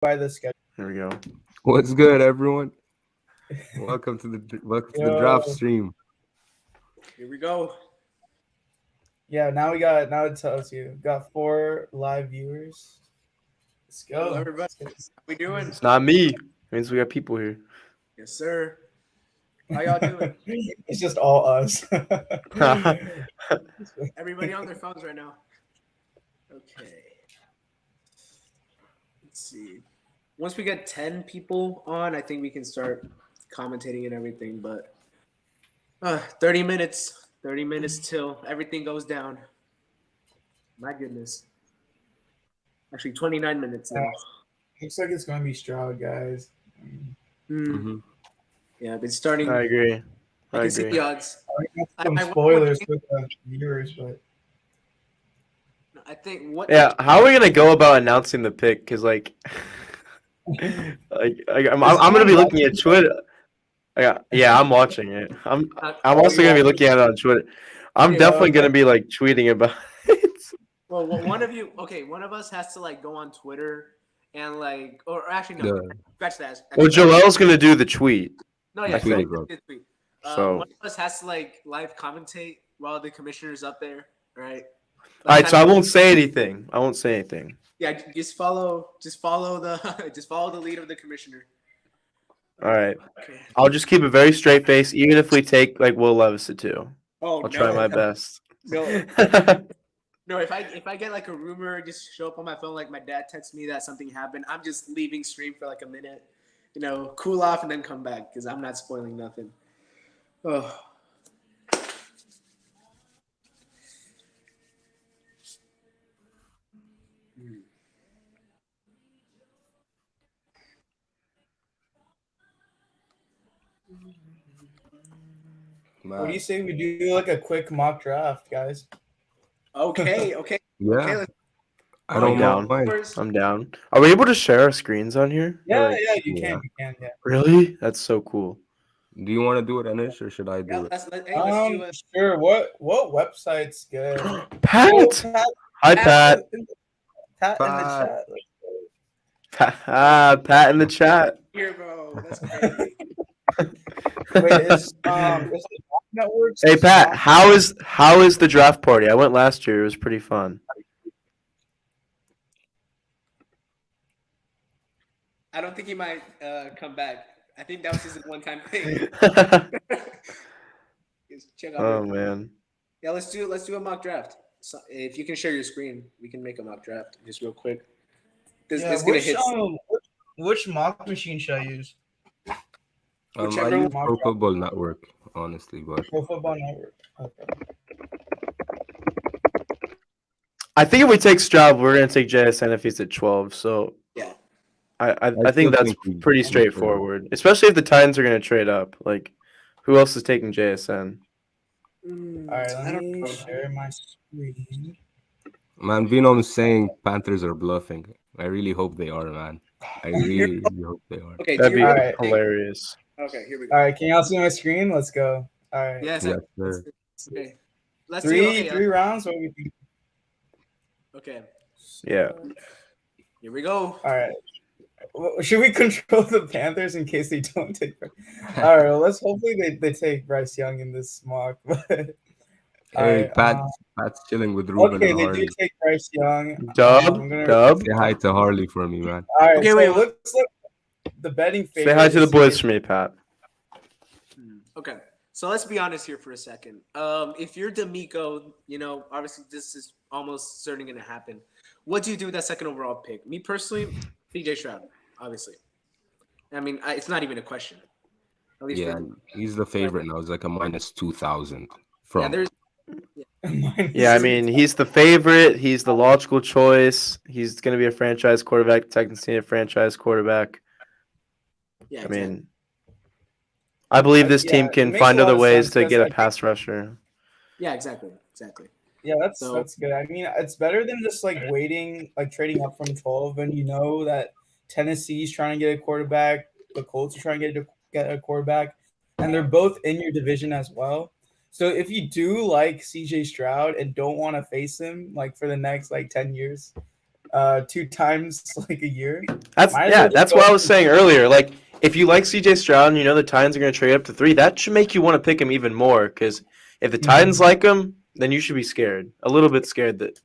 by the schedule. Here we go. What's good, everyone? Welcome to the draft Yo. stream. Here we go. Yeah, now it tells you got 4 live viewers. Let's go. Hello, everybody. Let's get this- How we doing? It's not me. It means we got people here. Yes, sir. How y'all doing? It's just all us. Everybody on their phones right now. Okay. Let's see. Once we get 10 people on, I think we can start commentating and everything. But 30 minutes. 30 minutes till everything goes down. My goodness. Actually, 29 minutes now. Looks like it's gonna be Stroud, guys. Mm-hmm. Yeah, I've been starting. I agree. I can see the odds. I got some I- spoilers with the viewers, but I think what. Yeah, how are we gonna go about announcing the pick? Because I'm gonna be looking at Twitter. Yeah, I'm watching it. I'm also gonna be looking at it on Twitter. I'm definitely gonna be like tweeting about it. Well, one of you, okay, one of us has to like go on Twitter and like, or actually no, scratch that. Well, Joel's gonna do the tweet. No, yeah, I tweeted, Joel bro. did tweet. So- One of us has to like live commentate while the commissioner's up there, right? All right, so I won't say anything. Yeah, just follow the just follow the lead of the commissioner. All right, Okay. I'll just keep a very straight face, even if we take like Will Levis to 2. Oh, I'll try my best. No, no. If I get like a rumor, just show up on my phone, like my dad texts me that something happened, I'm just leaving stream for like a minute, cool off and then come back because I'm not spoiling nothing. Oh. what do you say we do like a quick mock draft, guys? Okay. Yeah, let's- I don't down. mind. First- I'm down. Are we able to share our screens on here? Yeah, Or, like- you yeah. can, yeah. Really? That's so cool. Do you want to do it, Anish, or should I do Yeah, it? let's do it. Sure. What website's good? Pat. Oh, Hi, Pat. Pat in the Pat. chat. Pat in the chat. Here, bro. That's crazy. Wait, is the networks? Hey, Pat. How is the draft party? I went last year. It was pretty fun. I don't think he might come back. I think that was just a one-time thing. Just check out. Oh man. Yeah, let's do a mock draft. So if you can share your screen, we can make a mock draft just real quick. This is gonna hit. Which mock machine should I use? I Whichever use one. Pro Football Network, honestly, but Pro Football Network. Okay. I think if we take Stroud, we're gonna take JSN if he's at 12. So Yeah. I still think that's think we- pretty straightforward. Especially if the Titans are gonna trade up. Like, who else is taking JSN? All right, I let don't me know. share my screen. man, Venom's saying Panthers are bluffing. I really hope they are, man. I really hope they are. Okay, That'd be All right. hilarious. Okay, here we go. All right, can y'all see my screen? Let's go. All right. Yes. Yes, sir. Okay. Let's Three do. Okay. rounds. What do we think? Okay. Yeah. Here we go. All right. Well, should we control the Panthers in case they don't take? All right. Well, let's hopefully they take Bryce Young in this mock. All Hey, right, Pat's chilling with Ruben okay, and they Harley. do take Bryce Young. Dub. I'm gonna- Dub. Say hi to Harley for me, man. All right. Okay, so wait, it looks like the betting Say favorite hi to the is boys CJ for me, Pat. Okay. So let's be honest here for a second. If you're D'Amico, obviously this is almost certainly going to happen. What do you do with that second overall pick? Me personally, CJ Stroud, obviously. I mean, it's not even a question. At least Yeah, he's the favorite now. It's like a minus 2,000 from. there's Yeah, I mean, he's the favorite. He's the logical choice. He's going to be a franchise quarterback. The Texans need a franchise quarterback. yeah. I mean, I believe this team it can makes find a lot other of ways sense, to because get I a think- pass rusher. Yeah, exactly. Yeah, So- that's good. I mean, it's better than just like waiting, like trading up from 12 when you know that Tennessee's trying to get a quarterback, the Colts are trying to get a quarterback, and they're both in your division as well. So if you do like CJ Stroud and don't want to face him like for the next like 10 years, 2 times like a year. That's Might as well just that's go what I ahead was saying earlier. Like, if you like CJ Stroud and you know the Titans are going to trade up to 3, that should make you want to pick him even more. Because if the Titans like him, then you should be scared, a little bit scared that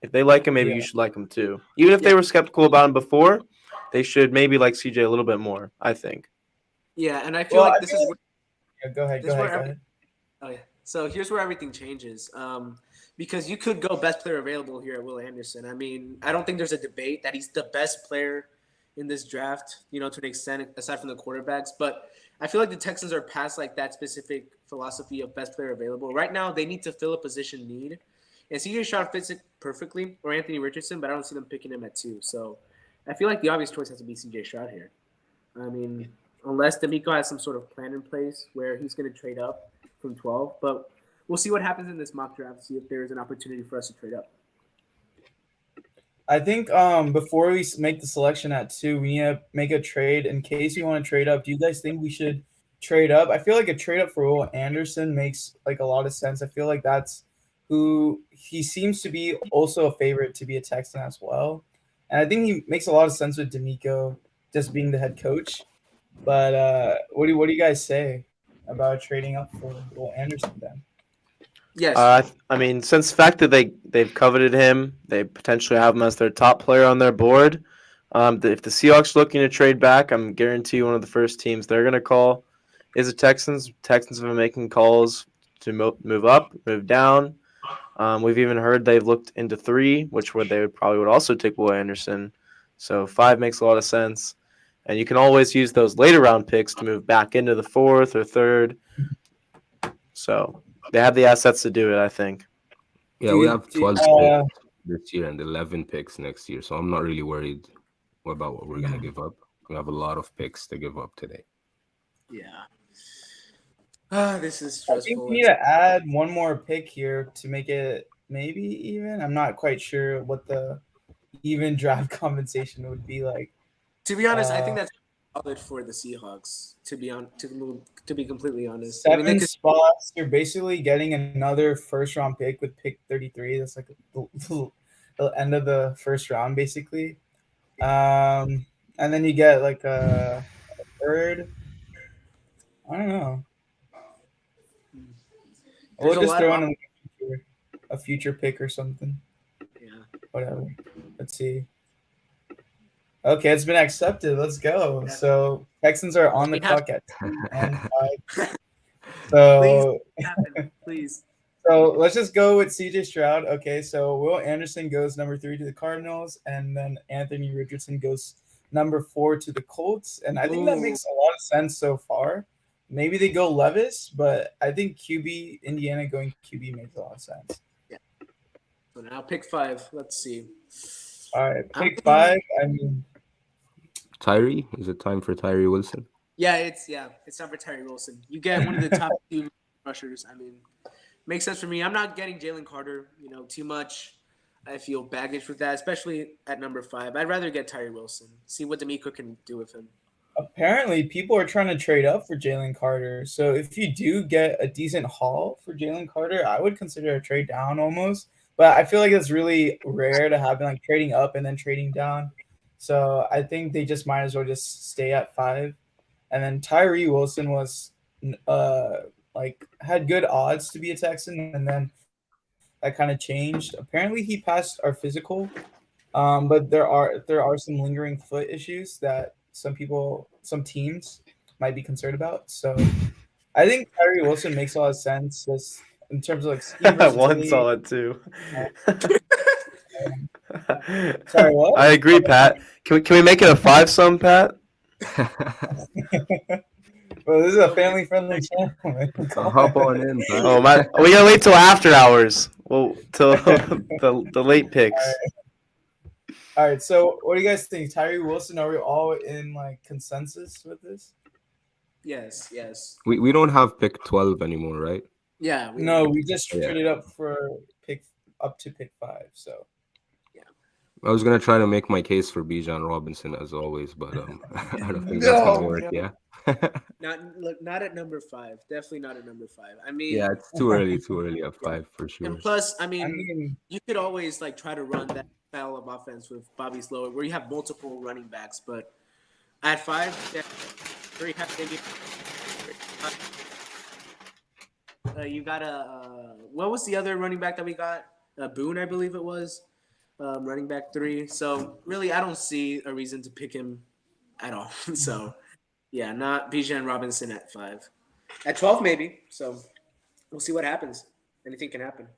if they like him, maybe you should like him too. Even if they were skeptical about him before, they should maybe like CJ a little bit more, I think. Yeah, and I feel like this is where, Go ahead. oh yeah. So here's where everything changes. Because you could go best player available here at Will Anderson. I mean, I don't think there's a debate that he's the best player in this draft, to an extent, aside from the quarterbacks. But I feel like the Texans are past like that specific philosophy of best player available. Right now, they need to fill a position need. And CJ Stroud fits it perfectly, or Anthony Richardson, but I don't see them picking him at 2. So I feel like the obvious choice has to be CJ Stroud here. I mean, unless D'Amico has some sort of plan in place where he's going to trade up from 12. But we'll see what happens in this mock draft, see if there's an opportunity for us to trade up. I think before we make the selection at 2, we need to make a trade in case we want to trade up. Do you guys think we should trade up? I feel like a trade up for Will Anderson makes like a lot of sense. I feel like that's who he seems to be also a favorite to be a Texan as well. And I think he makes a lot of sense with D'Amico just being the head coach. But what do you guys say about trading up for Will Anderson then? Yes. I mean, since the fact that they've coveted him, they potentially have him as their top player on their board. If the Seahawks are looking to trade back, I'm guarantee one of the first teams they're going to call is the Texans. Texans have been making calls to move up, move down. We've even heard they've looked into 3, which they would also take Will Anderson. So 5 makes a lot of sense. And you can always use those later round picks to move back into the 4th or 3rd. So they have the assets to do it, I think. Yeah, we have 12 picks this year and 11 picks next year. So I'm not really worried about what we're going to give up. We have a lot of picks to give up today. Yeah. This is stressful. I think we need to add one more pick here to make it maybe even. I'm not quite sure what the even draft compensation would be like. To be honest, I think that's solid for the Seahawks. To be completely honest, 7 spots. You're basically getting another first round pick with pick 33. That's like the end of the first round, basically. And then you get like a 3rd. I don't know. We'll just throw in a future pick or something. Yeah. Whatever. Let's see. Okay, it's been accepted. Let's go. So Texans are on the clock at 2 and 5. So please. So let's just go with CJ Stroud. Okay, so Will Anderson goes number 3 to the Cardinals, and then Anthony Richardson goes number 4 to the Colts. And I think that makes a lot of sense so far. Maybe they go Levis, but I think QB, Indiana going QB makes a lot of sense. Yeah. So now pick 5. Let's see. All right, pick 5. I mean, Tyree? Is it time for Tyree Wilson? Yeah, it's time for Tyree Wilson. You get one of the top 2 rushers. I mean, makes sense for me. I'm not getting Jalen Carter, too much. I feel baggage with that, especially at number 5. I'd rather get Tyree Wilson. See what D'Amico can do with him. Apparently, people are trying to trade up for Jalen Carter. So if you do get a decent haul for Jalen Carter, I would consider a trade down almost. But I feel like it's really rare to happen, like trading up and then trading down. So I think they just might as well just stay at 5. And then Tyree Wilson was had good odds to be a Texan, and then that kind of changed. Apparently, he passed our physical, but there are some lingering foot issues that some teams might be concerned about. So I think Tyree Wilson makes a lot of sense just in terms of like scheme one solid 2. Sorry, what? I agree, Pat. Can we make it a 5-sum, Pat? Well, this is a family-friendly channel. Hop on in, Pat. Oh my! We gotta wait till after hours. Well, till the late picks. All right. So, what do you guys think, Tyree Wilson? Are we all in like consensus with this? Yes. We don't have pick 12 anymore, right? Yeah. We just traded up for pick 5. So. I was gonna try to make my case for Bijan Robinson as always, but I don't think that's No. gonna work. Yeah. Not at number 5. Definitely not at number 5. I mean, Yeah, it's too early at yeah. 5 for sure. And plus, I I mean, mean, you could always like try to run that style of offense with Bobby Slower, where you have multiple running backs. But at 5, yeah, where you have maybe you got a what was the other running back that we got? Boone, I believe it was, running back 3. So really, I don't see a reason to pick him at all. So yeah, not Bijan Robinson at 5. At 12, maybe. So we'll see what happens. Anything can happen.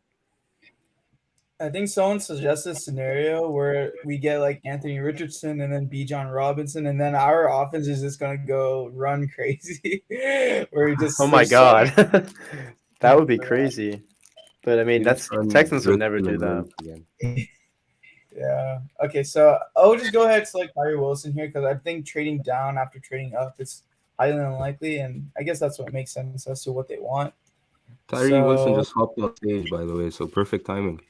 I think someone suggested a scenario where we get like Anthony Richardson and then Bijan Robinson, and then our offense is just gonna go run crazy. Where we just Oh my there's so God, many- that would be crazy. But I mean, You just that's run Texans would Richardson never do and that. Wentz again. Yeah. Okay. So I'll just go ahead and select Tyree Wilson here because I think trading down after trading up is highly unlikely, and I guess that's what makes sense as to what they want. Tyree Wilson So just hopped off stage, by the way, so perfect timing.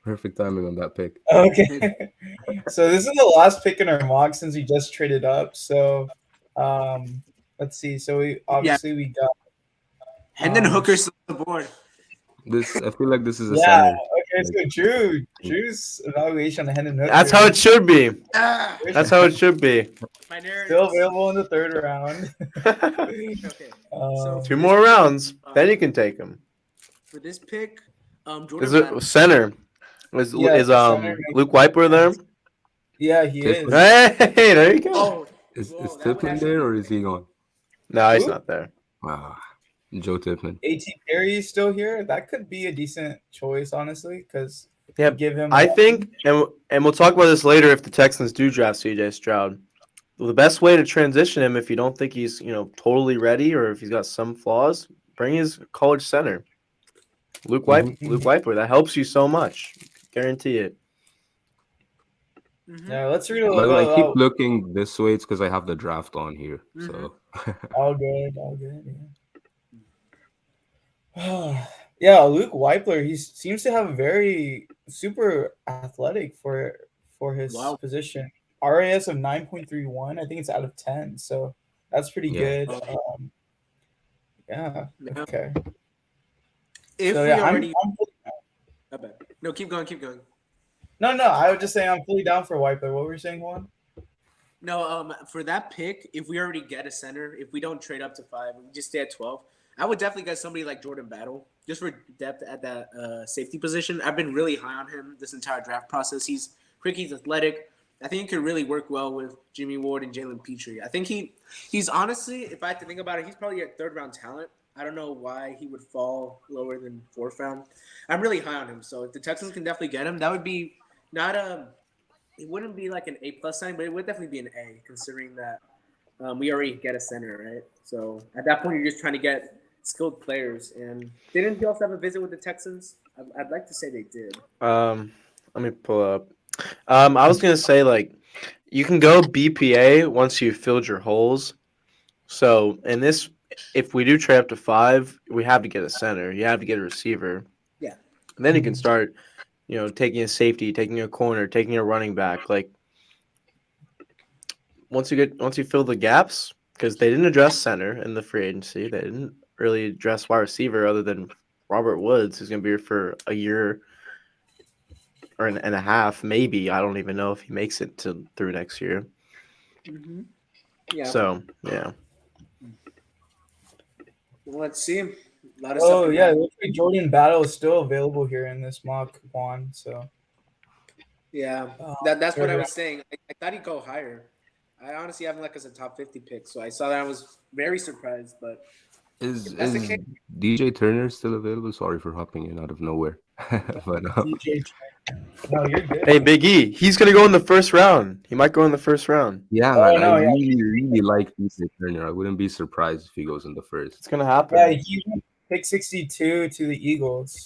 Perfect timing on that pick. okay. So this is the last pick in our mock since we just traded up. So let's see. So we obviously we got Hendon Hooker's still on the board. I feel like this is a yeah. center. Okay, so Drew's evaluation on Hendon Hooker. That's how it should be. Ah, That's how it should be. my narrative. Still available in the 3rd round. Okay. So 2 more rounds, then you can take him. for this pick, Jordan Is it Battle. center? Is Yeah, center makes Luke Wiper there? Yeah, he is. Tiffany. Hey, there you go. Oh, Is whoa, that would Tippman actually there be or is he gone? No, he's Who? not there. Ah, Joe Tippman. AT Perry is still here. That could be a decent choice, honestly, because Yeah, give him. I think, and we'll talk about this later if the Texans do draft CJ Stroud. Well, the best way to transition him, if you don't think he's totally ready or if he's got some flaws, bring his college center, Luke Wiper. That helps you so much, guarantee it. Mhm. Yeah, let's read a By the little way, I keep about. looking this way. It's because I have the draft on here. So All good, all good. Yeah. Yeah, Luke Weipler. He seems to have a very super athletic for his Wow. position. RAS of 9.31. I think it's out of 10. So that's pretty Yeah. good. Yeah. Yeah. Okay. If So we yeah, already, I'm I bet. No, keep going, keep going. no. I was just saying I'm fully down for Weipler. What were you saying, Juan? No, for that pick, if we already get a center, if we don't trade up to 5, we just stay at 12. I would definitely get somebody like Jordan Battle just for depth at that safety position. I've been really high on him this entire draft process. He's quick, he's athletic. I think he could really work well with Jimmy Ward and Jalen Petrie. I think he's honestly, if I had to think about it, he's probably a 3rd round talent. I don't know why he would fall lower than 4th round. I'm really high on him. So if the Texans can definitely get him, that would be not it wouldn't be like an A+ sign, but it would definitely be an A, considering that we already get a center, right? So at that point, you're just trying to get skilled players. And didn't he also have a visit with the Texans? I'd like to say they did. Let me pull up. I was gonna say you can go BPA once you've filled your holes. So in this, if we do trade up to 5, we have to get a center. You have to get a receiver. Yeah. And then you can start, taking a safety, taking a corner, taking a running back. Like once you fill the gaps, because they didn't address center in the free agency, they didn't really address wide receiver other than Robert Woods, who's gonna be here for a year or and a half, maybe. I don't even know if he makes it through next year. Mm-hmm. Yeah. So yeah. Well, let's see. A lot of Oh stuff yeah, it looks like Jordan Battle is still available here in this mock, Juan. So yeah, that's what I sure. was saying. I thought he'd go higher. I honestly have him like as a top 50 pick, so I saw that I was very surprised. But is if that's the case, DJ Turner still available? Sorry for hopping in out of nowhere. But DJ. No, you're good. Hey, Big E, he's gonna go in the 1st round. He might go in the 1st round. yeah, Oh, man, no, I yeah. really like DJ Turner. I wouldn't be surprised if he goes in the 1st. It's gonna happen. Yeah, he went pick 62 to the Eagles.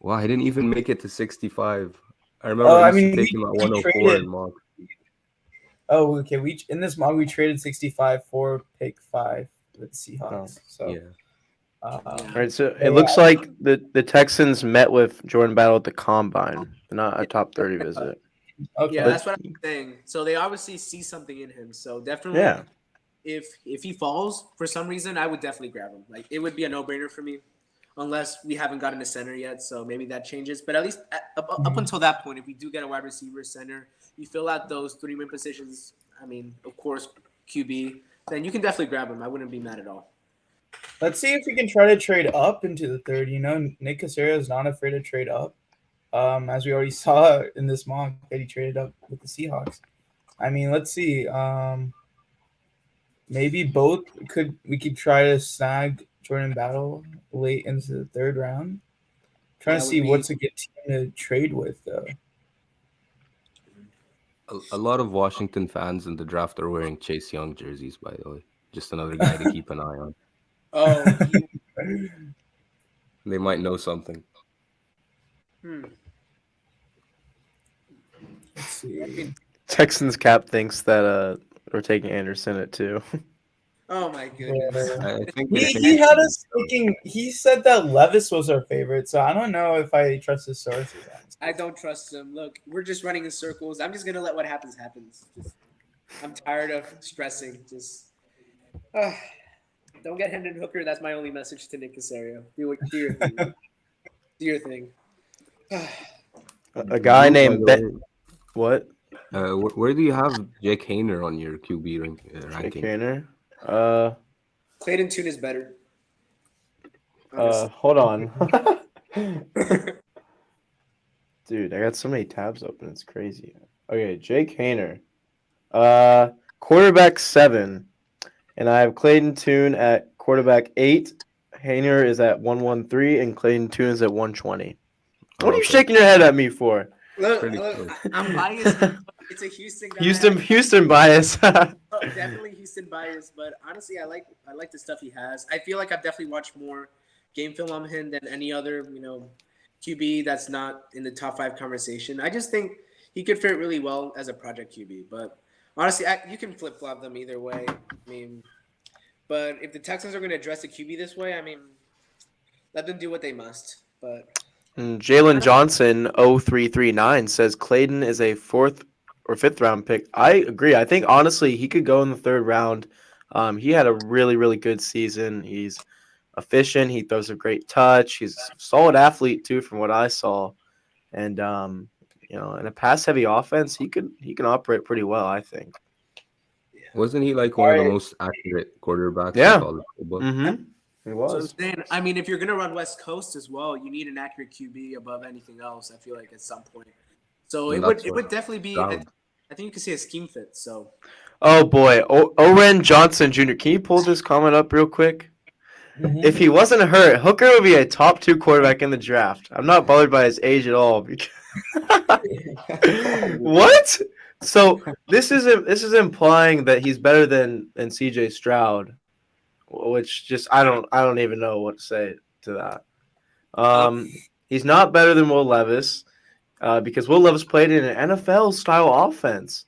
Wow, I didn't even make it to 65. I remember Oh, I I used mean, to take we him at 104 traded- in mock. Oh, okay. We in this mock we traded 65 for pick 5 with the Seahawks. So Yeah. All right, so it looks like the Texans met with Jordan Battle at the Combine, not a top 30 visit. Okay. Yeah, that's what I'm saying. So they obviously see something in him. So definitely, Yeah. if he falls for some reason, I would definitely grab him. Like it would be a no-brainer for me, unless we haven't gotten a center yet. So maybe that changes. But at least up until that point, if we do get a wide receiver, center, you fill out those 3 main positions. I mean, of course, QB. Then you can definitely grab him. I wouldn't be mad at all. Let's see if we can try to trade up into the third. You know, Nick Casario is not afraid to trade up. As we already saw in this mock that he traded up with the Seahawks. I mean, let's see. Maybe we could try to snag Jordan Battle late into the third round. Trying to see what's a good team to trade with though. A lot of Washington fans in the draft are wearing Chase Young jerseys, by the way. Just another guy to keep an eye on. Oh, They might know something. Let's see. Texans cap thinks that we're taking Anderson at 2. Oh my goodness. I think He had us thinking. He said that Levis was our favorite, so I don't know if I trust his sources. I don't trust him. Look, we're just running in circles. I'm just gonna let what happens happens. I'm tired of stressing. Don't get Hendon Hooker. That's my only message to Nick Casario. Do your thing. Do your thing. A guy named Ben. What? Where do you have Jake Hayner on your QB ranking? Jake Hayner. Clayton Tune is better. Hold on. Dude, I got so many tabs open. It's crazy. Okay, Jake Hayner. Quarterback 7. And I have Clayton Tune at quarterback 8. Hayner is at 113, and Clayton Tune is at 120. What are you shaking your head at me for? Look, I'm biased. It's a Houston guy. Houston bias. Definitely Houston bias, but honestly, I like the stuff he has. I feel like I've definitely watched more game film on him than any other, QB that's not in the top 5 conversation. I just think he could fit really well as a project QB, but honestly, you can flip-flop them either way. I mean, but if the Texans are going to address the QB this way, I mean, let them do what they must. But Jalen Johnson 0339 says Clayton is a 4th or 5th round pick. I agree. I think honestly he could go in the 3rd round. He had a really, really good season. He's efficient. He throws a great touch. He's a solid athlete too, from what I saw. And in a pass-heavy offense, he can operate pretty well, I think. Wasn't he like one of the most accurate quarterbacks in college football? Mm-hmm. He was. So I'm saying, I mean, if you're gonna run West Coast as well, you need an accurate QB above anything else. I feel like at some point. So it would definitely be. I think you could say a scheme fit. So. Oh boy, Oren Johnson Jr. Can you pull this comment up real quick? Mm-hmm. If he wasn't hurt, Hooker would be a top 2 quarterback in the draft. I'm not bothered by his age at all. What? So this is implying that he's better than CJ Stroud, which just I don't even know what to say to that. He's not better than Will Levis because Will Levis played in an NFL style offense,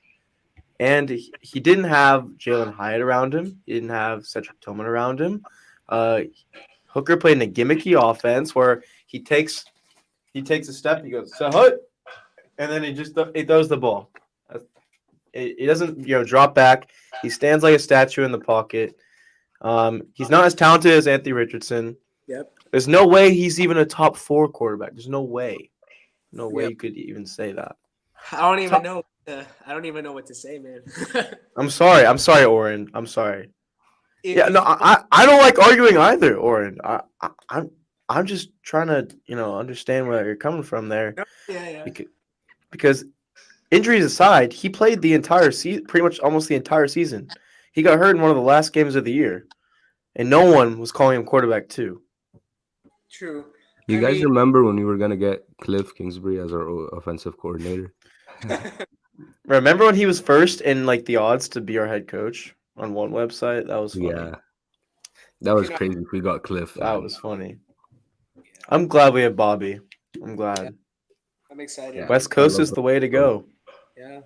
and he didn't have Jalen Hyatt around him. He didn't have Cedric Tillman around him. Hooker played in a gimmicky offense where he takes a step, he goes "Sahut," and then he throws the ball. He doesn't drop back. He stands like a statue in the pocket. He's not as talented as Anthony Richardson. Yep. There's no way he's even a top 4 quarterback. There's no way. No way you could even say that. I don't even know. I don't even know what to say, man. I'm sorry, Oren. I'm sorry. I don't like arguing either, Oren. I'm just trying to understand where you're coming from there. Yeah. Because injuries aside, he played the entire season, pretty much almost the entire season. He got hurt in one of the last games of the year, and no one was calling him quarterback 2. True. You guys remember when we were gonna get Cliff Kingsbury as our offensive coordinator? Remember when he was first in the odds to be our head coach on one website? That was funny. Yeah, that was crazy. We got Cliff. That was funny. I'm glad we have Bobby. I'm glad. Yeah. I'm excited. West Coast is the way to go. Yeah.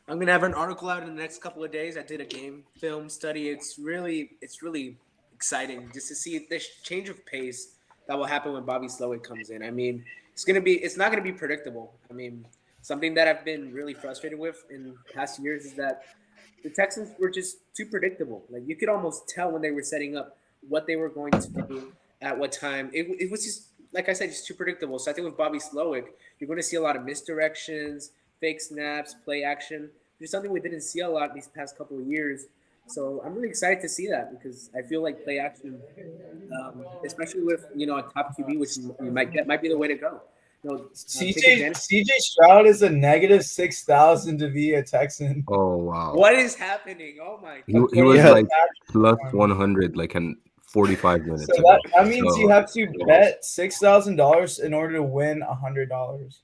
I'm gonna have an article out in the next couple of days. I did a game film study. It's really exciting just to see this change of pace that will happen when Bobby Slowick comes in. I mean, it's not gonna be predictable. I mean, something that I've been really frustrated with in past years is that the Texans were just too predictable. Like you could almost tell when they were setting up what they were going to do at what time. It was just like I said, just too predictable. So I think with Bobby Slowick, you're going to see a lot of misdirections, fake snaps, play action. There's something we didn't see a lot these past couple of years. So I'm really excited to see that because I feel like play action, especially with a top QB, which you might get, might be the way to go. CJ Stroud is a negative 6,000 to be a Texan. Oh wow! What is happening? Oh my God. He was like plus 100, like in 45 minutes. So that means you have to bet $6,000 in order to win $100.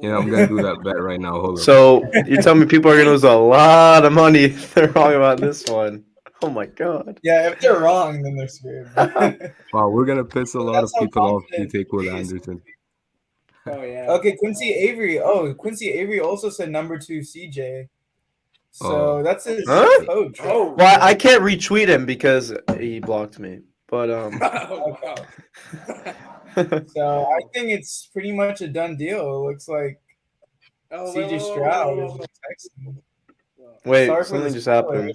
Yeah, I'm gonna do that bet right now. Hold on. So you tell me people are gonna lose a lot of money if they're wrong about this one. Oh my god. Yeah, if they're wrong, then they're screwed. Wow, we're gonna piss a lot of people off if you take Will Anderson. Oh yeah. Okay, Quincy Avery. Oh, Quincy Avery also said number 2 CJ. So that's his coach. Right? Oh, well, I can't retweet him because he blocked me. But Oh, wow. So I think it's pretty much a done deal. It looks like CJ Stroud is a Texan. Wait, something just happened.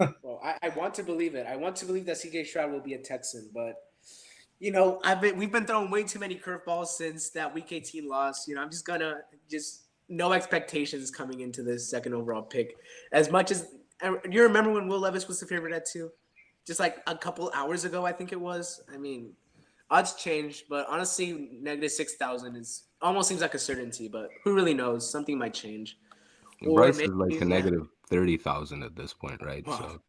Well, I want to believe it. I want to believe that CJ Stroud will be a Texan, but we've been throwing way too many curveballs since that Week 18 loss. I'm just gonna no expectations coming into this second overall pick. As much as you remember when Will Levis was the favorite at 2, just like a couple hours ago, I think it was. I mean, odds change, but honestly, negative 6,000 is almost seems like a certainty. But who really knows? Something might change. Bryce is like a negative 30,000 at this point, right? Wow.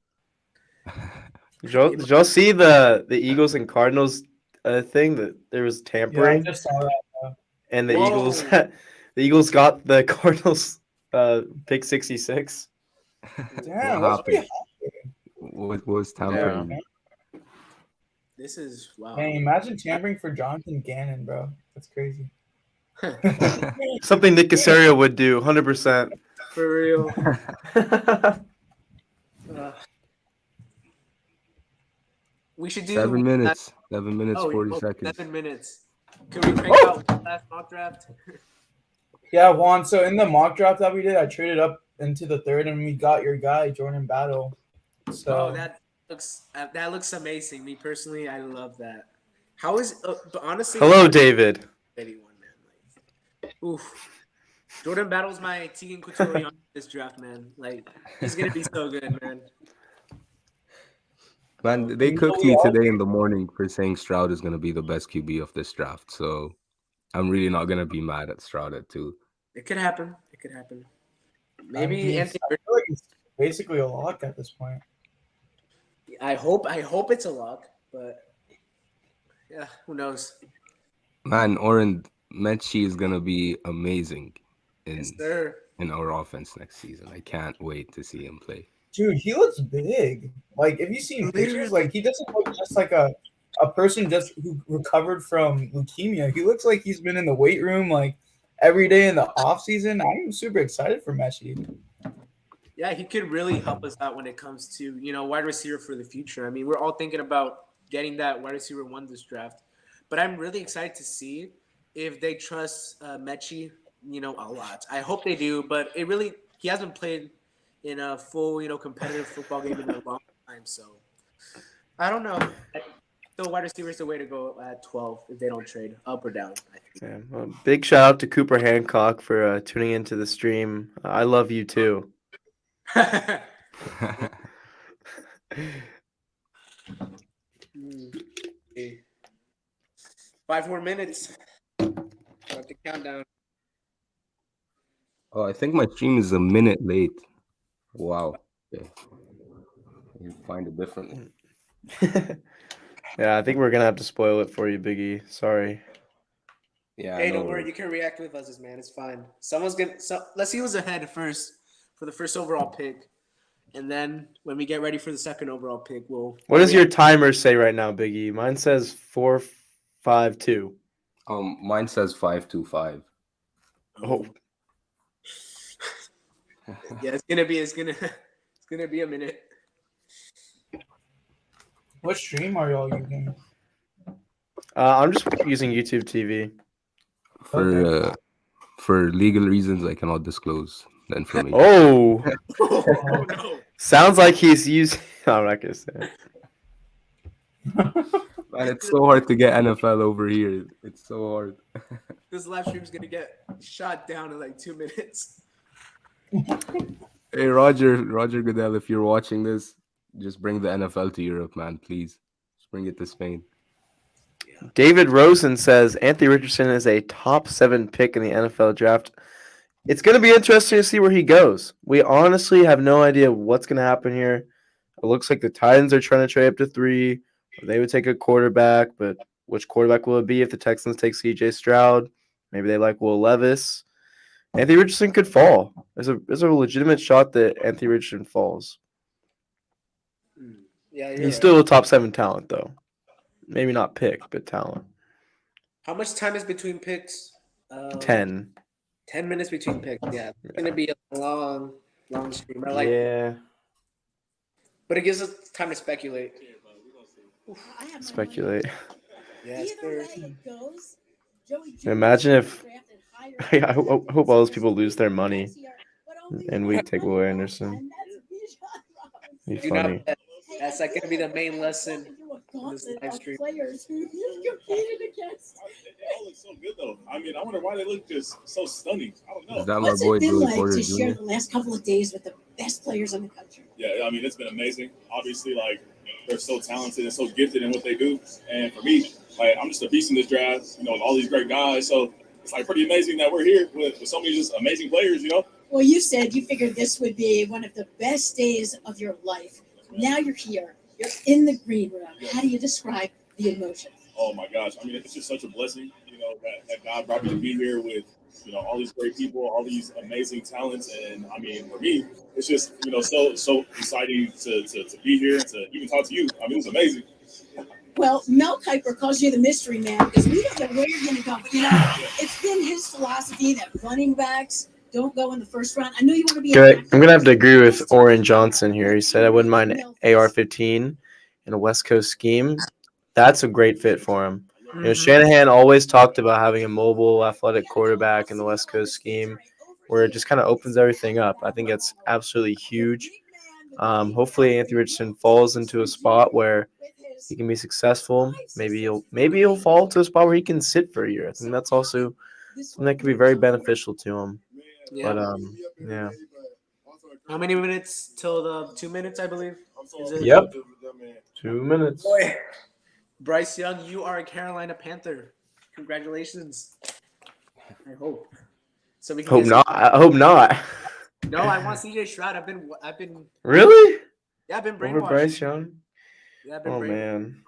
So did y'all see the Eagles and Cardinals thing that there was tampering? Yeah, I just saw that. And the Eagles got the Cardinals pick 66. Damn, what was tampering? Yeah. This is wow. Man, imagine tampering for Jonathan Gannon, bro. That's crazy. Something Nick Casario would do, 100%. For real. We should do 7 minutes. 7 minutes, 40 seconds. 7 minutes. Can we crank out one last mock draft? Yeah, Juan. So in the mock draft that we did, I traded up into the 3rd, and we got your guy, Jordan Battle. So that looks amazing. Me personally, I love that. How is but honestly? Hello, David. 81, man. Oof. Jordan Battle's my Tegan Couture on this draft, man. Like he's gonna be so good, man. Man, they cooked me today in the morning for saying Stroud is gonna be the best QB of this draft. So I'm really not gonna be mad at Stroud at 2. It could happen. Maybe I feel like it's basically a lock at this point. I hope it's a lock, but yeah, who knows? Man, Oren Mechie is gonna be amazing in our offense next season. I can't wait to see him play. Dude, he looks big. Like, if you see pictures, like he doesn't look just like a person just who recovered from leukemia. He looks like he's been in the weight room like every day in the off season. I'm super excited for Mechie. Yeah, he could really help us out when it comes to wide receiver for the future. I mean, we're all thinking about getting that wide receiver 1 this draft, but I'm really excited to see if they trust Mechie, a lot. I hope they do, but he hasn't played in a full, competitive football game in a long time. So I don't know. The wide receiver is the way to go at 12 if they don't trade up or down. I think. Yeah, well, big shout out to Cooper Hancock for tuning into the stream. I love you too. Okay. 5 more minutes. Start the countdown. Oh, I think my stream is a minute late. Wow. Okay. You find it differently. Yeah, I think we're gonna have to spoil it for you, Biggie. Sorry. Yeah. Hey, don't worry. You can react with us, man. It's fine. Let's see who's ahead first for the first overall pick, and then when we get ready for the second overall pick, we'll. What does your timer say right now, Biggie? Mine says 4:52. Mine says 5:25. Oh. Yeah, it's gonna be a minute. What stream are y'all using? I'm just using YouTube TV. For For legal reasons, I cannot disclose the information. Oh, Oh no. sounds like he's using. I'm not gonna say it. Man, it's so hard to get NFL over here. It's so hard. This live stream's gonna get shot down in like 2 minutes. Hey, Roger Goodell, if you're watching this, just bring the NFL to Europe, man, please. Just bring it to Spain. David Rosen says Anthony Richardson is a top 7 pick in the NFL draft. It's going to be interesting to see where he goes. We honestly have no idea what's going to happen here. It looks like the Titans are trying to trade up to 3. They would take a quarterback, but which quarterback will it be if the Texans take C.J. Stroud? Maybe they like Will Levis. Anthony Richardson could fall. There's a legitimate shot that Anthony Richardson falls. Yeah, He's still a top 7 talent, though. Maybe not pick, but talent. How much time is between picks? 10. 10 minutes between picks. Yeah, it's gonna be a long stream. I like, Yeah. but it gives us time to speculate. Speculate. Yes, Either way it goes, Joey Imagine if drafted higher I hope all those people lose their money and we take Will Anderson. Be you know, funny. that's like gonna be the main lesson in this live stream. Players who you competed against. They all look so good though. I mean, I wonder why they look just so stunning. I don't know. Is that What's my boy it been Joey like Porter to Jr.? share the last couple of days with the best players in the country? Yeah, I mean, it's been amazing. Obviously, like they're so talented and so gifted in what they do. And for me, like I'm just a beast in this draft. You know, with all these great guys. So it's like pretty amazing that we're here with so many just amazing players. You know. Well, you said you figured this would be one of the best days of your life. Now you're here. You're in the green room. How do you describe the emotion? Oh my gosh! I mean, it's just such a blessing. You know that God brought me to be here with all these great people, all these amazing talents, and I mean, for me, it's just so exciting to be here and to even talk to you. I mean, it's amazing. Well, Mel Kiper calls you the mystery man because we don't know where you're going to go. But, it's been his philosophy that running backs don't go in the first round. I know you want to be. I'm going to have to agree with Oren Johnson here. He said I wouldn't mind AR-15 in a West Coast scheme. That's a great fit for him. Shanahan always talked about having a mobile, athletic quarterback in the West Coast scheme where it just kind of opens everything up. I think it's absolutely huge. Hopefully Anthony Richardson falls into a spot where he can be successful. Maybe he'll fall to a spot where he can sit for a year. I think that's also something that could be very beneficial to him. Yeah. But yeah. How many minutes till the 2 minutes? I believe. Is it? Yep. 2 minutes. Boy, Bryce Young, you are a Carolina Panther. Congratulations. I hope. So we can Hope get not. I hope not. No, I want CJ Stroud. I've been. Really? Yeah, I've been Over brainwashed. Bryce Young? Yeah, I've been Oh brainwashed. man.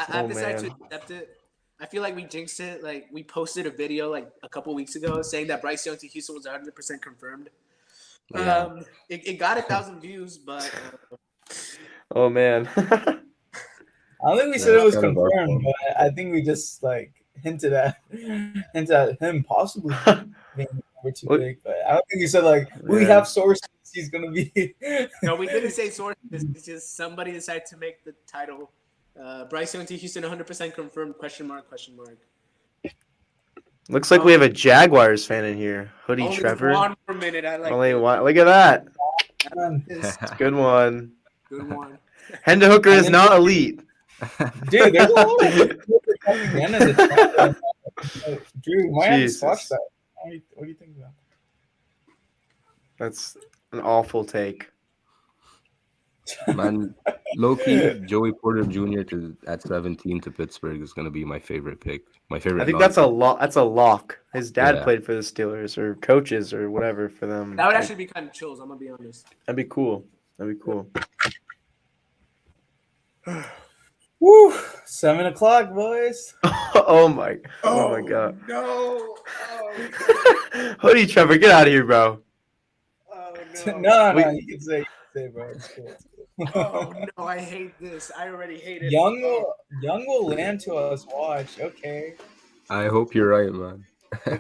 I've decided to accept it. I feel like we jinxed it. Like we posted a video like a couple weeks ago saying that Bryce Young to Houston was 100% confirmed. Yeah. It got 1,000 views, but Oh man. I don't think we said it was confirmed, but I think we just like hinted at him possibly being number 2 pick. But I don't think we said like we have sources he's gonna be. no, we didn't say sources. It's just somebody decided to make the title Bryce Young to Houston 100% confirmed ? Looks like we have a Jaguars fan in here. Hoodie Only Trevor. one per minute. I like Only one. Look at that. this. Good one. Good one. Henda Hooker is not elite. Dude, there's a lot of people coming in as a chat. Drew, you might have to watch that. What do you think about that? That's an awful take. Man, low-key, Joey Porter Jr. at 17 to Pittsburgh is going to be my favorite pick. My favorite. I think that's a lock. That's a lock. His dad Yeah. played for the Steelers or coaches or whatever for them. That would actually be kind of chills. I'm gonna be honest. That'd be cool. That'd be cool. Woo! 7 o'clock, boys. Oh my god. No. Hoodie Trevor, get out of here, bro. Oh No, you can say, bro. It's cool. Oh no, I hate this. I already hate it. Young will land to us. Watch, okay. I hope you're right, man.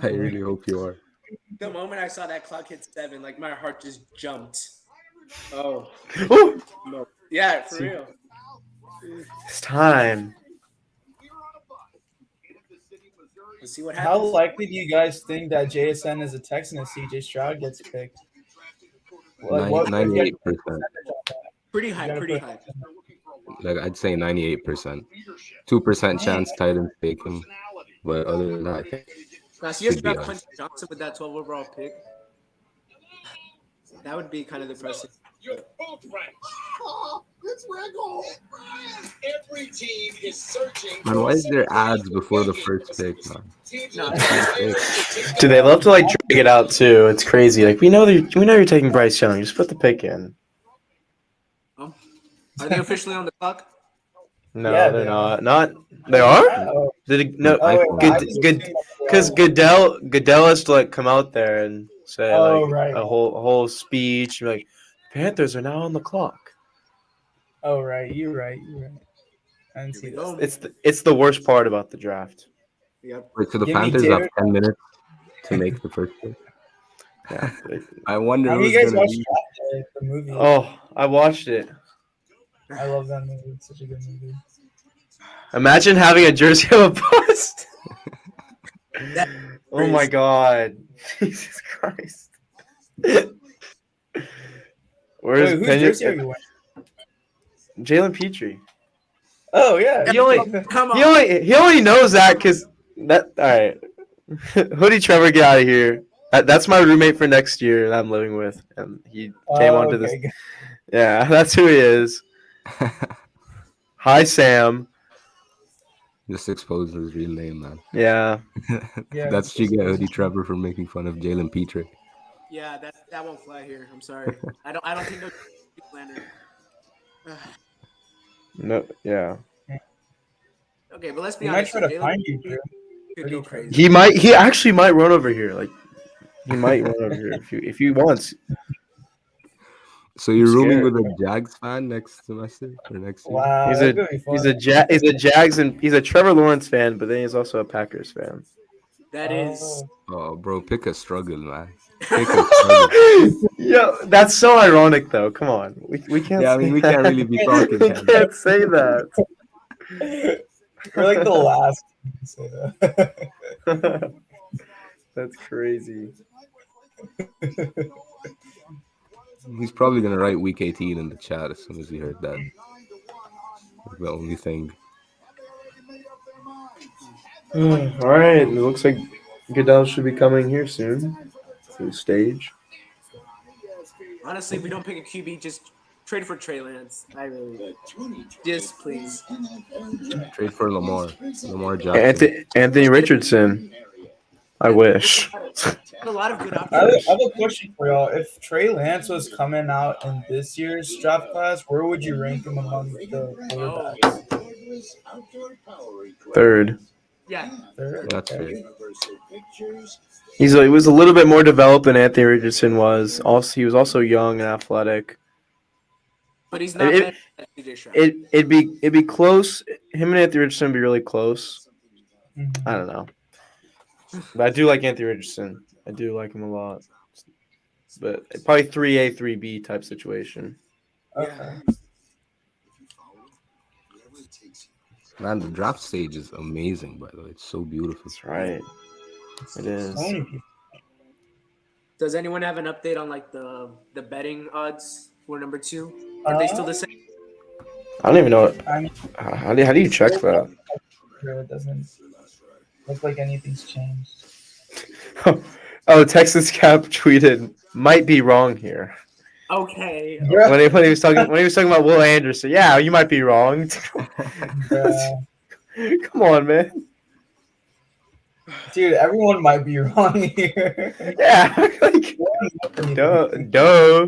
I really hope you are. The moment I saw that clock hit 7, like my heart just jumped. Oh Ooh, no. Yeah, for real. it's time. Let's see what How happens. likely do you guys think that JSN is a Texan if CJ Stroud gets picked? Like, what if you had to 98%. put a percentage on that? Pretty You high, gotta pretty put- high. Like I'd say 98%. 2% chance Titans take him. But other than that, I think Now, so you guys should be grab us. Quentin Johnson with that 12 overall pick. That would be kind of depressing. You're both right. It's Regal. Every team is searching. Man, why is there ads before the first pick, man? No. Do they love to like drag it out too? It's crazy. Like we know you're taking Bryce Young. Just put the pick in. Are they officially on the clock? No, Yeah, they're they not. Not they are. Oh, Did it, no? oh, wait, Good- I was good- thinking about Because the- Goodell has to like come out there and say Oh, like right. a whole speech, like Panthers are now on the clock. Oh, right. You're right. I didn't see Here we that. go. It's the worst part about the draft. Yep. Wait, so the Give me Panthers have Derek- 10 minutes to make the first pick. Yeah. I wonder How many who's of you guys gonna watched be. Draft Day, the movie? Oh, I watched it. I love that movie. It's such a good movie. Imagine having a jersey of a bust. Oh my crazy. god. Jesus Christ. Where's Wait, whose jersey are you wearing? Jalen Petrie? Oh, yeah. He only Come on. he only knows that because that. All right, Hoodie Trevor, get out of here. That's my roommate for next year that I'm living with, and he came onto this. Okay. Yeah, that's who he is. Hi, Sam. Just expose his real name, man. Yeah, Yeah, That's what you get, Hoodie Trevor, for making fun of Jalen Petrie. Yeah, that won't fly here. I'm sorry. I don't think they're planning. no, yeah. Okay, but let's be He might honest. try to Jalen find you, Drew. could go crazy. He actually might run over here. Like he might run over here if he wants. So you're rooming scared. with a Jags fan next semester or next year? Wow, He's that a could be fun. he's a Jags and he's a Trevor Lawrence fan, but then he's also a Packers fan. That is. Oh, bro, pick a struggle, man. Pick a struggle. Yeah, that's so ironic though. Come on, we can't. Yeah, I say mean, we that. can't really be talking. We Can we? can't say that. We're like the last team to say that. That's crazy. He's probably gonna write week 18 in the chat as soon as he heard that. The only thing. All right, it looks like Goodell should be coming here soon to the stage. Honestly, if we don't pick a QB, just trade for Trey Lance. I really. Just please. Trade for Lamar Jackson. Anthony Richardson. I wish. A lot of good I options. have a question for y'all. If Trey Lance was coming out in this year's draft class, where would you rank him among the quarterbacks? Third. Yeah. Third? That's Okay. fair. He was a little bit more developed than Anthony Richardson was. Also, he was also young and athletic. But he's not It- better than CJ Stroud. It'd be close. Him and Anthony Richardson would be really close. Mhm. I don't know. But I do like Anthony Richardson. I do like him a lot. But probably 3A, 3B type situation. Okay. Man, the draft stage is amazing, by the way. It's so beautiful. That's right. It is. So many people. Does anyone have an update on like the betting odds for number 2? Are they still the same? I don't even know. I mean, How do you check that? it doesn't look like anything's changed. Oh, Texas Cap tweeted, "Might be wrong here." Okay. When he was talking about Will Anderson. Yeah, you might be wrong. Come on, man. Dude, everyone might be wrong here. Yeah, like, duh.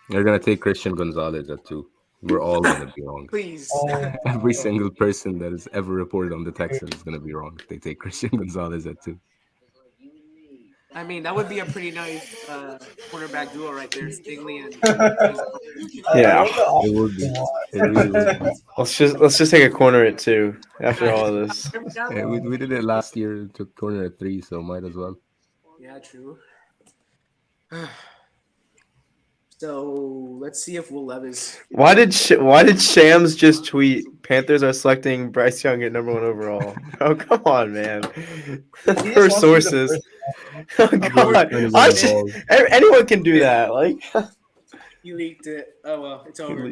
They're gonna take Christian Gonzalez at 2. We're all gonna be wrong. Please. Oh, Every single person that has ever reported on the Texans is gonna be wrong. They take Christian Gonzalez at 2. I mean, that would be a pretty nice cornerback duo right there, Stingley and. Yeah. It would be. It really would be. Let's just take a corner at 2 after all of this. Yeah, we did it last year. Took corner at 3, so might as well. Yeah, true. So let's see if Will Levis. Why did Shams just tweet Panthers are selecting Bryce Young at number 1 overall? Oh, come on, man. He just Per wants to be the sources. first. Oh, Trying to God. get Anyone can do that. Like, He leaked it. Oh well, it's over.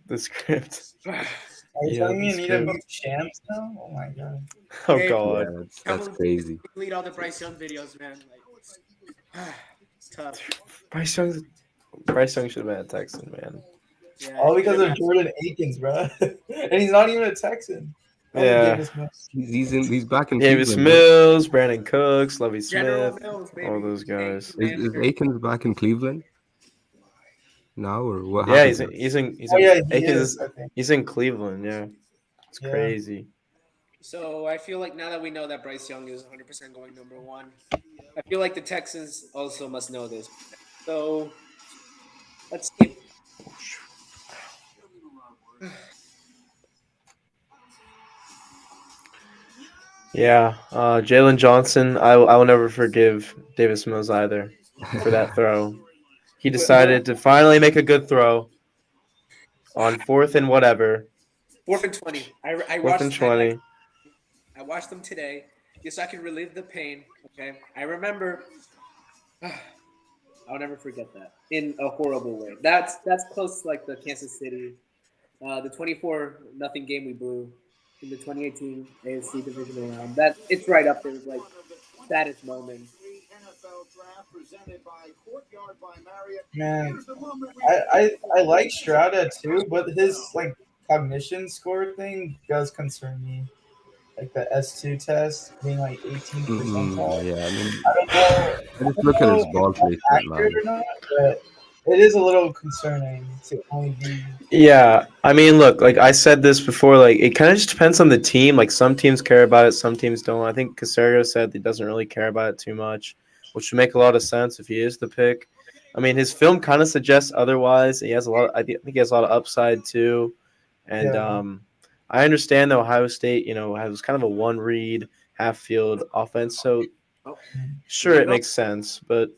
the script. Are you Yeah, telling me you that's need to good. move Shams now? Oh my god. Oh, Hey, Yeah, God. that's crazy. Delete all the Bryce Young videos, man. Like, tough. Bryce Young should have been a Texan, man. Yeah. All because of Jordan Akins, bro. And he's not even a Texan. Yeah. He's back in Davis Cleveland. Mills, Brandon Cooks, Lovey General Smith, Mills, baby. all those guys. Is Akins back in Cleveland now, or what Yeah, happened? he's in Oh yeah, he Akins is, I think. he's in Cleveland, yeah. It's Yeah. crazy. So I feel like now that we know that Bryce Young is 100% going number 1, I feel like the Texans also must know this. So let's see. Yeah, Jalen Johnson, I will never forgive Davis Mills either for that throw. He decided to finally make a good throw on 4th and whatever. 4th and 20. I 4th watched and the 20. highlights. I watched them today just so I can relive the pain. Okay, I remember. I'll never forget that in a horrible way. That's close to like the Kansas City, the 24-0 game we blew in the 2018 AFC divisional round. That it's right up there with like saddest moment. Man, I like Strada too, but his like cognition score thing does concern me. Like the S2 test being like 18 percentile. Yeah, I mean, I don't know. I just look at his ball placement, man. Accurate or not, but it is a little concerning to only be. Yeah, I mean, look, like I said this before, like it kind of just depends on the team. Like some teams care about it, some teams don't. I think Casario said he doesn't really care about it too much, which would make a lot of sense if he is the pick. I mean, his film kind of suggests otherwise. He has a lot. I think he has a lot of upside too, and Yeah. I understand that Ohio State, has kind of a one-read, half-field offense. So sure, it makes sense, but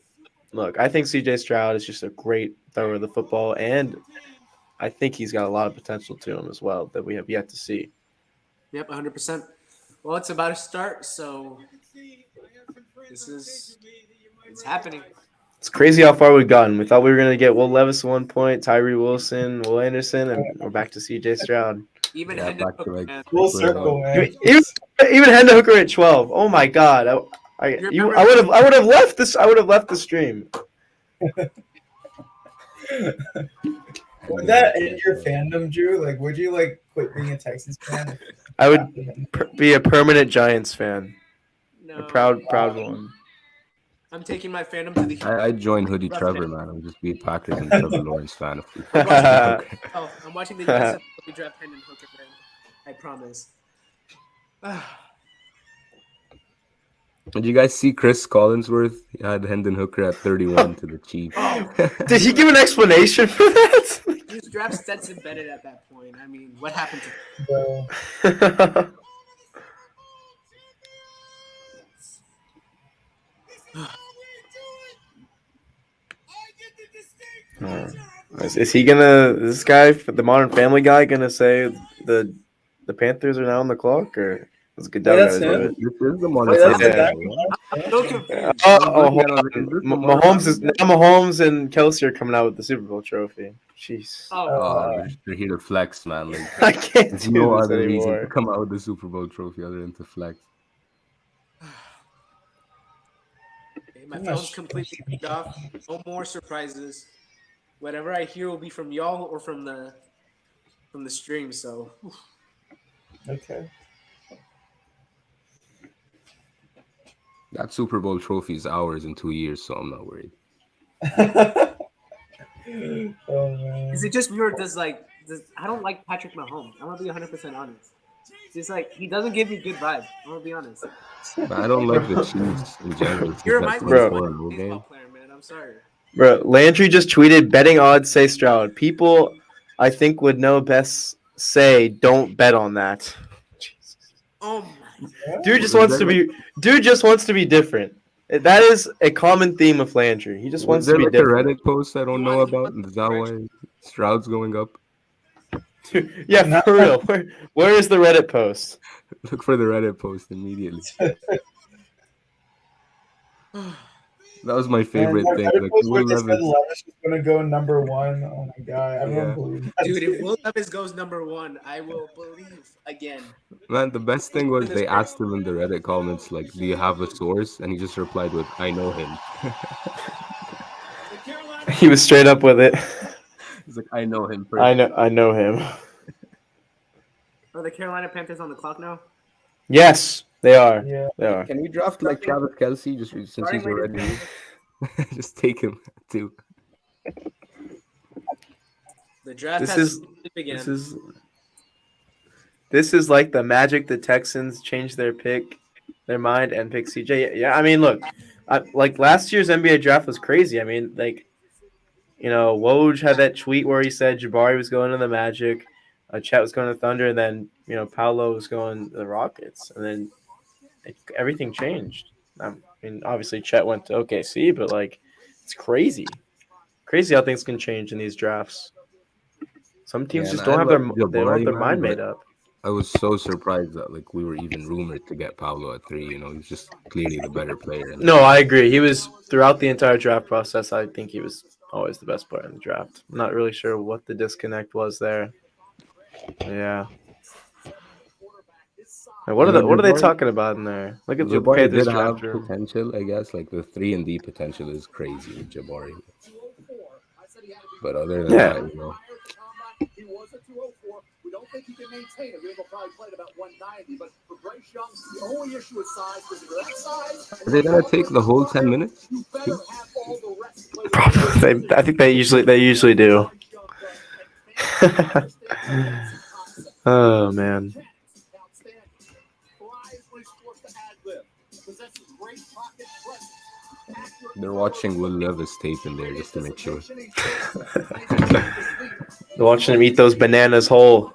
look, I think C.J. Stroud is just a great thrower of the football, and I think he's got a lot of potential to him as well that we have yet to see. Yep, 100%. Well, it's about to start, so it's happening. It's crazy how far we've gotten. We thought we were going to get Will Levis at one point, Tyree Wilson, Will Anderson, and we're back to C.J. Stroud. Even Yeah, Hendon back to Hooker, like man. Full circle, man. Even Hendon Hooker at 12. Oh my God! I would have left this. I would have left the stream. Would that end your fandom, Drew? Like, would you like quit being a Texans fan? I would be a permanent Giants fan, No, a proud one. I'm taking my fandom to the. I joined Hoodie Rough Trevor, it. man. I'm just be a Packers and Trevor Lawrence fan. I'm watching the USFL draft Hendon Hooker, man. I promise. Did you guys see Chris Collinsworth? He had Hendon Hooker at 31 to the Chiefs. Did he give an explanation for that? His draft Stetson Bennett at that point. I mean, what happened to Bro. Is he gonna? Is this guy, the Modern Family guy, gonna say the Panthers are now on the clock, or is Goodell That's gonna do him? it? This is the one. Wait, that's Yeah. I'm so confused. Hold on. Mahomes and Kelsey are coming out with the Super Bowl trophy. Jeez, They're here to flex, man. Like, I can't there's do no this other reason to anymore. come out with the Super Bowl trophy other than to flex. My phone's completely turned off. No more surprises. Whatever I hear will be from y'all or from the stream. So Okay. That Super Bowl trophy is ours in 2 years, so I'm not worried. Oh man. is it just me or does I don't like Patrick Mahomes. I'm gonna be 100% honest. It's like he doesn't give me good vibes. I'm gonna be honest. But I don't like the Chiefs in general. You remind me Bro. of a 4-0 baseball game. player, man. I'm sorry. Bro, Landry just tweeted betting odds say Stroud. People, I think, would know best say don't bet on that. Oh my! Dude just wants to be different. That is a common theme with Landry. He just Was wants to there be like a different. Reddit post I don't know about? Is that why Stroud's going up? Yeah, for real. Where is the Reddit post? Look for the Reddit post immediately. That was my favorite Man, thing. that Like post where Will they said Levis. Levis was gonna go number 1. Oh my god, everyone Yeah. believed that. Dude, if Will Levis goes number 1, I will believe again. Man, the best thing was This they great. asked him in the Reddit comments, like, do you have a source? And he just replied with, I know him. He was straight up with it. He's like, I know him. I know him. Are the Carolina Panthers on the clock now? Yes, they are. Yeah. They are. Can we draft like Travis Kelce just since Starting he's already later. just take him too. The draft This has is again. this is like the magic. The Texans changed their mind and pick CJ. Yeah, I mean, look, like last year's NBA draft was crazy. I mean, like, Woj had that tweet where he said Jabari was going to the Magic, Chet was going to Thunder, and then Paolo was going to the Rockets, and then everything changed. I mean, obviously Chet went to OKC, but like, it's crazy how things can change in these drafts. Some teams just don't have their mind made up. I was so surprised that like we were even rumored to get Pablo at 3. He's just clearly the better player. No, I agree. He was throughout the entire draft process. I think he was always the best player in the draft. I'm not really sure what the disconnect was there. Yeah. And what are they talking about in there? Look at the Jabari Panthers did draft have room. potential, I guess. Like the 3 and D potential is crazy with Jabari. But other than that, He was a 204. We don't think he can maintain it. We'll probably play about 190. But for Bryce Young, the only issue is size. Because if that size, are they gonna take the whole 10 minutes? you better have all the rest. Probably. I think they usually do. Oh man. They're watching Will Levis tape in there just to make sure. They're watching him eat those bananas whole.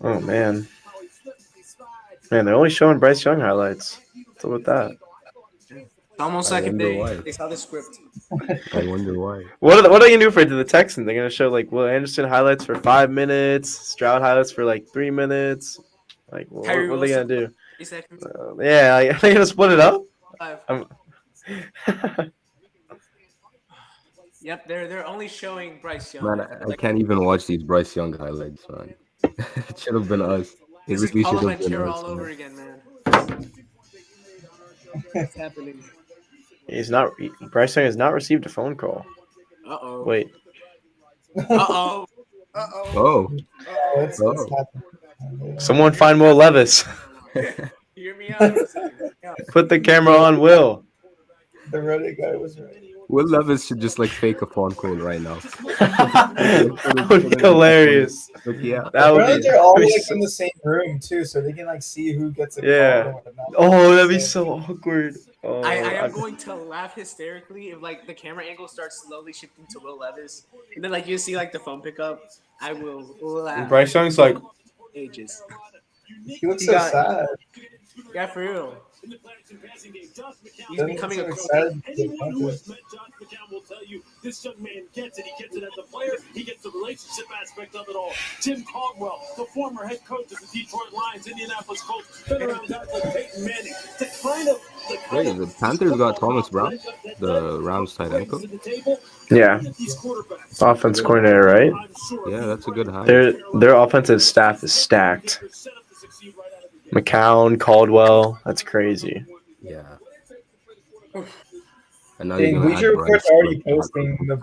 Oh man. Man, they're only showing Bryce Young highlights. What's up with that? It's almost like if they saw the script. I wonder why. What are they gonna do for the Texans? They're gonna show like Will Anderson highlights for 5 minutes, Stroud highlights for like 3 minutes. Like, what are they gonna do? 3 seconds. Yeah, are they gonna split it up? 5. Yep, they're only showing Bryce Young. Man, I can't even watch these Bryce Young highlights, man. It should have been us. It This is really should Paulo have been Banchero us. all over Man. again, man. What's happening? Bryce Young has not received a phone call. Uh-oh. Wait. Uh-oh. Oh. It's happening. Someone find Will Levis. Hear me out. Put the camera on Will. The Reddit guy was right. Will Levis should just like fake a phone call right now. That would be hilarious. Like, yeah. That would Apparently be, they're all that'd be like so- in the same room too, so they can like see who gets a Yeah. call. And whatnot. Oh, that'd be so awkward. Oh, I am going to laugh hysterically if like the camera angle starts slowly shifting to Will Levis, and then like you see like the phone pick up. I will laugh. Bryce Young's like, Ages. He looks so sad. Yeah, for real. He's Doesn't becoming look a so excited. Anyone who has met Josh McCown will tell you this young man gets it. He gets it as a player. He gets the relationship aspect of it all. Tim Caldwell, the former head coach of the Detroit Lions, Indianapolis Colts, been around guys like Peyton Manning. Wait, the Panthers got Thomas Brown, the Rams tight end coach? yeah, offense coordinator, right? Yeah, that's a good hire. Their offensive staff is stacked. McCown, Caldwell, that's crazy. Yeah. And now Dang, you're gonna Bleacher add Report's Bryce. already posting the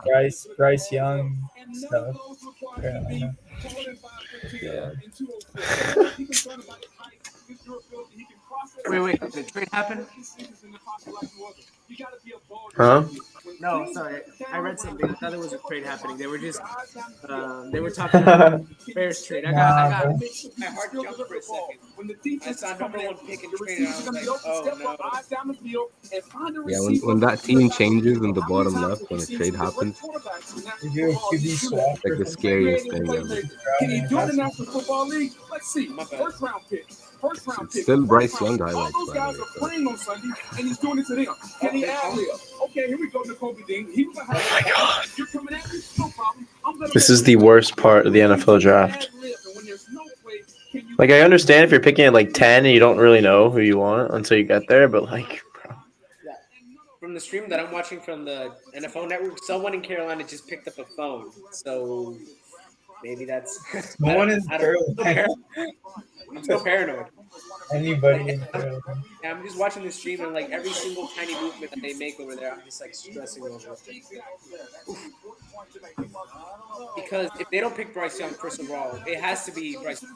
Bryce Young stuff. Carolina. Yeah. Wait, did the trade happen? Huh? No, sorry. I read something. I thought there was a trade happening. They were just they were talking about Bears trade. I got my heart jumped for a second. I saw number 1 pick and traded. I was like, oh no. Yeah, when that team changes in the bottom left, when a trade happens, You do a QB swap. like the scariest thing ever. Can he do it in the National Football League? Let's see. First round pick. First round pick. Still Bryce First round Young pick. All highlights, those by the guys way. are playing on Sunday, and he's doing it to them. Can he ad lib? Okay, here we go, Nakobe Dean. He was a high God. You're coming at me? No problem. This is the worst part of the NFL draft. Like, I understand if you're picking at like 10 and you don't really know who you want until you get there, but like, bro. Yeah. From the stream that I'm watching from the NFL Network, someone in Carolina just picked up a phone. So maybe that's. No one is I'm so paranoid. Anybody in Carolina. Yeah, I'm just watching the stream and like every single tiny movement that they make over there, I'm just like stressing over it. Because if they don't pick Bryce Young, first of all, it has to be Bryce Young.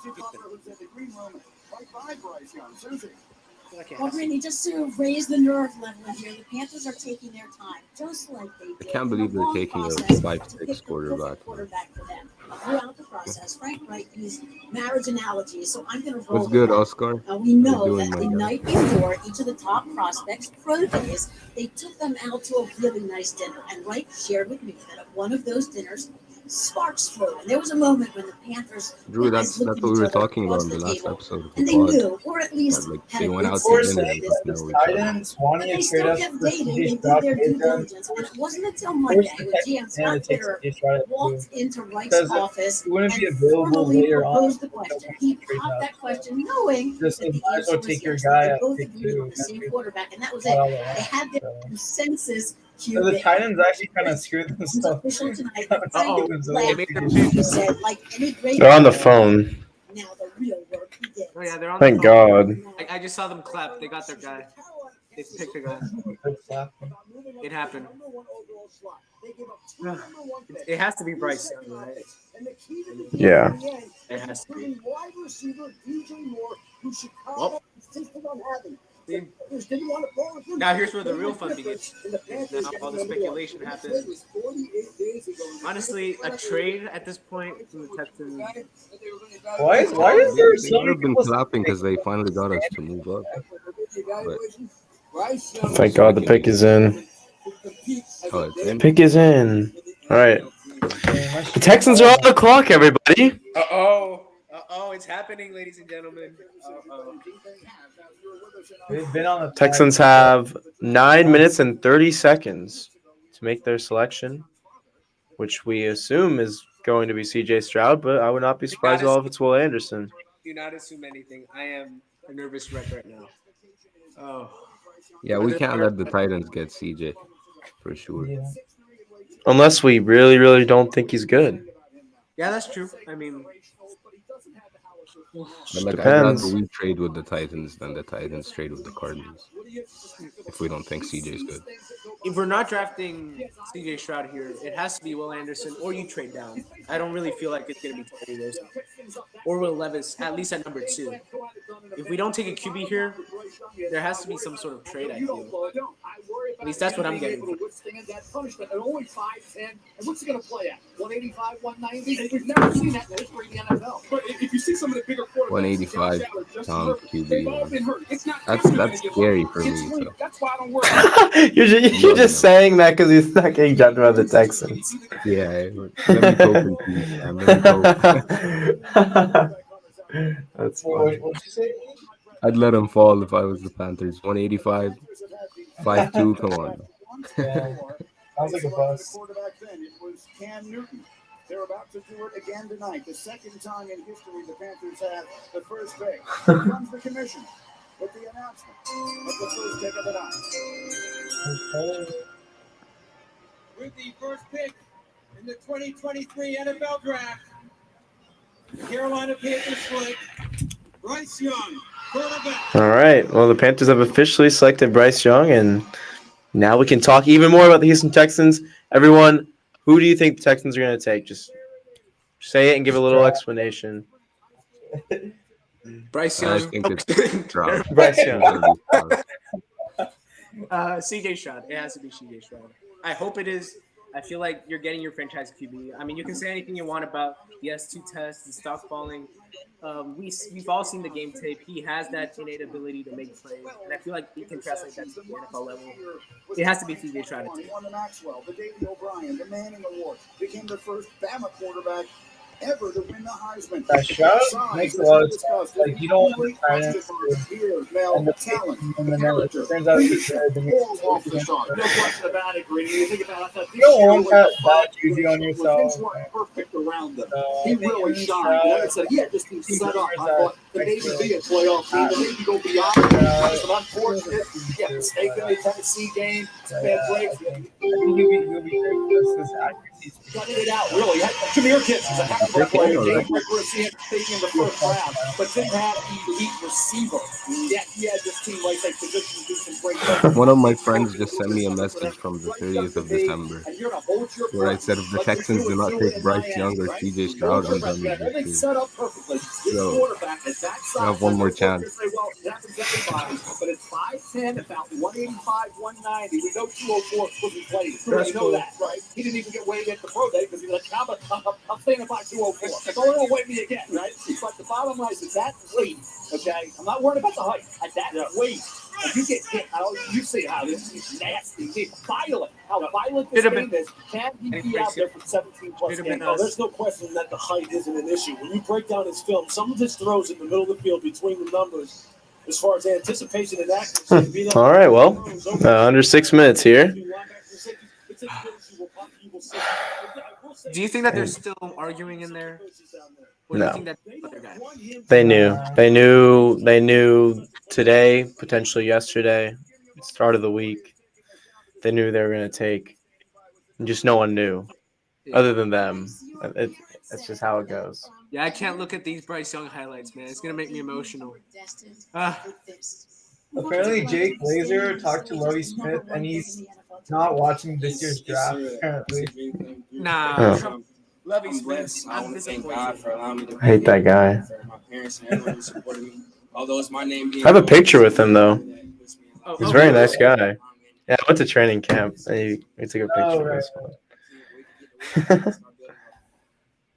Well, Brittany, just to raise the nerve level in here, the Panthers are taking their time, just like they did. I can't believe they're long taking a process 5'6" to pick the quarterback. perfect quarterback for them. Throughout the process, Frank Wright used marriage analogies, so I'm going to roll What's good, with that. Oscar? We know How you doing, that my the guy? night before each of the top prospects' pro days, they took them out to a really nice dinner. And Wright shared with me that at one of those dinners, sparks flew. And there was a moment when the Panthers Drew, guys that's looked what at we were each other talking about across in the the last table, episode of and the they pod. knew, or at least Like had they a went good out Or to sense dinner saying and that got to this know was each other. Titans wanting but they to trade still up kept for dating. CJ They did Stroud their due made them diligence. And it wasn't until force Monday the when GM Texans to Scott take Bitter CJ Stroud walked too. into Wright's Because office he wouldn't be and available formally later on. proposed the question. He popped that question knowing Just that might the as well answer was take your yes. guy They at both pick agreed on 2. the same quarterback, and that was Not it. all they They want. had their So consensus the QB. Titans actually kind of screwed It was themselves. official tonight. Kind of Frank screwed themselves They laughed made their with and pitch. he CJ said, like any great They're on the man, phone. now the real work begins. Oh yeah, they're on the Thank phone. God. I just saw them clap. They got their guy. They picked a guy. Stroud. It happened. It has to be Bryce Young, right? Yeah. It has to be. Well, see? Now here's where the real fun begins. Now all the speculation happens. Honestly, a trade at this point from the Texans. Why is They there so would many have been people clapping saying because they finally got us to move up. But Thank God the pick is in. oh, it's in. Pick is in. All right. my The Texans are on the clock, everybody. Uh-oh, it's happening, ladies and gentlemen. Uh-oh. They've been on the Texans have 9 minutes and 30 seconds to make their selection, which we assume is going to be CJ Stroud, but I would not be surprised at all if it's Will Anderson. Do not assume anything. I am a nervous wreck right now. Oh. Yeah, we can't let the Titans get CJ for sure. Yeah. Unless we really, really don't think he's good. Yeah, that's true. I mean, But like, I'd Depends. rather we trade with the Titans than the Titans trade with the Cardinals if we don't think CJ's good. if we're not drafting CJ Stroud here, it has to be Will Anderson or you trade down. I don't really feel like it's going to be Teddy Wilson or Will Levis, at least at number 2. If we don't take a QB here, there has to be some sort of trade, I feel. At least that's what I'm getting. Only 5'10", and what's he going to play at? 185, 190? We've never seen that in the history of the NFL. But if you see some of the bigger quarterbacks, 185 pound they've all QB. been hurt. It's not That's scary for me. So. That's why I don't worry. You're just saying that because he's not getting drafted by the Texans. Yeah, let me go confused, man. Let me go. That's funny. What'd you say? I'd let him fall if I was the Panthers. 185, 5'2", come on. Yeah. Sounds like a bust. Quarterback then, it was Cam Newton. They're about to do it again tonight. The second time in history the Panthers have the first pick. Here comes the commission with the announcement of the first pick of the night. Okay. With the first pick in the 2023 NFL Draft, the Carolina Panthers select Bryce Young, quarterback. All right. Well, the Panthers have officially selected Bryce Young, and now we can talk even more about the Houston Texans. Everyone, who do you think the Texans are going to take? Just say it and give a little explanation. Bryce I Young. think it's Stroud. Bryce Young. CJ Stroud. It has to be CJ Stroud. I hope it is. I feel like you're getting your franchise QB. I mean, you can say anything you want about the S2 test, the stock falling. We've all seen the game tape. He has that innate ability to make plays, and I feel like he can translate that to the NFL level. It has to be CJ Stroud. He won the Maxwell, the Davey O'Brien, the Manning Award, became the first Bama quarterback ever to win the Heisman. That shot makes a lot of sense. Like, you don't want Only to try to here, Mel, end up talent, and then character, it turns out to be leadership, good. Then all off the chart. No question about it, Green. You think about it, I thought you don't want that bad juju on yourself. things weren't perfect around them. So, He really shined. Like I said, he had this team set up. I thought the Navy be a playoff team, the Navy go beyond. It's an unfortunate, mistakenly Tennessee game. Bad breaks. I think he'll be great. This accuracy. Gutted it out, really. Jameer Gibbs is a heck of a player. Game accuracy and taking in the first round, but didn't have the elite receiver. Yet he had this team like position to do some great things. One of my friends just sent me a message from the 30th of December where I said if the Texans do not take Bryce Young or CJ Stroud, I'm done with this team. Set up perfectly. So, I have one more chance. But it's 5'10", about 185, 190. We know 204 wasn't played. We know that, right? He didn't even get weighed at the pro day because he was like, I'm thinking about 204. So don't weigh me again, right? But the bottom line is that weight, okay? I'm not worried about the height. At that weight, if you get hit, you see how this is nasty. It's violent. How violent this game is. Can he be out there for 17 plus games? No, there's no question that the height isn't an issue. When you break down his film, some of his throws in the middle of the field between the numbers, as far as anticipation and accuracy. All right, well, under 6 minutes here. Do you think that they're still arguing in there? Or do you think that other guy? They knew today, potentially yesterday, start of the week. They knew they were going to take. And just no one knew, other than them. That's just how it goes. Yeah, I can't look at these Bryce Young highlights, man. It's gonna make me emotional. Apparently, Jake Glazer talked to Lovie Smith, and he's not watching this year's draft. Apparently, nah. Lovey Smith, I want to thank God for allowing me to. I hate that guy. For my parents and everyone who supported me. Although it's my name. I have a picture with him though. He's a very nice guy. Yeah, I went to training camp. We took a picture of this one.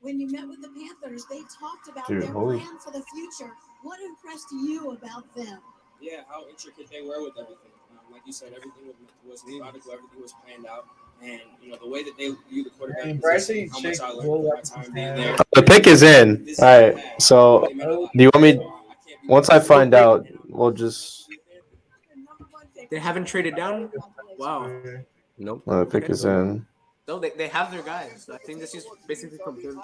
When you met with the Panthers, they talked about Dude, their holy. plan for the future. What impressed you about them? Yeah, how intricate they were with everything. Like you said, everything was methodical, everything was planned out. And, the way that they view the quarterback position, how much I learned my time being there. The pick is in. All right. So, do you want me? Once I find out, we'll just. They haven't traded down? Wow. Nope. Well, the pick is in. No, they have their guys. I think this is basically confirmed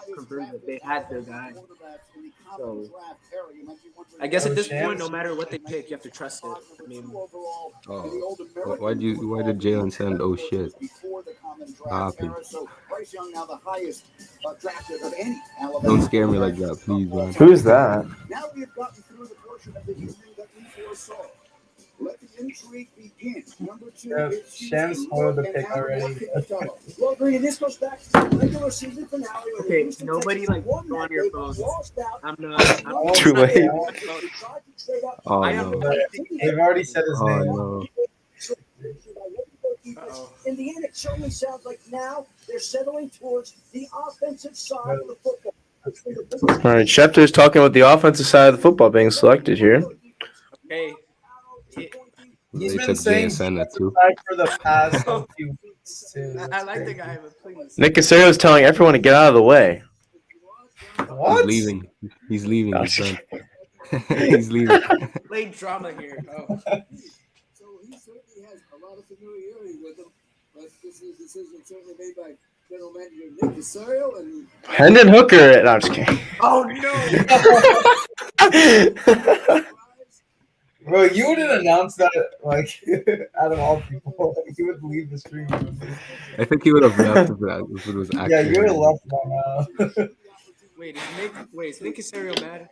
that they had their guy. So, I guess at this point, no matter what they pick, you have to trust it. I mean, why did Jalen send oh shit? Don't scare me like that, please, man. Who's that? Now we have gotten through the portion of the history that we foresaw. Let the intrigue begin. Number 2 is Shams spoiled the pick already. Well, Green, this goes back to the regular season finale. okay, nobody go on your phones. I'm not. Too late. Oh I am. no. they've already said his Oh name. no. In the end, it certainly sounds like now they're settling towards the offensive side of the football. All right. Schefter's talking about the offensive side of the football being selected here. Okay. He's They been took saying JSN at 2. for the past few weeks too. I like the guy, but please. Nick Casario is telling everyone to get out of the way. What? He's leaving. He's leaving. No, He's done. He's leaving. Late drama here. Oh. So he certainly has a lot of familiarity with them, but this is a decision certainly made by General Manager Nick Casario and Hendon Hooker. No, I'm just kidding. Oh no! Bro, you wouldn't announce that out of all people. You would leave the stream. I think he would have left if it was actually. Yeah, you would have left by now. Wait, is Nick Casario mad?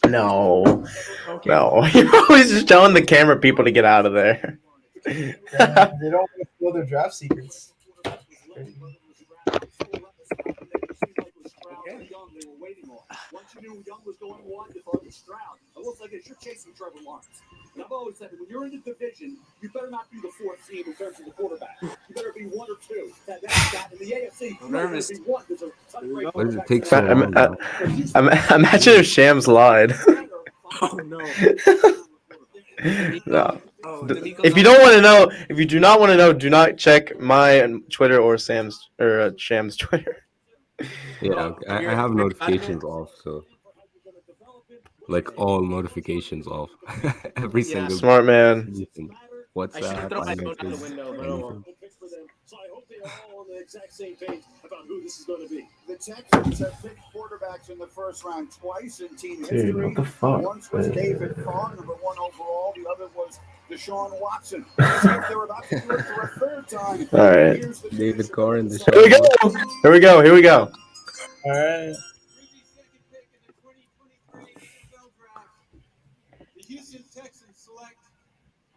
No. Okay. No. You're always just telling the camera people to get out of there. They don't want to steal their draft secrets. once you knew Young was going one, you thought it was Stroud. It looks like you're chasing Trevor Lawrence. And I've always said that when you're in the division, you better not be the fourth team in terms of the quarterback. You better be 1 or 2. That's in the AFC. I'm nervous. You better be 1. Why does it take so long? Imagine if Shams lied. Oh no. No. Oh, If you don't want to know, if you do not want to know, do not check my Twitter or Shams' Twitter. Yeah, I have notifications off, so like all notifications off. Every Yeah. single Smart man. anything. I should WhatsApp, throw my phone out the iMessage, window, but anything. So I hope they are all on the exact same page about who this is going to be. The Texans have picked quarterbacks in the first round twice in team history. Dude, what the fuck? Once was David Carr, number 1 overall. The other was Deshaun Watson. As if they're about to do it for a third time. All right. Here's the David Carr and Here we Deshaun go. Watson. Here we go. Here we go. All right. The Houston Texans select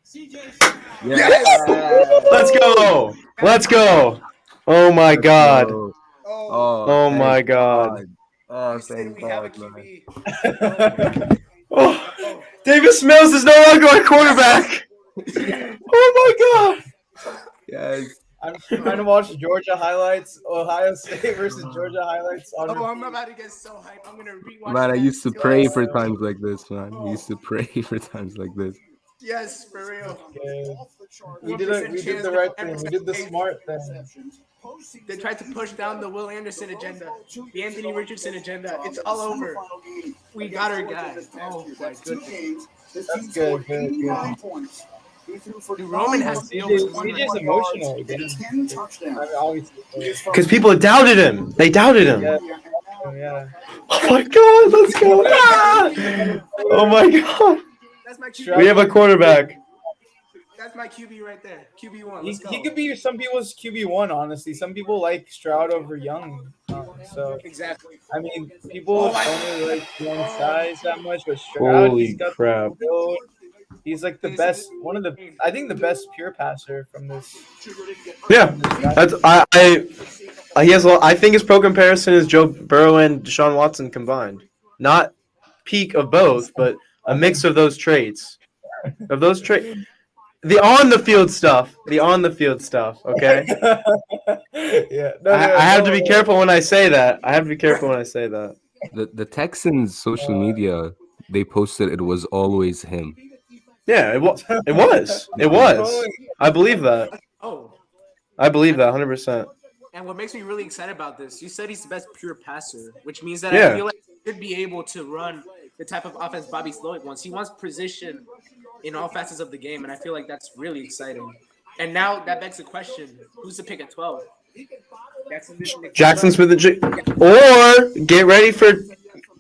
CJ Stroud. Yes! Let's go. Let's go. Oh my Let's God. go. Oh thank my God. Oh, Houston, thank we have a God, man. QB. Oh, Davis Mills is no longer our quarterback. Oh my God. Yes. I'm trying to watch Georgia highlights, Ohio State versus Georgia highlights. On Oh, I'm repeat. about to get so hyped. I'm gonna rewatch. Man, I that used to until pray I- for times like this, man. I used to pray for times like this. Yes, for real. Yeah. We 1% did the chance, right thing. We 1% did the chance. smart thing. They tried to push down the Will Anderson agenda, the Anthony Richardson agenda. It's all over. We got our guy. Oh my goodness. That's good. Good. Dude, Roman has to know CJ, what's going CJ's on. emotional again. I mean, obviously. Because people doubted him. They doubted him. Yeah. Oh my God. Let's go. Ah! Oh my God. That's my QB. We have a quarterback. That's my QB right there. QB1. He, Let's go. he could be some people's QB1, honestly. Some people like Stroud over Young. So, Exactly. I mean, people don't really like Young's size that much, but Stroud, Holy he's got crap. the build. He's like the best, I think the best pure passer from this. Yeah. That's he has. I think his pro comparison is Joe Burrow and Deshaun Watson combined. Not peak of both, but a mix of those traits. The on the field stuff. Okay. Yeah. I have to be careful when I say that. The Texans social media, they posted it was always him. Yeah, it was. I believe that. Oh, I believe that 100%. and what makes me really excited about this, you said he's the best pure passer, which means that Yeah. I feel like he should be able to run the type of offense Bobby Slowick wants. He wants precision in all facets of the game, and I feel like that's really exciting. And now that begs the question, who's the pick at 12? Jackson Smith or get ready for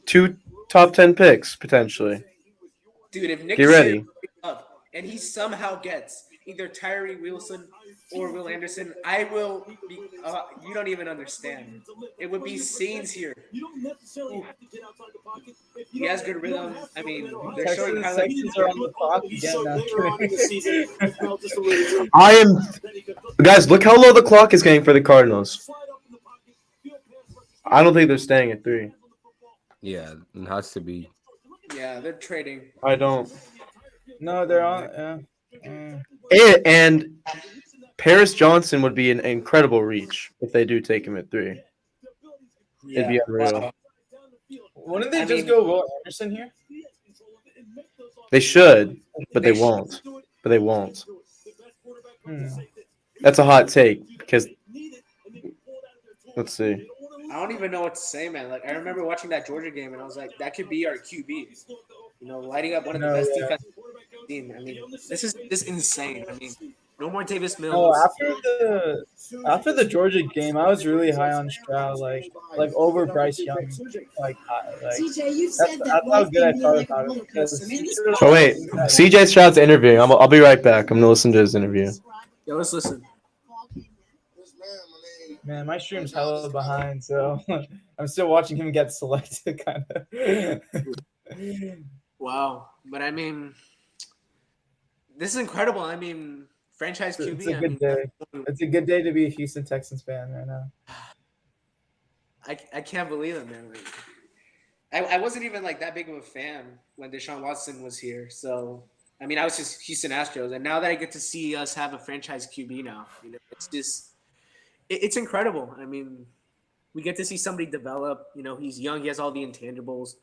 2 top 10 picks potentially. Dude, if Nick Get ready. up and he somehow gets either Tyree Wilson or Will Anderson, I will be. You don't even understand. It would be scenes here. He has good rhythm. I mean, they're showing Texans are on the clock again. Guys, look how low the clock is getting for the Cardinals. I don't think they're staying at 3. Yeah, it has to be. Yeah, they're trading. I don't. No, they're on. And Paris Johnson would be an incredible reach if they do take him at 3. It'd be unreal. Wouldn't they just go Will Anderson here? They should, but they won't. That's a hot take because let's see. I don't even know what to say, man. Like, I remember watching that Georgia game, and I was like, that could be our QB. You know, lighting up one of the best defenses I've seen. I mean, this is insane. I mean, no more Davis Mills. No, after the Georgia game, I was really high on Stroud, like over Bryce Young, like CJ, you said that's that how life good I can be felt like a about roller it. coaster. Man, this Oh wait, CJ Stroud's interviewing. I'll be right back. I'm gonna listen to his interview. Yeah, let's listen. Man, my stream's hella behind, so I'm still watching him get selected, kind of. Wow, but I mean, this is incredible. I mean, franchise QB. It's a good day. It's a good day to be a Houston Texans fan right now. I can't believe it, man. I wasn't even like that big of a fan when Deshaun Watson was here. So I mean, I was just Houston Astros, and now that I get to see us have a franchise QB now, you know, it's just it's incredible. I mean, we get to see somebody develop. You know, he's young. He has all the intangibles.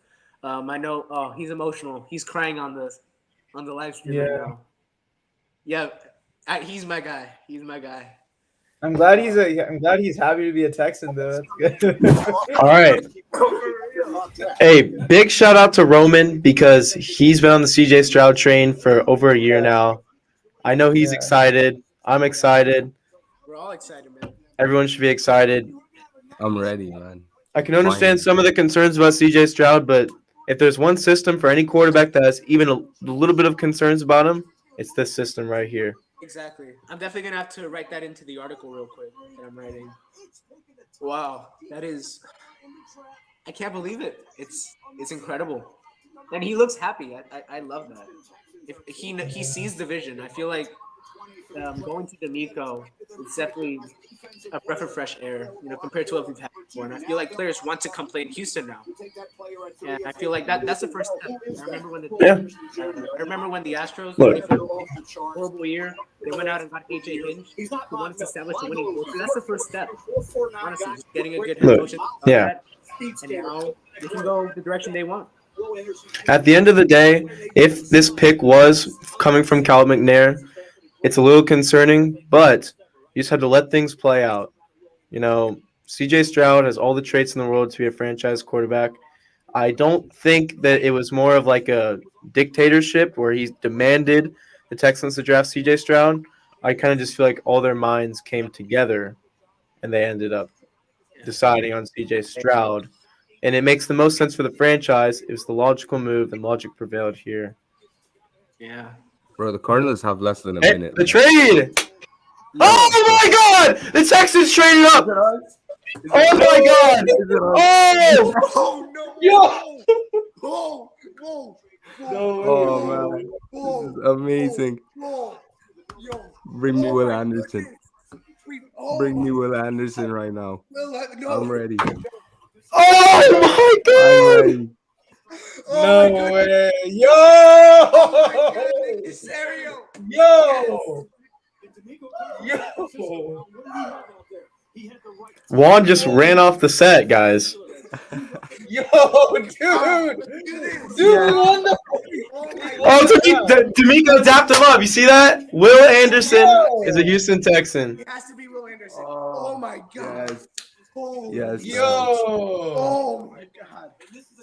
I know. Oh, he's emotional. He's crying on the live stream right now. Yeah, he's my guy. I'm glad he's happy to be a Texan though. That's good. All right. Hey, big shout out to Roman because he's been on the CJ Stroud train for over a year now. I know he's excited. I'm excited. We're all excited, man. Everyone should be excited. I'm ready, man. I can understand some of the concerns about CJ Stroud, but if there's one system for any quarterback that has even a little bit of concerns about him, it's this system right here. Exactly. I'm definitely gonna have to write that into the article real quick that I'm writing. Wow, that is. I can't believe it. It's incredible, and he looks happy. I love that. If he sees the vision, I feel like going to D'Amico is definitely a breath of fresh air, compared to what we've had before. And I feel like players want to come play in Houston now. And I feel like that's the first step. I remember when the Astros, horrible year, they went out and got AJ Hinch, who wanted to establish a winning culture. That's the first step. Honestly, just getting a good head coach. Yeah. And now they can go the direction they want. At the end of the day, if this pick was coming from Cal McNair, it's a little concerning, but you just have to let things play out. CJ Stroud has all the traits in the world to be a franchise quarterback. I don't think that it was more of like a dictatorship where he demanded the Texans to draft CJ Stroud. I kind of just feel like all their minds came together and they ended up deciding on CJ Stroud. And it makes the most sense for the franchise. It was the logical move, and logic prevailed here. Yeah. Bro, the Cardinals have less than a minute. The trade! Oh my God! The Texans traded up! Oh my God! Oh! Oh no! Yo! Oh man, this is amazing. Bring me Will Anderson. Bring me Will Anderson right now. I'm ready. Oh my God! I'm ready. No way! Yo! Yo! Juan just ran off the set, guys. Yo, dude! Dude, won the. D'Amico tapped him up. You see that? Will Anderson is a Houston Texan. It has to be Will Anderson. Oh my God. Yes. Yes. Yo! Oh my God.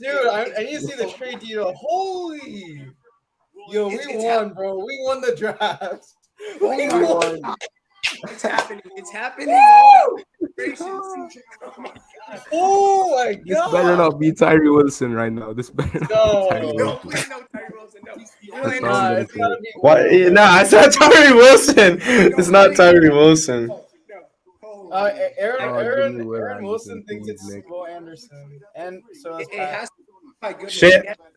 Dude, I need to see the trade deal. Holy! Yo, we won, bro. We won the draft. We won. It's happening. It's happening. Oh my God. This better not be Tyree Wilson right now. This better not be Tyree No, Wilson. please no Tyree Wilson. No. That's all I'm gonna say. What? Nah, it's not Tyree Wilson. It's not Tyree Wilson. Aaron Wilson thinks it's Will Anderson, and so it's Pat. My goodness.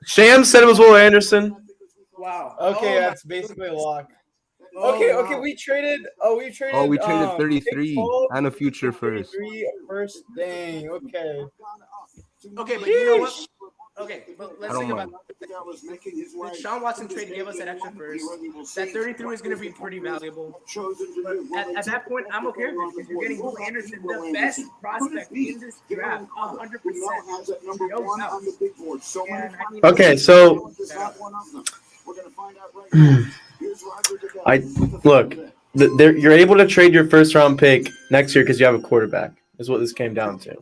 Sham said it was Will Anderson. Wow. Okay, that's basically a lock. Okay, we traded. We traded 33 and a future first. First thing. Okay. Okay, but you know what? Okay, but let's think about it. The Sean Watson trade gave us that extra first. That 33 is going to be pretty valuable. But at that point, I'm okay with it because you're getting Will Anderson, the best prospect in this draft, 100%. Okay, so you're able to trade your first round pick next year because you have a quarterback. Is what this came down to.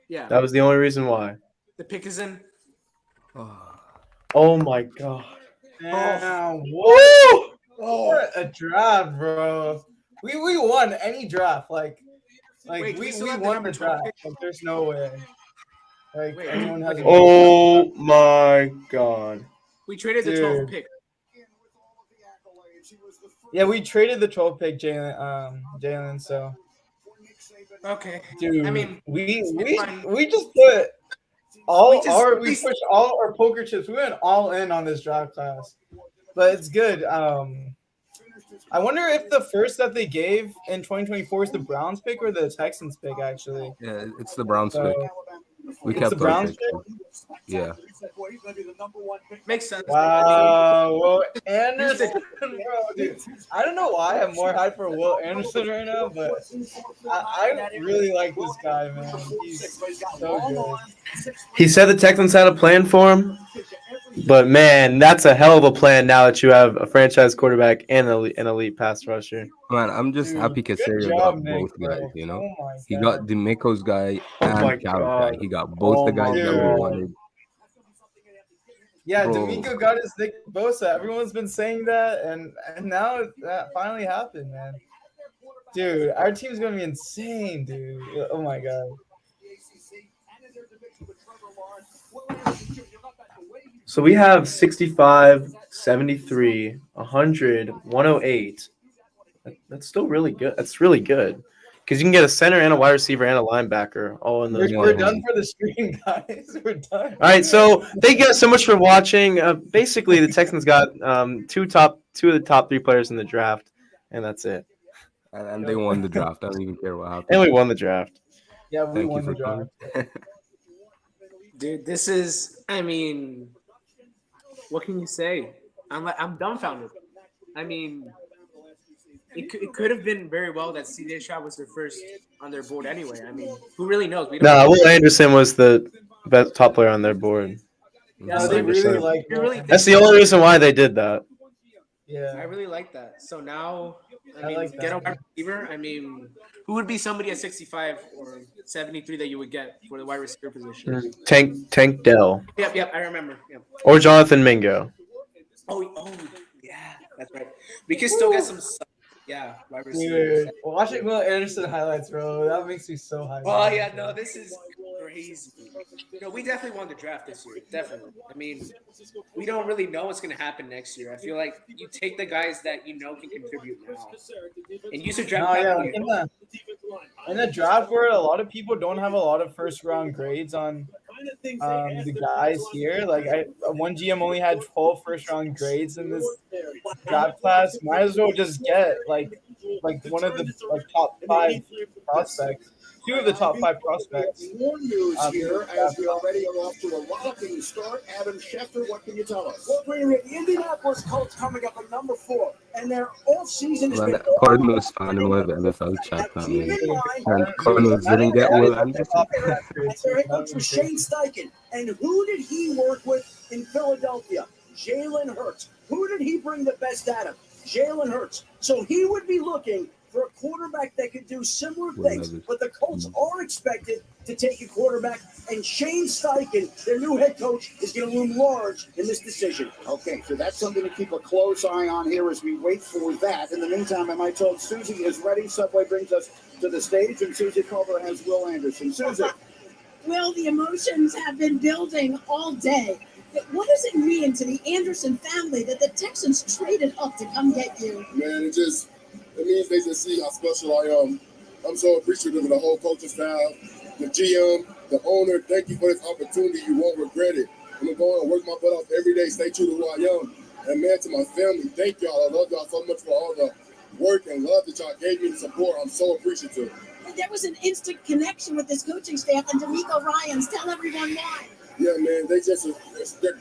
Yeah. That was the only reason why. The pick is in. Oh my God. Damn, what? What a draft, bro. We won any draft. Wait, we won the draft. Like, there's no way. Like, anyone has. Oh my God. We traded the 12th pick. Yeah, we traded the 12th pick, Jalen. So. Okay. Dude, I mean, we just put we pushed all our poker chips. We went all in on this draft class, but it's good. I wonder if the first that they gave in 2024 is the Browns pick or the Texans pick. Actually, yeah, it's the Browns pick. We it's kept the Browns pick. Yeah. Makes sense. Wow, Will Anderson, bro, dude. I don't know why I'm more hyped for Will Anderson right now, but I really like this guy, man. He's so good. He said the Texans had a plan for him. But man, that's a hell of a plan now that you have a franchise quarterback and an elite pass rusher. Man, I'm just Dude, happy good Casario job, got Nick, both guys, bro. you know? Oh my He god. got D'Amico's guy Oh my and Cal's god. guy. He got both Oh the my guys that we God. wanted. Yeah, Bro. D'Amico got his Nick Bosa. Everyone's been saying that, and now that finally happened, man. Dude, our team's gonna be insane, dude. Oh my god. So we have 65, 73, 100, 108. That's still really good. That's really good. Because you can get a center and a wide receiver and a linebacker all in those. We're done for the stream, guys. We're done. All right, so thank you guys so much for watching. Basically, the Texans got two of the top 3 players in the draft, and that's it. And they won the draft. I don't even care what happened. And we won the draft. Yeah, we Thank won you the for coming. draft. Dude, this is. I mean, what can you say? I'm dumbfounded. I mean, it could have been very well that CJ Stroud was their first on their board anyway. I mean, who really knows? We don't No, know. Will Anderson was the best top player on their board. Yeah, they really like. That's the only reason why they did that. Yeah, I really like that. So now, I mean, like get a that. wide receiver. I mean, who would be somebody at 65 or 73 that you would get for the wide receiver position? Tank Dell Yep, I remember. Yep. or Jonathan Mingo. Oh, yeah, that's right. We can still get some. Yeah, wide receiver. Dude, watching Will Anderson highlights, bro, that makes me so hyped. Oh yeah, no, this is crazy. We definitely won the draft this year. Definitely. I mean, we don't really know what's going to happen next year. I feel like you take the guys that you know can contribute now, and use your draft. No, yeah, in the draft where a lot of people don't have a lot of first round grades on the guys here. Like one GM only had 12 first round grades in this draft class. Might as well just get like one of the top 5 prospects. 2 of the top 5 prospects. More news here as we already are off to a rocking start. Adam Schefter, what can you tell us? Well, the Indianapolis Colts coming up at number 4, and their offseason has been Cardinals fan in one of the NFL chat, and Cardinals didn't get Will Anderson. Their head coach was Shane Steichen, and who did he work with in Philadelphia? Jalen Hurts. Who did he bring the best out of? Jalen Hurts. So he would be looking for a quarterback that could do similar things, but the Colts are expected to take a quarterback, and Shane Steichen, their new head coach, is going to loom large in this decision. Okay, so that's something to keep a close eye on here as we wait for that. In the meantime, am I told Susie is ready? Subway brings us to the stage, and Susie Culver has Will Anderson. Susie. Well, the emotions have been building all day. What does it mean to the Anderson family that the Texans traded up to come get you? Man, it means they just see how special I am. I'm so appreciative of the whole coaching staff, the GM, the owner. Thank you for this opportunity. You won't regret it. I'm going to go and work my butt off every day, stay true to who I am. And man, to my family, thank y'all. I love y'all so much for all the work and love that y'all gave me, the support. I'm so appreciative. And there was an instant connection with this coaching staff and D'Amico Ryans. Tell everyone why. Yeah, man, they're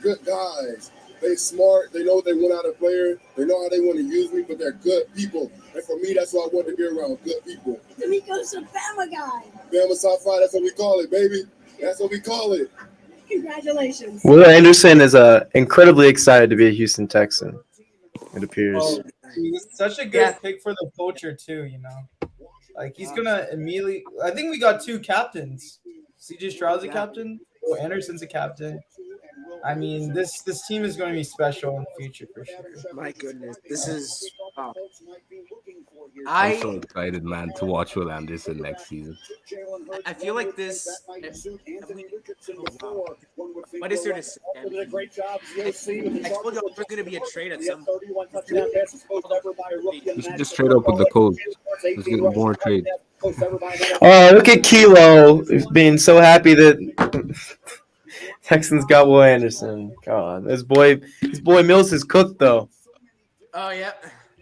good guys. They smart. They know what they want out of players. They know how they want to use me, but they're good people. And for me, that's what I want to be around, good people. D'Amico's a Bama guy. Bama top 5, that's what we call it, baby. That's what we call it. Congratulations. Will Anderson is incredibly excited to be a Houston Texan, it appears. He's such a good pick for the culture, too, Like, he's going to immediately – I think we got 2 captains. CJ Stroud's a captain. Will Anderson's a captain. I mean, this team is going to be special in the future for sure. My goodness, this is. Wow. I'm so excited, man, to watch Will Anderson next season. I feel like this. What is there to say? I told you there's going to be a trade at some point. We should just trade up with the Colts. Let's get more trade. Oh, look at Kilo being so happy that Texans got Will Anderson. God, this boy Mills is cooked though. Oh yeah.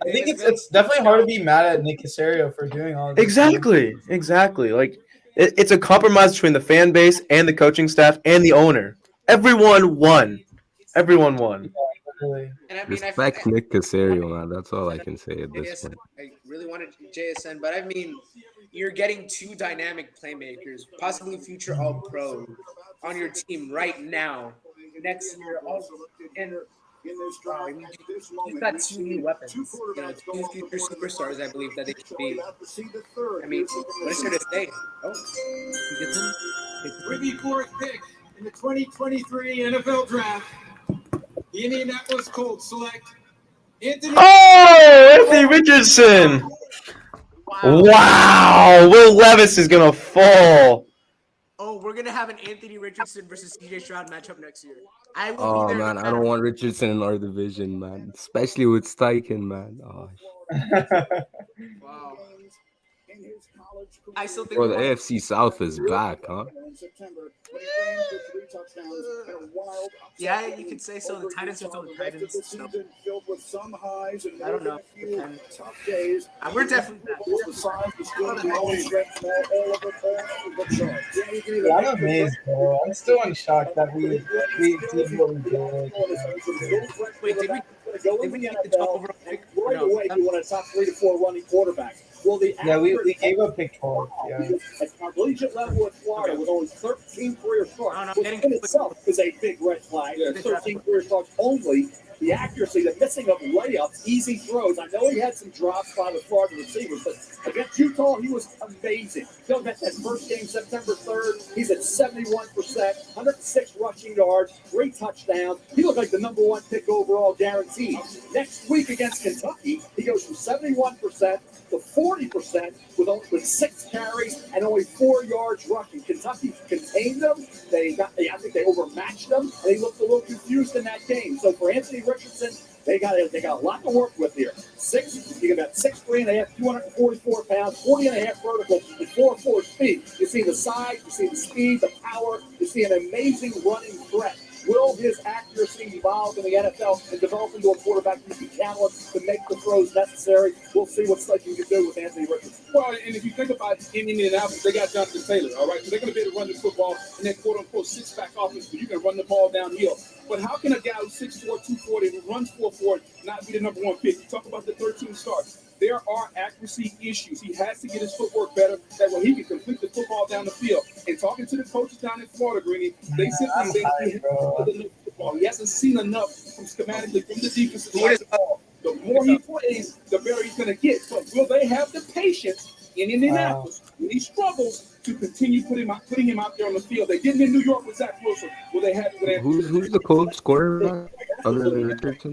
I think it's definitely hard to be mad at Nick Casario for doing all this. Exactly. Like it's a compromise between the fan base and the coaching staff and the owner. Everyone won. And I mean, Respect Nick Casario, man. That's all I can say at this point. I really wanted JSN, but I mean, you're getting 2 dynamic playmakers, possibly future All-Pro, on your team right now. next year. And wow, I mean, he's got two new weapons. You know, two future superstars. I believe that they should be. I mean, what is there to say? Oh, he gets him. With the fourth pick in the 2023 NFL Draft, the Indianapolis Colts select Anthony Richardson. Wow. Will Levis is going to fall. Oh, we're going to have an Anthony Richardson versus CJ Stroud matchup next year. I will Oh be there. man, I don't want Richardson in our division, man. Especially with Steichen, man. Oh, Wow. I still think bro, the AFC South is back, huh? Yeah, you could say so. The Titans are still the Titans. So. I don't know. We're definitely back. Yeah, I'm amazed, bro. I'm still in shock that we did what we did. Wait, did we get the top overall pick? No. You want a top 3 to 4 running quarterback. Well, we gave up pick 12. Yeah. At collegiate level at Florida with only 13 career starts, which in itself is a big red flag. 13 career starts only. The accuracy, the missing of layups, easy throws. I know he had some drops by the Florida receivers, but against Utah, he was amazing. Go back that first game, September 3rd. He's at 71%, 106 rushing yards, 3 touchdowns. He looked like the number 1 pick overall, guaranteed. Next week against Kentucky, he goes from 71% to 40% with 6 carries and only 4 yards rushing. Kentucky contained them. I think they overmatched them, and they looked a little confused in that game. So for Anthony Richardson, they got a lot to work with here. You got 6'3.5", 244 pounds, 40.5 vertical, and 4.4 speed. You see the size, you see the speed, the power. You see an amazing running threat. Will his accuracy evolve in the NFL and develop into a quarterback who can count to make the throws necessary? We'll see what Steichen can do with Anthony Richardson. Well, and if you think about it, in Indianapolis, they got Jonathan Taylor, all right? So they're going to be able to run the football in that quote-unquote six-back offense where you can run the ball downhill. But how can a guy who's 6'4", 240, who runs 4.4, not be the number 1 pick? You talk about the 13 starts. There are accuracy issues. He has to get his footwork better. That way he can complete the football down the field. And talking to the coaches down in Florida, Greeny, they simply think he hasn't seen enough from schematically from the defensive side of the ball. The more he plays, the better he's going to get. But will they have the patience in Indianapolis when he struggles to continue putting him out there on the field? They did it in New York with Zach Wilson. Will they have? Who's the Colts quarterback other than Richardson?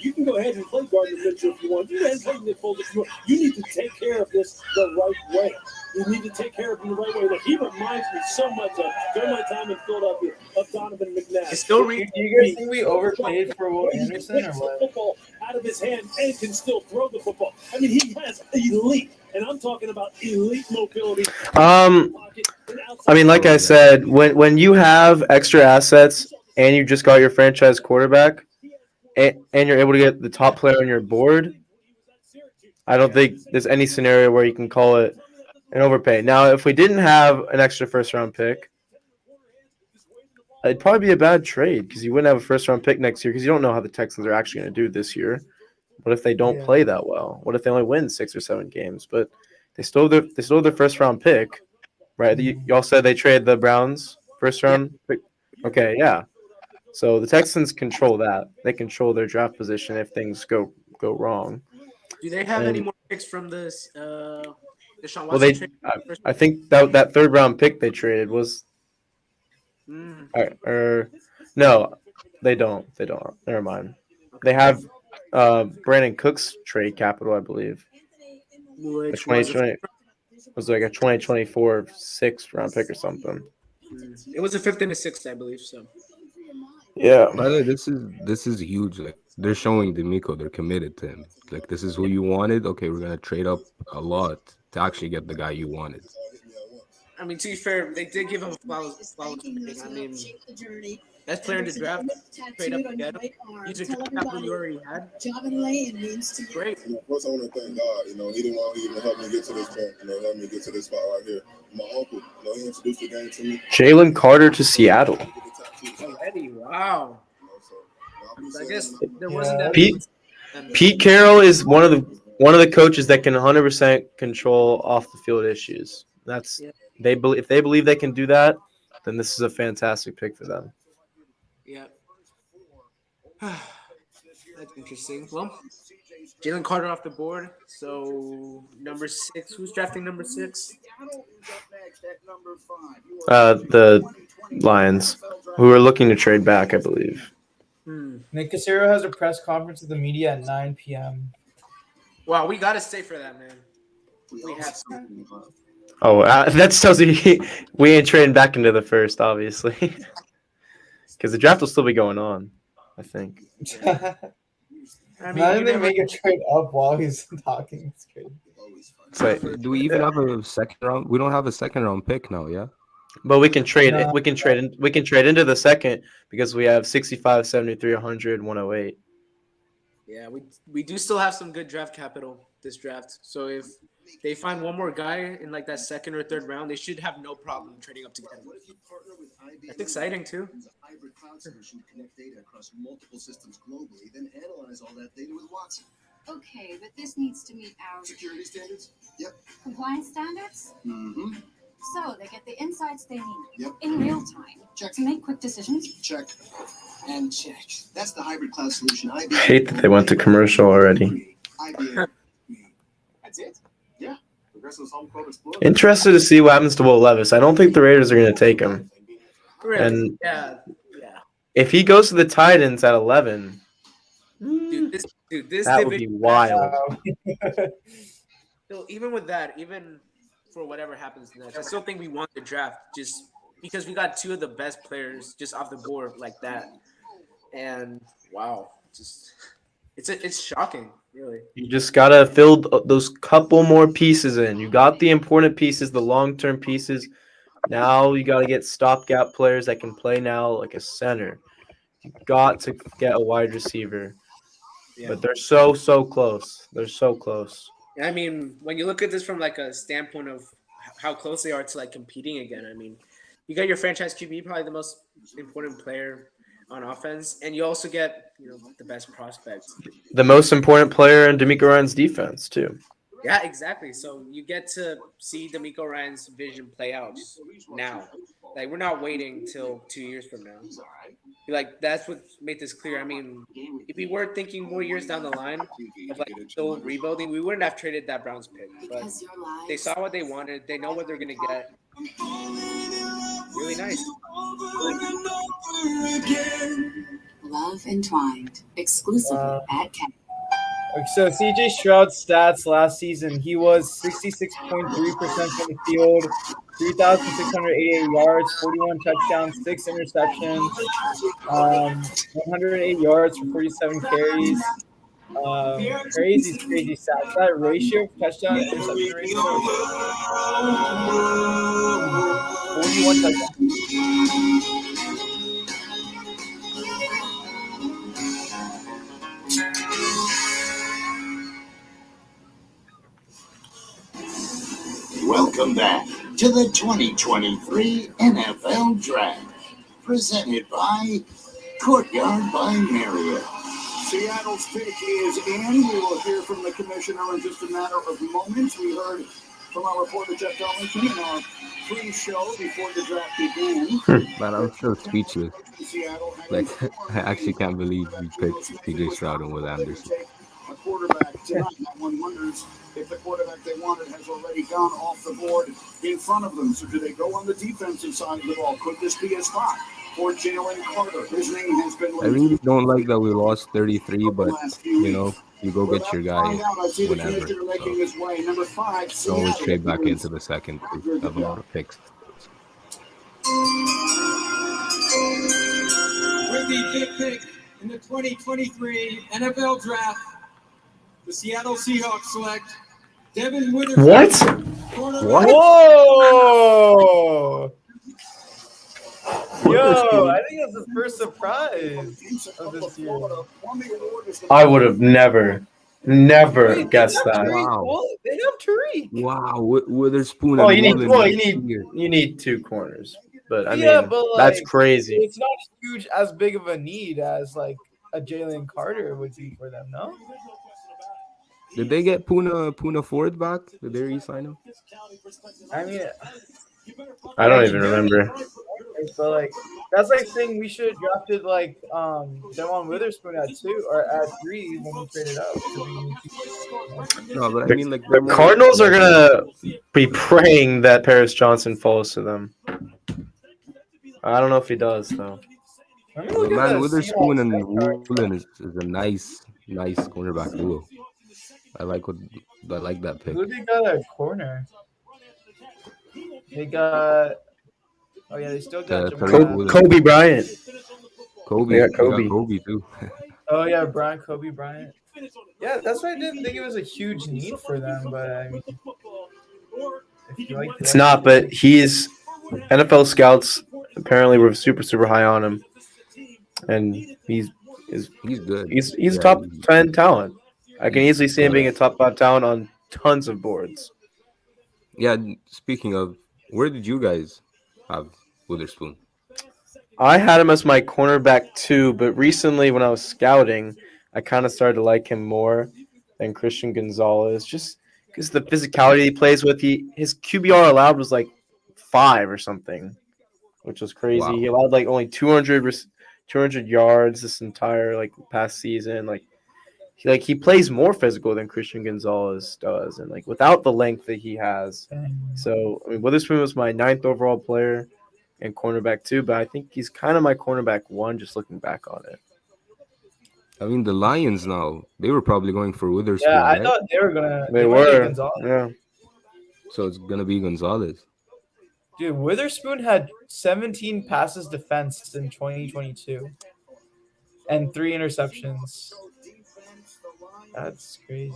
You can go ahead and play Gardner Minshew if you want. You can go ahead and play Nick Foles if you want. You need to take care of this the right way. You need to take care of him the right way. Look, he reminds me so much of during my time in Philadelphia of Donovan McNabb. Do you guys think we overpaid for Will Anderson or what? Football out of his hand and can still throw the football. I mean, he has elite, and I'm talking about elite mobility. I mean, like I said, when you have extra assets and you just got your franchise quarterback and you're able to get the top player on your board, I don't think there's any scenario where you can call it an overpay. Now, if we didn't have an extra first-round pick, it'd probably be a bad trade because you wouldn't have a first-round pick next year because you don't know how the Texans are actually going to do this year. What if they don't play that well? What if they only win 6 or 7 games? But they stole their first-round pick, right? Y'all said they traded the Browns first-round pick. Okay, yeah. So the Texans control that. They control their draft position if things go wrong. Do they have any more picks from this? Deshaun Well, Watson trade? I think that third-round pick they traded was. No, they don't. They don't. Never mind. They have Brandon Cook's trade capital, I believe. Which was like a 2024 6th-round pick or something. It was a 5th and a 6th, I believe. So. Yeah. By the way, this is huge. Like they're showing D'Amico they're committed to him. Like this is who you wanted. Okay, we're gonna trade up a lot to actually get the guy you wanted. I mean, to be fair, they did give him a flawless pick. I mean, best player in the draft, trade up to get him. Use a draft capital you already had. Great. First, I want to thank God. He didn't want to even help me get to this point. Help me get to this spot right here. My uncle, he introduced the game to me. Jalen Carter to Seattle. Already, wow. I guess there wasn't that. Pete Carroll is one of the coaches that can 100% control off the field issues. If they believe they can do that, then this is a fantastic pick for them. Yeah. That's interesting. Well, Jalen Carter off the board. So number 6. Who's drafting number 6? The Lions, who are looking to trade back, I believe. Nick Cassero has a press conference with the media at 9 p.m. Wow, we gotta stay for that, man. We have to. Oh, that tells you we ain't trading back into the first, obviously, because the draft will still be going on, I think. I mean, Imagine they make a trade up while he's talking. It's crazy. So, do we even have a second round? We don't have a second round pick now, yeah? But we can trade. No. We can trade. We can trade into the second because we have 65, 73, 100, 108. Yeah, we do still have some good draft capital this draft. So if they find one more guy in like that second or third round, they should have no problem trading up to get him. That's exciting too. Hybrid cloud solution connect data across multiple systems globally, then analyze all that data with Watson. Okay, but this needs to meet our Security standards? Yep. compliance standards. Mm-hmm. So they get the insights they need Yep. in real time Check. to make quick decisions. Check. And check. That's the hybrid cloud solution. I hate that they went to commercial already. That's it? Yeah. Progressive's home quote explodes. Interested to see what happens to Will Levis. I don't think the Raiders are going to take him. Really? And yeah. if he goes to the Titans at 11, This that would be wild. So even with that, even for whatever happens next, I still think we want the draft just because we got 2 of the best players just off the board like that. And wow, it's shocking, really. You just gotta fill those couple more pieces in. You got the important pieces, the long-term pieces. Now you gotta get stopgap players that can play now, like a center. You got to get a wide receiver, but they're so close. They're so close. I mean, when you look at this from like a standpoint of how close they are to like competing again, I mean, you got your franchise QB, probably the most important player on offense, and you also get the best prospects. The most important player in DeMeco Ryan's defense too. Yeah, exactly. So you get to see DeMeco Ryan's vision play out now. Like we're not waiting till 2 years from now. Like that's what made this clear. I mean, if we were thinking more years down the line of like still rebuilding, we wouldn't have traded that Browns pick. But they saw what they wanted. They know what they're gonna get. Really nice. Love Entwined, exclusively at Ken. So CJ Stroud's stats last season, he was 66.3% from the field, 3,688 yards, 41 touchdowns, 6 interceptions, 108 yards for 47 carries. Crazy stats. That ratio of touchdown to interception ratio, 41 touchdowns. Welcome back to the 2023 NFL Draft, presented by Courtyard by Marriott. Seattle's pick is in. We will hear from the commissioner in just a matter of moments. We heard from our reporter Jeff Darlington in our pre-show before the draft began. Man, I'm still speechless. Like, I actually can't believe we picked CJ Stroud and Will Anderson. A quarterback tonight. That one wonders if the quarterback they wanted has already gone off the board in front of them. So do they go on the defensive side of the ball? Could this be a spot for Jalen Carter? His name has been linked. I really don't like that we lost 33, but you go get your guy whenever. Number 5, so always trade back into the second. We have a lot of picks. With the fifth pick in the 2023 NFL Draft, the Seattle Seahawks select Devin Witherspoon. What? Whoa! Yo, I think that's the first surprise of this year. I would have never guessed that. Wow. They have Tariq. Wow, Witherspoon. Oh, you need 2 corners, but I mean that's crazy. It's not huge, as big of a need as like a Jalen Carter would be for them. No. Did they get Puna Ford back? Did they re-sign him? I mean, I don't even remember. But like, That's like saying we should have drafted like Devon Witherspoon at 2 or at 3 when we traded up. No, but I The, mean, like the they're more Cardinals are legends. gonna be praying that Paris Johnson falls to them. I don't know if he does though. Let me But look at man, the Witherspoon Seahawks and depth chart. Woolen is a nice cornerback duo. I like that pick. Who they got at corner? They got. Oh yeah, they still got Tariq Jamal. Woolen. Kobe Bryant. Kobe. They got They got Kobe. Kobe too. Oh yeah, Kobe Bryant. Yeah, that's why I didn't think it was a huge need for them, but I mean, if you like the It's not, but he's NFL scouts apparently were super high on him, and he's good. He's a top 10 talent. I can easily see him being a top 5 talent on tons of boards. Yeah. Speaking of, where did you guys have Witherspoon? I had him as my cornerback too, but recently when I was scouting, I kind of started to like him more than Christian Gonzalez, just because the physicality he plays with. His QBR allowed was like 5 or something, which was crazy. Wow. He allowed like only 200 yards this entire like past season. He plays more physical than Christian Gonzalez does, and like without the length that he has. So I mean, Witherspoon was my 9th overall player and cornerback 2, but I think he's kind of my cornerback 1 just looking back on it. I mean, the Lions now, they were probably going for Witherspoon, yeah, I right? thought they were gonna. They might get were, Gonzalez. yeah. So it's gonna be Gonzalez. Dude, Witherspoon had 17 passes defense in 2022 and 3 interceptions. That's crazy.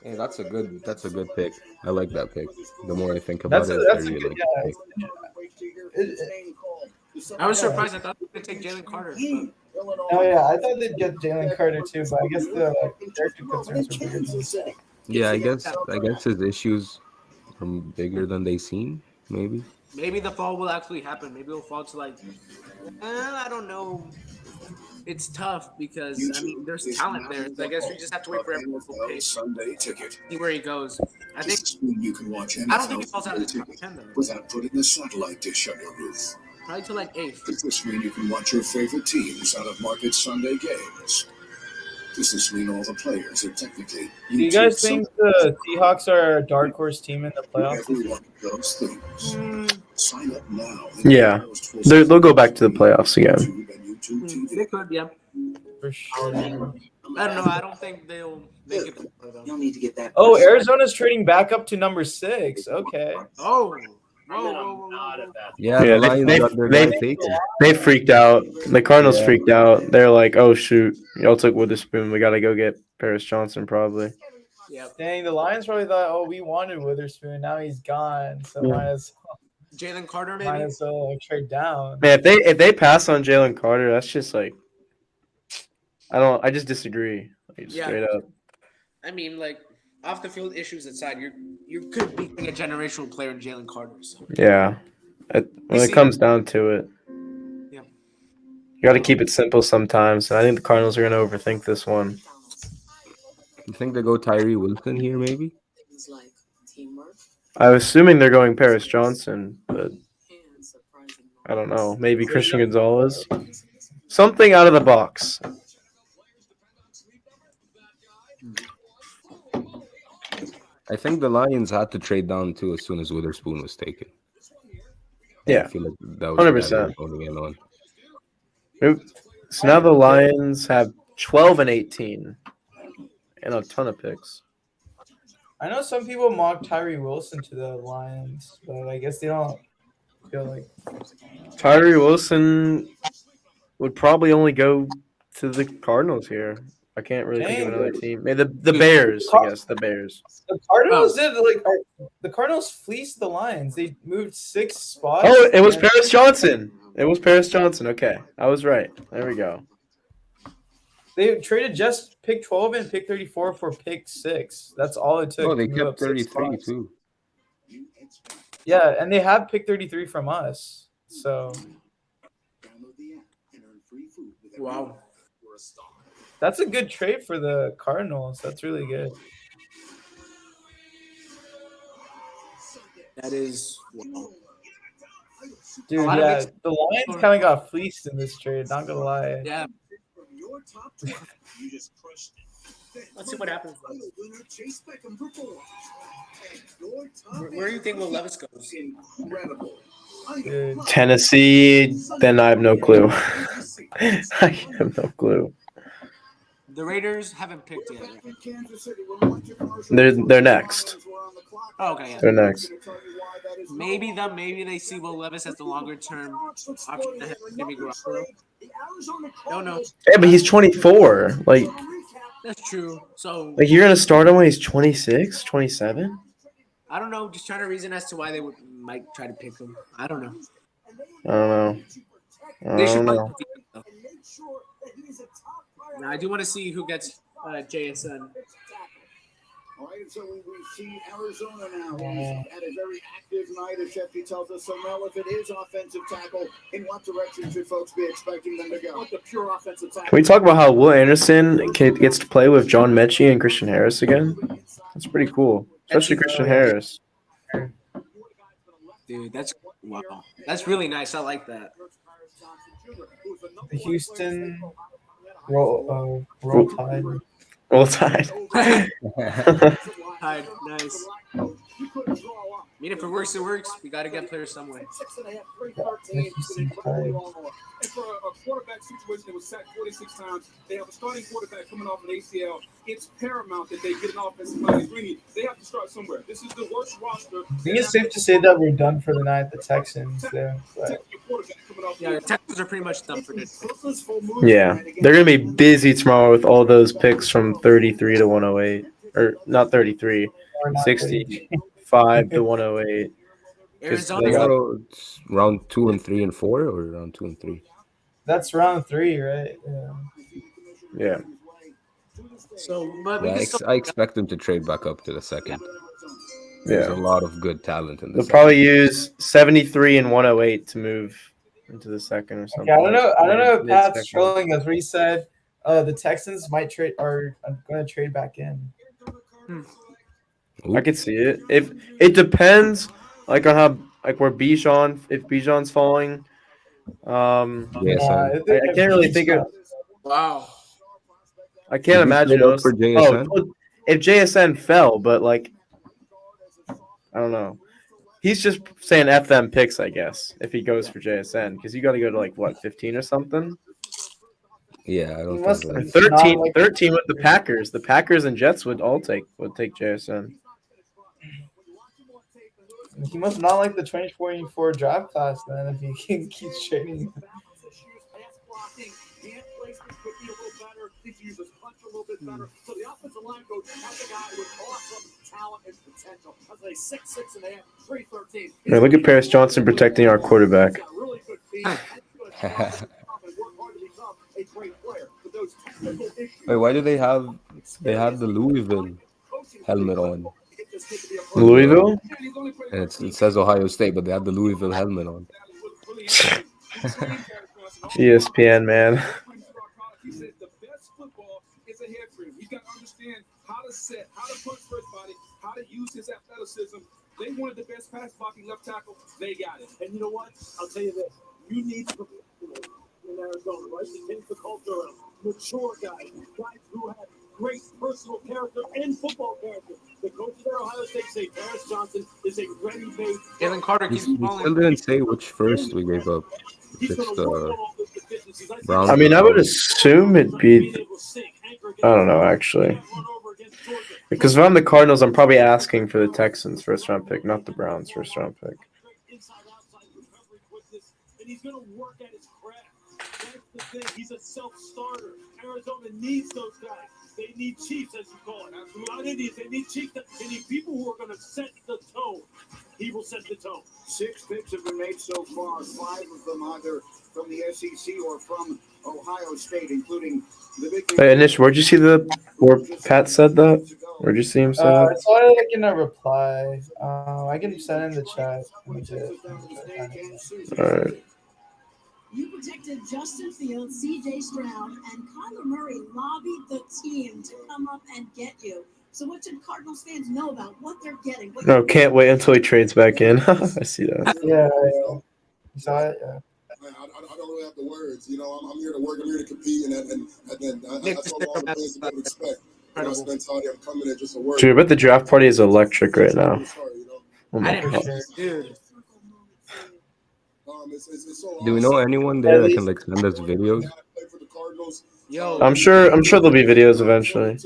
Hey, that's a good pick. I like that pick. The more I think about it, I really like that pick. I was surprised. I thought they would take Jalen Carter. Oh yeah, I thought they'd get Jalen Carter too, but I guess the character concerns are bigger. Yeah, I guess his issues are bigger than they seem. Maybe. Maybe the fall will actually happen. Maybe it'll fall to like, I don't know. It's tough because I mean there's talent there. So I guess we just have to wait for everyone to pay. Sunday ticket. See where he goes. I think You can watch I don't think he falls out of the top 10 though. without putting a satellite dish on your roof. Probably to like 8th. Does this mean you can watch your favorite teams out of market Sunday games? Does this mean all the players are technically? Do you guys think the Seahawks are a dark horse team in the playoffs? Every one of those things. Sign up now. Yeah, they'll go back to the playoffs again. They could, yeah. For sure. I don't know. I don't think they'll make it. You'll need to get that. Oh, Arizona's trading back up to number 6. Okay. Oh. Yeah, the Lions got their guy taken. They freaked out. The Cardinals freaked out. They're like, "Oh shoot, y'all took Witherspoon. We got to go get Paris Johnson probably." Yeah. Dang, the Lions probably thought, "Oh, we wanted Witherspoon. Now he's gone. So Yeah. might as Jalen Carter, maybe. well trade down." Man, if they pass on Jalen Carter, that's just like, I just disagree. Like, straight up. I mean, like off the field issues aside, you could be a generational player in Jalen Carter. So. Yeah, when it comes down to it, yeah, you got to keep it simple sometimes. And I think the Cardinals are going to overthink this one. You think they go Tyree Wilson here, maybe? I'm assuming they're going Paris Johnson, but I don't know. Maybe Christian Gonzalez. Something out of the box. I think the Lions had to trade down too as soon as Witherspoon was taken. Yeah, I feel like that was 100%. Going in on. So now the Lions have 12 and 18 and a ton of picks. I know some people mock Tyree Wilson to the Lions, but I guess they don't feel like Tyree Wilson would probably only go to the Cardinals here. I can't really think of another team. Maybe the Bears, I guess. The Bears. The Cardinals the Cardinals fleeced the Lions. They moved 6 spots. Oh, it was Paris Johnson. It was Paris Johnson. Okay, I was right. There we go. They traded just pick 12 and pick 34 for pick 6. That's all it took. Oh, they to move kept up 6 33 spots. too. Yeah, and they have pick 33 from us. So wow. That's a good trade for the Cardinals. That's really good. That is wow. Dude, yeah, the Lions kind of got fleeced in this trade. Not gonna lie. Yeah. Let's see what happens. Where do you think Will Levis goes? Dude. Tennessee, then I have no clue. I have no clue. The Raiders haven't picked yet. They're next. Oh, okay, yeah. They're next. Maybe they see Will Levis as the longer term option ahead of Jimmy Garoppolo. No. Yeah, but he's 24. Like, That's true. So you're gonna start him when he's 26, 27? I don't know. Just trying to reason as to why they might try to pick him. I don't know. I don't know. They should play. Now, I do want to see who gets JSN. All right, so we see Arizona now at a very active night, as Shefty tells us. So, Mel, if it is offensive tackle, in what direction should folks be expecting them to go? What the pure offensive tackle? Can we talk about how Will Anderson gets to play with John Mechie and Christian Harris again? That's pretty cool, especially Christian Harris. Dude, that's wow. That's really nice. I like that. The Houston Roll Tide. Roll Tide. Tide, nice. I mean, if it works, it works. We got to get players some way. And for a quarterback situation that was sacked 46 times, they have a starting quarterback coming off an ACL. It's paramount that they get an offensive line. They have to start somewhere. This is the worst roster. I think it's safe to say that we're done for the night. The Texans, there. Yeah, the Texans are pretty much done for this. Yeah, they're gonna be busy tomorrow with all those picks from 33 to 108, or not 33, 65 to 108. Tomorrow it's round 2 and 3 and 4, or round 2 and 3. That's round 3, right? Yeah. So, but I expect them to trade back up to the second. Yeah. There's a lot of good talent in the They'll probably use 73 and 108 to move into the second or something. Okay, I don't know if Pat's trolling us. Where he said the Texans are going to trade back in. I could see it. If it depends, on how where Bijan, if Bijan's falling. I can't really think of. Wow. I can't imagine it for JSN? If JSN fell, but I don't know. He's just saying F them picks, I guess, if he goes for JSN, because you got to go to 15 or something. Yeah, I don't think 13 with the Packers. The Packers and Jets would take JSN. He must not like the 2024 draft class then if he keeps trading. So the offensive line coach has a guy with awesome talent and potential. That's like 6'6.5", 313. Man, look at Paris Johnson protecting our quarterback. Wait, why do they have the Louisville helmet on? Louisville? And it says Ohio State, but they have the Louisville helmet on. ESPN, man. It's a head for him. He's got to understand how to set, how to punch for his body, how to use his athleticism. They wanted the best pass blocking left tackle. They got it. And you know what? I'll tell you this. You need to in Arizona, right? To change the culture of mature guys who have great personal character and football character. The coaches at Ohio State say Paris Johnson is a ready-made. Jalen Carter keeps falling. Still didn't say which first we gave up. If it's the Browns. I mean, I would assume it'd be. I don't know, actually. Because if I'm the Cardinals, I'm probably asking for the Texans' first-round pick, not the Browns' first-round pick. And he's going to work at his craft. That's the thing. He's a self-starter. Arizona needs those guys. They need chiefs, as you call it. Not Indians. They need chiefs. They need people who are going to set the tone. He will set the tone. 6 picks have been made so far. 5 of them either from the SEC or from Ohio State, including the big. Hey, Anish, where'd you see where Pat said that? Where'd you see him say that? I saw it in a reply. I can send in the chat. All right. You protected Justin Fields, C.J. Stroud, and Kyler Murray lobbied the team to come up and get you. So what should Cardinals fans know about what they're getting? No, can't wait until he trades back in. I see that. Yeah. You saw it? Yeah. I don't really have the words. You know, I'm here to work. I'm here to compete, and that's all the players to be able to expect. You know, mentality. I'm coming in just to work. Dude, but the draft party is electric right now. Oh I my didn't god. dude. Do we know anyone there that can like send us videos? Yo, I'm sure there'll be videos eventually.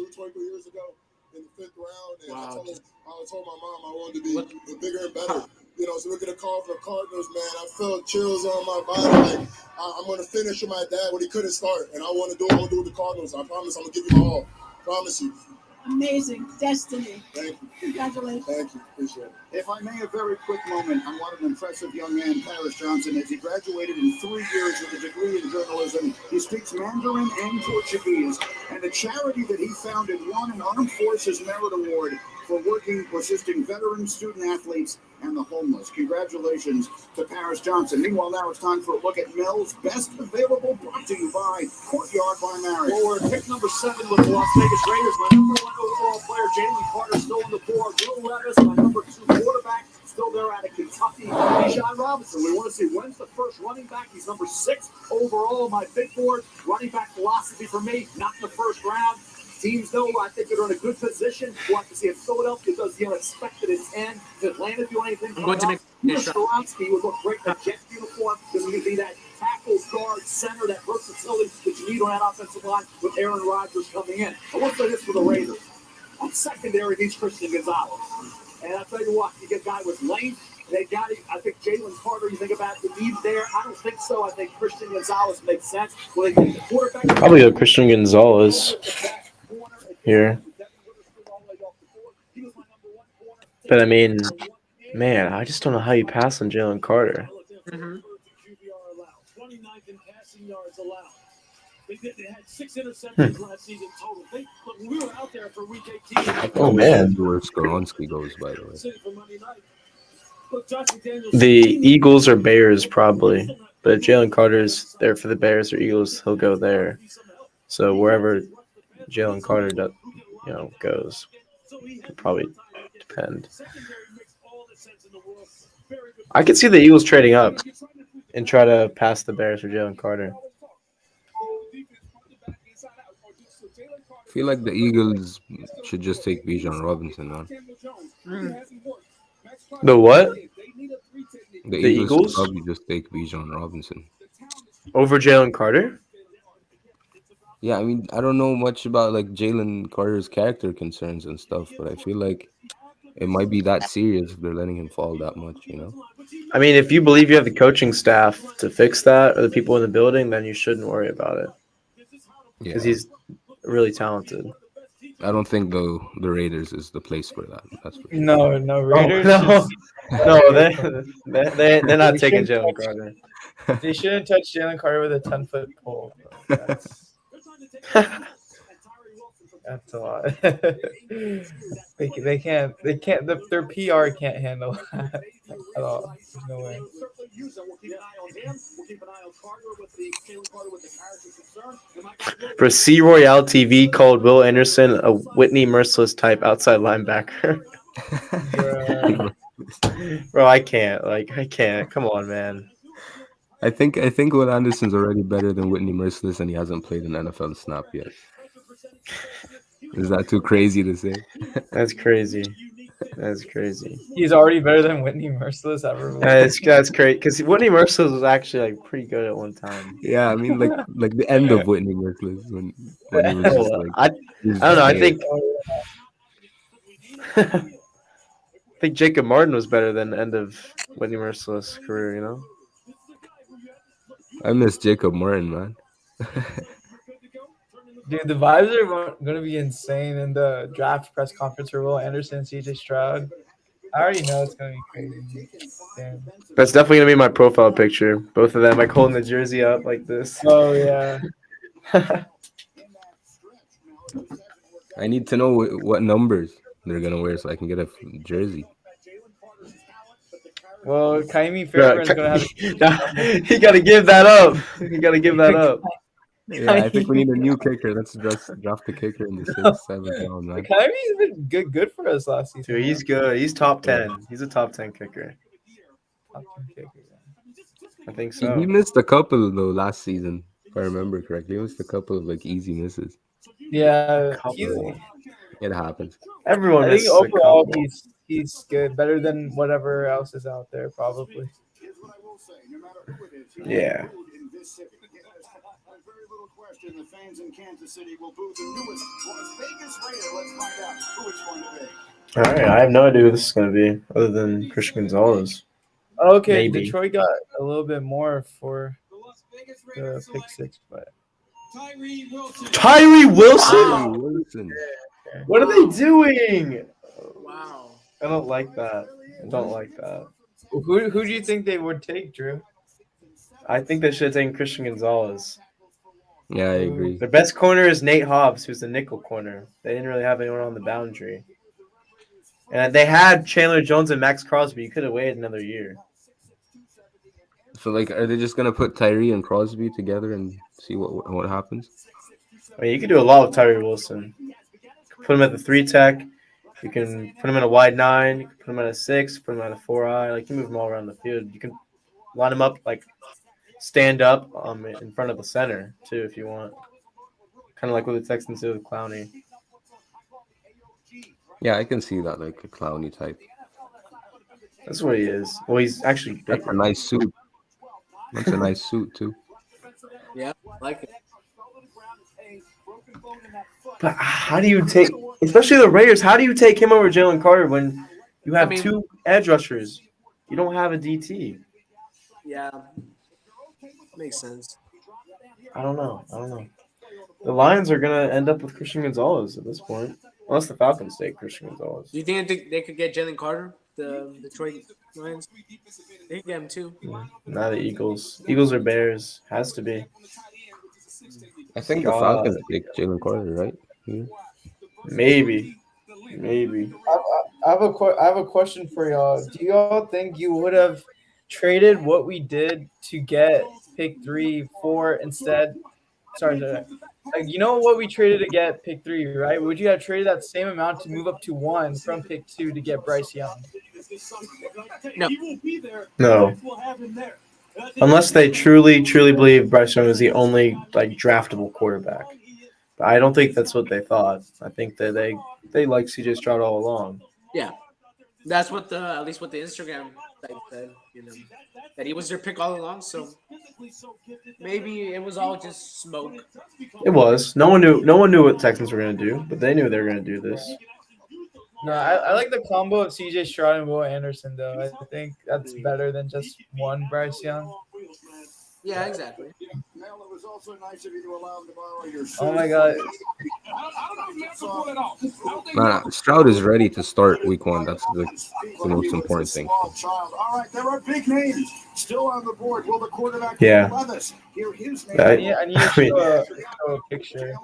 wow. I told my mom I wanted to be bigger and better. You know, so look at the call for the Cardinals, man. I felt chills on my body. Like I'm gonna finish with my dad when he couldn't start, and I want to do what I'm gonna do with the Cardinals. I promise I'm gonna give you my all. Promise you. Amazing destiny. Thank you. Congratulations. Thank you. Appreciate it. If I may, a very quick moment on what an impressive young man Paris Johnson is. He graduated in 3 years with a degree in journalism. He speaks Mandarin and Portuguese. And the charity that he founded won an Armed Forces Merit Award for assisting veteran student athletes and the homeless. Congratulations to Paris Johnson. Meanwhile, now it's time for a look at Mel's Best Available, brought to you by Courtyard by Marriott. Forward, pick number 7 with the Las Vegas Raiders. My number 1 overall player, Jalen Carter, still on the board. Will Levis, my number 2 quarterback, still there out of Kentucky. Bijan Robinson, we want to see when's the first running back. He's number 6 overall on my big board. Running back philosophy for me, not in the first round. Teams, though, I think they're in a good position. We'll have to see if Philadelphia does the unexpected at 10. If Atlanta do anything, I'm going to make Skoronski would look great in a Jets uniform. This is going to be that tackle, guard, center, that versatility that you need on that offensive line with Aaron Rodgers coming in. I want to say this for the Raiders. On secondary, needs Christian Gonzalez. And I'll tell you what, you get a guy with length. They got it. I think Jalen Carter, you think about the need there. I don't think so. I think Christian Gonzalez makes sense. Well, they the quarterback. Probably a Christian Gonzalez here. But I mean, man, I just don't know how you pass on Jalen Carter. Mm-hmm. They had 6 interceptions last season total. We were out there for week 18. Oh man, where Skoronski goes, by the way. The Eagles or Bears probably, but if Jalen Carter's there for the Bears or Eagles, he'll go there. So wherever Jalen Carter goes, could probably depend. I could see the Eagles trading up and try to pass the Bears for Jalen Carter. I feel like the Eagles should just take Bijan Robinson, man. The what? The Eagles should probably just take Bijan Robinson over Jalen Carter. Yeah, I mean, I don't know much about like Jalen Carter's character concerns and stuff, but I feel like it might be that serious if they're letting him fall that much, you know? I mean, if you believe you have the coaching staff to fix that or the people in the building, then you shouldn't worry about it. Because he's really talented. I don't think the Raiders is the place for that. That's for sure. No, Raiders. They're not taking Jalen Carter. They shouldn't touch Jalen Carter with a 10-foot pole. That's a lot. They can't. Their PR can't handle that at all. There's no way. For C Royale TV called Will Anderson a Whitney Merciless type outside linebacker. Bro, I can't. Come on, man. I think Will Anderson's already better than Whitney Merciless, and he hasn't played an NFL snap yet. Is that too crazy to say? That's crazy. That's crazy. He's already better than Whitney Merciless ever. That's great because Whitney Merciless was actually like pretty good at one time. Yeah, I mean like the end of Whitney Merciless when he was just like I don't know. I think Jacob Martin was better than the end of Whitney Merciless' career. You know. I miss Jacob Martin, man. Dude, the vibes are going to be insane in the draft press conference for Will Anderson and CJ Stroud. I already know it's going to be crazy. Damn. That's definitely going to be my profile picture. Both of them, like holding the jersey up like this. Oh, yeah. I need to know what numbers they're going to wear so I can get a jersey. Well, Kaimi Fairbairn's going to have... He got to give that up. He got to give that up. Yeah, I think we need a new kicker. Let's just draft the kicker in the 6th, 7th round, man. Kaimi's been good for us last season. Dude, he's good. He's top 10. He's a top 10 kicker. Top 10 kicker, yeah. I think He so. missed a couple though last season, if I remember correctly. He missed a couple of like easy misses. Yeah, Couple. It happens. Everyone I think misses a overall couple. he's good, better than whatever else is out there probably. Here's what I will say: no matter who it is, Yeah. in this city, there's very little question the fans in Kansas City will boo the newest Las Vegas Raider. Let's find out who it's going to be. All right, I have no idea who this is going to be, other than Christian Gonzalez. Okay, Maybe. Detroit got a little bit more for the pick six, but Tyree Wilson. Tyree Wilson? Wow. Wilson. What are they doing? Wow. I don't like that. I don't like that. who do you think they would take, Drew? I think they should have taken Christian Gonzalez. Yeah, I agree. Their best corner is Nate Hobbs, who's the nickel corner. They didn't really have anyone on the boundary. And they had Chandler Jones and Max Crosby. You could have waited another year. So like, are they just gonna put Tyree and Crosby together and see what happens? I mean, you could do a lot with Tyree Wilson. Put him at the 3-tech. You can put him in a wide 9. You can put him at a 6. Put him at a 4-eye. Like, you move him all around the field. You can line him up, like, stand up in front of the center, too, if you want. Kind of like what the Texans do with Clowney. Yeah, I can see that, like a Clowney type. That's what he is. Well, he's actually bigger. That's a nice suit. That's a nice suit, too. Yeah, like it. But how do you take, especially the Raiders, how do you take him over Jalen Carter when you have two edge rushers? You don't have a DT. Yeah. Makes sense. I don't know. The Lions are going to end up with Christian Gonzalez at this point. Unless the Falcons take Christian Gonzalez. Do you think they could get Jalen Carter, the Detroit Lions? They could get him too. Not the Eagles. Eagles or Bears. Has to be. I think the Falcons take Jalen Carter, right? Yeah. Maybe. I have a question for y'all. Do y'all think you would have traded what we did to get pick 3 for instead? Sorry. Like, you know what we traded to get pick 3, right? Would you have traded that same amount to move up to 1 from pick 2 to get Bryce Young? No. Unless they truly believe Bryce Young is the only draftable quarterback. But I don't think that's what they thought. I think that they like CJ Stroud all along. Yeah. That's what at least what the Instagram site said, that he was their pick all along. So maybe it was all just smoke. It was. No one knew what Texans were going to do, but they knew they were going to do this. No, I like the combo of CJ Stroud and Will Anderson, though. I think that's better than just one Bryce Young. Yeah, exactly. Mel, it was also nice of you to allow him to borrow your suit. Oh my God. Man, Stroud is ready to start week 1. That's the most important thing. All right, there are big names still on the board. Will the quarterback Levis hear his name? I need to show a picture.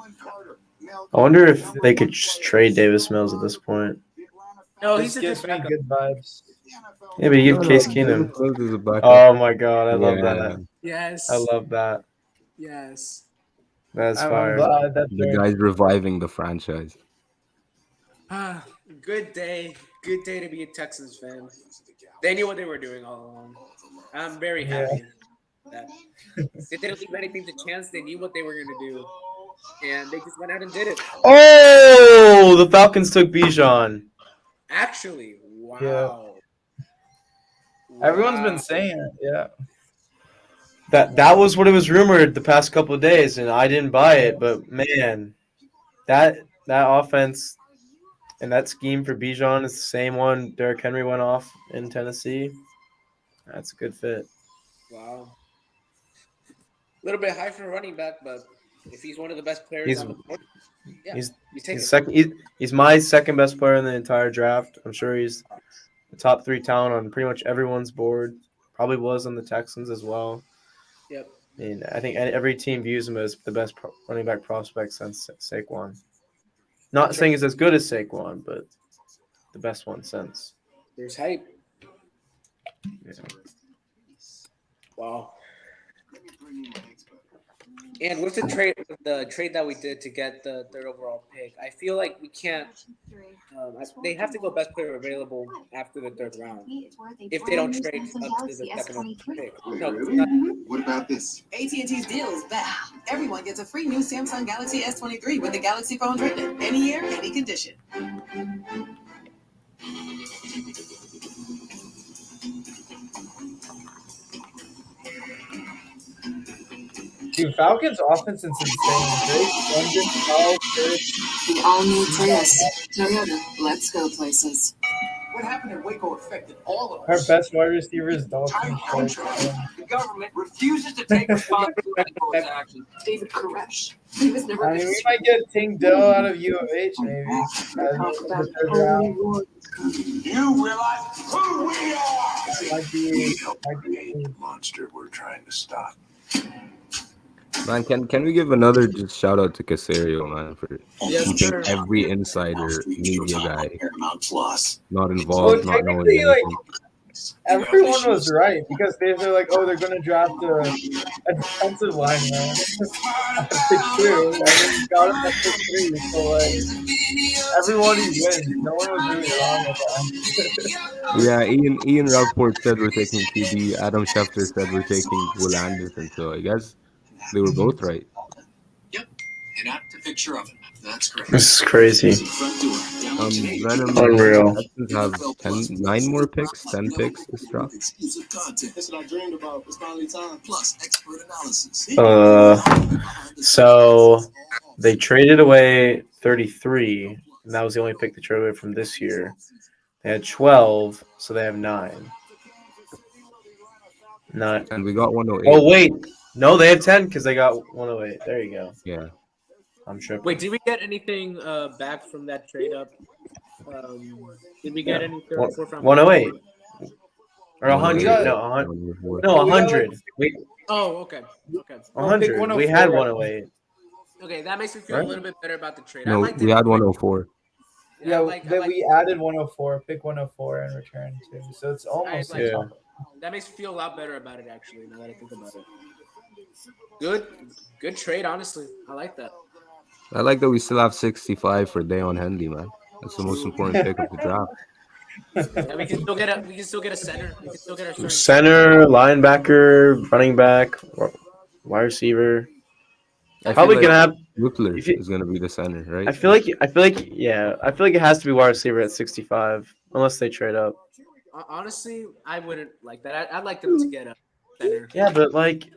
I wonder if they could just trade Davis Mills at this point. No, This gives me good vibes. Yeah, but you give Case Keenum. Oh Oh my God, I love that. Yes. I love that. Yes. That's I'm fire. glad that The guy's reviving the franchise. Good day. Good day to be a Texans fan. They knew what they were doing all along. I'm very happy that they didn't leave anything to chance. They knew what they were going to do. And they just went out and did it. Oh, the Falcons took Bijan. Actually, wow. Yeah. Everyone's been saying it, yeah. That was what it was rumored the past couple of days, and I didn't buy it. But man, that offense and that scheme for Bijan is the same one Derrick Henry went off in Tennessee. That's a good fit. Wow. A little bit high for a running back, but if he's one of the best players on the board, he's my second best player in the entire draft. I'm sure he's the top 3 talent on pretty much everyone's board. Probably was on the Texans as well. Yep. I mean, I think every team views him as the best running back prospect since Saquon. Not saying he's as good as Saquon, but the best one since. There's hype. Yeah. Wow. And with the trade that we did to get the third overall pick, I feel like we can't. They have to go best player available after the third round if they don't trade up to the second overall pick. No, not, What about this? AT&T's deal is back. Everyone gets a free new Samsung Galaxy S23 with the Galaxy phone trade-in. Any year, any condition. Dude, Falcons offense is insane. Drake, London, Powell, Curtis. The all-new Prius. Toyota, let's go places. What happened in Waco affected all of Our us. best wide receiver is Dalton. The government refuses to take responsibility for its actions. David Koresh. He was never I mean, we might get Ting Dill out of U of H, maybe. The third round. You realize who we are. Might be Monster we're trying to stop. Man, can we give another just shout out to Casario, man, for Yes, keeping sir. every insider media guy Plus. not involved, not knowing technically, like, anything. everyone was right because they're like, oh, they're going to draft a defensive lineman. At pick 2, and then you got him at pick 3. So, like, everyone wins. No one was really wrong with that. Yeah, Ian Rappaport said we're taking QB. Adam Schefter said we're taking Will Anderson. So I guess they were both right. Yep. An apt picture of it. That's correct. This is crazy. Venom Unreal. Texans have 9 more picks, 10 picks this draft. Exclusive content. That's what I dreamed about. It's finally time. Plus expert analysis. So they traded away 33, and that was the only pick they traded away from this year. They had 12, so they have 9. 9. And we got 108. Oh, wait. No, they have 10 because they got 108. There you go. Yeah. I'm tripping. Wait, did we get anything back from that trade up? Did we get any third, fourth round? 108. Or 100. 108. No, 100. Wait. Oh, okay. 100. We had 108. Okay, that makes me feel a little bit better about the trade. No, we had 104. Yeah, we added 104, pick 104 in return too. So it's almost that makes me feel a lot better about it actually. Now that I think about it, good trade. Honestly, I like that. I like that we still have 65 for Dayon Henley, man. That's the most important pick of the draft. Yeah, we can still get a center. We can still get our Center, linebacker, running back, wide receiver. Probably gonna have Whippler is gonna be the center, right? I feel like it has to be wide receiver at 65 unless they trade up. Honestly, I wouldn't like that. I'd like them to get a center. Yeah, but like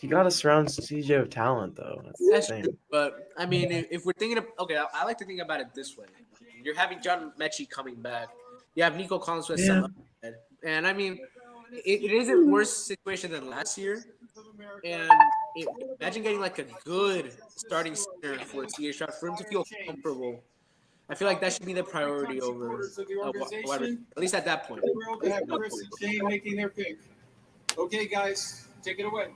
you gotta surround CJ with talent though. That's true. But I mean, if we're thinking of I like to think about it this way. You're having John Mechie coming back. You have Nico Collins with some upside. And I mean, it is a worse situation than last year. And imagine getting like a good starting center for CJ Stroud for him to feel comfortable. I feel like that should be the priority over at least at that point. Thrilled to have Chris and Shane making their pick. Okay, guys, take it away.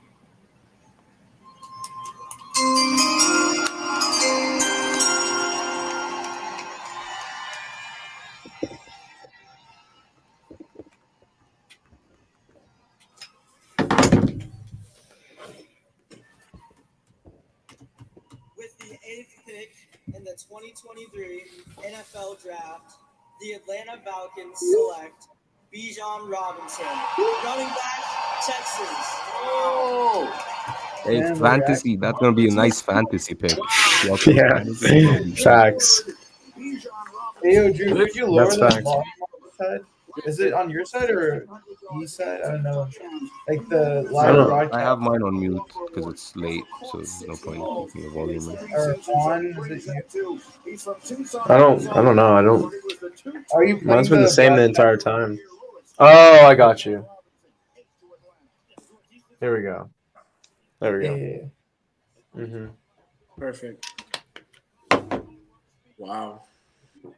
With the 8th pick in the 2023 NFL Draft, the Atlanta Falcons select Bijan Robinson, running back, Texans. Hey, fantasy. That's gonna be a nice fantasy pick. Yeah, facts. Hey, yo, Drew, could you lower That's the facts. volume on the side? Is it on your side or east side? I don't know. Like the live broadcast. I have mine on mute because it's late, so there's no point in keeping the volume. Or on? Is it you? I don't know. I don't. Are you Mine's been putting the same the entire time. Oh, I got you. There we go. There we go. Yeah. Perfect. Wow.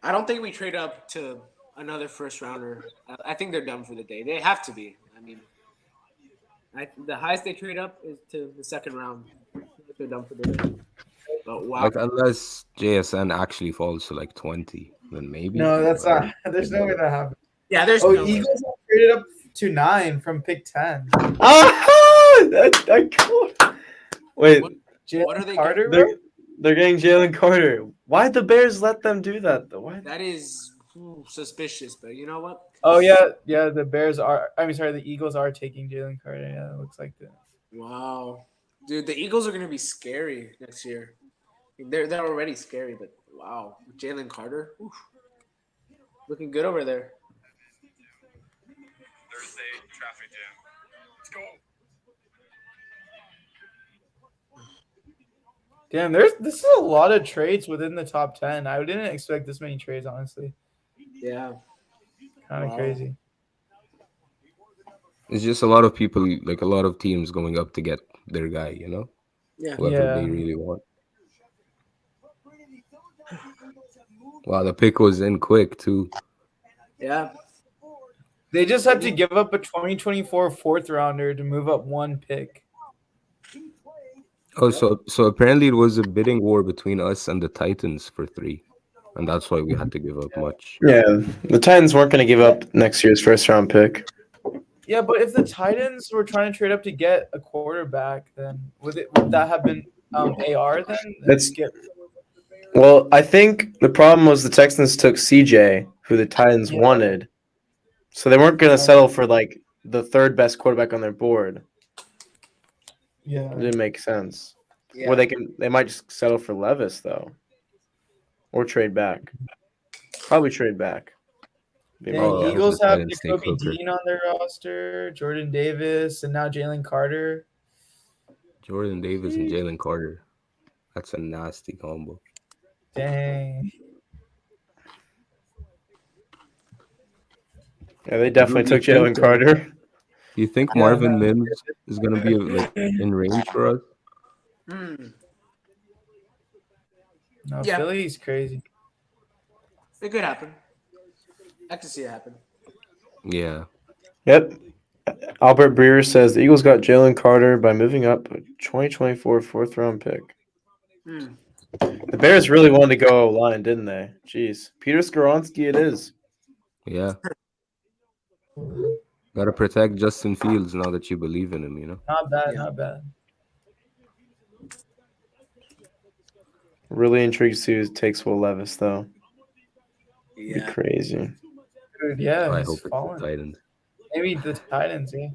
I don't think we trade up to another first rounder. I think they're done for the day. They have to be. I mean, the highest they trade up is to the second round. I think they're done for the day. But wow. Like unless JSN actually falls to like 20, then maybe. No, that's not. There's no way that happens. Yeah, there's no way. Eagles have traded up to 9 from pick 10. Wait, What are they Carter, getting? bro? they're getting Jalen Carter. Why'd the Bears let them do that though? Why? That is suspicious, but you know what? Oh yeah. The Bears are. I mean, sorry, the Eagles are taking Jalen Carter. Yeah, it looks like that. Wow, dude, the Eagles are gonna be scary next year. I mean, they're already scary, but wow, Jalen Carter, oof, looking good over there. Thursday traffic jam. Let's go. Damn, this is a lot of trades within the top 10. I didn't expect this many trades, honestly. Yeah, Kind of crazy. It's just a lot of people, like a lot of teams going up to get their guy, you know? Yeah. Whoever they really want. Wow, the pick was in quick too. Yeah. They just had to give up a 2024 fourth rounder to move up one pick. Oh, so apparently it was a bidding war between us and the Titans for 3, and that's why we had to give up much. Yeah, the Titans weren't going to give up next year's first round pick. Yeah, but if the Titans were trying to trade up to get a quarterback, then would that have been AR then? Well, I think the problem was the Texans took CJ, who the Titans wanted, so they weren't going to settle for like the third best quarterback on their board. Yeah, it didn't make sense. Yeah. Or they might just settle for Levis though, or trade back. Probably trade back. The Eagles have Jacoby Dean on their roster, Jordan Davis, and now Jalen Carter. Jordan Davis and Jalen Carter. That's a nasty combo. Dang. Yeah, they definitely took Jalen Carter. You think Marvin Mims is going to be like in range for us? No, Philly's crazy. It could happen. I can see it happen. Yeah. Yep. Albert Breer says the Eagles got Jalen Carter by moving up a 2024 fourth round pick. The Bears really wanted to go O-line, didn't they? Jeez. Peter Skoronski it is. Yeah. Got to protect Justin Fields now that you believe in him, you know? Not bad, not bad. Really intrigued to see who takes Will Levis, though. Yeah. Be crazy. Dude, yeah, I he's hope it's falling. the Titans. Maybe the Titans, yeah.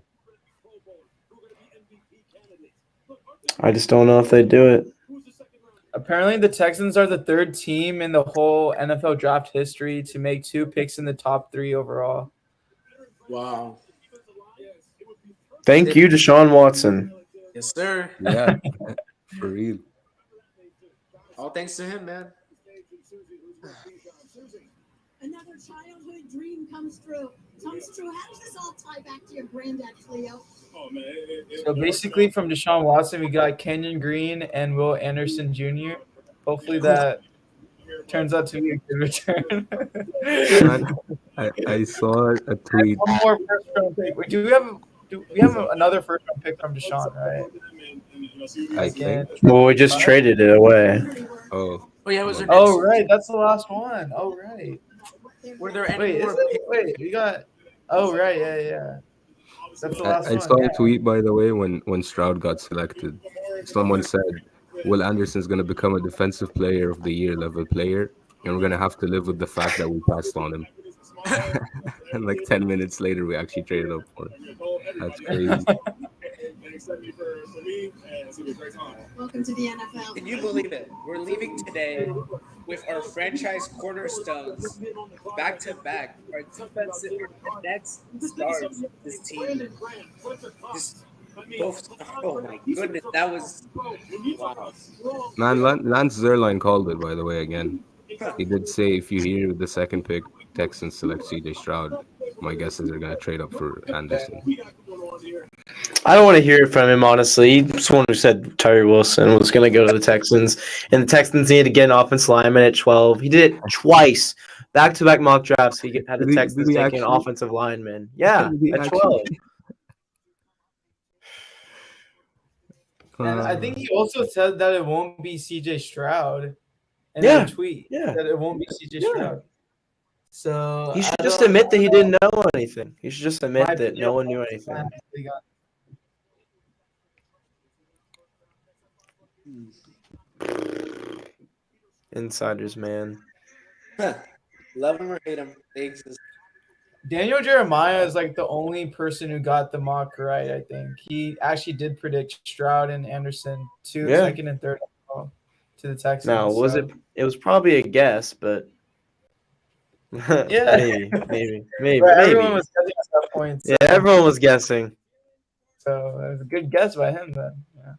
I just don't know if they do it. Apparently, the Texans are the third team in the whole NFL draft history to make 2 picks in the top 3 overall. Wow. Thank you, Deshaun Watson. Yes, sir. Yeah, for real. All thanks to him, man. Another childhood dream comes true. How does this all tie back to your granddad, Cleo? Oh man. So basically, from Deshaun Watson, we got Kenyon Green and Will Anderson Jr. Hopefully, that turns out to be a good return. I saw a tweet. One more first round pick. Wait, we have another first round pick from Deshaun, right? I think. Well, we just traded it away. Oh. Oh yeah, it was. Oh right, that's the last one. Oh right. Were there any Wait, more? is it? Wait, we got. Oh right, yeah. That's the last I one. saw yeah. a tweet, by the way, when Stroud got selected. Someone said Will Anderson's going to become a defensive player of the year level player, and we're going to have to live with the fact that we passed on him. And like 10 minutes later, we actually traded up for him. That's crazy. Welcome to the NFL. Can you believe it? We're leaving today with our franchise cornerstones back to back. Our defensive next stars of this team. Just both. Oh my goodness, that was wow. Man, Lance Zierlein called it, by the way, again. He did say if you hear the second pick, Texans select CJ Stroud, my guess is they're going to trade up for Anderson. I don't want to hear it from him, honestly. He's one who said Tyree Wilson was going to go to the Texans, and the Texans needed to get an offensive lineman at 12. He did it twice. Back-to-back mock drafts, he had the Texans taking an offensive lineman. Yeah, at 12. And I think he also said that it won't be CJ Stroud in a tweet. Yeah. That it won't be CJ Stroud. So He should just admit that he didn't know anything. He should just admit that no one knew anything. Insiders, man. Love him or hate him, they exist. Daniel Jeremiah is like the only person who got the mock right. I think he actually did predict Stroud and Anderson second and third to the Texans. Now, was so. it? It was probably a guess, but Yeah, maybe. But everyone was guessing at that point. So. Yeah, everyone was guessing. So it was a good guess by him then. Yeah.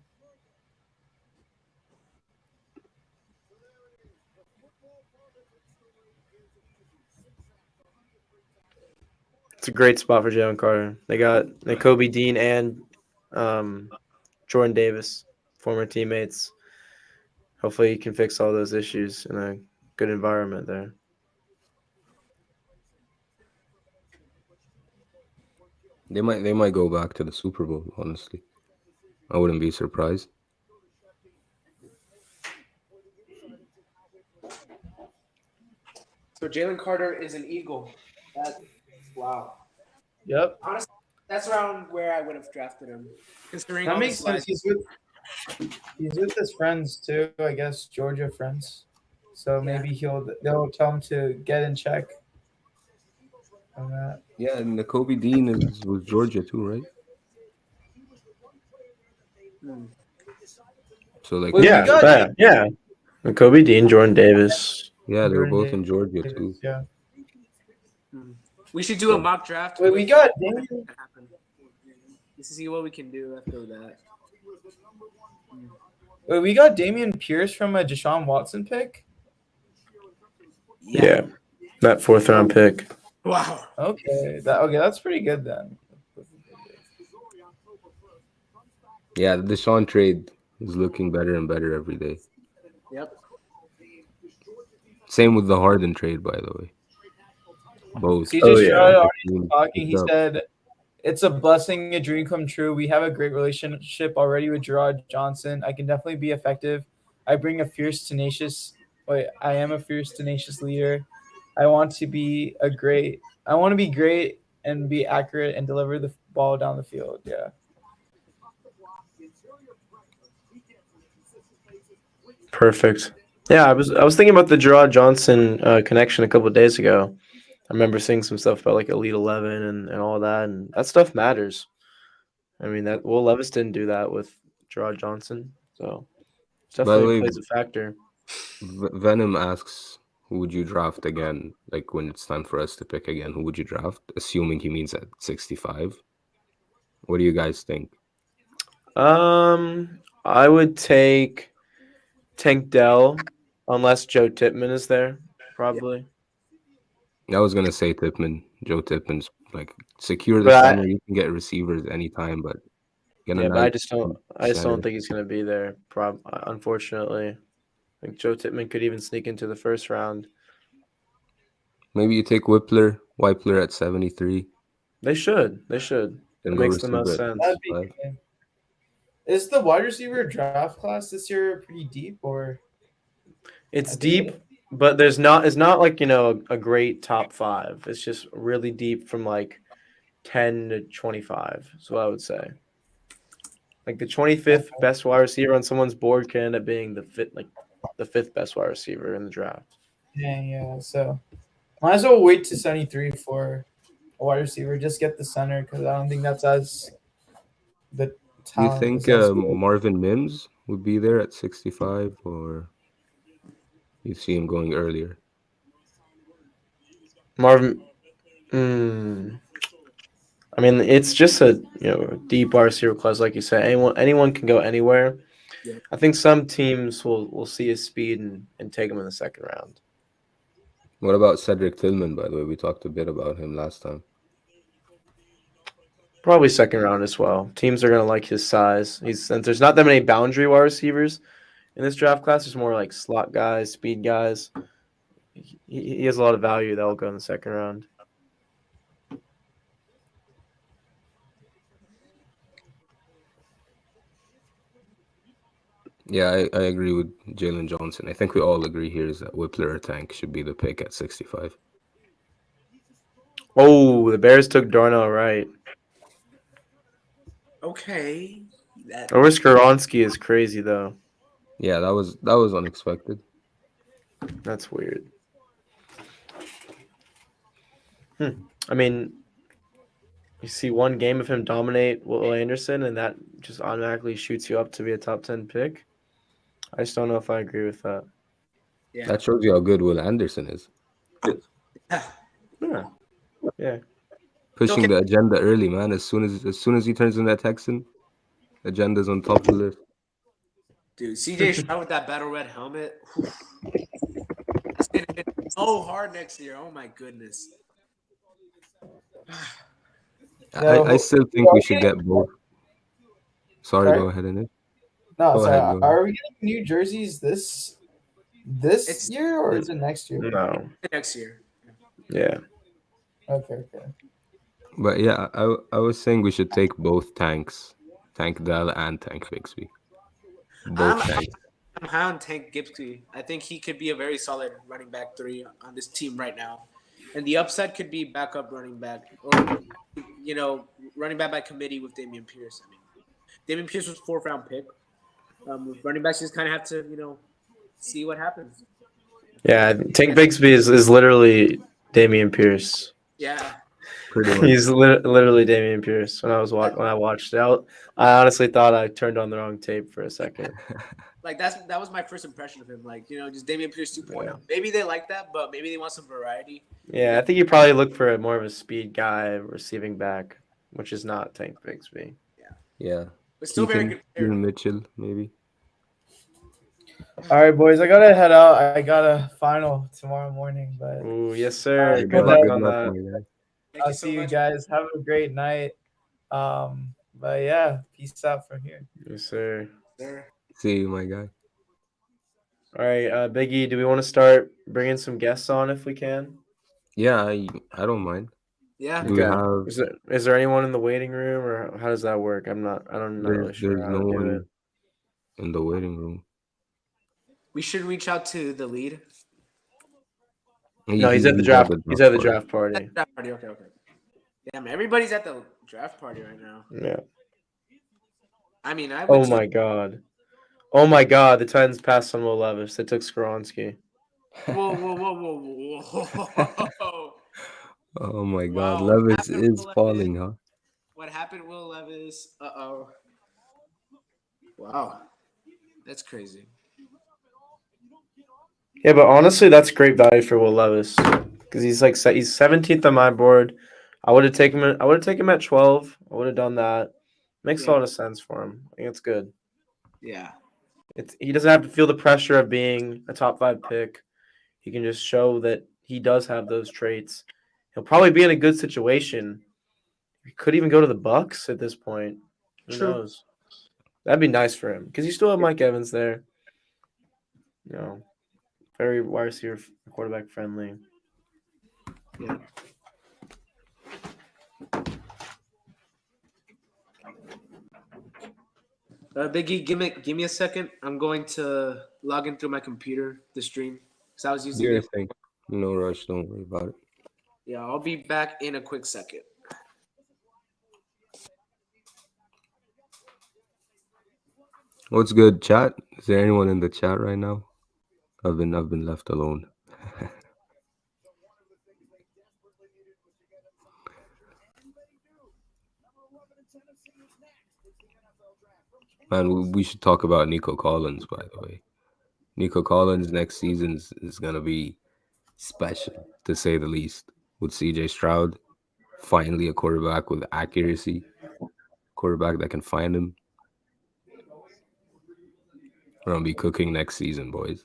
It's a great spot for Jalen Carter. They got Nakobe Dean and Jordan Davis, former teammates. Hopefully, he can fix all those issues in a good environment there. They might go back to the Super Bowl, honestly. I wouldn't be surprised. So Jalen Carter is an Eagle. Wow. Yep. Honestly, that's around where I would have drafted him. Considering That all makes the sense. slides. He's with his friends too, I guess, Georgia friends. So maybe they'll tell him to get in check on that. Yeah, and Nakobe Dean was Georgia too, right? So like yeah. Nakobe Dean, Jordan Davis. Yeah, they were both in Georgia too. Yeah. We should do a mock draft. Wait, we got Damian. Let's see what we can do after that. Wait, we got Damian Pierce from a Deshaun Watson pick. Yeah, that 4th round pick. Wow. Okay, that's pretty good then. Yeah, the Deshaun trade is looking better and better every day. Yep. Same with the Harden trade, by the way. Both. CJ Stroud already talking. He said, "It's a blessing, a dream come true. We have a great relationship already with Gerard Johnson. I can definitely be effective. I am a fierce, tenacious leader. I want to be great and be accurate and deliver the ball down the field." Yeah. Perfect. Yeah, I was thinking about the Gerard Johnson connection a couple of days ago. I remember seeing some stuff about like Elite 11 and all that, and that stuff matters. I mean, that Will Levis didn't do that with Gerard Johnson, so it definitely plays a factor. Venom asks, who would you draft again? Like when it's time for us to pick again, who would you draft? Assuming he means at 65. What do you guys think? I would take Tank Dell, unless Joe Tippmann is there, probably. I was gonna say Tippmann. Joe Tippmann's like secure the center. You can get receivers anytime, but but I just don't think he's gonna be there. Unfortunately, I think Joe Tippmann could even sneak into the 1st round. Maybe you take Wypler at 73. They should. It makes the most sense. Is the wide receiver draft class this year pretty deep, or? It's deep, but it's not like, a great top 5. It's just really deep from like 10 to 25. Is what I would say. Like the 25th best wide receiver on someone's board can end up being the 5th best wide receiver in the draft. Yeah. So might as well wait to 73 for a wide receiver. Just get the center because I don't think that's as the talent. You think Marvin Mims would be there at 65, or you see him going earlier? Marvin, I mean, it's just a deep wide receiver class, like you said. Anyone can go anywhere. Yeah. I think some teams will see his speed and take him in the 2nd round. What about Cedric Tillman, by the way? We talked a bit about him last time. Probably 2nd round as well. Teams are going to like his size. Since there's not that many boundary wide receivers in this draft class, there's more like slot guys, speed guys. He has a lot of value that will go in the 2nd round. Yeah, I agree with Jalen Johnson. I think we all agree here is that Wypler or Tank should be the pick at 65. Oh, the Bears took Darnell Wright. Okay. Over Skoronski is crazy, though. Yeah, that was unexpected. That's weird. I mean, you see one game of him dominate Will Anderson, and that just automatically shoots you up to be a top 10 pick. I just don't know if I agree with that. Yeah. That shows you how good Will Anderson is. Yeah. Yeah. Pushing the agenda early, man. As soon as he turns into a Texan, agenda's on top of the list. Dude, CJ Stroud with that battle red helmet. Whew. That's gonna hit so hard next year. Oh my goodness. I still think we should get both. Sorry, go ahead, Anish. No, Go sorry. ahead, go Are we getting new jerseys this year or is it next year? No. Next year. Yeah. Okay. But yeah, I was saying we should take both tanks, Tank Dell and Tank Bixby. Both tanks. I'm high on Tank Gipsy. I think he could be a very solid running back 3 on this team right now. And the upside could be backup running back or, running back by committee with Dameon Pierce. I mean, Dameon Pierce was 4th round pick. With running backs, you just kind of have to, see what happens. Yeah, Tank Bixby is literally Dameon Pierce. Yeah. Pretty much. He's literally Dameon Pierce. When I watched it, I honestly thought I turned on the wrong tape for a second. Like that was my first impression of him. Like, just Dameon Pierce 2.0. Yeah. Maybe they like that, but maybe they want some variety. Yeah, I think you probably look for more of a speed guy receiving back, which is not Tank Bixby. Yeah. But still very good player. Mitchell, maybe. All right, boys. I gotta head out. I got a final tomorrow morning, but yes, sir. Good luck night. on that. I'll see you guys. Have a great night. But yeah, peace out from here. Yes, sir. See you, my guy. All right, Biggie. Do we want to start bringing some guests on if we can? Yeah, I don't mind. Yeah. Do we have? Is there anyone in the waiting room, or how does that work? I'm not really sure. There's no one in the waiting room. We should reach out to the lead. No, he's at the draft. He's at the draft party. Okay. Damn, everybody's at the draft party right now. Yeah. I mean, Oh my god. The Titans passed on Will Levis. They took Skoronski. Whoa. Oh my god, Levis is falling, huh? What happened, Will Levis? Uh-oh. Wow. That's crazy. Yeah, but honestly, that's great value for Will Levis because he's 17th on my board. I would have taken him at 12. I would have done that. Makes a lot of sense for him. I think it's good. Yeah. He doesn't have to feel the pressure of being a top 5 pick. He can just show that he does have those traits. He'll probably be in a good situation. He could even go to the Bucks at this point. Who knows? That'd be nice for him because you still have Mike Evans there. Very wide receiver, quarterback friendly. Yeah. Biggie, give me a second. I'm going to log in through my computer, the stream, because I was using it. No rush. Don't worry about it. Yeah, I'll be back in a quick second. What's good, chat? Is there anyone in the chat right now? I've been left alone. Man, we should talk about Nico Collins, by the way. Nico Collins next season is going to be special, to say the least, with CJ Stroud. Finally, a quarterback with accuracy, quarterback that can find him. We're going to be cooking next season, boys.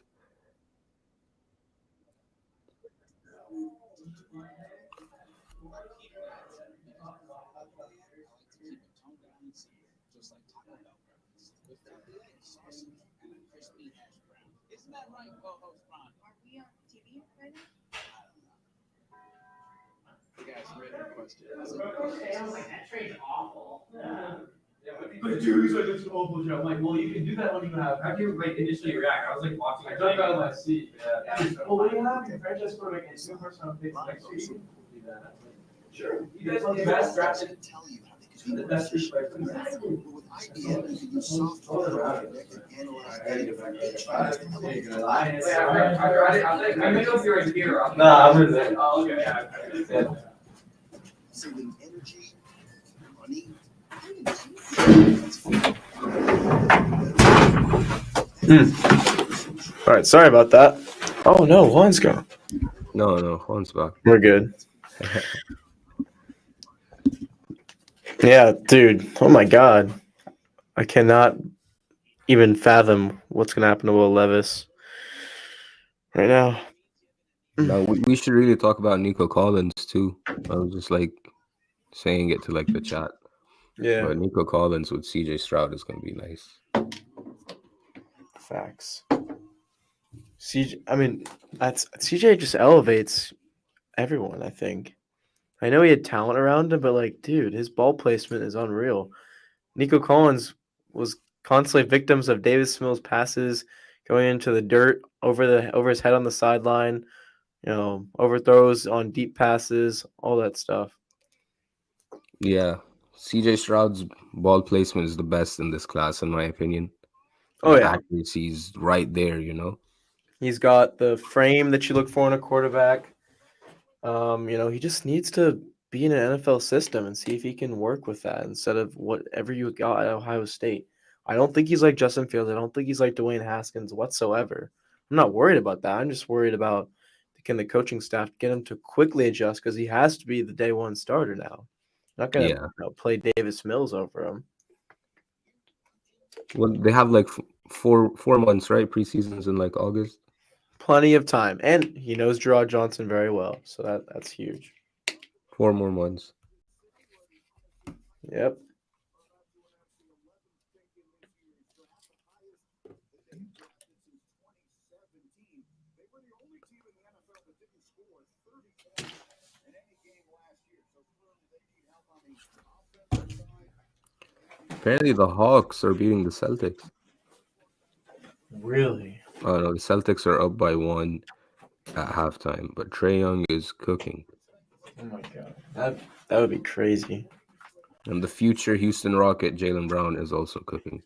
But dude, he's like, it's an awful show. I'm like, well, you can do that when you have. How do you initially react? I was watching. I jumped out of my seat. Yeah. Well, what do you have? Your franchise quarterback and 2 first-round picks next year. You can do that. Sure. You guys want the best drafted. The best player. IBM is the software that can analyze data from each element. I may not be right here. Nah, I'm in there. Oh, okay. Yeah. Saving energy, money. All right, sorry about that. Oh no, Juan's gone. No, Juan's back. We're good. Yeah, dude. Oh my God, I cannot even fathom what's gonna happen to Will Levis right now. Now we should really talk about Nico Collins too. I was just like saying it to like the chat. Yeah. But Nico Collins with CJ Stroud is gonna be nice. Facts. I mean, CJ just elevates everyone, I think. I know he had talent around him, but like, dude, his ball placement is unreal. Nico Collins was constantly victims of Davis Mills' passes going into the dirt over his head on the sideline, overthrows on deep passes, all that stuff. Yeah. CJ Stroud's ball placement is the best in this class, in my opinion. Oh, yeah. Accuracy's right there, He's got the frame that you look for in a quarterback. He just needs to be in an NFL system and see if he can work with that instead of whatever you got at Ohio State. I don't think he's like Justin Fields. I don't think he's like Dwayne Haskins whatsoever. I'm not worried about that. I'm just worried about can the coaching staff get him to quickly adjust because he has to be the day one starter now. Not going to play Davis Mills over him. Well, they have like 4 months, right? Preseason's in like August. Plenty of time, and he knows Gerard Johnson very well, so that's huge. 4 more months. Yep. Apparently, the Hawks are beating the Celtics. Really? Oh no, the Celtics are up by 1 at halftime, but Trae Young is cooking. Oh my God, that would be crazy. And the future Houston Rocket, Jaylen Brown, is also cooking.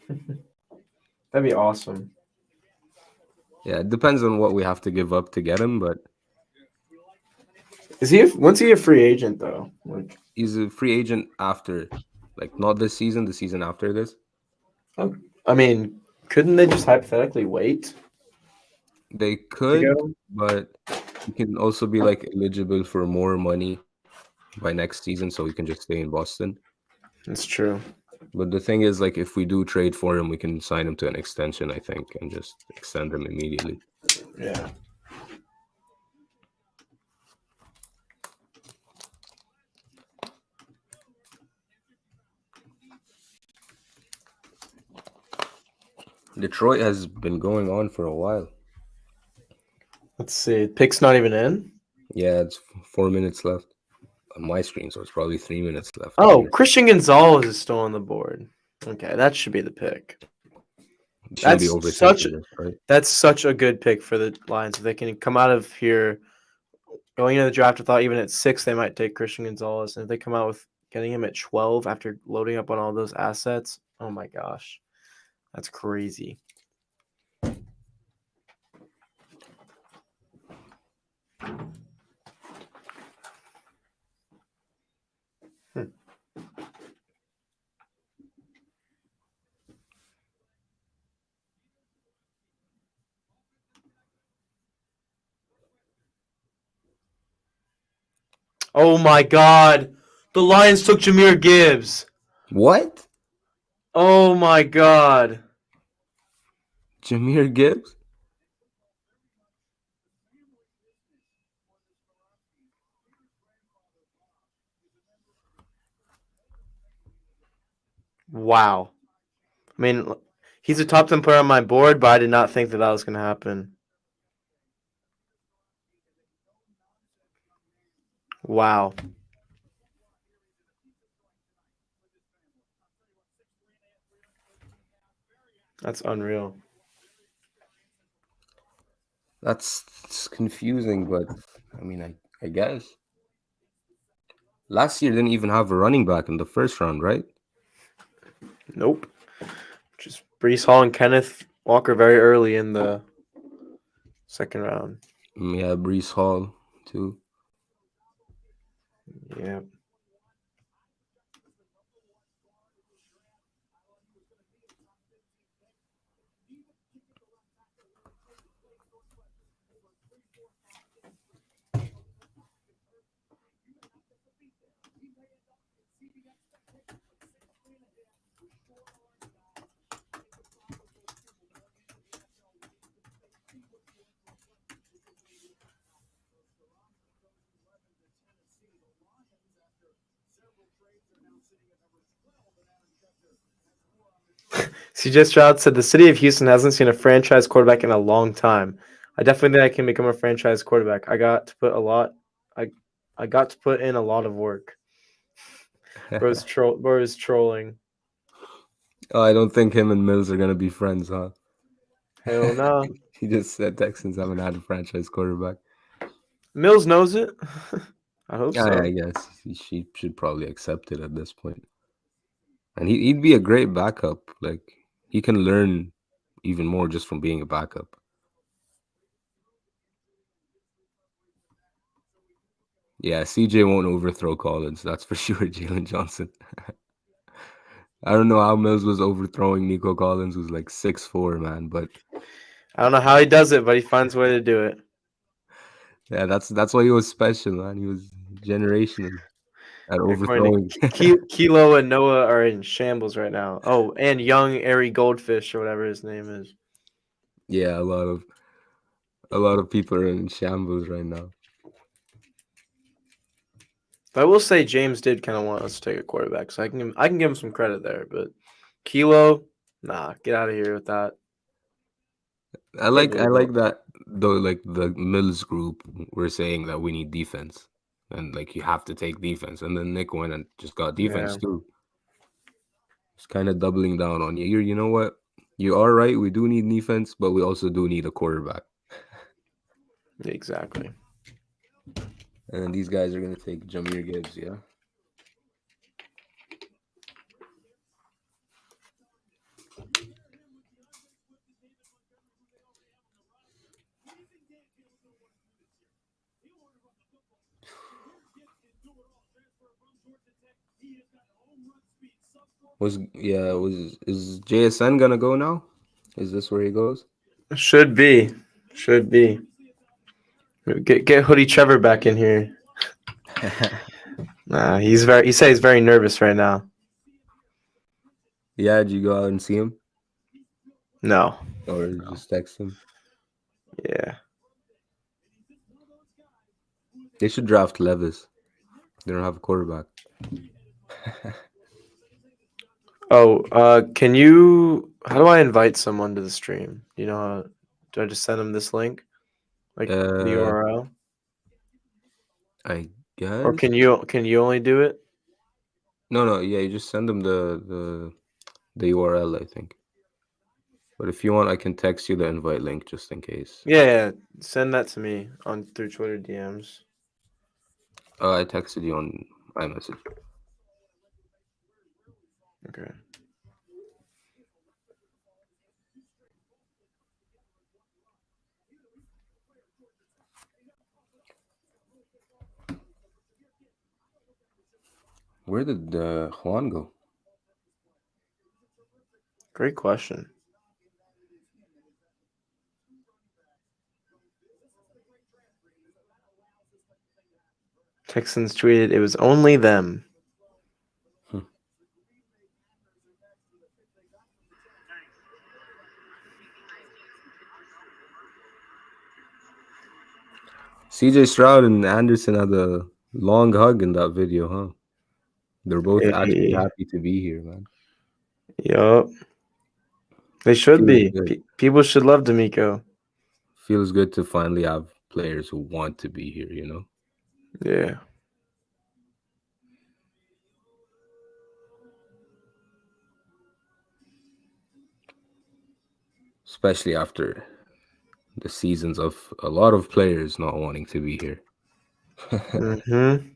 That'd be awesome. Yeah, it depends on what we have to give up to get him, but when's he a free agent though? He's a free agent after, not this season, the season after this. Oh, I mean, couldn't they just hypothetically wait? They could, but he can also be eligible for more money by next season, so he can just stay in Boston. That's true. But the thing is, if we do trade for him, we can sign him to an extension, I think, and just extend him immediately. Yeah. Detroit has been going on for a while. Let's see. Pick's not even in? Yeah, it's 4 minutes left on my screen, so it's probably 3 minutes left. Oh, Christian Gonzalez is still on the board. Okay, that should be the pick. That's such a good pick for the Lions. If they can come out of here going into the draft, I thought even at 6 they might take Christian Gonzalez. And if they come out with getting him at 12 after loading up on all those assets, oh my gosh. That's crazy. Oh my God. The Lions took Jahmyr Gibbs. What? Oh my God. Jahmyr Gibbs? Wow. I mean, he's a top 10 player on my board, but I did not think that was going to happen. Wow. That's unreal. That's confusing, but I mean, I guess. Last year didn't even have a running back in the first round, right? Nope. Just Brees Hall and Kenneth Walker very early in the second round. Yeah, Brees Hall too. Yeah. CJ Stroud said the city of Houston hasn't seen a franchise quarterback in a long time. I definitely think I can become a franchise quarterback. I got to put in a lot of work. Bro's trolling. Oh, I don't think him and Mills are gonna be friends, huh? Hell no. He just said Texans haven't had a franchise quarterback. Mills knows it. I hope Yeah, so. I guess she should probably accept it at this point. And he'd be a great backup. Like, he can learn even more just from being a backup. Yeah, CJ won't overthrow Collins. That's for sure, Jalen Johnson. I don't know how Mills was overthrowing Nico Collins, who's like 6'4", man. But I don't know how he does it, but he finds a way to do it. yeah, that's why he was special, man. He was generational at overthrowing. Kilo and Noah are in shambles right now. Oh, and young Airy Goldfish or whatever his name is. Yeah, a lot of people are in shambles right now. But I will say James did kind of want us to take a quarterback, so I can give him some credit there. But Kilo, nah, get out of here with that. I like that though. Like the Mills group, we're saying that we need defense, and like you have to take defense, and then Nick went and just got defense too. It's kind of doubling down on you. You know what? You are right. We do need defense, but we also do need a quarterback. Exactly. And these guys are gonna take Jahmyr Gibbs, yeah. Is JSN gonna go now? Is this where he goes? Should be. Get Hoodie Trevor back in here. Nah, he said he's very nervous right now. Yeah, did you go out and see him? No. Or just text him? Yeah. They should draft Levis. They don't have a quarterback. Can you? How do I invite someone to the stream? Do you know how? Do I just send them this link, like the URL? I guess. Or can you only do it? No. Yeah, you just send them the URL, I think. But if you want, I can text you the invite link just in case. Yeah. Send that to me through Twitter DMs. I texted you on iMessage. Okay. Where did Juan go? Great question. Texans tweeted it was only them. CJ Stroud and Anderson had a long hug in that video, huh? They're both actually happy to be here, man. Yup. They should be. People should love D'Amico. Feels good to finally have players who want to be here, you know? Yeah. Especially after the seasons of a lot of players not wanting to be here. Mm-hmm.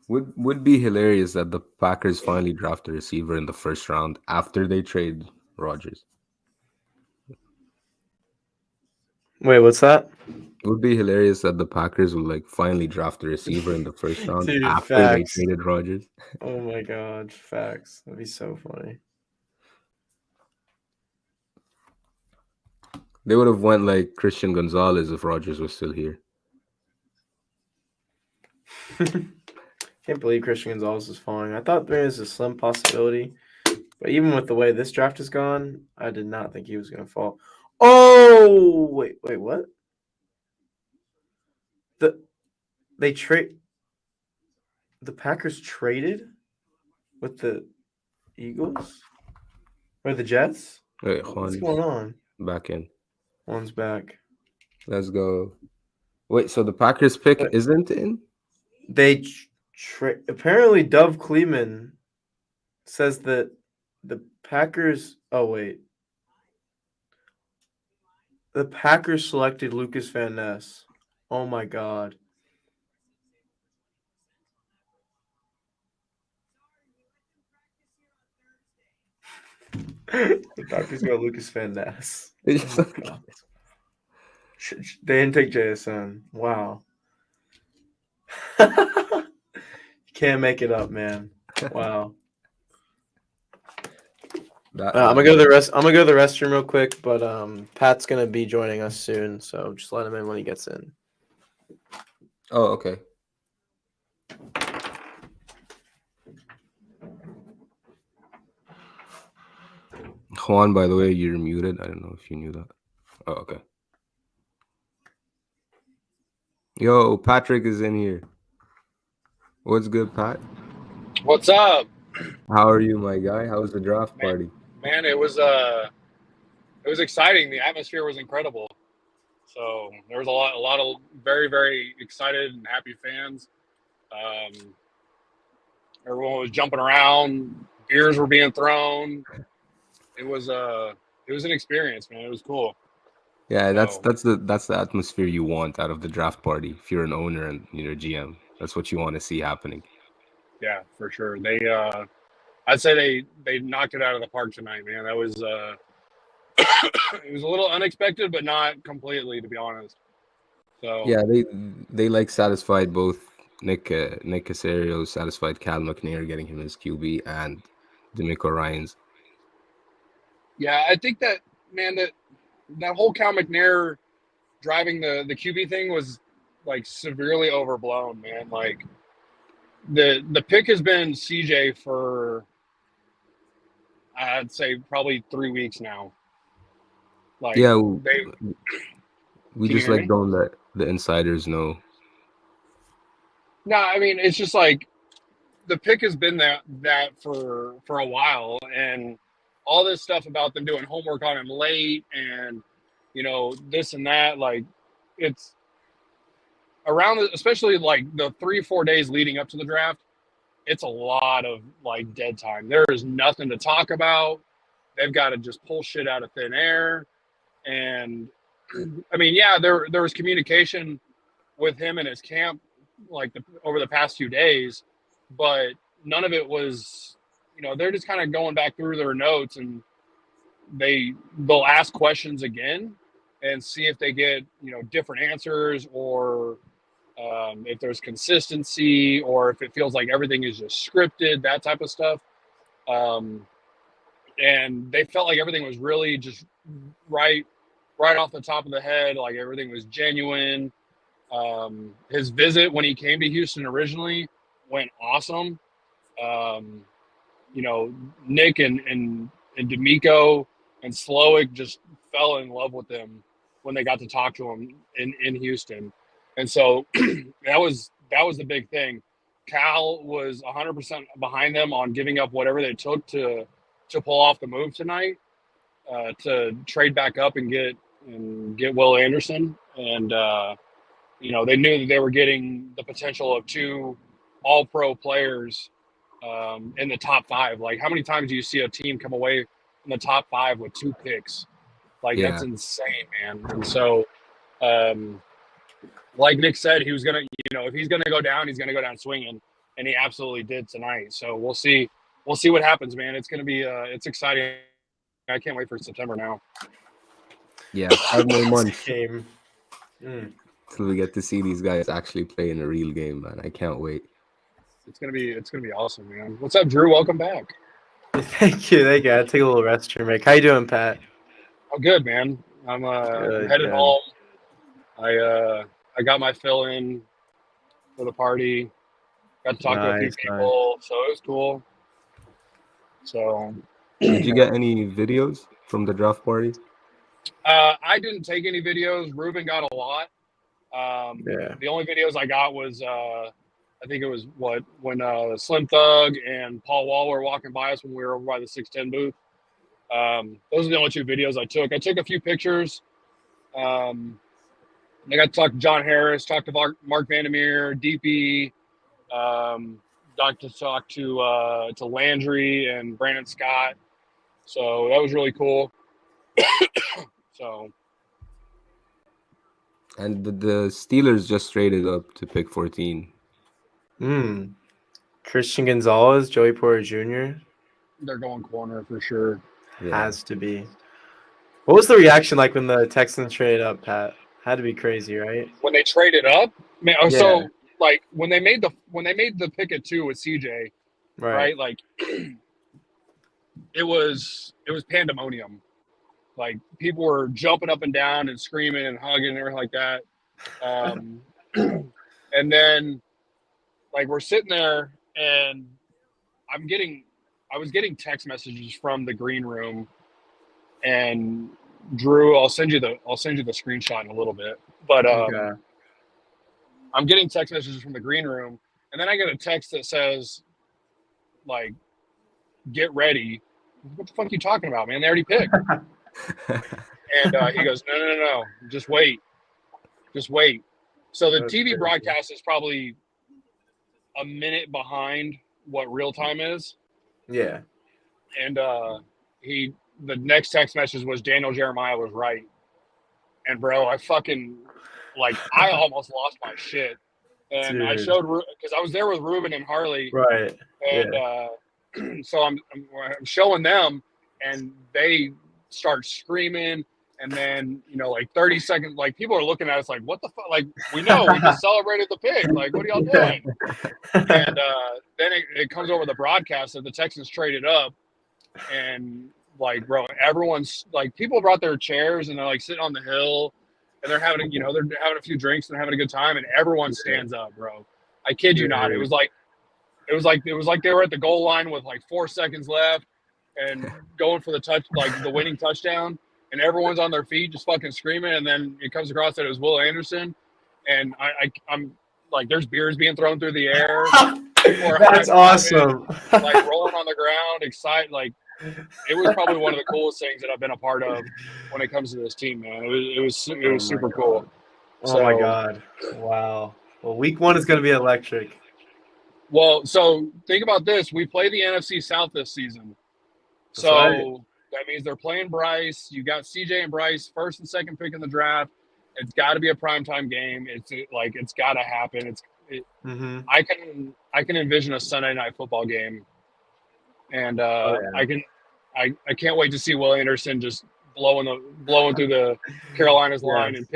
Would be hilarious that the Packers finally draft a receiver in the first round after they trade Rodgers. Wait, what's that? It would be hilarious that the Packers would like finally draft a receiver in the first round Dude, after they facts. traded Rodgers. Oh my god, facts. That'd be so funny. They would have went like Christian Gonzalez if Rodgers was still here. Can't believe Christian Gonzalez is falling. I thought there was a slim possibility, but even with the way this draft has gone, I did not think he was going to fall. Oh, wait, what? The Packers traded with the Eagles or the Jets? Wait, What's going on? Back in. Juan's back. Let's go. Wait, so the Packers pick isn't in? They apparently Dove Kleeman says that the Packers. Oh wait, the Packers selected Lucas Van Ness. Oh my god. The Packers got Lucas Van Ness. Oh my god. They didn't take JSN. Wow. Can't make it up, man. Wow. I'm gonna go to the restroom real quick, but Pat's gonna be joining us soon, so just let him in when he gets in. Oh, okay. Juan, by the way, you're muted. I don't know if you knew that. Oh, okay. Yo, Patrick is in here. What's good, Pat? What's up? How are you, my guy? How was the draft party? Man, it was exciting. The atmosphere was incredible. So there was a lot of very, very excited and happy fans. Everyone was jumping around. Beers were being thrown. It was an experience, man. It was cool. Yeah, that's the atmosphere you want out of the draft party. If you're an owner and you're a GM, that's what you want to see happening. Yeah, for sure. I'd say they knocked it out of the park tonight, man. That was it was a little unexpected, but not completely, to be honest. So yeah, they like satisfied both Nick Casario, satisfied Cal McNair getting him his QB, and D'Amico Ryans. Yeah, I think that, man, that whole Cal McNair driving the QB thing was like severely overblown, man. Like the pick has been CJ for, I'd say, probably 3 weeks now. Like, yeah, we Can you just hear like me? don't let the insiders know. No, I mean, it's just like the pick has been that for a while, and all this stuff about them doing homework on him late and, you know, this and that, like, it's around, especially like the 3-4 days leading up to the draft, it's a lot of like dead time. There is nothing to talk about. They've got to just pull shit out of thin air. And I mean, yeah, there was communication with him and his camp like over the past few days, but none of it was, you know, they're just kind of going back through their notes, and they'll ask questions again and see if they get, you know, different answers, or if there's consistency, or if it feels like everything is just scripted, that type of stuff. And they felt like everything was really just right off the top of the head, like everything was genuine. His visit when he came to Houston originally went awesome. You know, Nick and D'Amico and Slowick just fell in love with him when they got to talk to him in Houston. And so that was the big thing. Cal was 100% behind them on giving up whatever they took to pull off the move tonight, to trade back up and get Will Anderson. And you know, they knew that they were getting the potential of 2 all-pro players in the top 5. Like, how many times do you see a team come away in the top 5 with 2 picks? Like, Yeah. that's insane, man. And so, like Nick said, he was gonna, you know, if he's gonna go down, he's gonna go down swinging. and he absolutely did tonight. So we'll see what happens, man. It's gonna be it's exciting. I can't wait for September now. Yeah, 5 more months Game. till we get to see these guys actually play in a real game, man. I can't wait. It's gonna be awesome, man. What's up, Drew? Welcome back. Thank you. I take a little restroom break. How you doing, Pat? I'm good, man. I'm headed home. I got my fill in for the party. Got to talk to a few people, so it was cool. So, did you get any videos from the draft party? I didn't take any videos. Ruben got a lot. The only videos I got was I think it was when Slim Thug and Paul Wall were walking by us when we were over by the 610 booth. Those are the only 2 videos I took. I took a few pictures. I got to talk to John Harris, talk to Mark Vandermeer, DP, got to talk to Landry and Brandon Scott. So that was really cool. So. And the Steelers just traded up to pick 14. Christian Gonzalez, Joey Porter Jr. They're going corner for sure. Has to be. What was the reaction like when the Texans traded up, Pat? Had to be crazy, right? When they traded up, man. Yeah. So like when they made the pick at 2 with CJ, right? Like it was pandemonium. Like people were jumping up and down and screaming and hugging and everything like that. And then like we're sitting there and I was getting text messages from the green room, and Drew, I'll send you the screenshot in a little bit. But I'm getting text messages from the green room, and then I get a text that says, like, "Get ready." What the fuck are you talking about, man? They already picked. And he goes, no, just wait. So the TV broadcast is probably a minute behind what real time is. Yeah. And the next text message was Daniel Jeremiah was right. And bro, I fucking I almost lost my shit. And I showed, because I was there with Ruben and Harley. Right. And so I'm showing them, and they start screaming. And then, 30 seconds, people are looking at us like, what the fuck? Like, we know, we just celebrated the pick. Like, what are y'all doing? And then it comes over the broadcast that the Texans traded up. And, bro, everyone's, people brought their chairs, and they're, sitting on the hill. And they're having, they're having a few drinks and having a good time. And everyone stands up, bro. I kid you not. It was like they were at the goal line with, 4 seconds left and going for the winning touchdown. And everyone's on their feet just fucking screaming. And then it comes across that it was Will Anderson. And I'm there's beers being thrown through the air. That's awesome. Rolling on the ground, excited. It was probably one of the coolest things that I've been a part of when it comes to this team, man. It was super cool. Oh my God. Wow. Well, week 1 is going to be electric. Well, so think about this. We play the NFC South this season. That's right. That means they're playing Bryce. You got CJ and Bryce, first and second pick in the draft. It's got to be a primetime game. It's got to happen. I can envision a Sunday night football game, and I can't wait to see Will Anderson just blowing through the Carolinas line and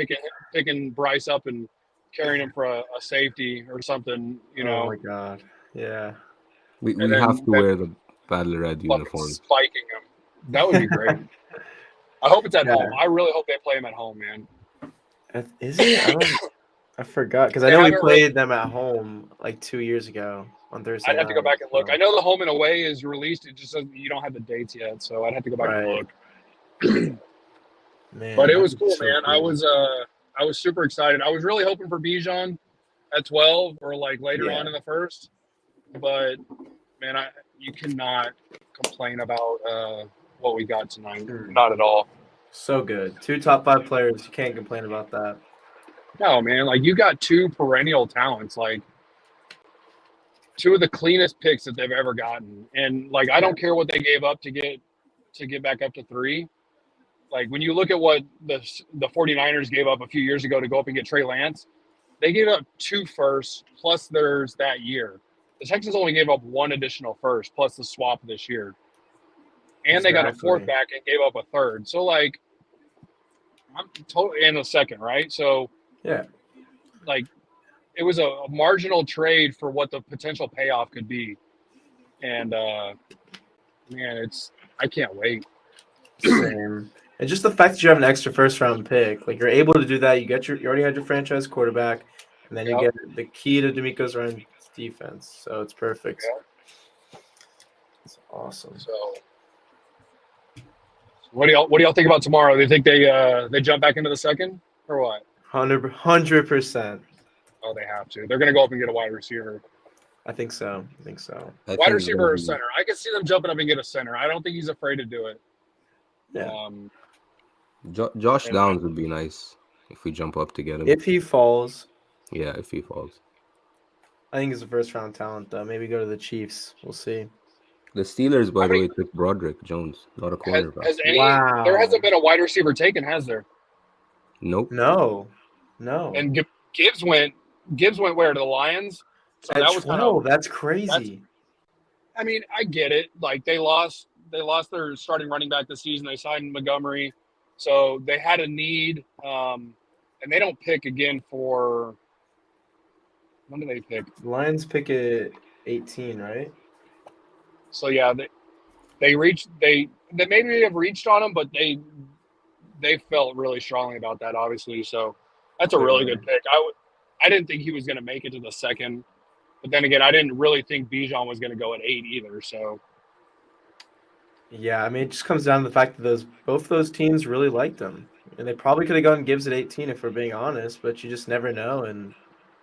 picking Bryce up and carrying him for a safety or something. Oh my God! Yeah, we have to wear the Battle Red uniform. Spiking him. That would be great. I hope it's at home. I really hope they play him at home, man. Is it? I forgot, because I know we played them at home 2 years ago on Thursday. I'd have to go back and look. I know the home and away is released. It just says you don't have the dates yet, so I'd have to go back and look. Man, but it was cool, man. Cool. I was super excited. I was really hoping for Bijan at 12 or later on in the first. But man, you cannot complain about what we got tonight. Not at all. So good. 2 top 5 players. You can't complain about that. No, man. You got 2 perennial talents. 2 of the cleanest picks that they've ever gotten. And I don't care what they gave up to get back up to 3. When you look at what the 49ers gave up a few years ago to go up and get Trey Lance, they gave up 2 firsts plus there's that year. The Texans only gave up one additional first plus the swap this year. And they got a fourth back and gave up a third. So, like, I'm totally in a second, right? So, Yeah. Like, it was a marginal trade for what the potential payoff could be. And, man, I can't wait. Same. And just the fact that you have an extra first-round pick, like, you're able to do that. You already had your franchise quarterback, and then you get the key to D'Amico's run defense. So it's perfect. It's awesome. So, what do y'all think about tomorrow? Do you think they jump back into the second or what? 100%. Oh, they have to. They're going to go up and get a wide receiver. I think so. Wide receiver or center. I can see them jumping up and get a center. I don't think he's afraid to do it. Yeah. Josh Downs would be nice if we jump up to get him. If he falls. Yeah, if he falls. I think he's a first-round talent, though. Maybe go to the Chiefs. We'll see. The Steelers, by the way, took Broderick Jones, not a cornerback. Wow. There hasn't been a wide receiver taken, has there? Nope. No. And Gibbs went where, to the Lions? So that was kind of, that's crazy. I mean, I get it. Like, they lost their starting running back this season. They signed Montgomery. So they had a need. And they don't pick again for – when do they pick? The Lions pick at 18, right? So, yeah, they maybe have reached on him, but they felt really strongly about that, obviously. So that's a really good pick. I didn't think he was going to make it to the second. But then again, I didn't really think Bijan was going to go at 8 either. So, yeah, I mean, it just comes down to the fact that both those teams really liked him, and they probably could have gotten Gibbs at 18 if we're being honest. But you just never know, and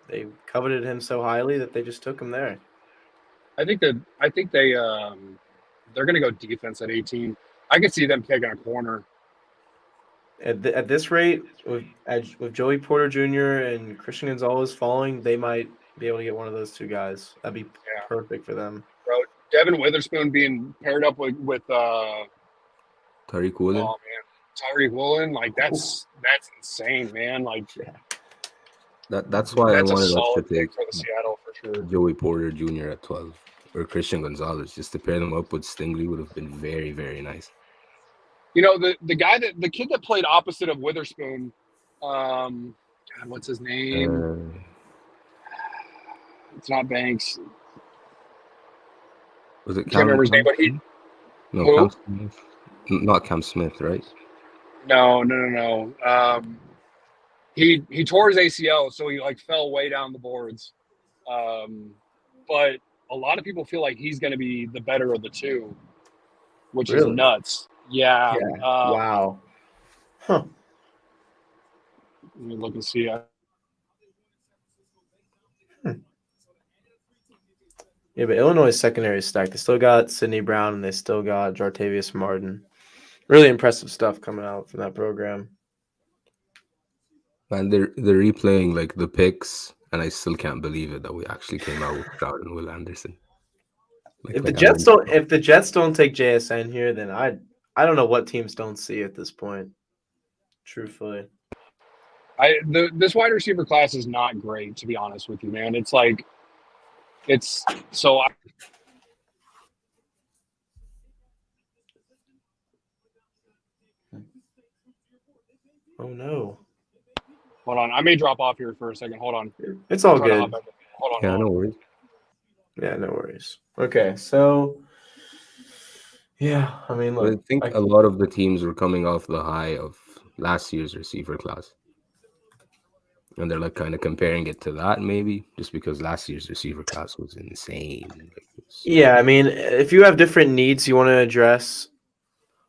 they coveted him so highly that they just took him there. I think they're going to go defense at 18. I could see them taking a corner. At this rate, with Joey Porter Jr. and Christian Gonzalez falling, they might be able to get one of those two guys. That'd be perfect for them. Bro, Devin Witherspoon being paired up with Tariq Woolen. Oh man, Tariq Woolen, like that's insane, man. Like that's why I wanted us to take for the Seattle for sure. Joey Porter Jr. at 12 or Christian Gonzalez, just to pair them up with Stingley would have been very, very nice. You know, the kid that played opposite of Witherspoon, God, what's his name? It's not Banks. Was it I can't remember his name, but Cam Smith. Not Cam Smith, right? No. He tore his ACL, so he like fell way down the boards. But a lot of people feel like he's going to be the better of the two, which is nuts. Yeah. Wow. Huh. Let me look and see. Yeah, but Illinois' secondary is stacked. They still got Sidney Brown, and they still got Jartavius Martin. Really impressive stuff coming out from that program. Man, they're replaying like the picks, and I still can't believe it that we actually came out with Stroud and Will Anderson. If the Jets don't take JSN here, then I don't know what teams don't see at this point. Truthfully, this wide receiver class is not great, to be honest with you, man. It's like so. Oh no! Hold on, I may drop off here for a second. Hold on. It's all good. Hold on. Yeah, no worries. Yeah, no worries. Okay, so yeah, I mean, look, I think a lot of the teams were coming off the high of last year's receiver class. And they're like kind of comparing it to that, maybe, just because last year's receiver class was insane. Yeah, I mean, if you have different needs you want to address,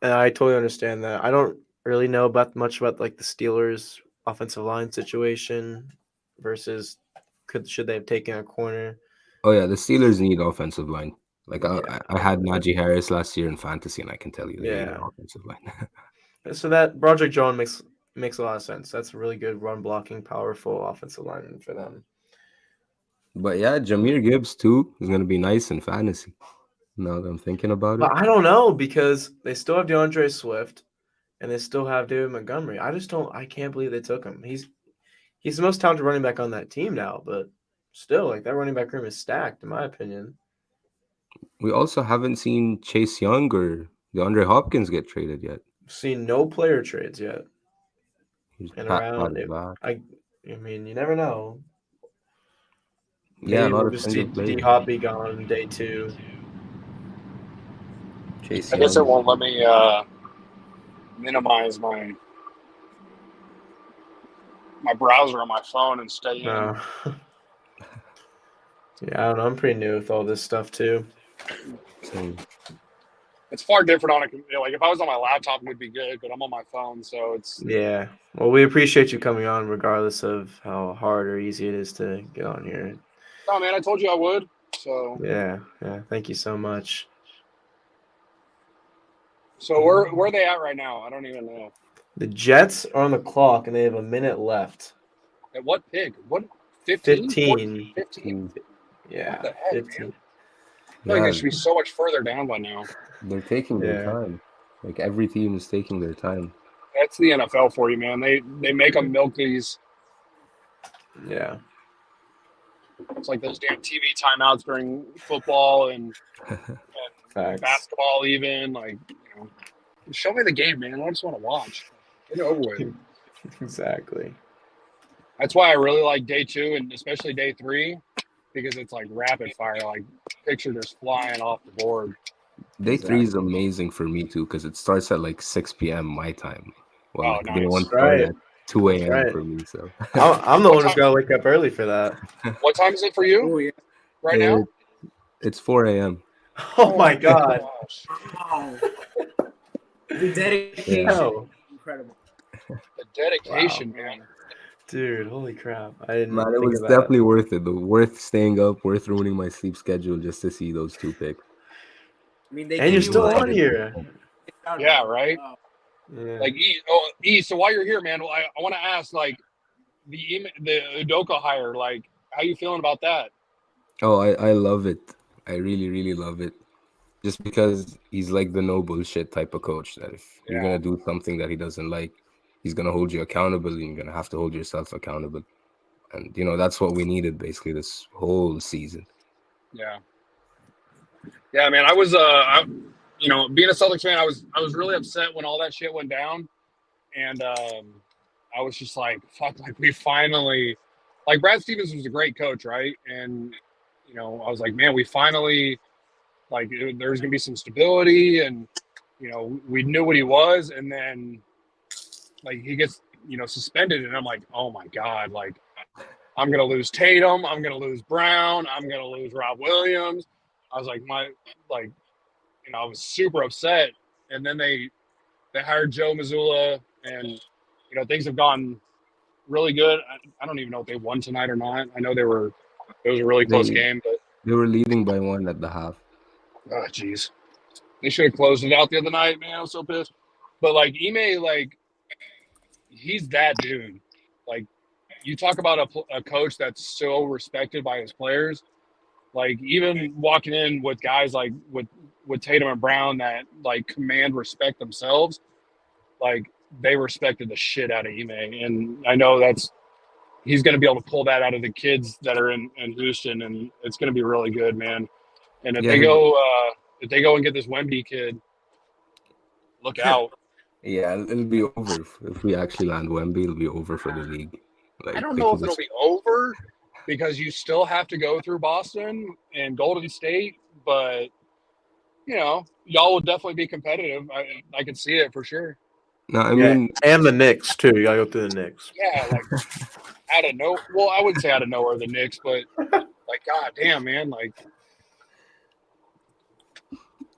and I totally understand that. I don't really know much about like the Steelers' offensive line situation versus should they have taken a corner. Oh yeah, the Steelers need offensive line. Like I had Najee Harris last year in fantasy, and I can tell you they need an offensive line. So that Broderick Jones makes a lot of sense. That's a really good run blocking, powerful offensive line for them. But yeah, Jahmyr Gibbs too is going to be nice in fantasy. Now that I'm thinking about it, but I don't know because they still have DeAndre Swift, and they still have David Montgomery. I can't believe they took him. He's the most talented running back on that team now. But still, like, that running back room is stacked, in my opinion. We also haven't seen Chase Young or DeAndre Hopkins get traded yet. Seen no player trades yet. And Pat around it, back. I mean, you never know. Yeah, Maybe not we'll a just see single player. D Hop be gone day 2. Chase I guess it Young. won't let me minimize my browser on my phone and stay in. No. Yeah, I don't know. I'm pretty new with all this stuff too. Same. It's far different on a like if I was on my laptop, it would be good, but I'm on my phone, so it's Yeah. Well, we appreciate you coming on, regardless of how hard or easy it is to get on here. no, man. I told you I would. So Yeah. Thank you so much. So where are they at right now? I don't even know. The Jets are on the clock, and they have a minute left. At what pick? What 15? 15. 15? Yeah. What the heck, 15. man? I feel like Yeah, they should be so much further down by now. they're taking their Yeah. time. Like every team is taking their time. That's the NFL for you, man. They make them milk these. Yeah. It's like those damn TV timeouts during football and Facts. basketball, even like show me the game, man. I just want to watch. Get it over with. Exactly. That's why I really like day 2 and especially day 3 because it's like rapid fire. Like picture just flying off the board. Day 3 is amazing for me too because it starts at like 6 p.m. my time. Well, like day 1 started at 2 a.m. for me. So I'm the one who's got to wake up early for that. What time is it for you? Oh, yeah. Right now? It's 4 a.m. Oh my God. Wow. The dedication. Yeah. Incredible. The dedication, man. Dude, holy crap. I didn't Man, it think was of that. definitely worth it. Though. Worth staying up, worth ruining my sleep schedule just to see those 2 picks. I mean, they And you're give still you on here. Yeah, right? Yeah. Like, so while you're here, man, I want to ask, like, the Udoka hire, like, how you feeling about that? Oh, I love it. I really, really love it. Just because he's like the no bullshit type of coach that if you're going to do something that he doesn't like, he's going to hold you accountable and you're going to have to hold yourself accountable. And, that's what we needed basically this whole season. Yeah. Yeah, man, I was, being a Celtics fan, I was really upset when all that shit went down. And I was just like, fuck, like we finally, like Brad Stevens was a great coach, right? And, I was like, man, we finally, like there's going to be some stability and, we knew what he was. And then like he gets, suspended and I'm like, oh my God, like I'm going to lose Tatum. I'm going to lose Brown. I'm going to lose Rob Williams. I was like, I was super upset. And then they hired Joe Mazzulla and, things have gone really good. I don't even know if they won tonight or not. I know it was a really close game, but they were leading by 1 at the half. Oh, jeez. They should have closed it out the other night, man. I was so pissed. But, like, Ime, like, he's that dude. Like, you talk about a coach that's so respected by his players. Like, even walking in with guys like with Tatum and Brown that, like, command respect themselves, like, they respected the shit out of Ime. And I know he's going to be able to pull that out of the kids that are in Houston, and it's going to be really good, man. And if they go and get this Wemby kid, look out. Yeah, it'll be over if we actually land Wemby. It'll be over for the league. Like, I don't know if it'll be over because you still have to go through Boston and Golden State, but y'all will definitely be competitive. I can see it for sure. No, I mean, and the Knicks too. You gotta go through the Knicks. Yeah, like out of nowhere. Well, I wouldn't say out of nowhere the Knicks, but like, god damn, man, like.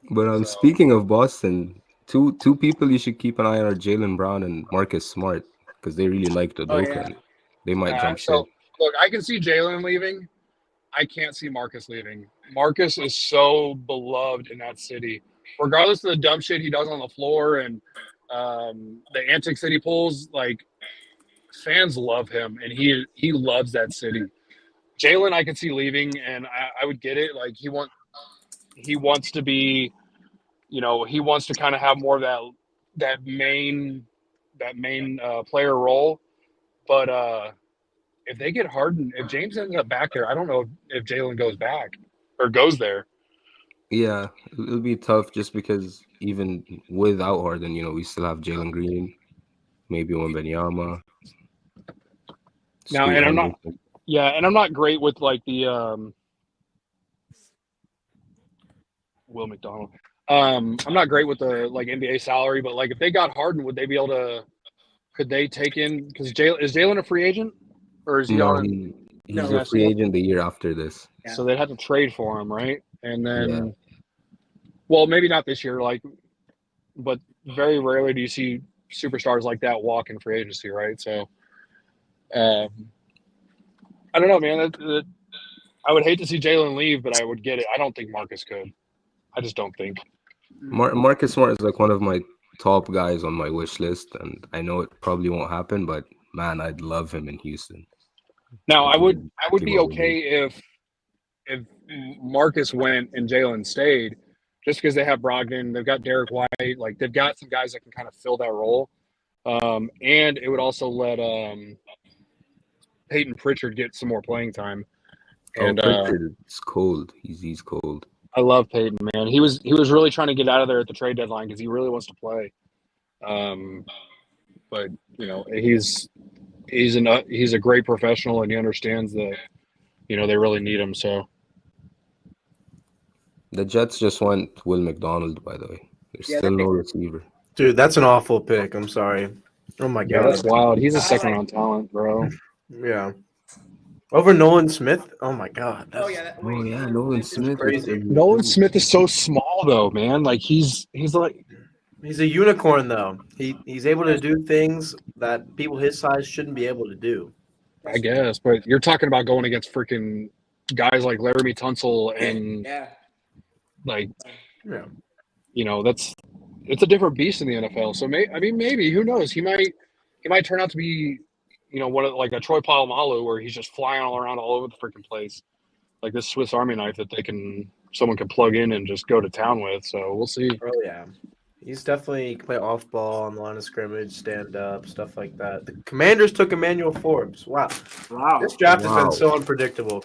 But speaking of Boston, two people you should keep an eye on are Jaylen Brown and Marcus Smart because they really like Udoka. And they might jump ship. So look, I can see Jaylen leaving. I can't see Marcus leaving. Marcus is so beloved in that city, regardless of the dumb shit he does on the floor and the antics that he pulls. Like, fans love him, and he loves that city. Jaylen, I could see leaving, and I would get it. Like, he wants to be, he wants to kind of have more of that main player role. But if they get Harden, if James ends up back there, I don't know if Jalen goes back or goes there. Yeah, it'll be tough just because even without Harden, we still have Jalen Green, maybe Wembanyama, Now, Scoot and I'm not, Henderson. yeah, and I'm not great with like the Will McDonald. I'm not great with the like NBA salary, but like if they got Harden, would they be able to? Could they take in? Because is Jalen a free agent, or is he No, on? he's a free agent the year after this. So they'd have to trade for him, right? And then, Yeah. well, maybe not this year, like, but very rarely do you see superstars like that walk in free agency, right? So, I don't know, man. I would hate to see Jalen leave, but I would get it. I don't think Marcus could. I just don't think. Marcus Smart is like one of my top guys on my wish list, and I know it probably won't happen, but man, I'd love him in Houston. Now, I would Exactly be what we okay if Marcus went and Jalen stayed, just because they have Brogdon, they've got Derek White, like they've got some guys that can kind of fill that role, and it would also let Peyton Pritchard get some more playing time. And Pritchard is cold. He's cold. I love Peyton, man. He was really trying to get out of there at the trade deadline because he really wants to play. But he's a great professional, and he understands that they really need him. So The Jets just want Will McDonald, by the way. There's still no receiver. Dude, that's an awful pick. I'm sorry. Oh my yeah, god, that's wild. He's a second round talent, bro. Yeah. Over Nolan Smith? Oh my god. Nolan Smith. Crazy. Nolan Smith is so small though, man. Like he's like He's a unicorn though. He's able to do things that people his size shouldn't be able to do. I guess, but you're talking about going against freaking guys like Laramie Tunsil and like it's a different beast in the NFL. So maybe who knows? He might turn out to be one of like a Troy Polamalu where he's just flying all around all over the freaking place, like this Swiss Army knife that someone can plug in and just go to town with. So we'll see. Oh yeah, he's definitely play off ball on the line of scrimmage, stand up, stuff like that. The Commanders took Emmanuel Forbes. Wow. This draft has been so unpredictable.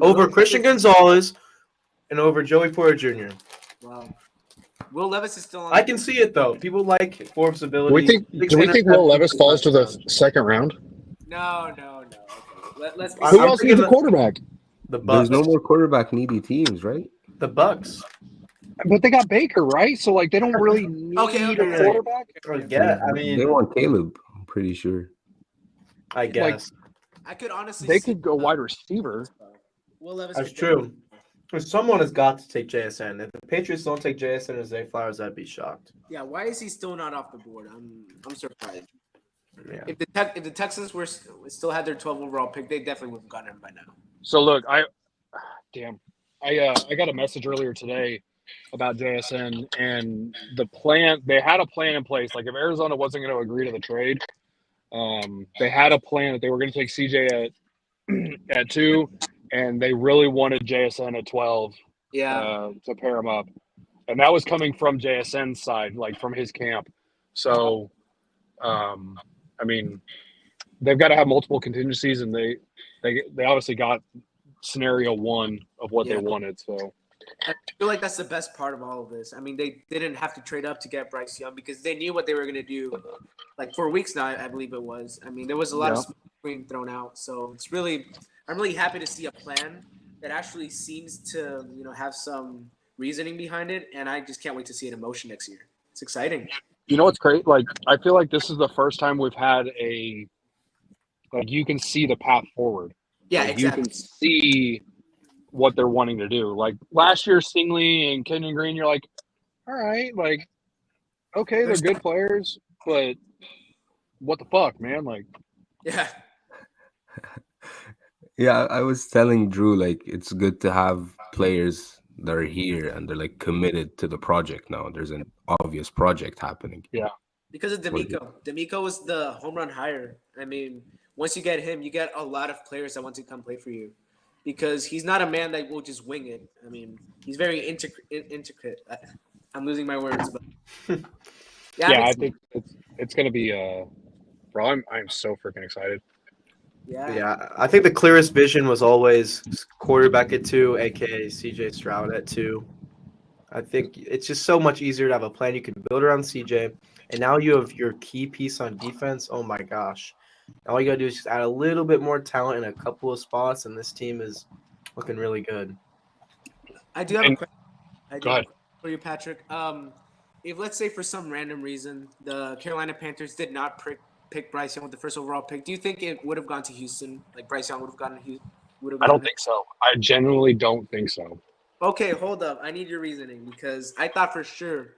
Over Christian Gonzalez and over Joey Porter Jr. Wow. Will Levis is still on. I can see it though. People like Forbes' ability. Do we think Will Levis falls to the second round? No. Okay. Let's be Who else needs a quarterback? The Bucks. There's no more quarterback needy teams, right? The Bucks. But they got Baker, right? So like they don't really need a quarterback. They want Caleb. I'm pretty sure. I guess. I could honestly. They could go wide receiver. Will Levis. That's true. Someone has got to take JSN. If the Patriots don't take JSN as Zay Flowers, I'd be shocked. Yeah, why is he still not off the board? I'm surprised. Yeah. If the Texans still had their 12 overall pick, they definitely would have gotten him by now. So look, I got a message earlier today about JSN and the plan. They had a plan in place. Like if Arizona wasn't going to agree to the trade, they had a plan that they were going to take CJ at 2. And they really wanted JSN at 12 to pair him up. And that was coming from JSN's side, like from his camp. So, they've got to have multiple contingencies, and they obviously got scenario 1 of what they wanted. So I feel like that's the best part of all of this. I mean, they didn't have to trade up to get Bryce Young because they knew what they were going to do. Like for weeks now, I believe it was. I mean, there was a lot of smoke being thrown out. So I'm really happy to see a plan that actually seems to, have some reasoning behind it, and I just can't wait to see it in motion next year. It's exciting. You know what's great? Like I feel like this is the first time we've had you can see the path forward. Yeah, like, exactly. You can see what they're wanting to do. Like last year, Stingley and Kenyon Green, you're like, all right, like, okay, they're good players, but what the fuck, man? Like, yeah. Yeah, I was telling Drew, like, it's good to have players that are here and they're like committed to the project now. There's an obvious project happening. Yeah. Because of D'Amico. D'Amico was the home run hire. I mean, once you get him, you get a lot of players that want to come play for you. Because he's not a man that will just wing it. I mean, he's very intricate. I'm losing my words, but I think it's going to be bro, I'm so freaking excited. Yeah, I think the clearest vision was always quarterback at 2, aka CJ Stroud at 2. I think it's just so much easier to have a plan you can build around CJ, and now you have your key piece on defense. Oh my gosh! All you gotta do is just add a little bit more talent in a couple of spots, and this team is looking really good. I do have a question. Go ahead. For you, Patrick. If let's say for some random reason the Carolina Panthers did not pick Bryce Young with the first overall pick, do you think it would have gone to Houston? Like Bryce Young would have gone to Houston? I don't think so. I genuinely don't think so. Okay, hold up. I need your reasoning because I thought for sure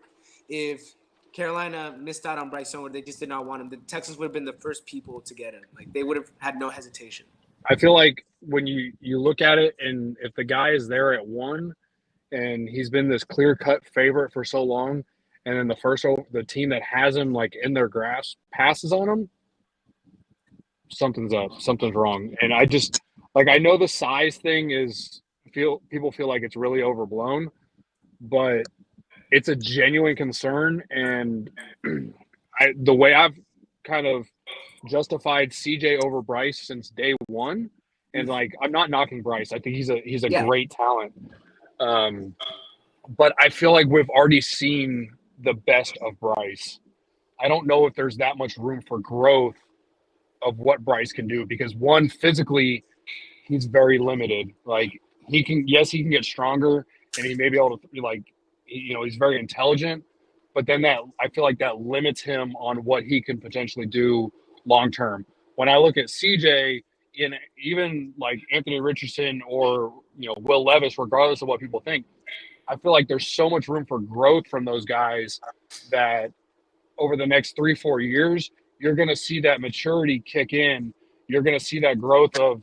if Carolina missed out on Bryce Young or they just did not want him, the Texans would have been the first people to get him. Like they would have had no hesitation. I feel like when you look at it, and if the guy is there at 1, and he's been this clear-cut favorite for so long, and then the team that has him like in their grasp passes on him, something's up, something's wrong. And I just I know the size thing is people feel like it's really overblown, but it's a genuine concern. And the way I've kind of justified CJ over Bryce since day one, and I'm not knocking Bryce. I think he's a great talent. But I feel like we've already seen the best of Bryce. I don't know if there's that much room for growth of what Bryce can do, because one, physically, he's very limited. He can get stronger, and he may be able to he's very intelligent, but then I feel like that limits him on what he can potentially do long term. When I look at CJ, in even Anthony Richardson or Will Levis, regardless of what people think, I feel like there's so much room for growth from those guys that over the next 3-4 years, you're going to see that maturity kick in. You're going to see that growth of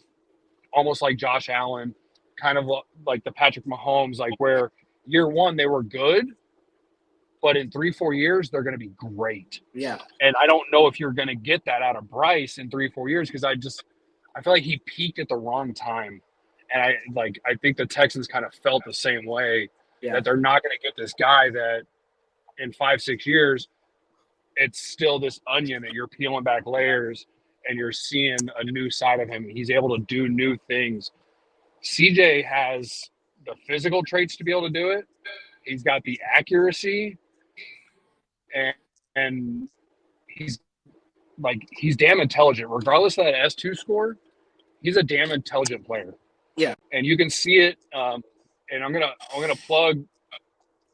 almost like Josh Allen, kind of like the Patrick Mahomes, where year one they were good, but in 3-4 years they're going to be great. Yeah. And I don't know if you're going to get that out of Bryce in 3-4 years, because I feel like he peaked at the wrong time. And I think the Texans kind of felt the same way, that they're not going to get this guy that in 5-6 years, it's still this onion that you're peeling back layers and you're seeing a new side of him. He's able to do new things. CJ has the physical traits to be able to do it. He's got the accuracy, and he's damn intelligent. Regardless of that S2 score, he's a damn intelligent player. Yeah. And you can see it. And I'm gonna plug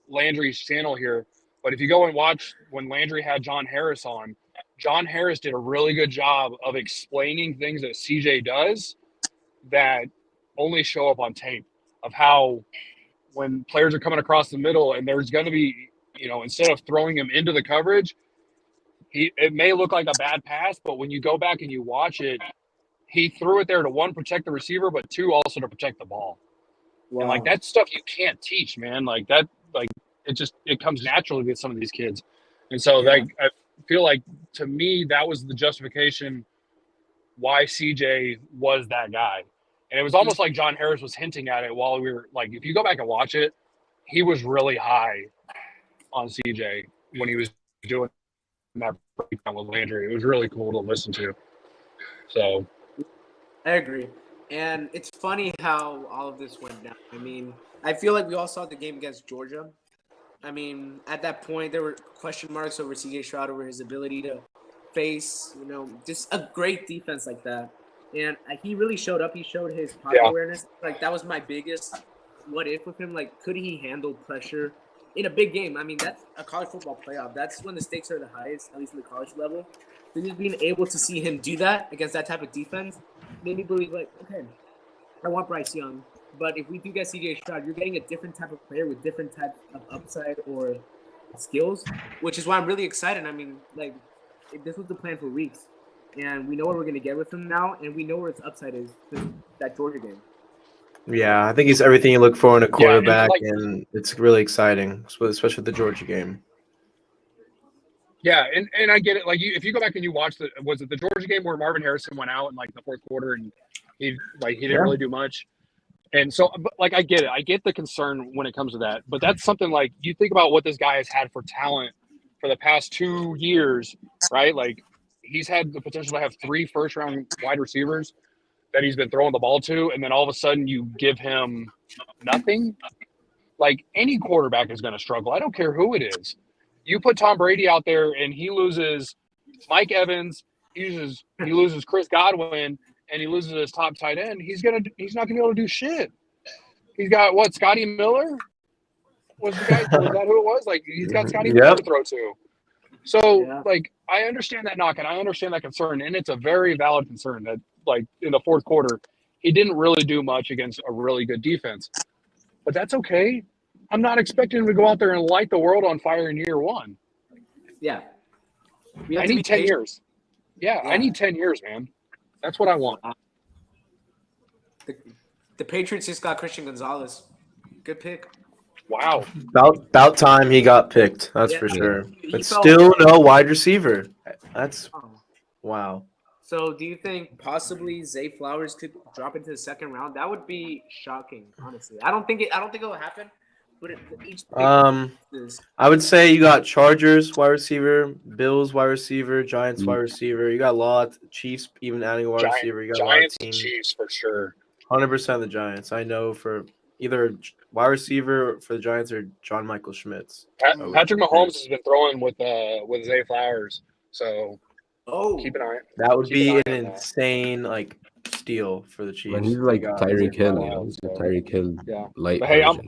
Landry's channel here. But if you go and watch when Landry had John Harris on, John Harris did a really good job of explaining things that CJ does that only show up on tape, of how when players are coming across the middle and there's going to be, instead of throwing him into the coverage, it may look like a bad pass, but when you go back and you watch it, he threw it there to, one, protect the receiver, but two, also to protect the ball. Wow. And that stuff you can't teach, man. It comes naturally with some of these kids. And so I feel like, to me, that was the justification why CJ was that guy. And it was almost like John Harris was hinting at it while we were if you go back and watch it, he was really high on CJ when he was doing that breakdown with Landry. It was really cool to listen to. So I agree. And it's funny how all of this went down. I mean, I feel like we all saw the game against Georgia. I mean, at that point, there were question marks over CJ Stroud, over his ability to face, just a great defense like that. And he really showed up. He showed his pocket awareness. That was my biggest what if with him. Could he handle pressure in a big game? I mean, that's a college football playoff. That's when the stakes are the highest, at least in the college level. So just being able to see him do that against that type of defense made me believe, okay, I want Bryce Young. But if we do get CJ Stroud, you're getting a different type of player with different types of upside or skills, which is why I'm really excited. I mean, this was the plan for weeks. And we know what we're going to get with him now, and we know where its upside is, that Georgia game. Yeah, I think he's everything you look for in a quarterback, and it's really exciting, especially the Georgia game. Yeah, and I get it. If you go back and you watch was it the Georgia game where Marvin Harrison went out in the fourth quarter and he didn't really do much? And so, I get it. I get the concern when it comes to that. But that's something you think about what this guy has had for talent for the past 2 years, right? he's had the potential to have 3 first-round wide receivers that he's been throwing the ball to, and then all of a sudden you give him nothing. Like, any quarterback is going to struggle. I don't care who it is. You put Tom Brady out there, and he loses Mike Evans, he loses Chris Godwin, and he loses his top tight end. He's not gonna be able to do shit. He's got what? Scotty Miller was the guy. Was that who it was? Like, he's got Scotty Miller to throw to. So, like, I understand that knock and I understand that concern, and it's a very valid concern that, like, in the fourth quarter, he didn't really do much against a really good defense. But that's okay. I'm not expecting him to go out there and light the world on fire in year one. Yeah. I need 10 years. Yeah, I need 10 years, man. That's what I want. The Patriots just got Christian Gonzalez. Good pick. Wow. About time he got picked. That's for sure. But still no wide receiver. That's wow. So do you think possibly Zay Flowers could drop into the second round? That would be shocking, honestly. I don't think it will happen. But each I would say you got Chargers wide receiver, Bills wide receiver, Giants wide receiver. You got a lot. Chiefs even adding a wide receiver. You got Giants, a lot of teams. Chiefs for sure. 100% the Giants. I know for either wide receiver for the Giants or John Michael Schmitz. Patrick Mahomes has been throwing with Zay Flowers, so keep an eye. That would be an insane steal for the Chiefs. When he's like Tyreek Hill, Tyreek Hill light. But hey, version,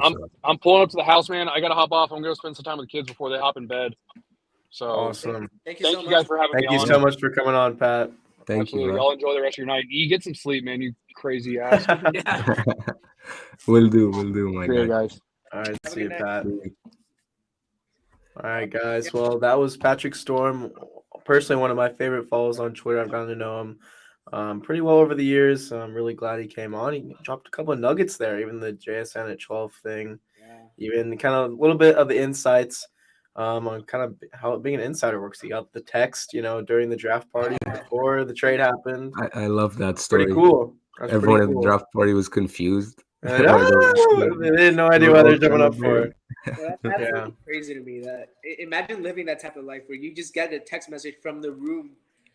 I'm pulling up to the house, man. I gotta hop off. I'm gonna spend some time with the kids before they hop in bed. So awesome. Thank you guys for having me on. Thank you so much for coming on, Pat. Thank you. Y'all enjoy the rest of your night. You get some sleep, man. You crazy ass. We'll do, my guys. All right, see you, Pat. All right, guys. Well, that was Patrick Storm. Personally, one of my favorite follows on Twitter. I've gotten to know him pretty well over the years. I'm really glad he came on. He dropped a couple of nuggets there, even the JSN at 12 thing, even kind of a little bit of the insights on kind of how being an insider works. He got the text, during the draft party before the trade happened. I love that story. Pretty cool. Everyone at the draft party was confused. They had no idea what they're jumping up for. Well, that's absolutely crazy to me. That imagine living that type of life where you just get a text message from the room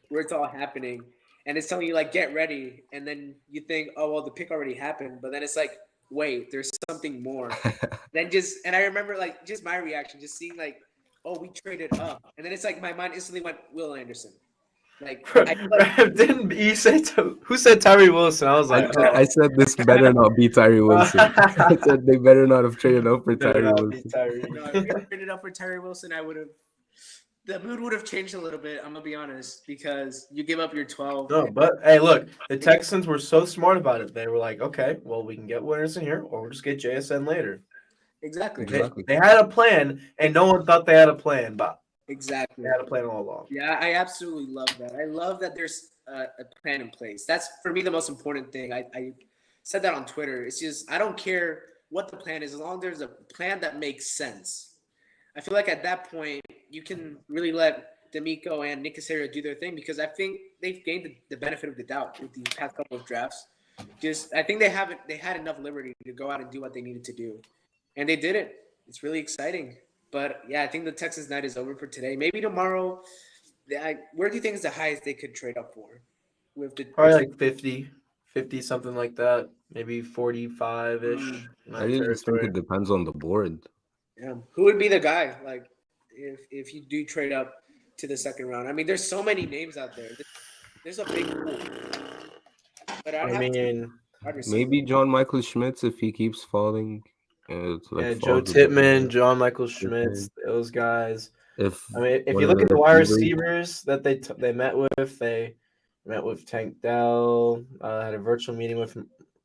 where it's all happening, and it's telling you get ready, and then you think, oh well, the pick already happened, but then it's like, wait, there's something more. And I remember just my reaction, just seeing oh, we traded up, and then it's like my mind instantly went Will Anderson. Didn't you say who said Tyree Wilson? I was like, I said this better not be Tyree Wilson. I said they better not have traded up for Tyree Wilson. No, if we traded up for Tyree Wilson, the mood would have changed a little bit. I'm gonna be honest, because you give up your 12. No, but hey, look, the Texans were so smart about it. They were like, okay, well, we can get Anderson here, or we'll just get JSN later. Exactly. They had a plan, and no one thought they had a plan, but exactly, they had a plan all along. Yeah, I absolutely love that. I love that there's a plan in place. That's for me the most important thing. I said that on Twitter. It's just I don't care what the plan is as long as there's a plan that makes sense. I feel like at that point you can really let D'Amico and Nick Caserio do their thing because I think they've gained the benefit of the doubt with these past couple of drafts. I think they had enough liberty to go out and do what they needed to do, and they did it. It's really exciting. But yeah, I think the Texans night is over for today. Maybe tomorrow. Where do you think is the highest they could trade up for? Probably like 50, something like that. Maybe 45-ish. I really just think it depends on the board. Yeah, who would be the guy? If you do trade up to the second round. I mean, there's so many names out there. There's a big pool. But maybe John Michael Schmitz if he keeps falling. Joe Tittman, John Michael Schmitz, those guys. If you look at the wide receivers that they met with Tank Dell, had a virtual meeting with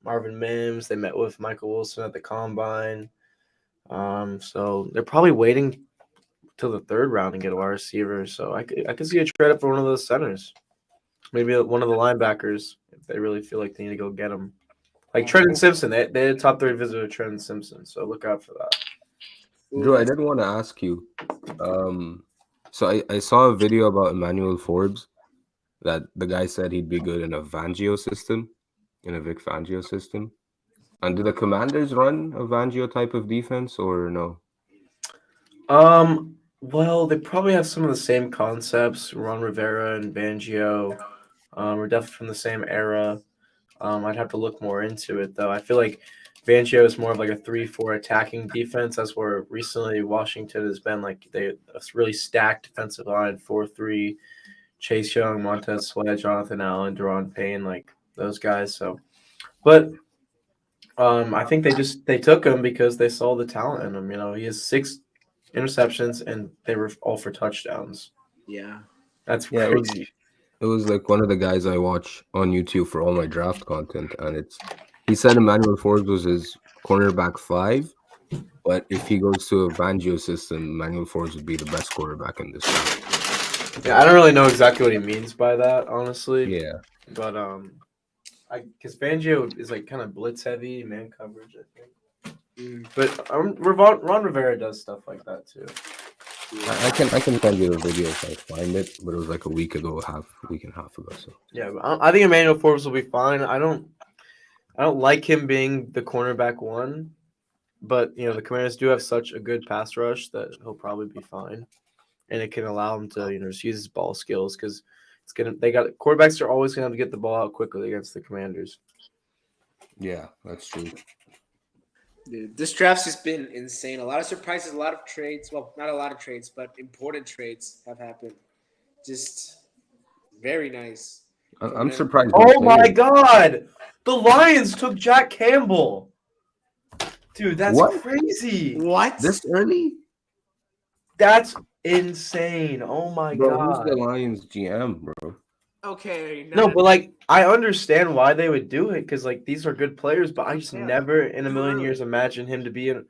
Marvin Mims. They met with Michael Wilson at the Combine. So they're probably waiting till the third round to get a wide receiver. So I could see a trade up for one of those centers, maybe one of the linebackers if they really feel like they need to go get them. Like Trenton Simpson, they had a top 3 visitor, Trenton Simpson. So look out for that. Drew, I did want to ask you. So I saw a video about Emmanuel Forbes that the guy said he'd be good in a Fangio system, in a Vic Fangio system. And do the Commanders run a Fangio type of defense or no? Well, they probably have some of the same concepts. Ron Rivera and Fangio are definitely from the same era. I'd have to look more into it, though. I feel like Fangio is more of like a 3-4 attacking defense. That's where recently Washington has been like a really stacked defensive line, 4-3. Chase Young, Montez Sweat, Jonathan Allen, Deron Payne, like those guys. So, but I think they took him because they saw the talent in him. You know, he has 6 interceptions and they were all for touchdowns. Yeah, That's Yeah, crazy. it was like one of the guys I watch on YouTube for all my draft content, and he said Emmanuel Forbes was his cornerback 5, but if he goes to a Fangio system, Emmanuel Forbes would be the best quarterback in this draft. Yeah, I don't really know exactly what he means by that, honestly. Yeah, But because Fangio is like kind of blitz heavy, man coverage, I think. But Ron Rivera does stuff like that too. I can send you the video if I find it, but it was like a week and a half ago. So yeah, but I think Emmanuel Forbes will be fine. I don't like him being the cornerback 1, but you know the Commanders do have such a good pass rush that he'll probably be fine, and it can allow him to just use his ball skills because quarterbacks are always gonna have to get the ball out quickly against the Commanders. yeah, that's true. Dude, this draft's just been insane. A lot of surprises, a lot of trades. Well, not a lot of trades, but important trades have happened. Just very nice. I'm surprised. Oh my God! The Lions took Jack Campbell. Dude, that's crazy. What? This early? That's insane. Oh my Bro, God. who's the Lions GM, bro? Okay. No, but like I understand why they would do it because like these are good players, but I just never in a million years imagine him to be in.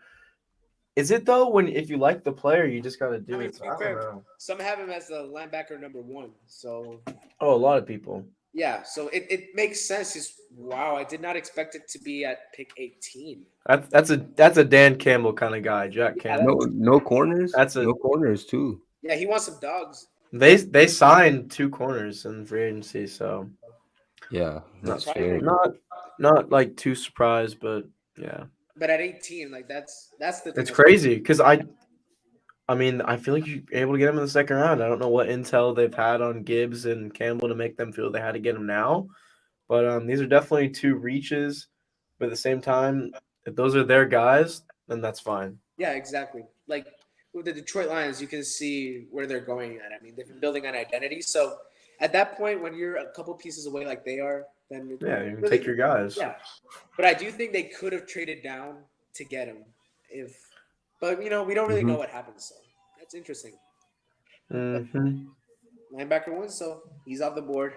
Is it though? If you like the player, you just gotta do it. So I don't know. Some have him as the linebacker number 1. So. Oh, a lot of people. Yeah, so it makes sense. Just wow, I did not expect it to be at pick 18. That's a Dan Campbell kind of guy, Jack Campbell. No corners. No corners too. Yeah, he wants some dogs. They signed 2 corners in free agency, so yeah, that's fair. Not like too surprised, but yeah. But at 18, like that's the. It's crazy because I mean I feel like you're able to get him in the second round. I don't know what intel they've had on Gibbs and Campbell to make them feel they had to get him now, but these are definitely 2 reaches. But at the same time, if those are their guys, then that's fine. Yeah, exactly. Like with the Detroit Lions, you can see where they're going at. I mean, they've been building an identity. So at that point, when you're a couple pieces away like they are, then you can take your guys. Yeah, but I do think they could have traded down to get him. But we don't really know what happened. So that's interesting. Linebacker 1, so he's off the board.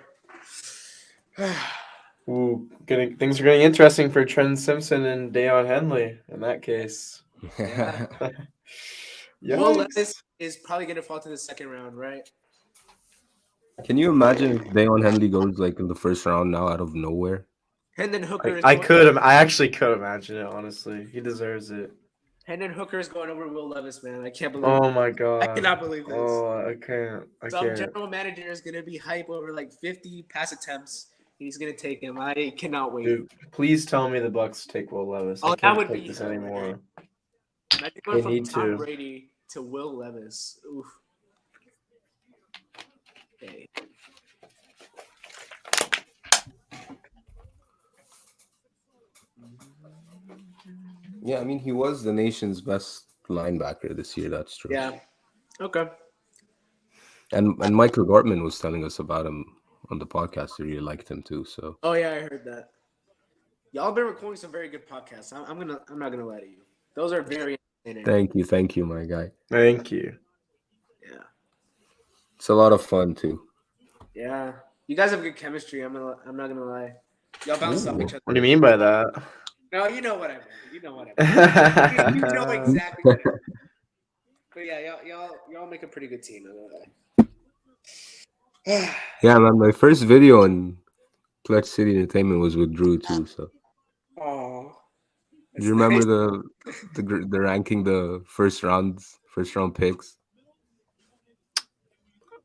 Ooh, things are getting interesting for Trent Simpson and Deion Henley in that case. Yeah. Will Levis is probably going to fall to the second round, right? Can you imagine if Deion Henley goes like in the first round now out of nowhere? Hendon Hooker. I actually could imagine it. Honestly, he deserves it. Hendon Hooker is going over Will Levis, man. I can't believe. Oh my God! I cannot believe this. Oh, I can't. Some general manager is going to be hype over like 50 pass attempts. He's going to take him. I cannot wait. Dude, please tell me the Bucks take Will Levis. Oh, I can't that would take be this anymore. Imagine going from Tom Brady to Will Levis. Oof. Okay. Yeah, I mean he was the nation's best linebacker this year. That's true. Yeah. Okay. And Michael Gartman was telling us about him on the podcast. He really liked him too. So. Oh yeah, I heard that. Y'all been recording some very good podcasts. I'm not gonna lie to you. Those are very entertaining. Thank you, my guy. Thank you. Yeah. It's a lot of fun too. Yeah, you guys have good chemistry. I'm not gonna lie. Y'all bounce off each other. What do you mean by that? No, you know what I mean. You know exactly what I mean. But yeah, y'all make a pretty good team. I'm not gonna lie. Yeah, man. My first video on Clutch City Entertainment was with Drew too. So. Oh. Do you remember the ranking the first round picks?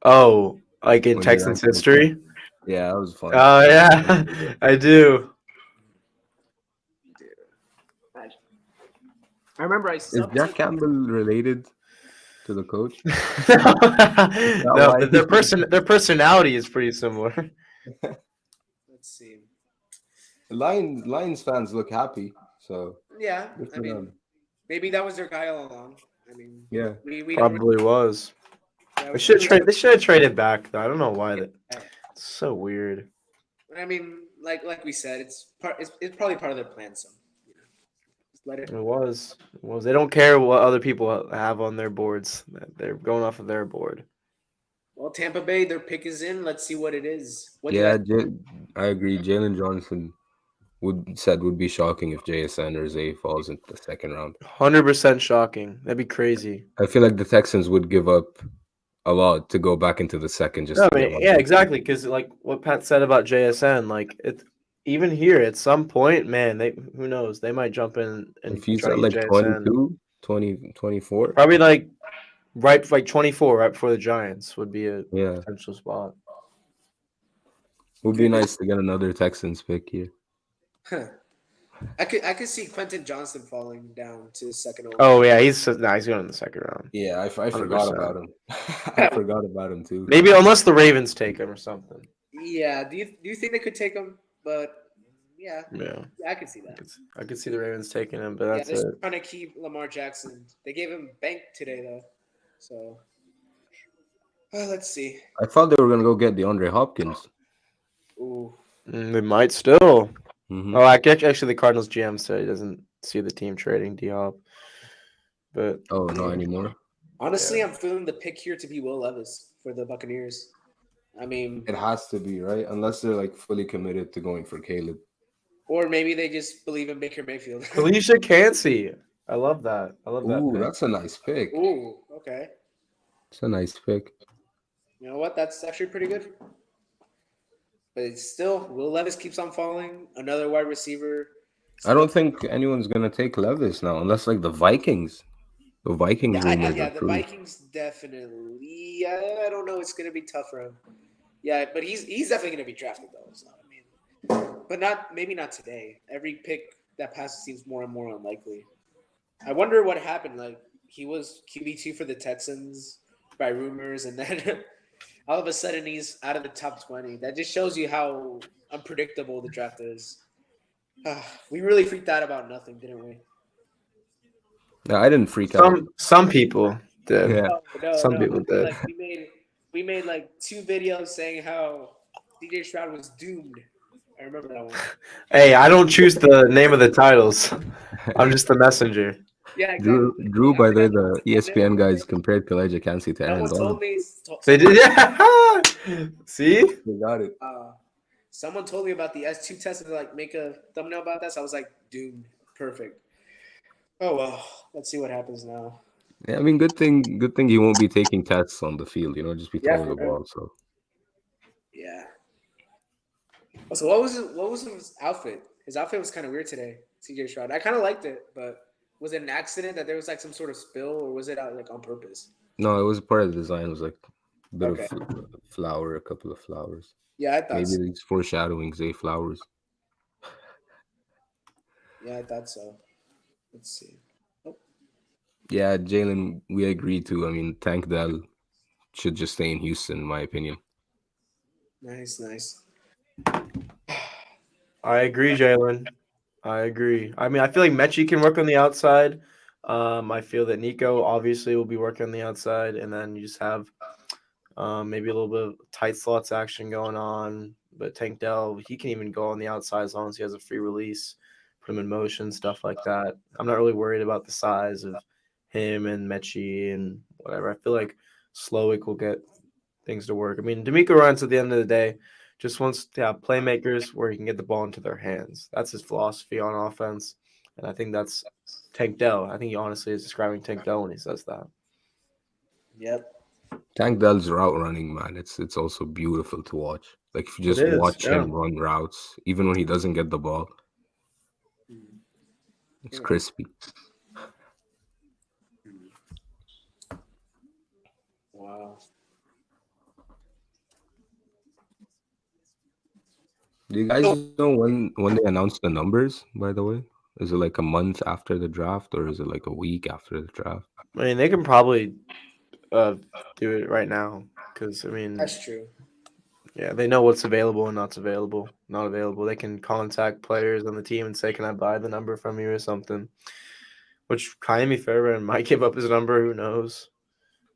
Oh, like in Texans history? Yeah, that was fun. Oh yeah, I do. I remember Is Jack Campbell related to the coach? No, but their personality is pretty similar. Let's see. The Lions fans look happy, so Yeah, good I for mean, them. maybe that was their guy all along. I mean, Yeah, we don't really, Probably was. yeah, They we should don't trade. They should have traded back though. I don't know why really, that. It's so weird. I mean, like we said, it's probably part of their plan. So, you know, just let it. It was. It was. They don't care what other people have on their boards. They're going off of their board. Well, Tampa Bay, their pick is in. Let's see what it is. What do you yeah. guys? I agree. Jalen Johnson would be shocking if JSN or Zay falls into the second round. 100% shocking. That'd be crazy. I feel like the Texans would give up a lot to go back into the second just No, to I get mean, one. yeah, exactly. Because like what Pat said about JSN, like it, even here at some point, man, who knows? They might jump in and If he's try to at use like JSN. 22, 24. Probably like like 24, right before the Giants would be a Yeah, potential spot. would be nice to get another Texans pick here. Huh. I could see Quentin Johnson falling down to second overall. Oh yeah, he's going in the second round. Yeah, I forgot about him. I forgot about him too. Maybe unless the Ravens take him or something. Yeah. Do you think they could take him? But yeah, Yeah, I could see that. I could see the Ravens taking him, but Yeah, that's they're it. trying to keep Lamar Jackson. They gave him bank today though, so let's see. I thought they were gonna go get DeAndre Hopkins. Ooh. They might still. Mhm. Oh, actually, the Cardinals GM said he doesn't see the team trading D-Hop. But not anymore. Honestly, I'm feeling the pick here to be Will Levis for the Buccaneers. I mean, It has to be, right? Unless they're like fully committed to going for Caleb. or maybe they just believe in Baker Mayfield. Felicia Cansey. I love that. I love that. Ooh, pick. that's a nice pick. Ooh, okay. It's a nice pick. You know what? That's actually pretty good. But it's still, Will Levis keeps on falling. Another wide receiver. I don't think anyone's gonna take Levis now, unless like the Vikings. The Vikings rumors Yeah, are the true. Vikings definitely. I don't know. It's gonna be tough for him. Yeah, but he's definitely gonna be drafted though. So I mean, but maybe not today. Every pick that passes seems more and more unlikely. I wonder what happened. Like he was QB2 for the Texans by rumors, and then all of a sudden he's out of the top 20. That just shows you how unpredictable the draft is. We really freaked out about nothing, didn't we? No, I didn't freak out. Some people did. Yeah. Some people did. Like we made like 2 videos saying how DJ Stroud was doomed. I remember that one. Hey, I don't choose the name of the titles. I'm just the messenger. Yeah, exactly. Drew, by the way, the ESPN guys compared Elijah Cansey to Aaron Someone Donald. told me. They did. Yeah. See? They got it. Someone told me about the S2 test and like make a thumbnail about that. So I was like, doomed. Perfect. Oh well, let's see what happens now. Yeah, I mean, good thing he won't be taking tests on the field. Just be throwing the ball. So Yeah. So what was his outfit? His outfit was kind of weird today. CJ Stroud. I kind of liked it, but was it an accident that there was like some sort of spill, or was it like on purpose? no, it was part of the design. It was like a bit Okay. of flower, a couple of flowers. Yeah, I thought Maybe so. he's foreshadowing Zay Flowers. Yeah, I thought so. Let's see. Yeah, Jalen, we agree too. I mean, Tank Dell should just stay in Houston, in my opinion. Nice. I agree, Jalen. I agree. I mean, I feel like Mechie can work on the outside. I feel that Nico obviously will be working on the outside, and then you just have maybe a little bit of tight slots action going on. But Tank Dell, he can even go on the outside as long as he has a free release, put him in motion, stuff like that. I'm not really worried about the size of him and Mechie and whatever. I feel like Slowick will get things to work. I mean, D'Amico Ryans at the end of the day just wants to have playmakers where he can get the ball into their hands. That's his philosophy on offense. And I think that's Tank Dell. I think he honestly is describing Tank Dell when he says that. Yep. Tank Dell's route running, man, it's also beautiful to watch. Like if you just watch him run routes, even when he doesn't get the ball, it's crispy. Wow. Do you guys know when they announced the numbers, by the way? Is it like a month after the draft or is it like a week after the draft? I mean, they can probably do it right now because I mean, That's true. yeah, they know what's available and not available. They can contact players on the team and say, "Can I buy the number from you or something?" Which Kaimi Fairbairn might give up his number. Who knows?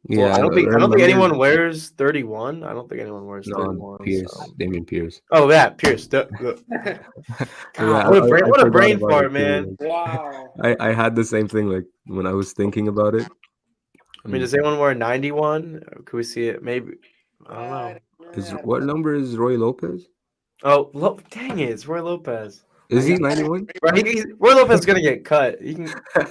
Well, Yeah, I don't think numbers. anyone wears 31. I don't think anyone wears No, 31. So. Pierce, Damian Pierce. Oh yeah, Pierce. Yeah, God, what I a forgot brain about fart, it too. man. Wow. I had the same thing like when I was thinking about it. I mean, does anyone wear 91? Could we see it? Maybe. I don't know. What number is Roy Lopez? Oh, dang it! It's Roy Lopez. Is he 91? Right, Roy Lopez is gonna get cut. He can I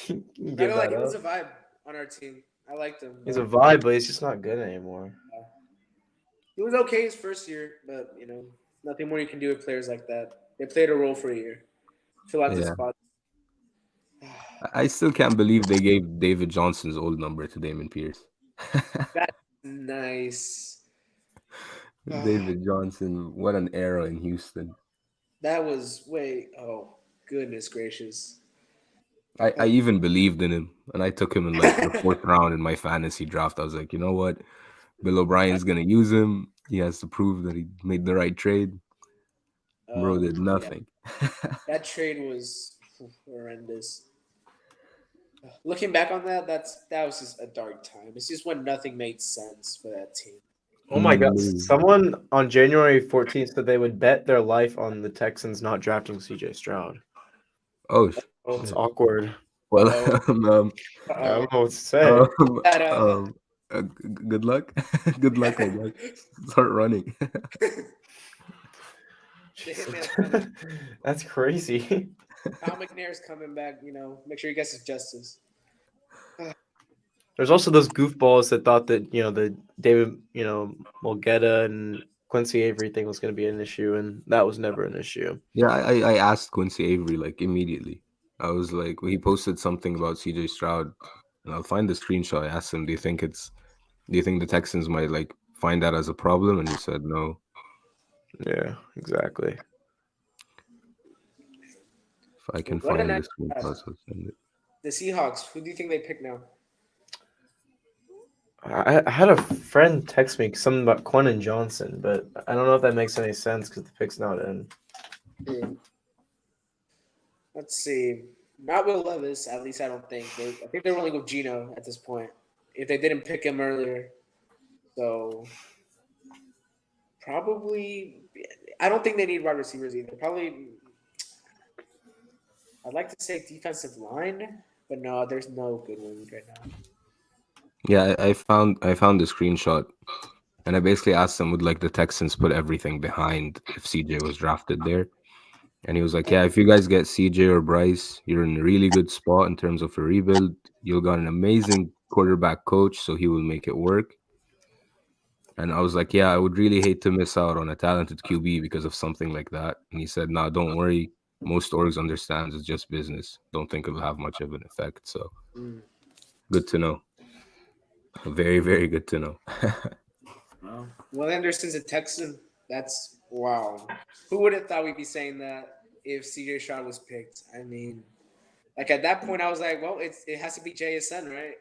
give know, like, that it was up. a vibe on our team. I liked him. He's a vibe, but he's just not good anymore. He was okay his first year, but nothing more you can do with players like that. They played a role for a year. Fill out the Yeah. spot. I still can't believe they gave David Johnson's old number to Damian Pierce. That's nice. David Johnson, what an era in Houston. That was oh goodness gracious. I even believed in him, and I took him in like the 4th round in my fantasy draft. I was like, you know what? Bill O'Brien's gonna use him. He has to prove that he made the right trade. Bro did nothing. Yeah. That trade was horrendous. Looking back on that, that was just a dark time. It's just when nothing made sense for that team. Oh my God! Someone on January 14th said they would bet their life on the Texans not drafting CJ Stroud. Oh, it's awkward. Well, I don't know what to say. Good luck. Good luck, I guess. Start running. That's crazy. Kyle McNair's coming back. Make sure he gets his justice. There's also those goofballs that thought that the David Mulgeta and Quincy Avery thing was going to be an issue, and that was never an issue. Yeah, I asked Quincy Avery like immediately. I was like, he posted something about CJ Stroud, and I'll find the screenshot. I asked him, do you think the Texans might like find that as a problem? And he said no. Yeah, exactly. If I can find this screenshot, I'll send it. The Seahawks. Who do you think they pick now? I had a friend text me something about Quentin Johnson, but I don't know if that makes any sense because the pick's not in. Let's see. Not Will Levis, at least I don't think. I think they're rolling with Geno at this point. If they didn't pick him earlier. So probably I don't think they need wide receivers either. Probably I'd like to say defensive line, but no, there's no good ones right now. Yeah, I found the screenshot, and I basically asked them, would like the Texans put everything behind if CJ was drafted there? And he was like, yeah, if you guys get CJ or Bryce, you're in a really good spot in terms of a rebuild. You'll got an amazing quarterback coach, so he will make it work. And I was like, yeah, I would really hate to miss out on a talented QB because of something like that. And he said, nah, don't worry. Most orgs understands it's just business. Don't think it'll have much of an effect. So good to know. Very, very good to know. Will Anderson's a Texan. That's wow. Who would have thought we'd be saying that if CJ Stroud was picked? I mean, like at that point, I was like, well, it has to be JSN, right?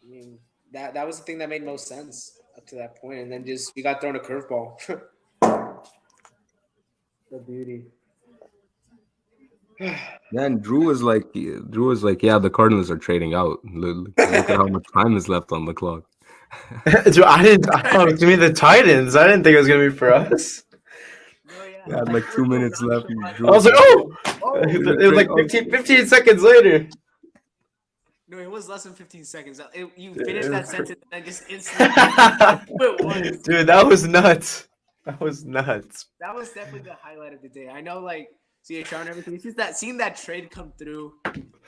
I mean, that was the thing that made most sense up to that point, and then just we got thrown a curveball. The beauty. Man, Drew was like, yeah, the Cardinals are trading out. Look at how much time is left on the clock. Dude, I thought it was gonna be the Titans. I didn't think it was gonna be for us. Yeah, like 2 minutes left. I was like, it was like 15 seconds later. No, it was less than 15 seconds. You finished that sentence and then just instantly. Dude, that was nuts. That was nuts. That was definitely the highlight of the day. I know, like, CHR and everything. It's just that seeing that trade come through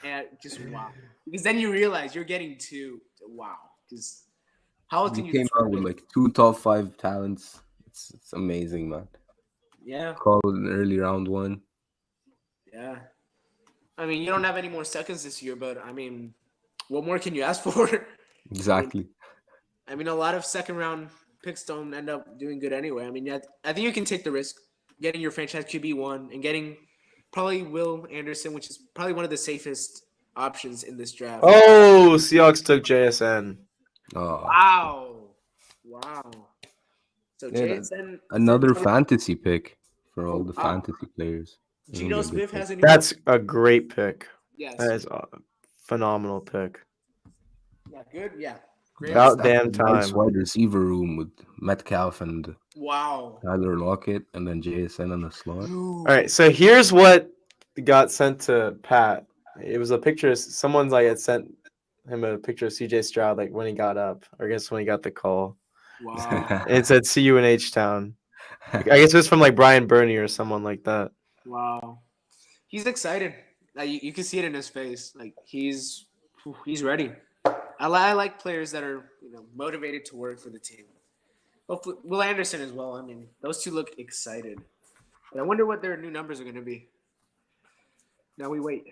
and just wow. Because then you realize you're getting two. Wow. Because how can you came out with like 2 top 5 talents? It's amazing, man. Yeah. Called an early round 1. Yeah. I mean, you don't have any more seconds this year, but I mean, what more can you ask for? Exactly. I mean, a lot of second round picks don't end up doing good anyway. I mean, I think you can take the risk getting your franchise QB1 and getting probably Will Anderson, which is probably one of the safest options in this draft. Oh, Seahawks took JSN. Wow. So Yeah, JSN another fantasy pick for all the wow. fantasy players. Geno Smith has a new. That's a great pick. Yes. That is a phenomenal pick. Yeah, good. Yeah. Great. About damn Nice time. wide receiver room with Metcalf and Wow. Tyler Lockett, and then JSN in the slot. All right, so here's what got sent to Pat. It was a picture. Someone's like had sent him a picture of CJ Stroud like when he got up, or I guess when he got the call. Wow. And it said "See you in H-Town." I guess it was from like Brian Burney or someone like that. Wow. He's excited. Like you can see it in his face. Like he's ready. I like players that are motivated to work for the team. Hopefully, Will Anderson as well. I mean, those two look excited. But I wonder what their new numbers are going to be. Now we wait.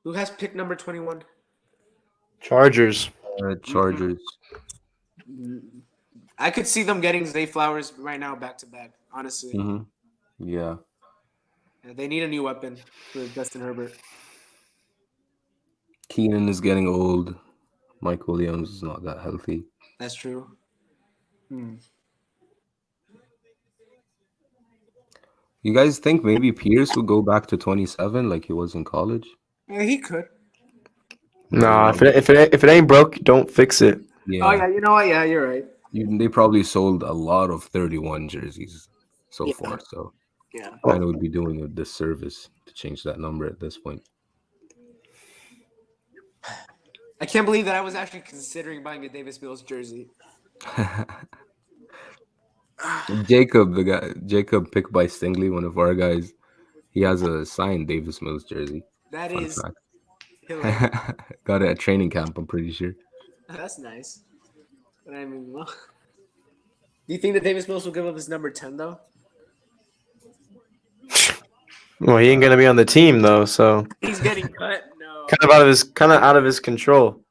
Who has pick number 21? Chargers. Chargers. I could see them getting Zay Flowers right now back to back, honestly. Mm-hmm. Yeah. They need a new weapon for Justin Herbert. Keenan is getting old. Mike Williams is not that healthy. That's true. You guys think maybe Pierce will go back to 27 like he was in college? Yeah, he could. Nah, if it ain't broke, don't fix it. Yeah. Oh yeah, you know what? Yeah, you're right. They probably sold a lot of 31 jerseys so far, so yeah, kind of would be doing a disservice to change that number at this point. I can't believe that I was actually considering buying a Davis Mills jersey. Jacob picked by Stingley, one of our guys. He has a signed Davis Mills jersey. That Fun is fact. Got it at training camp, I'm pretty sure. That's nice. But I mean, well, do you think that Davis Mills will give up his number 10 though? Well, he ain't gonna be on the team though, so He's getting cut. No. kind of out of his control.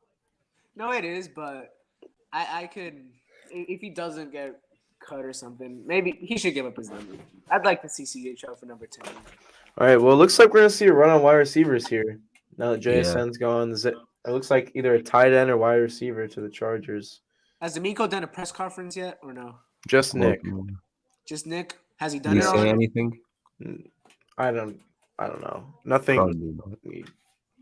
No, it is, but I could if he doesn't get cut or something, maybe he should give up his number. I'd like to see CHL for number 10. All right, well, it looks like we're gonna see a run on wide receivers here. Now that JSN's gone, it looks like either a tight end or wide receiver to the Chargers. Has D'Amico done a press conference yet or no? Just Nick. Just Nick? Has he done Did it he say already? anything? I don't know. Nothing. Probably not.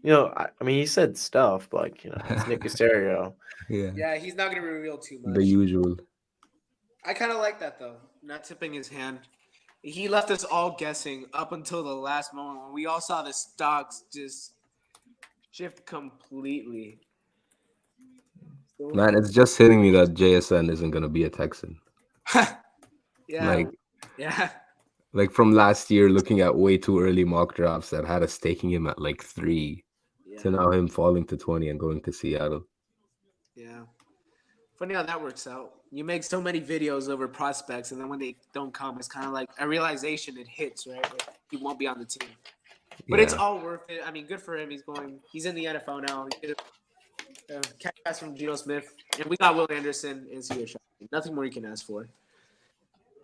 You know, I mean, he said stuff, but like, it's Nick Caserio. Yeah. Yeah, he's not gonna reveal too much. The usual. I kind of like that though, not tipping his hand. He left us all guessing up until the last moment when we all saw the stocks just shift completely. Man, it's just hitting me that JSN isn't gonna be a Texan. Yeah. Like from last year, looking at way too early mock drafts that had us taking him at like 3, to now him falling to 20 and going to Seattle. Yeah. Funny how that works out. You make so many videos over prospects, and then when they don't come, it's kind of like a realization it hits, right? Like he won't be on the team. But it's all worth it. I mean, good for him. He's in the NFL now. He did a catch pass from Geno Smith, and we got Will Anderson and CJ Stroud. Nothing more you can ask for.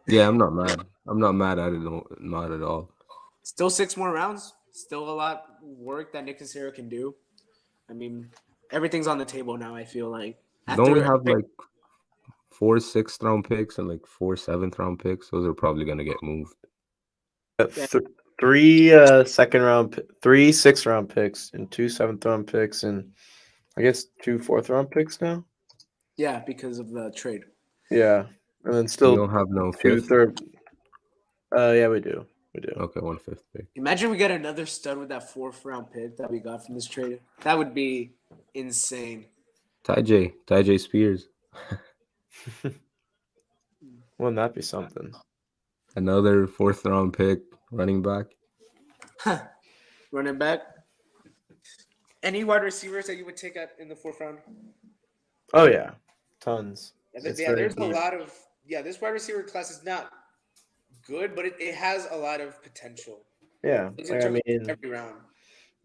Yeah, I'm not mad. I'm not mad at it. Not at all. Still 6 more rounds. Still a lot of work that Nick Caserio can do. I mean, everything's on the table now, I feel like. Don't we have like 4 6th-round picks and like 4 7th-round picks? Those are probably going to get moved. 3 3 6th-round picks and 2 7th-round picks and I guess 2 4th-round picks now. Yeah, because of the trade. Yeah, and then still you don't have no 2 5th. 3rd. Yeah, we do. Okay, 1 5th pick. Imagine we get another stud with that 4th-round pick that we got from this trade. That would be insane. Ty J Spears. Wouldn't that be something? Another 4th-round pick, running back. Running back. Any wide receivers that you would take in the 4th round? Oh yeah, tons. Yeah, there's a lot of this wide receiver class is not good, but it has a lot of potential. Yeah, like, I mean, every round.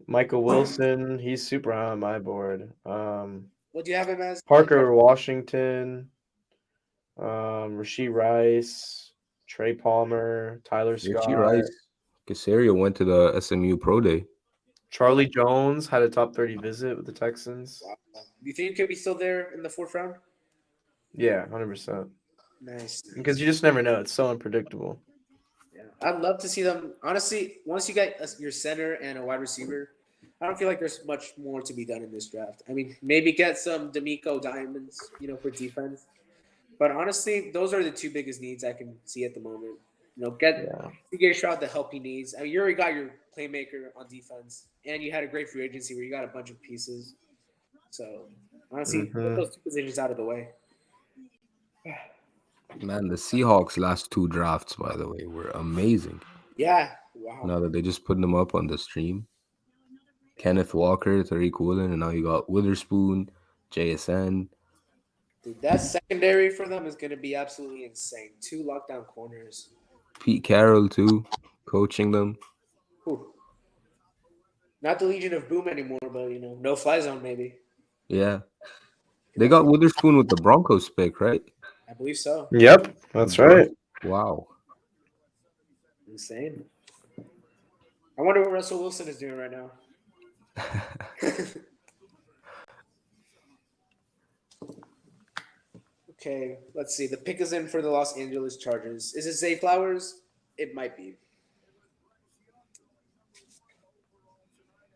Michael Wilson, he's super high on my board. What do you have him as? Parker Washington, Rasheed Rice, Trey Palmer, Tyler Richie Scott, Rice. Casario went to the SMU Pro Day. Charlie Jones had a top 30 visit with the Texans. Wow. Do you think he could be still there in the 4th round? Yeah, 100%. Nice. Because you just never know. It's so unpredictable. Yeah, I'd love to see them. Honestly, once you get your center and a wide receiver, I don't feel like there's much more to be done in this draft. I mean, maybe get some D'Amico diamonds, for defense. But honestly, those are the 2 biggest needs I can see at the moment. Get CJ Stroud the help he needs. I mean, you already got your playmaker on defense, and you had a great free agency where you got a bunch of pieces. So honestly, get those 2 positions out of the way. Man, the Seahawks' last 2 drafts, by the way, were amazing. Yeah. Wow. Now that they just put them up on the stream. Kenneth Walker, Tariq Woolen, and now you got Witherspoon, JSN. Dude, that secondary for them is going to be absolutely insane. 2 lockdown corners. Pete Carroll, too, coaching them. Whew. Not the Legion of Boom anymore, but, no fly zone maybe. Yeah. They got Witherspoon with the Broncos pick, right? I believe so. Yep, that's right. Wow. Insane. I wonder what Russell Wilson is doing right now. Okay, let's see. The pick is in for the Los Angeles Chargers. Is it Zay Flowers? It might be.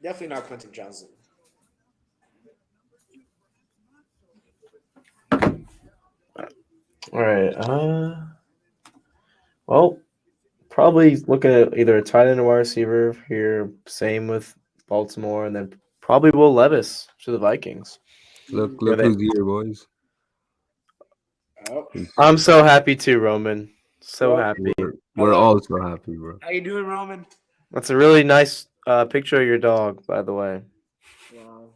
Definitely not Quentin Johnson. All right. Well, probably looking at either a tight end or wide receiver here. Same with Baltimore, and then probably Will Levis to the Vikings. Look who's here, boys. Oh. I'm so happy too, Roman. So happy. We're all so happy, bro. How you doing, Roman? That's a really nice picture of your dog, by the way. Wow.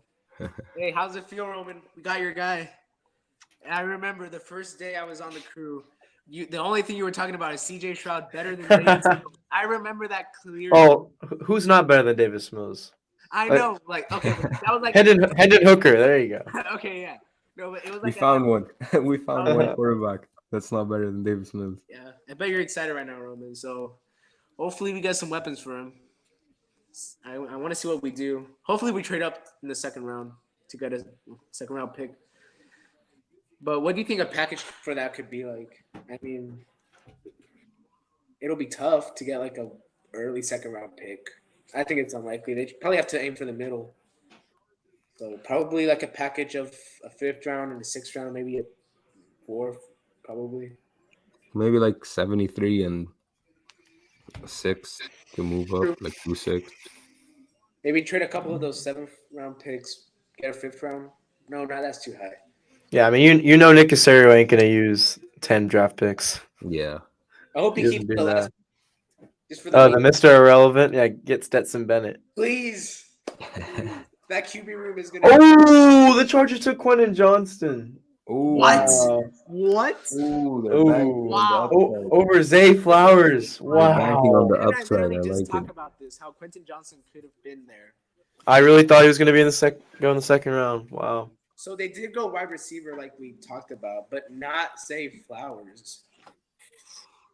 Hey, how's it feel, Roman? We got your guy. I remember the first day I was on the crew. The only thing you were talking about is CJ Stroud better than Davis Mills. I remember that clearly. Oh, who's not better than Davis Mills? I know, okay, but that was like Hendon Hooker. There you go. Okay, yeah. No, but it was We like found one. We found one quarterback that's not better than Davis Mills. Yeah, I bet you're excited right now, Roman. So hopefully we get some weapons for him. I want to see what we do. Hopefully we trade up in the 2nd round to get a 2nd round pick. But what do you think a package for that could be like? I mean, it'll be tough to get like a early 2nd round pick. I think it's unlikely. They probably have to aim for the middle. So probably like a package of a 5th round and a 6th round, maybe a 4th, probably. Maybe like 73 and 6 to move up, like 2-6. Maybe trade a couple of those 7th round picks, get a 5th round. No, that's too high. Yeah, I mean, you know Nick Casario ain't going to use 10 draft picks. Yeah. I hope he keeps the last. Just for the Mr. Irrelevant. Yeah, get Stetson Bennett. Please. That QB room is going to. Oh, the Chargers took Quentin Johnston. Ooh. What? What? Ooh, wow. Over Zay Flowers. Wow. Banking on the upside. I literally just like talk it. about this, how Quentin Johnson could have been there. I really thought he was going to be in the 2nd round. Wow. So they did go wide receiver like we talked about, but not Zay Flowers.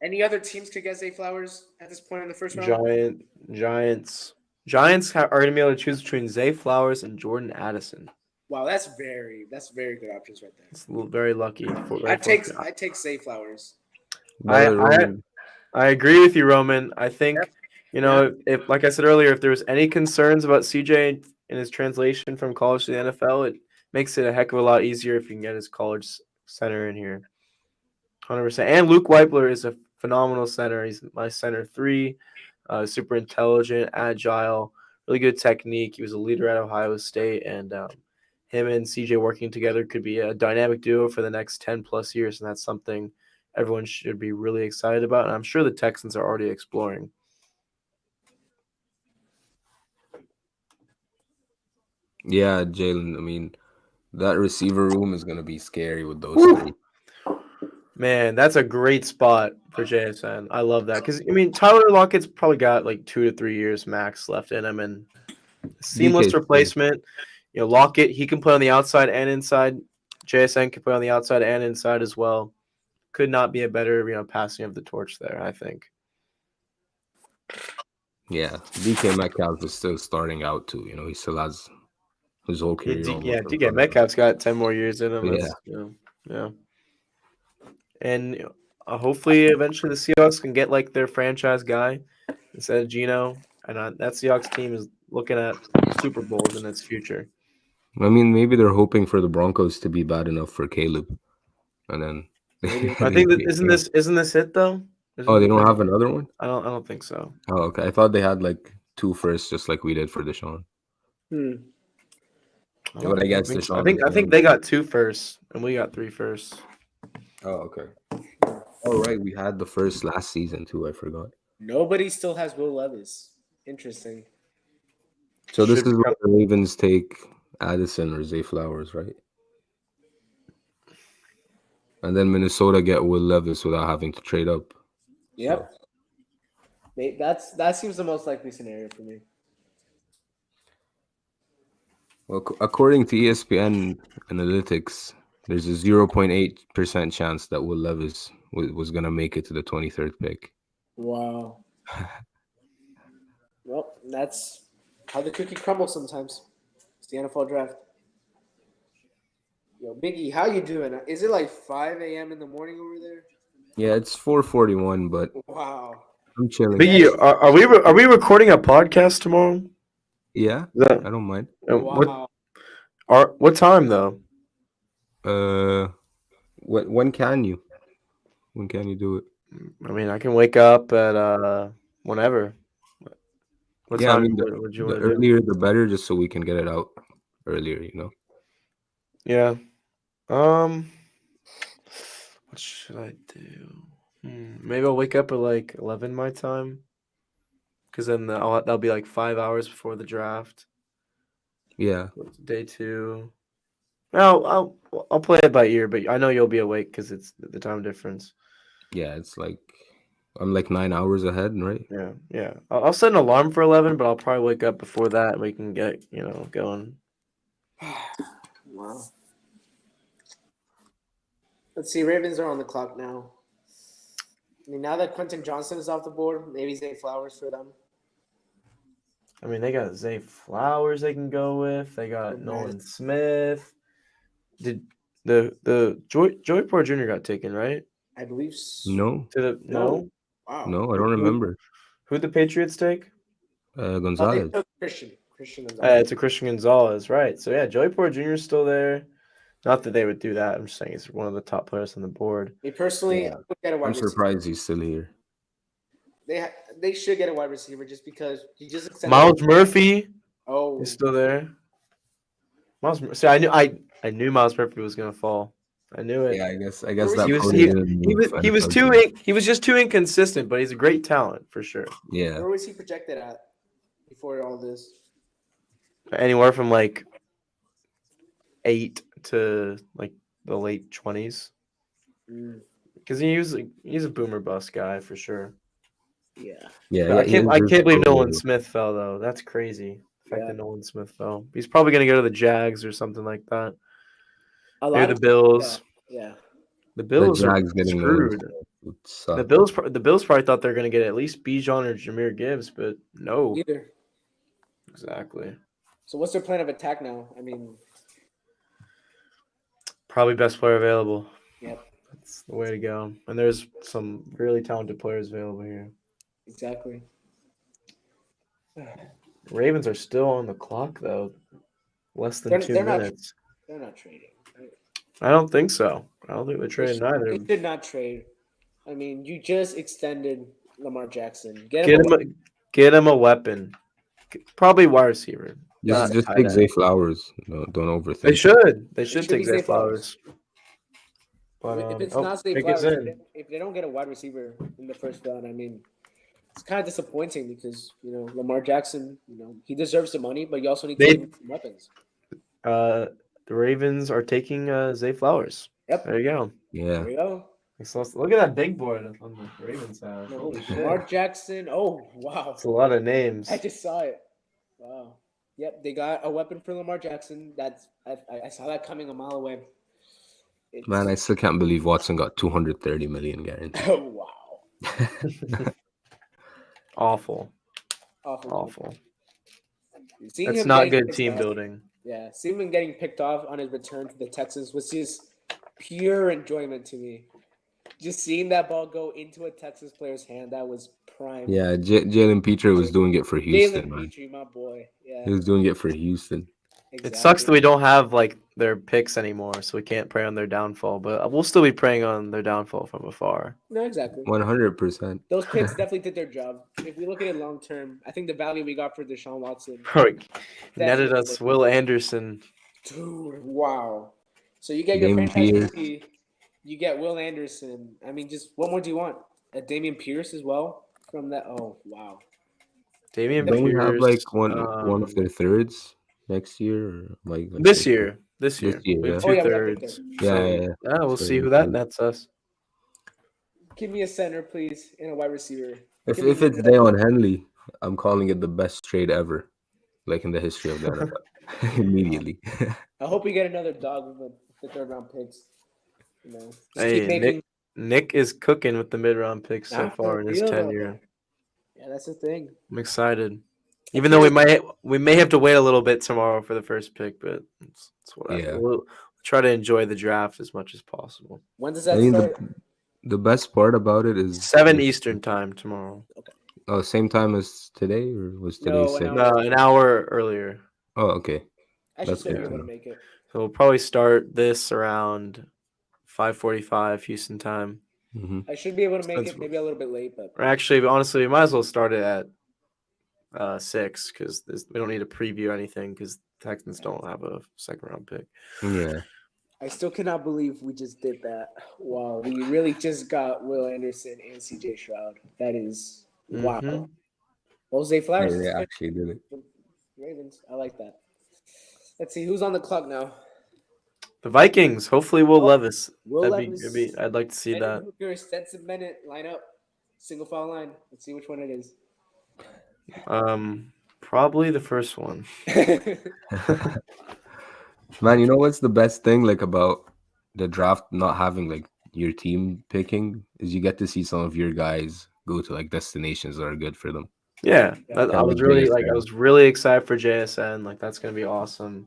Any other teams could get Zay Flowers at this point in the 1st round? Giants are going to be able to choose between Zay Flowers and Jordan Addison. Wow, that's very good options right there. It's very lucky. I take Zay Flowers. I agree with you, Roman. I think if like I said earlier, if there was any concerns about CJ in his translation from college to the NFL, it makes it a heck of a lot easier if you can get his college center in here. 100%. And Luke Weipler is a phenomenal center. He's my center 3, super intelligent, agile, really good technique. He was a leader at Ohio State, and him and CJ working together could be a dynamic duo for the next 10 plus years, and that's something everyone should be really excited about, and I'm sure the Texans are already exploring. Yeah, Jalen, I mean, that receiver room is going to be scary with those 3. Man, that's a great spot for JSN. I love that because, I mean, Tyler Lockett's probably got like 2 to 3 years max left in him, and seamless replacement. Lockett, he can play on the outside and inside. JSN can play on the outside and inside as well. Could not be a better, passing of the torch there, I think. Yeah, DK Metcalf is still starting out too. He still has his whole career almost. in DK front of him. Metcalf's got 10 more years in him. Yeah. Yeah. And hopefully, eventually, the Seahawks can get like their franchise guy instead of Geno. And that Seahawks team is looking at Super Bowls in its future. I mean, maybe they're hoping for the Broncos to be bad enough for Caleb, and then I think that isn't this it though? Oh, they don't have another one? I don't think so. Oh, okay. I thought they had like 2 firsts, just like we did for Deshaun. But I guess Deshaun. I think they got 2 firsts and we got 3 firsts. Oh, okay. Oh, right. We had the first last season too. I forgot. Nobody still has Will Levis. Interesting. So this is where the Ravens take Addison or Zay Flowers, right? And then Minnesota get Will Levis without having to trade up. Yep. That seems the most likely scenario for me. Well, according to ESPN Analytics, there's a 0.8% chance that Will Levis was going to make it to the 23rd pick. Wow. Well, that's how the cookie crumbles sometimes. It's the NFL draft. Yo, Biggie, how you doing? Is it like 5 a.m. in the morning over there? Yeah, it's 4:41, but wow, I'm chilling. Biggie, are we recording a podcast tomorrow? Yeah, I don't mind. Wow. What time though? When can you? When can you do it? I mean, I can wake up at whenever. What Yeah, time I mean, would you the want to do? earlier the better, just so we can get it out earlier. Yeah. What should I do? Maybe I'll wake up at like 11 my time, because then that'll be like 5 hours before the draft. Yeah. Day 2. I'll play it by ear, but I know you'll be awake because it's the time difference. Yeah, it's like I'm like 9 hours ahead, right? Yeah. I'll set an alarm for 11, but I'll probably wake up before that and we can get going. Wow. Let's see. Ravens are on the clock now. I mean, now that Quentin Johnson is off the board, maybe Zay Flowers for them. I mean, they got Zay Flowers they can go with. They got Nolan Smith. Did the Joey Porter Jr. got taken, right? I believe so. No. No. Wow. No, I don't remember. Who'd the Patriots take? Gonzalez. Christian Gonzalez. It's a Christian Gonzalez, right? So yeah, Joey Porter Jr. is still there. Not that they would do that. I'm just saying he's one of the top players on the board. Me personally, I would get a wide I'm receiver. surprised he's still here. They should get a wide receiver just because he just extended. Miles Murphy. Oh, he's still there. See, I knew Miles Murphy was gonna fall. I knew it. Yeah, I guess that he was just too inconsistent, but he's a great talent for sure. Yeah. Where was he projected at before all this? Anywhere from like 8 to like the late 20s. Because he's a boomer bust guy for sure. Yeah. I can't believe Nolan Smith fell though. That's crazy. The fact that Nolan Smith fell. He's probably gonna go to the Jags or something like that. Maybe the Bills. Yeah. The Bills The are Jags getting screwed. The Bills probably thought they're gonna get at least Bijan or Jahmyr Gibbs, but no. Either. Exactly. So what's their plan of attack now? I mean, probably best player available. Yep. That's the way to go. And there's some really talented players available here. Exactly. Ravens are still on the clock though. Less than 2 minutes. They're not trading. Right? I don't think so. I don't think they're trading either. They did not trade. I mean, you just extended Lamar Jackson. Get him a weapon. Probably wide receiver. Just take Zay Flowers. No, don't overthink. They should take Zay Flowers. But, if it's not Zay Flowers, if they don't get a wide receiver in the first round, I mean, it's kind of disappointing because Lamar Jackson, he deserves the money, but you also need to give him some weapons. The Ravens are taking Zay Flowers. Yep. There you go. Yeah. There we go. So look at that big board on the Ravens side. Lamar Jackson. Oh wow. It's a lot of names. I just saw it. Wow. Yep, they got a weapon for Lamar Jackson. I saw that coming a mile away. Man, I still can't believe Watson got 230 million guaranteed. Oh wow. Awful. Awful. Seeing That's him not getting good picked team off- building. Yeah, seeing him getting picked off on his return to the Texans was just pure enjoyment to me. Just seeing that ball go into a Texas player's hand, that was prime. Yeah, Jalen Petrie was doing it for Houston, Jalen man. Petrie, my boy. Yeah. He was doing it for Houston. It sucks that we don't have like their picks anymore, so we can't pray on their downfall. But we'll still be praying on their downfall from afar. No, exactly. 100%. Those picks definitely did their job. If we look at it long term, I think the value we got for Deshaun Watson. Netted us Will Anderson. Dude, wow. So you get your Damian franchise Pierce. QB, you get Will Anderson. I mean, just what more do you want? A Damian Pierce as well from that. Oh, wow. Damian Don't we have Pierce. like one of their thirds next year? Or like This year. This year, We have yeah. 2 we have thirds. Yeah, So, yeah. we'll So see who we that can- nets us. Give me a center, please, and a wide receiver. If Give me it's Deion Henley, I'm calling it the best trade ever, like in the history of the NFL. Immediately. I hope we get another dog with the third round picks. You know, just Hey, keep making. Nick is cooking with the mid-round picks so Not far for in his real, though. tenure. Yeah, that's the thing. I'm excited. Even though we may have to wait a little bit tomorrow for the first pick, but it's whatever. Yeah. We'll try to enjoy the draft as much as possible. When does I that mean, start? the best part about it is 7 Eastern time tomorrow. Oh, same time as today, or was today No, an 6? No, an hour earlier. Oh, okay. I should That's still be good. able to make it. So we'll probably start this around 5:45 Houston time. Mm-hmm. I should be able to make it maybe a little bit late, but Or actually, honestly, we might as well start it at 6 because we don't need to preview anything because Texans don't have a second round pick. Yeah. I still cannot believe we just did that. Wow, we really just got Will Anderson and CJ Stroud. That is wow. Mhm. Jose Flowers. Yeah, is they good. actually did it. Ravens. I like that. Let's see who's on the clock now. The Vikings. Hopefully, Will Levis. Will That'd Levis. be. I'd like to see Hendon that. Hooker, Stetson Bennett, line up. Single file line. Let's see which one it is. Probably the first one. Man, you know what's the best thing like about the draft not having like your team picking is you get to see some of your guys go to like destinations that are good for them. Yeah, Kinda I was like really JSN. I was really excited for JSN. Like that's gonna be awesome.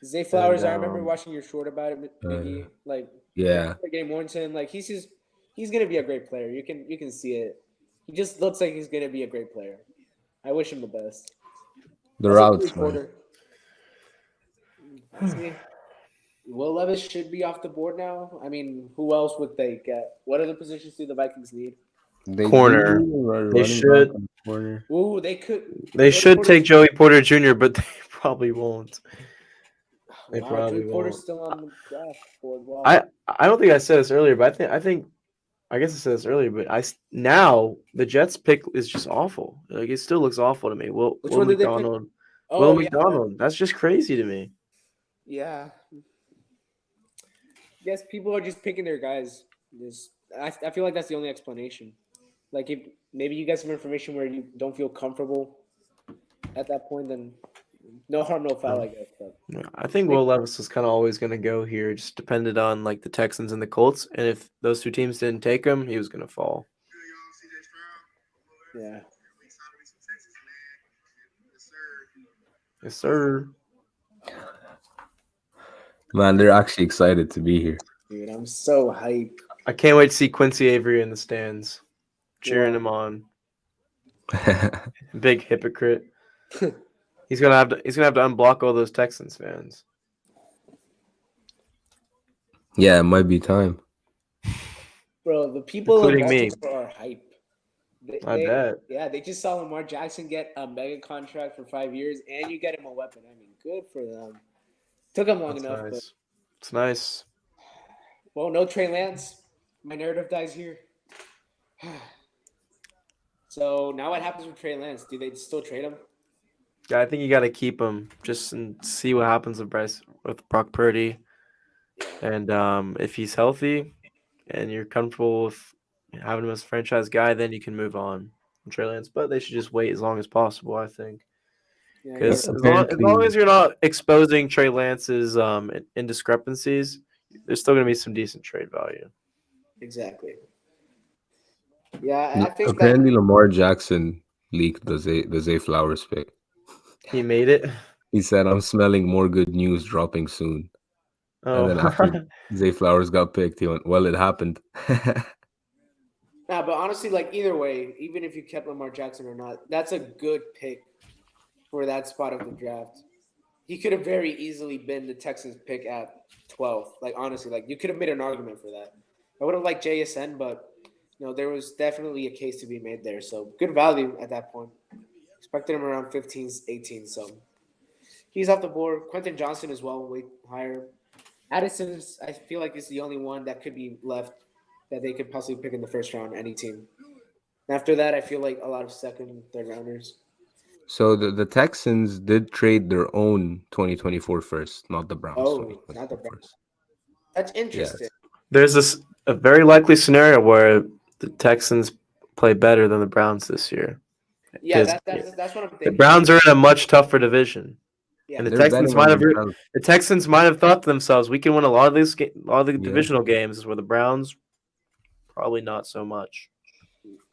Zay Flowers, And, I remember watching your short about it, Mickey. Like Yeah. Game Warrington, like he's gonna be a great player. You can see it. He just looks like he's gonna be a great player. I wish him the best. The That's a routes, great man. quarter. Let's see. Will Levis should be off the board now. I mean, who else would they get? What other positions do the Vikings need? Corner. They should. Corner. Ooh, they could. They Joey should Porter's- take Joey Porter Jr., but they probably won't. They Wow, probably Joey Porter's won't. still on the draft board. Wow. I don't think I said this earlier, but I guess I said this earlier, but now the Jets pick is just awful. Like it still looks awful to me. Will one did they pick? McDonald? Oh, Will yeah. McDonald? That's just crazy to me. Yeah. Yes, people are just picking their guys. I feel like that's the only explanation. Like if maybe you get some information where you don't feel comfortable at that point, then no harm, no foul, I guess. But Yeah, I think Will Levis was kind of always going to go here. Just depended on like the Texans and the Colts, and if those two teams didn't take him, he was going to fall. yeah. Yes, sir. Man, they're actually excited to be here. Dude, I'm so hyped. I can't wait to see Quincy Avery in the stands, cheering Yeah. him on. Big hypocrite. He's gonna have to unblock all those Texans fans. Yeah, it might be time. Bro, the people in Including me. Baltimore are hype. I bet. Yeah, they just saw Lamar Jackson get a mega contract for 5 years, and you get him a weapon. I mean, good for them. Took them long That's enough, nice. It's nice. but well, no Trey Lance. My narrative dies here. So now what happens with Trey Lance? Do they still trade him? Yeah, I think you got to keep him just and see what happens with Brock Purdy, and if he's healthy, and you're comfortable with having him as a franchise guy, then you can move on from Trey Lance. But they should just wait as long as possible, I think. Because as Apparently, long as you're not exposing Trey Lance's indiscrepancies, there's still going to be some decent trade value. Exactly. Yeah, I think that apparently Lamar Jackson leaked the Zay Flowers pick. He made it. He said, "I'm smelling more good news dropping soon." And then after Oh, Zay Flowers got picked, he went, "Well, it happened." nah, but honestly, like either way, even if you kept Lamar Jackson or not, that's a good pick for that spot of the draft. He could have very easily been the Texans pick at 12. Like honestly, like you could have made an argument for that. I would have liked JSN, but there was definitely a case to be made there. So good value at that point. Expected him around 15, 18. So he's off the board. Quentin Johnson as well, way higher. Addison's, I feel like, is the only one that could be left that they could possibly pick in the first round, any team. After that, I feel like a lot of second, third rounders. So the Texans did trade their own 2024 first, not the Browns. Oh, not the Browns. That's interesting. Yes. there's a very likely scenario where the Texans play better than the Browns this year. Yeah, 'Cause that's what I'm the thinking. Browns are in a much tougher division. Yeah. And the They're Texans betting on might have themselves. the Texans might have thought to themselves, we can win a lot of these a lot of the divisional games, where the Browns probably not so much.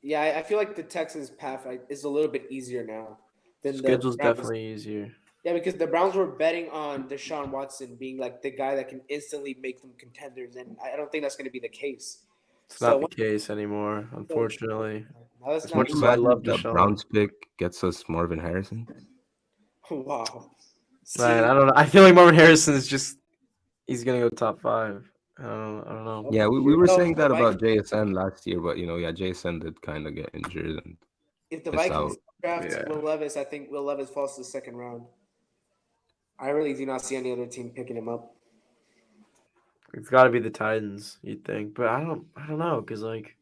Yeah, I feel like the Texans' path is a little bit easier now than Schedule's the Browns. definitely easier. Yeah, because the Browns were betting on Deshaun Watson being like the guy that can instantly make them contenders, and I don't think that's going to be the case. It's not the case anymore, unfortunately. No, that's As not much the as I Imagine love that Deshaun. Browns pick gets us Marvin Harrison. Wow. Man, I don't know. I feel like Marvin Harrison is he's gonna go top 5. I don't know. Yeah, we were saying that about JSN last year, but JSN did kind of get injured and If the missed Vikings out. draft Will Levis, I think Will Levis falls to the second round. I really do not see any other team picking him up. It's got to be the Titans, you'd think, but I don't know, because like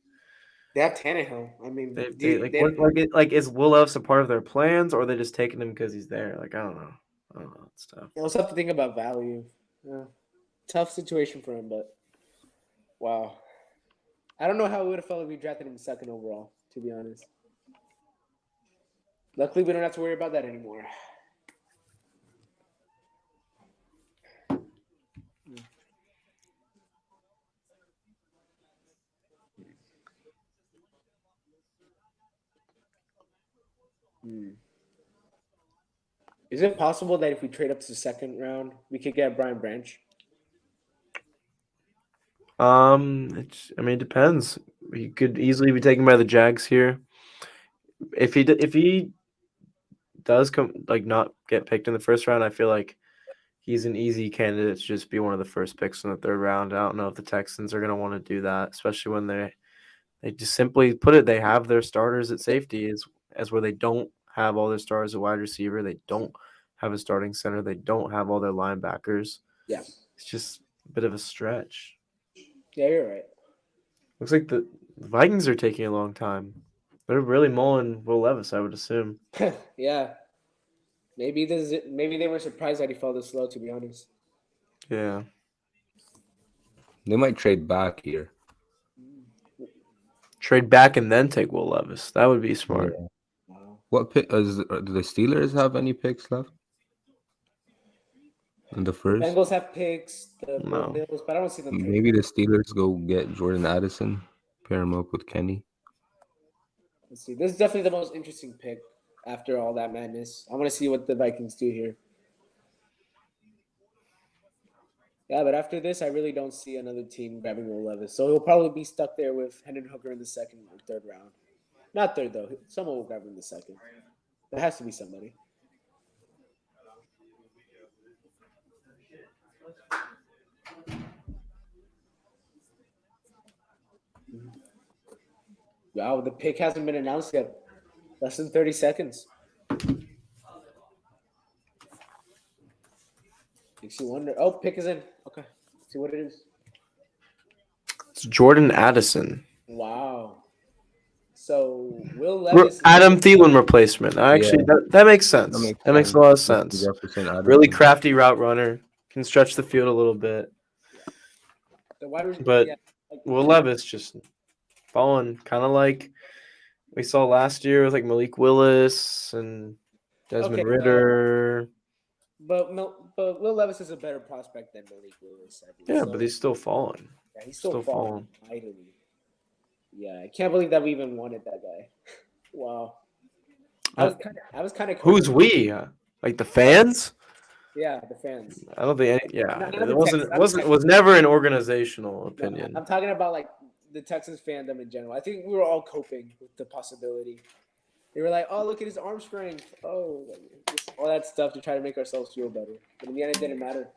they have Tannehill. I mean, is Will Levis a part of their plans, or are they just taking him because he's there? Like I don't know. It's tough. You also have to think about value. Yeah. Tough situation for him, but wow. I don't know how it would have felt if we drafted him second overall, to be honest. Luckily, we don't have to worry about that anymore. Is it possible that if we trade up to the second round, we could get Brian Branch? It depends. He could easily be taken by the Jags here. If he does not get picked in the first round, I feel like he's an easy candidate to just be one of the first picks in the third round. I don't know if the Texans are going to want to do that, especially when they just simply put it, they have their starters at safety as where they don't have all their stars at wide receiver. They don't have a starting center. They don't have all their linebackers. Yeah. It's just a bit of a stretch. Yeah, you're right. Looks like the Vikings are taking a long time. They're really mulling Will Levis, I would assume. Yeah. Maybe they were surprised that he fell this slow, to be honest. Yeah. They might trade back here. Trade back and then take Will Levis. That would be smart. Yeah. What pick do the Steelers have any picks left? In the first? The Bengals have picks, the No. Bills, but I don't see them trading. Maybe the Steelers go get Jordan Addison, pair him up with Kenny. Let's see. This is definitely the most interesting pick after all that madness. I want to see what the Vikings do here. Yeah, but after this, I really don't see another team grabbing Will Levis. So he'll probably be stuck there with Hendon Hooker in the second or third round. Not third, though. Someone will grab him in the second. There has to be somebody. Wow, the pick hasn't been announced yet. Less than 30 seconds. Makes you wonder. Oh, pick is in. Okay. Let's see what it is. It's Jordan Addison. Wow. So Will Levis. Adam Thielen replacement. Actually, that makes sense. That makes a lot of sense. Really crafty route runner. Can stretch the field a little bit. But Will Levis just falling kind of like we saw last year with like Malik Willis and Desmond Okay, Ritter. but Will Levis is a better prospect than Malik Willis, I think. Yeah, So, but he's still falling. yeah, he's still falling. falling mightily. Yeah, I can't believe that we even wanted that guy. Wow. I was kind of. Who's we? Like the fans? Yeah, the fans. I don't think. Yeah, Not the it wasn't. Texans, not the Texans. Was never an organizational No, opinion. I'm talking about like the Texans fandom in general. I think we were all coping with the possibility. They were like, "Oh, look at his arm strength. Oh, just all that stuff to try to make ourselves feel better." But in the end, it didn't matter.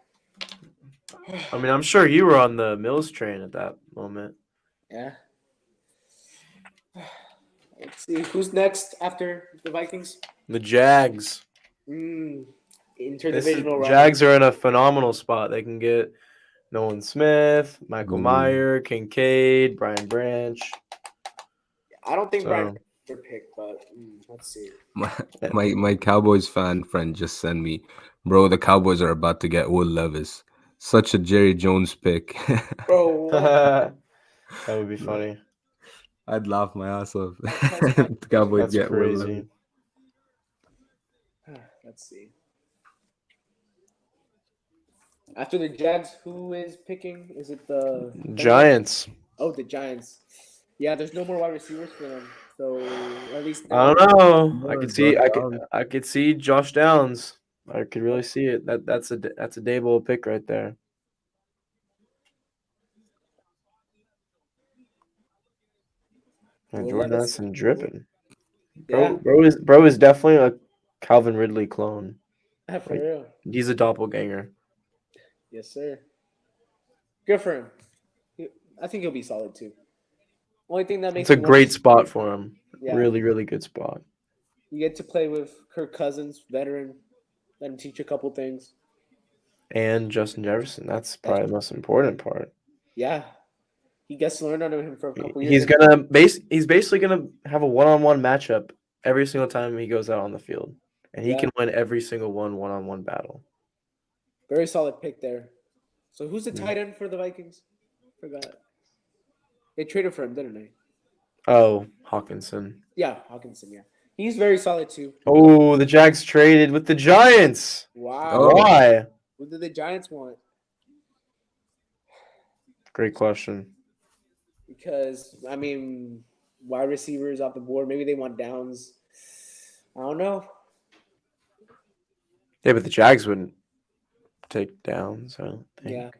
I mean, I'm sure you were on the Mills train at that moment. Yeah. Let's see who's next after the Vikings. The Jags. Interdivisional round. Jags are in a phenomenal spot. They can get Nolan Smith, Michael Meyer, Kincaid, Brian Branch. I don't think Brian would pick, but let's see. My Cowboys fan friend just sent me, bro, the Cowboys are about to get Will Levis. Such a Jerry Jones pick. Bro, that would be funny. I'd laugh my ass off. The Cowboys That's get Will Levis. crazy. Let's see. After the Jags, who is picking? Is it the Giants? Oh, the Giants. Yeah, there's no more wide receivers for them, so at least I don't know. I could see Josh Downs. I could really see it. That's a Dable pick right there. And Jordan Addison dripping. Bro is definitely a Calvin Ridley clone. For real. He's a doppelganger. Yes, sir. Good for him. I think he'll be solid too. Only thing that makes it's a great spot for him. Yeah. Really, really good spot. You get to play with Kirk Cousins, veteran. Let him teach you a couple things. And Justin Jefferson. That's probably the most important part. Yeah. He gets to learn under him for a couple years. He's basically gonna have a one-on-one matchup every single time he goes out on the field. And he can win every single one-on-one battle. Very solid pick there. So who's the tight end for the Vikings? Forgot. They traded for him, didn't they? Oh, Hawkinson. Yeah, Hawkinson, yeah. He's very solid too. Oh, the Jags traded with the Giants. Wow. Why? What do the Giants want? Great question. Because, I mean, wide receivers off the board. Maybe they want Downs. I don't know. Yeah, but the Jags wouldn't take Downs, I don't think. Yeah.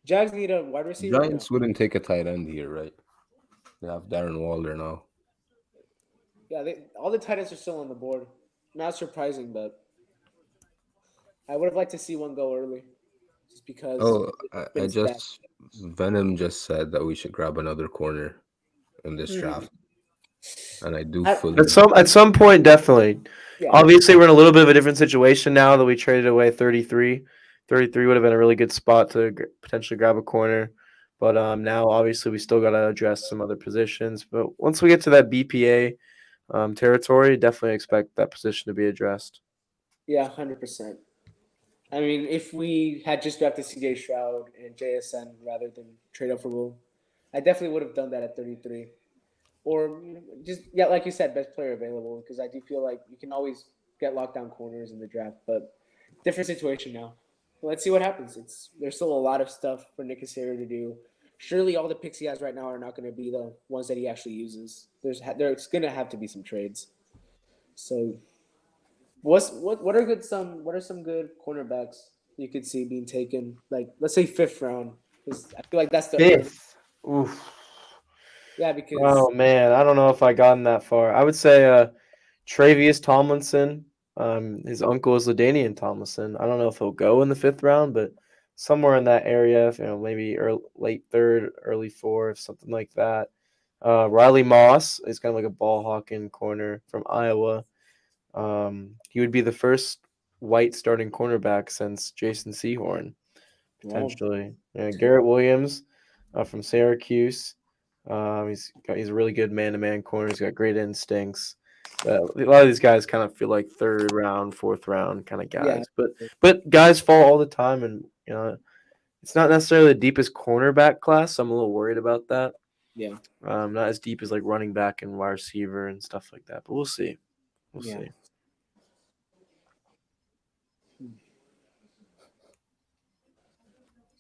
Jags need a wide receiver. Giants wouldn't take a tight end here, right? They have Darren Waller now. Yeah, all the tight ends are still on the board. Not surprising, but I would have liked to see one go early. Just because. Oh, Venom just said that we should grab another corner in this draft. And I do fully. At some point, definitely. Yeah. Obviously, we're in a little bit of a different situation now that we traded away 33. 33 would have been a really good spot to potentially grab a corner. But now, obviously, we still got to address some other positions. But once we get to that BPA territory, definitely expect that position to be addressed. Yeah, 100%. I mean, if we had just drafted CJ Stroud and JSN rather than trade up for Will, I definitely would have done that at 33. Or just, like you said, best player available, because I do feel like you can always get lockdown corners in the draft, but different situation now. Let's see what happens. There's still a lot of stuff for Nick Casario to do. Surely all the picks he has right now are not going to be the ones that he actually uses. There's going to have to be some trades. So what are some good cornerbacks you could see being taken? Like, let's say 5th round, because I feel like that's the 5th. Oof. Yeah, because oh man, I don't know if I gotten that far. I would say Travius Tomlinson. His uncle is LaDainian Tomlinson. I don't know if he'll go in the 5th round, but somewhere in that area, maybe late 3rd, early 4th, something like that. Riley Moss is kind of like a ball hawking corner from Iowa. He would be the first white starting cornerback since Jason Sehorn, potentially. Wow. Garrett Williams from Syracuse. He's a really good man-to-man corner. He's got great instincts. A lot of these guys kind of feel like 3rd round, 4th round kind of guys. Yeah. But guys fall all the time, and it's not necessarily the deepest cornerback class. So I'm a little worried about that. Yeah. Not as deep as like running back and wide receiver and stuff like that. But we'll see. We'll see.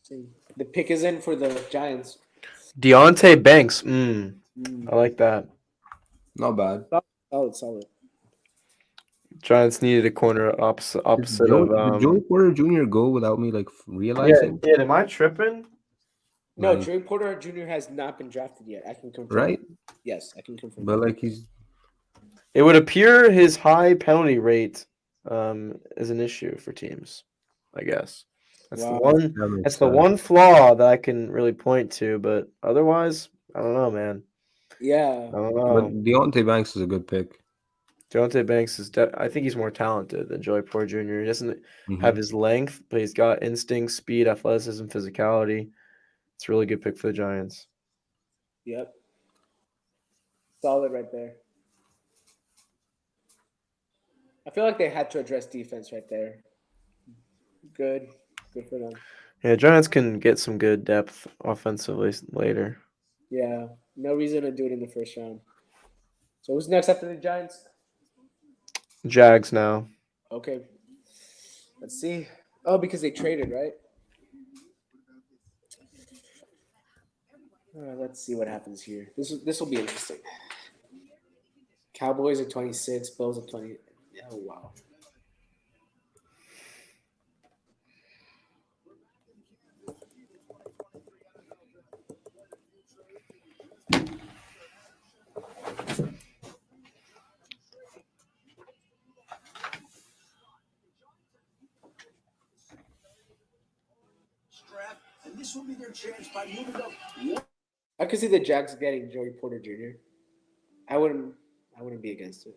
The pick is in for the Giants. Deontay Banks. I like that. Not bad. Solid. Giants needed a corner opposite Did of Joey Porter Jr. go without me realizing? Yeah. Am I tripping? No, Like, Joey Porter Jr. has not been drafted yet. I can confirm. right? Yes, I can confirm. But it would appear his high penalty rate is an issue for teams. I guess that's Wow. the one flaw that I can really point to. But otherwise, I don't know, man. Yeah. I don't know. But Deontay Banks is a good pick. Deontay Banks is. I think he's more talented than Joey Porter Jr. He doesn't have his length, but he's got instinct, speed, athleticism, physicality. It's a really good pick for the Giants. Yep. Solid right there. I feel like they had to address defense right there. Good for them. Yeah, Giants can get some good depth offensively later. Yeah, no reason to do it in the first round. So who's next after the Giants? Jags now. Okay. Let's see. Oh, because they traded, right? Let's see what happens here. This will be interesting. Cowboys at 26, Bills at 20. Oh, wow. And this will be their chance by moving up. I could see the Jags getting Joey Porter Jr. I wouldn't be against it.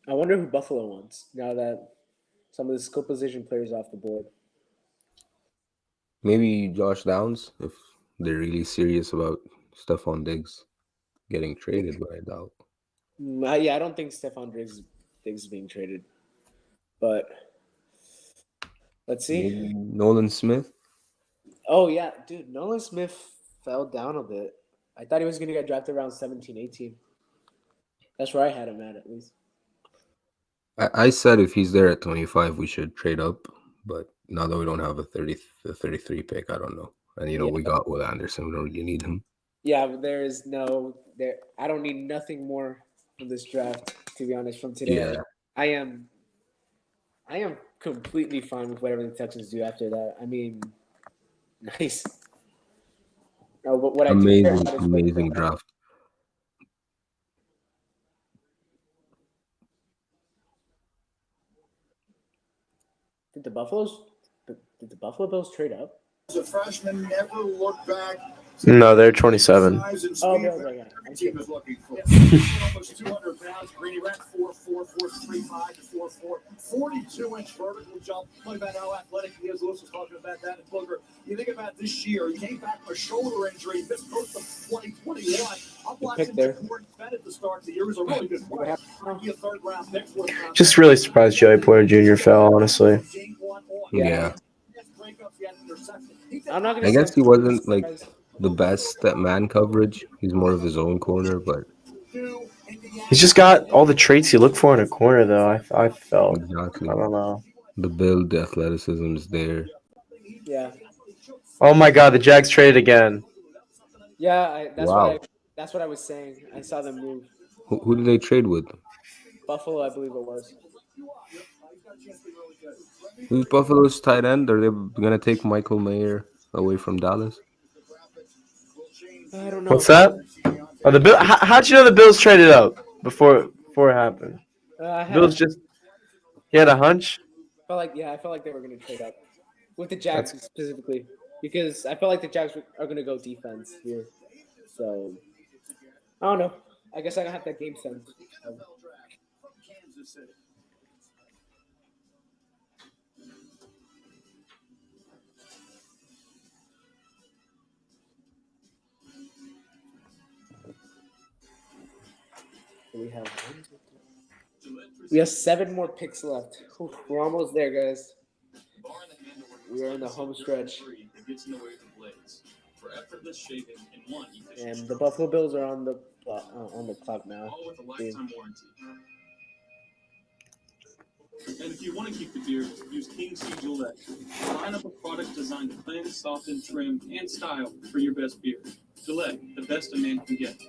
I wonder who Buffalo wants now that some of the skill position players off the board. Maybe Josh Downs if they're really serious about Stephon Diggs getting traded, but I doubt. Yeah, I don't think Stephon Diggs is being traded. But let's see. Maybe Nolan Smith. Oh, yeah. Dude, Nolan Smith fell down a bit. I thought he was going to get drafted around 17, 18. That's where I had him at least. I said if he's there at 25, we should trade up. But now that we don't have a 33 pick, I don't know. And, we got Will Anderson. We don't really need him. Yeah, there is I don't need nothing more from this draft, to be honest, from today. Yeah. I am completely fine with whatever the Texans do after that. I mean, nice. No, what Amazing draft. Did the Buffalo Bills trade up? The freshman never looked back. No, they're 27. Oh, yeah. Team is looking for almost 200 pounds. Greeny ran 4.4, 4.35 to 4.4, 42-inch vertical jump. Look about how athletic he is. Lewis was talking about that in Booker. You think about this year, he came back from a shoulder injury, missed most of 2021. I'm watching Jordan Bennett to start the year. He was a really good player. He a third-round pick. Just really surprised Joey Porter Jr. fell, honestly. Yeah. I guess he wasn't the best at man coverage. He's more of his own corner, but he's just got all the traits you look for in a corner, though. I felt. Exactly. I don't know. The build, the athleticism is there. Yeah. Oh my God, the Jags traded again. Yeah, that's Wow. what I was saying. I saw them move. Who did they trade with? Buffalo, I believe it was. Who's Buffalo's tight end? Are they gonna take Michael Mayer away from Dallas? I don't know. What's that? Oh, the Bill. How'd you know the Bills traded up before it happened? I had Bills just. He had a hunch. I felt like they were going to trade up with the Jags That's- specifically because I felt like the Jags are going to go defense here. So I don't know. I guess I don't have that game sense. So. We have 7 more picks left. Oof, we're almost there, guys. We are in the home stretch. And the Buffalo Bills are on the clock now. And if you want to keep the beard, use King C Gillette. Line up a product designed to cleanse, soften, trim, and style for your best beard. Gillette, the best a man can get.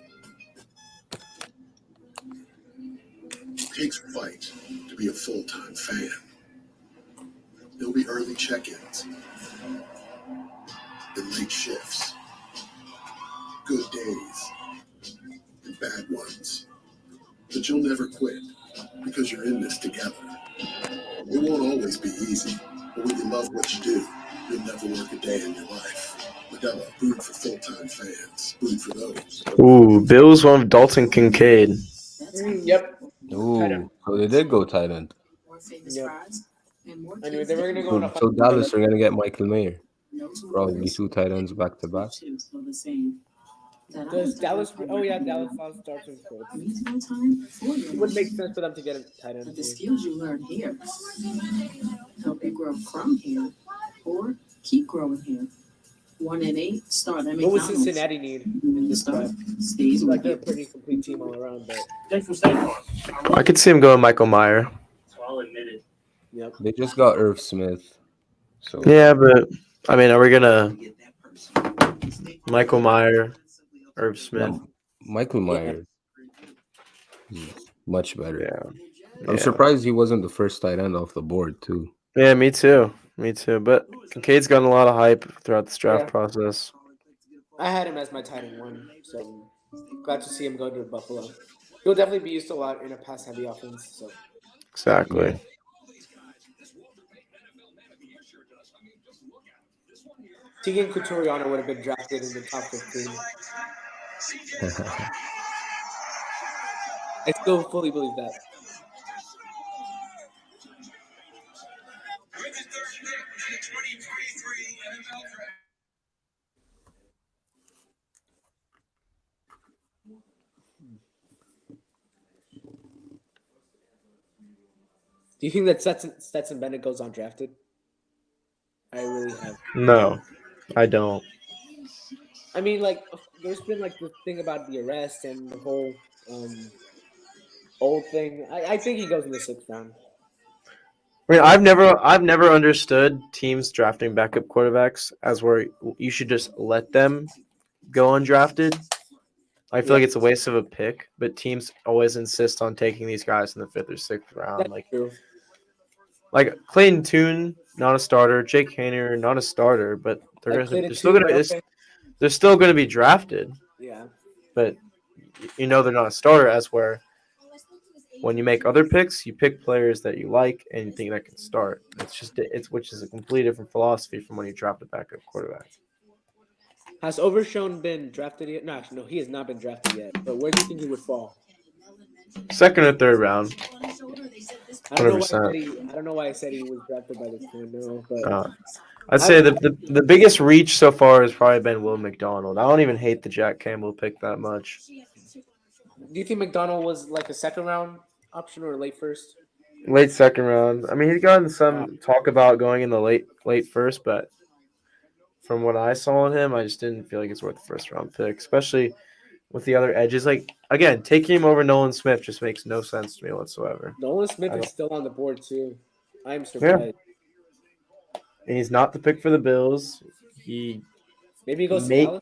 It takes fight to be a full-time fan. There'll be early check-ins, then late shifts, good days, and bad ones. But you'll never quit because you're in this together. It won't always be easy, but when you love what you do, you'll never work a day in your life. Modelo, brewed for full-time fans, brewed for those. Ooh, Bills one Dalton Kincaid. Yep. Ooh, so they did go tight end. Yep. Anyway, they were going to go on a So Dallas are gonna get Michael Mayer. Probably 2 tight ends back to back. Does Dallas? Oh yeah, Dallas lost Dalton Schultz. It would make sense for them to get a tight end. But the skills you learn here help you grow from here or keep growing here. 1 and 8 start at What would McDonald's. Cincinnati need in this draft? Stays Like with they're a you. pretty complete team all around, but Thanks for staying on. I could see him going Michael Mayer. I'll admit it. Yep. They just got Irv Smith. So Yeah, but I mean, are we gonna Michael Mayer, Irv Smith? Michael Mayer is much better. Yeah. I'm surprised he wasn't the first tight end off the board too. Yeah, me too. Me too. But Kincaid's gotten a lot of hype throughout this draft process. I had him as my tight end 1, so glad to see him go to Buffalo. He'll definitely be used a lot in a pass-heavy offense. So Exactly. Yeah. Tegan Couturiano would have been drafted in the top 15. I still fully believe that. Do you think that Stetson Bennett goes undrafted? I really have. No, I don't. I mean, like, there's been like the thing about the arrest and the whole old thing. I think he goes in the 6th round. I mean, I've never understood teams drafting backup quarterbacks as where you should just let them go undrafted. I feel like it's a waste of a pick, but teams always insist on taking these guys in the 5th or 6th round. That's true. Like Clayton Tune, not a starter. Jake Hayner, not a starter, but they're still going to be drafted. Yeah. But they're not a starter, as where when you make other picks, you pick players that you like and you think that can start. Which is a completely different philosophy from when you draft a backup quarterback. Has Overshown been drafted yet? No, actually, no, he has not been drafted yet. But where do you think he would fall? 2nd or 3rd round. 100%. I don't know why I said he was drafted by this point. No, but I'd say the biggest reach so far has probably been Will McDonald. I don't even hate the Jack Campbell pick that much. Do you think McDonald was like a 2nd round option or late 1st? Late 2nd round. I mean, he's gotten some talk about going in the late 1st, but from what I saw in him, I just didn't feel like it's worth the 1st round pick, especially with the other edges. Like, again, taking him over Nolan Smith just makes no sense to me whatsoever. Nolan Smith is still on the board too. I'm surprised. And he's not the pick for the Bills. Maybe he goes to Dallas?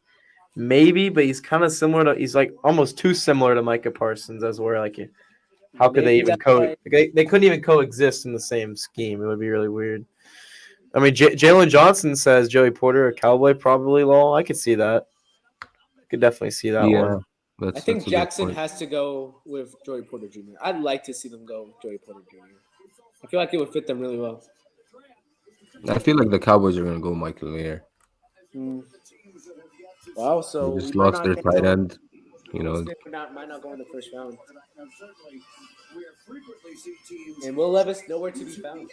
maybe, but he's kind of similar to. He's like almost too similar to Micah Parsons, as where like, how could they Maybe even that's why. they couldn't even coexist in the same scheme. It would be really weird. I mean, Jalen Johnson says Joey Porter a Cowboy probably. Lol, I could see that. Could definitely see that Yeah, one. I that's think a good Jackson point. has to go with Joey Porter Jr. I'd like to see them go with Joey Porter Jr. I feel like it would fit them really well. I feel like the Cowboys are gonna go Michael Mayer. Mm. Wow, so They we just might lost not their get tight no. end. You know, Might not go in the first round. We are frequently see teams And Will Levis nowhere to be found.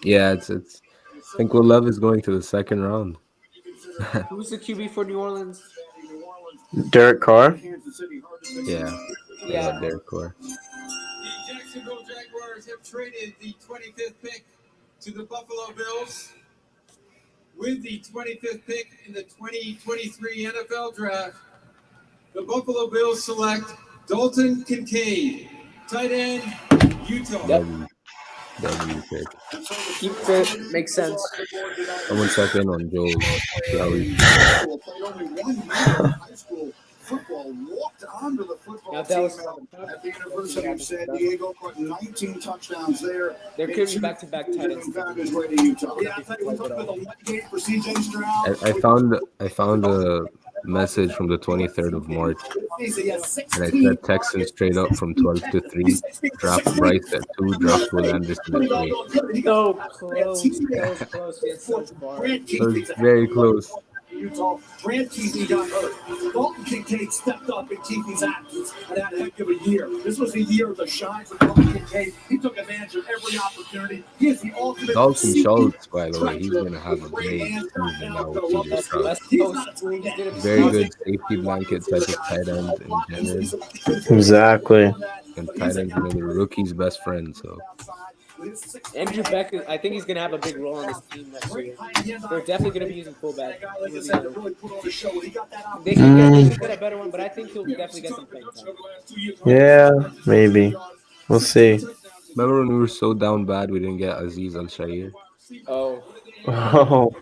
yeah, it's. I think Will Levis going to the second round. Who's the QB for New Orleans? Derek Carr. Yeah, they Yeah. got Derek Carr. The Jacksonville Jaguars have traded the 25th pick to the Buffalo Bills. With the 25th pick in the 2023 NFL Draft, the Buffalo Bills select Dalton Kincaid, tight end, Utah. W pick. Keeps it. Makes sense. Someone check in on Joel. See how he's played only 1 year in high school football, walked onto the football Now, team Dallas, at the University of San Diego, put 19 touchdowns there. There could be back-to-back tight ends. Found his way to Utah. Yeah, I tell you, we talked about the one game for CJ Stroud. I found a message from the 23rd of March, and I said Texans straight up from 12 to 3, draft Bryce at 2, draft Will Anderson at 3. So close, so close, yet so far. So it's very close. Utah, Brand Keithley got hurt. Dalton Kincaid stepped up in Keithley's absence and had a heck of a year. This was the year of the shine for Dalton Kincaid. He took advantage of every opportunity. He is the ultimate. Dalton Schultz, by the way, he's going to have a great season now with CJ Stroud. Very good safety blanket type of tight end in general. Exactly. And tight end's one of the rookie's best friends, so. Andrew Beck, I think he's going to have a big role on this team next year. They're definitely going to be using fullback. They can get a better one, but I think he'll definitely get some playing time. Yeah, maybe. We'll see. Remember when we were so down bad we didn't get Aziz Al-Shair? Oh. Oh.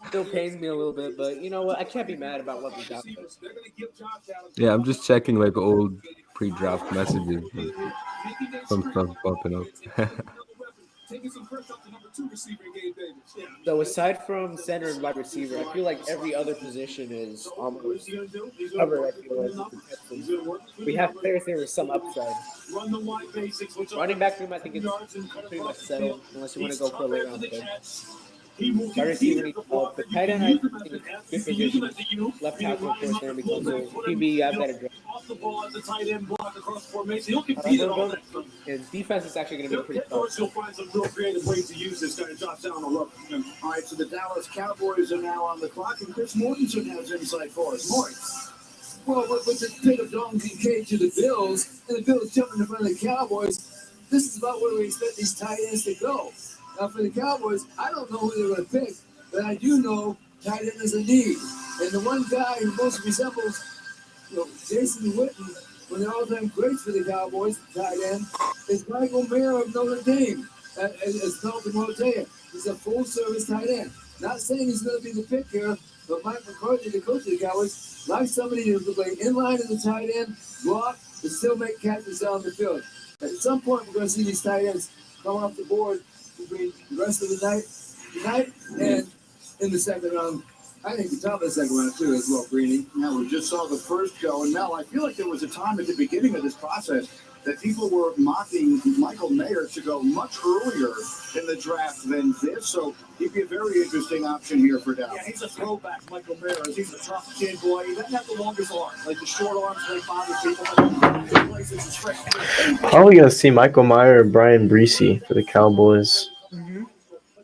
Still pains me a little bit, but you know what? I can't be mad about what we got. Yeah, I'm just checking like old pre-draft messages. Some stuff popping up. So aside from center and wide receiver, I feel like every other position is almost covered. I feel like we have players there with some upside. Running back room, I think it's pretty much settled, unless you want to go for a late round pick. Wide receiver needs help. The tight end, I think it's good position. Left tackle, of course, then becomes a QB. I've got to draft. And defense is actually going to be pretty tough. You'll find some real creative ways to use this kind of drop down the look. All right, so the Dallas Cowboys are now on the clock, and Chris Mortensen has insight for us. Morton. Well, with the pick of Dalton Kincaid to the Bills, and the Bills jumping in front of the Cowboys, this is about where we expect these tight ends to go. Now, for the Cowboys, I don't know who they're going to pick, but I do know tight end is a need. And the one guy who most resembles, Jason Witten, when they're all-time greats for the Cowboys, tight end, is Michael Mayer of Notre Dame, as Dalton will tell you. He's a full-service tight end. Not saying he's going to be the pick here, but Mike McCarthy, the coach of the Cowboys, likes somebody who can play in line in the tight end, block, and still make catches down the field. At some point, we're going to see these tight ends come off the board between the rest of the night and in the second round. I think the top of the second round, too, as well, Greeny. Yeah, we just saw the first go, and Mel, I feel like there was a time at the beginning of this process that people were mocking Michael Mayer to go much earlier in the draft than this, so he'd be a very interesting option here for Dallas. Yeah, he's a throwback, Michael Mayer. He's a tough kid, boy. He doesn't have the longest arm. Like the short arms, they bother people, but he plays as a strength. Probably going to see Michael Mayer or Brian Breesy for the Cowboys. Mm-hmm.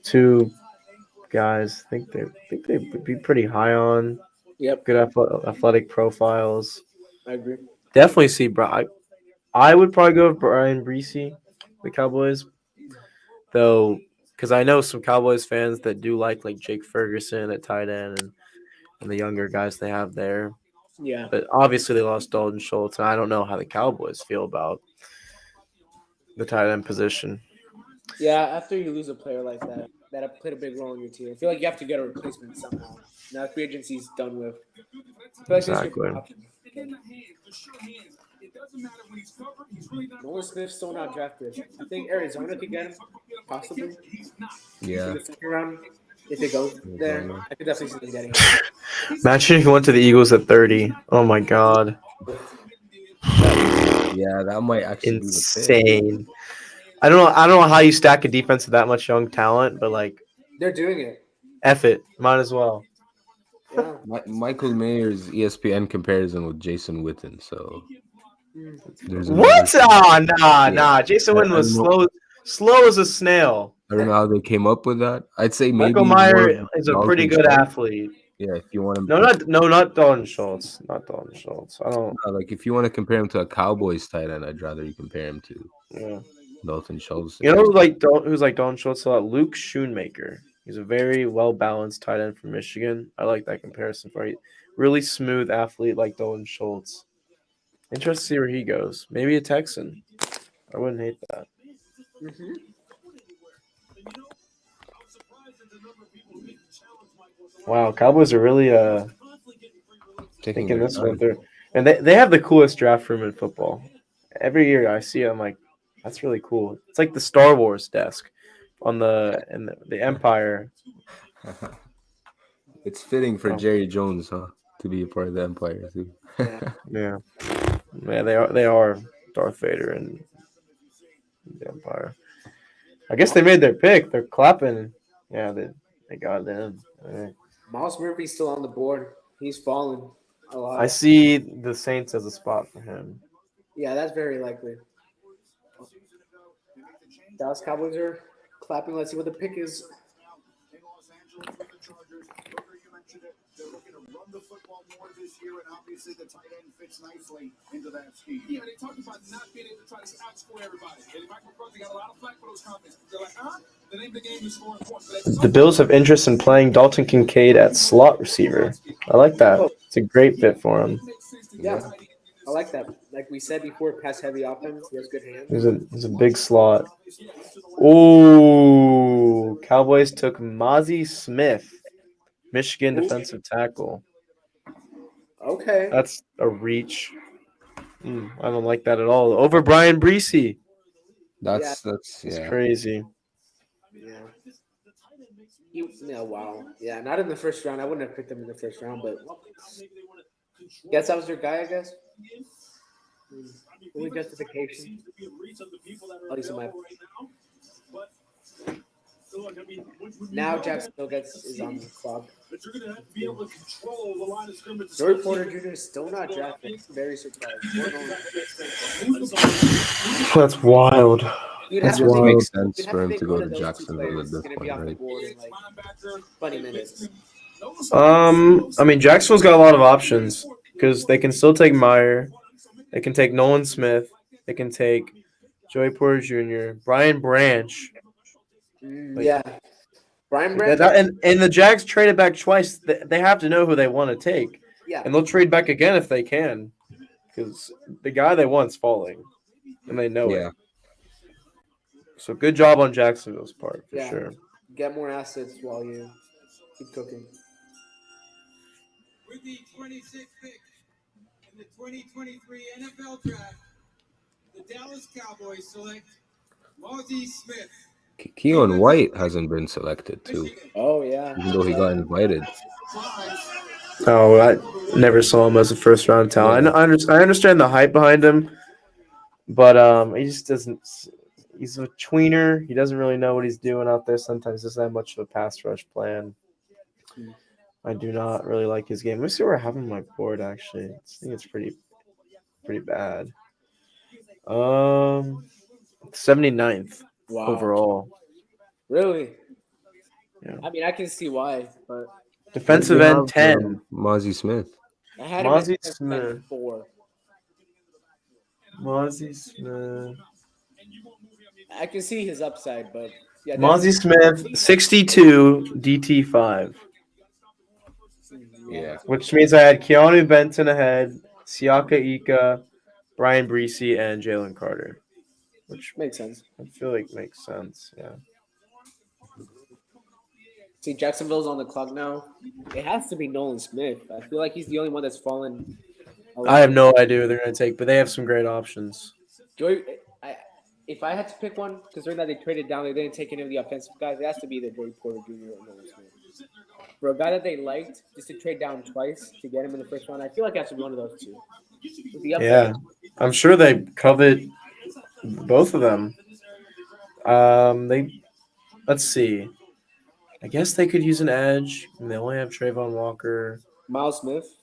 Two guys, I think they would be pretty high on. Yep. Good athletic profiles. I agree. Definitely see Brian. I would probably go with Brian Breesy, the Cowboys, though, because I know some Cowboys fans that do like Jake Ferguson at tight end and the younger guys they have there. Yeah. But obviously they lost Dalton Schultz, and I don't know how the Cowboys feel about the tight end position. Yeah, after you lose a player like that played a big role in your team. I feel like you have to get a replacement somehow. Now free agency's done with. I feel like this is Exactly. your option. Nolan Smith's still not drafted. I think Arizona could get him, possibly. Yeah. In the second round, if it goes there, I could definitely see them getting him. Imagine if he went to the Eagles at 30. Oh my god. Yeah, that might actually be the pick. Insane. I don't know how you stack a defense with that much young talent, but like They're doing it. F it. Might as well. Yeah. Michael Mayer's ESPN comparison with Jason Witten. So there's What? Nah. Jason I Witten was don't know. slow as a snail. I don't know how they came up with that. I'd say maybe Michael more Mayer of is a pretty Dalton good Schultz. athlete. Yeah, if you want him. Not Dalton Schultz. Not Dalton Schultz. I don't. No, like if you want to compare him to a Cowboys tight end, I'd rather you compare him to Dalton Schultz. You know who's like Dalton Schultz a lot? Luke Schoonmaker. He's a very well balanced tight end from Michigan. I like that comparison for you. Really smooth athlete like Dalton Schultz. Interesting to see where he goes. Maybe a Texan. I wouldn't hate that. Mm-hmm. Wow, Cowboys are really taking their this time. one through. And they have the coolest draft room in football. Every year I see it, I'm like, that's really cool. It's like the Star Wars desk on the Empire. It's fitting for Jerry Jones, huh, to be a part of the Empire too. Yeah, they are Darth Vader and the Empire. I guess they made their pick. They're clapping. Yeah, they got them. All right. Miles Murphy's still on the board. He's fallen a lot. I see the Saints as a spot for him. Yeah, that's very likely. Dallas Cowboys are clapping. Let's see what the pick is. They're looking to run the football more this year, and obviously the tight end fits nicely into that scheme. Yeah, they talked about not being able to try to outscore everybody. And Mike McCarthy got a lot of flack for those comments. They're like, the name of the game is scoring points. The Bills have interest in playing Dalton Kincaid at slot receiver. I like that. It's a great fit for him. Yeah, I like that. Like we said before, pass-heavy offense. He has good hands. He's a big slot. Ooh, Cowboys took Mozzie Smith, Michigan defensive tackle. Okay. That's a reach. I don't like that at all. Over Brian Breesy. That's crazy. Yeah. Wow. Yeah, not in the first round. I wouldn't have picked him in the first round, but guess that was your guy, I guess. Only justification. At least in my. Now Jacksonville is on the clock. Joey Porter Jr. is still not drafted. Very surprised. That's wild. That's wild. It makes sense for him to go to Jacksonville at this point, right? 20 minutes. I mean, Jacksonville's got a lot of options because they can still take Meyer, they can take Nolan Smith, they can take Joey Porter Jr., Brian Branch. Yeah, Brian Branch. And the Jags traded back twice. They have to know who they want to take. Yeah. And they'll trade back again if they can, because the guy they want's falling, and they know it. So good job on Jacksonville's part for sure. Get more assets while you keep cooking. With the 26th pick in the 2023 NFL Draft, the Dallas Cowboys select Mozzie Smith. Keon White hasn't been selected too. Oh yeah. Even though he got invited. Oh, I never saw him as a first round talent. I understand the hype behind him, but he just doesn't. He's a tweener. He doesn't really know what he's doing out there. Sometimes doesn't have much of a pass rush plan. I do not really like his game. Let me see where I have him on my board. Actually, I think it's pretty bad. 79th overall. Really? Yeah. I mean, I can see why, but Defensive end 10. Mozzie Smith. I had him Mozzie at Smith. 4. Mozzie Smith. I can see his upside, but yeah. Mozzie Smith, 62, DT5. Yeah. Which means I had Keanu Benton ahead, Siaka Ika, Brian Breesy, and Jalen Carter. which Makes sense. I feel like makes sense. Yeah. See, Jacksonville's on the clock now. It has to be Nolan Smith. I feel like he's the only one that's fallen. I have no idea who they're going to take, but they have some great options. If I had to pick one, considering that they traded down, they didn't take any of the offensive guys, it has to be the Joey Porter Jr. or Nolan Smith. For a guy that they liked, just to trade down twice to get him in the first round, I feel like it has to be one of those two. With the Yeah, I'm sure they covet both of them. Let's see. I guess they could use an edge. They only have Trayvon Walker. Miles Smith.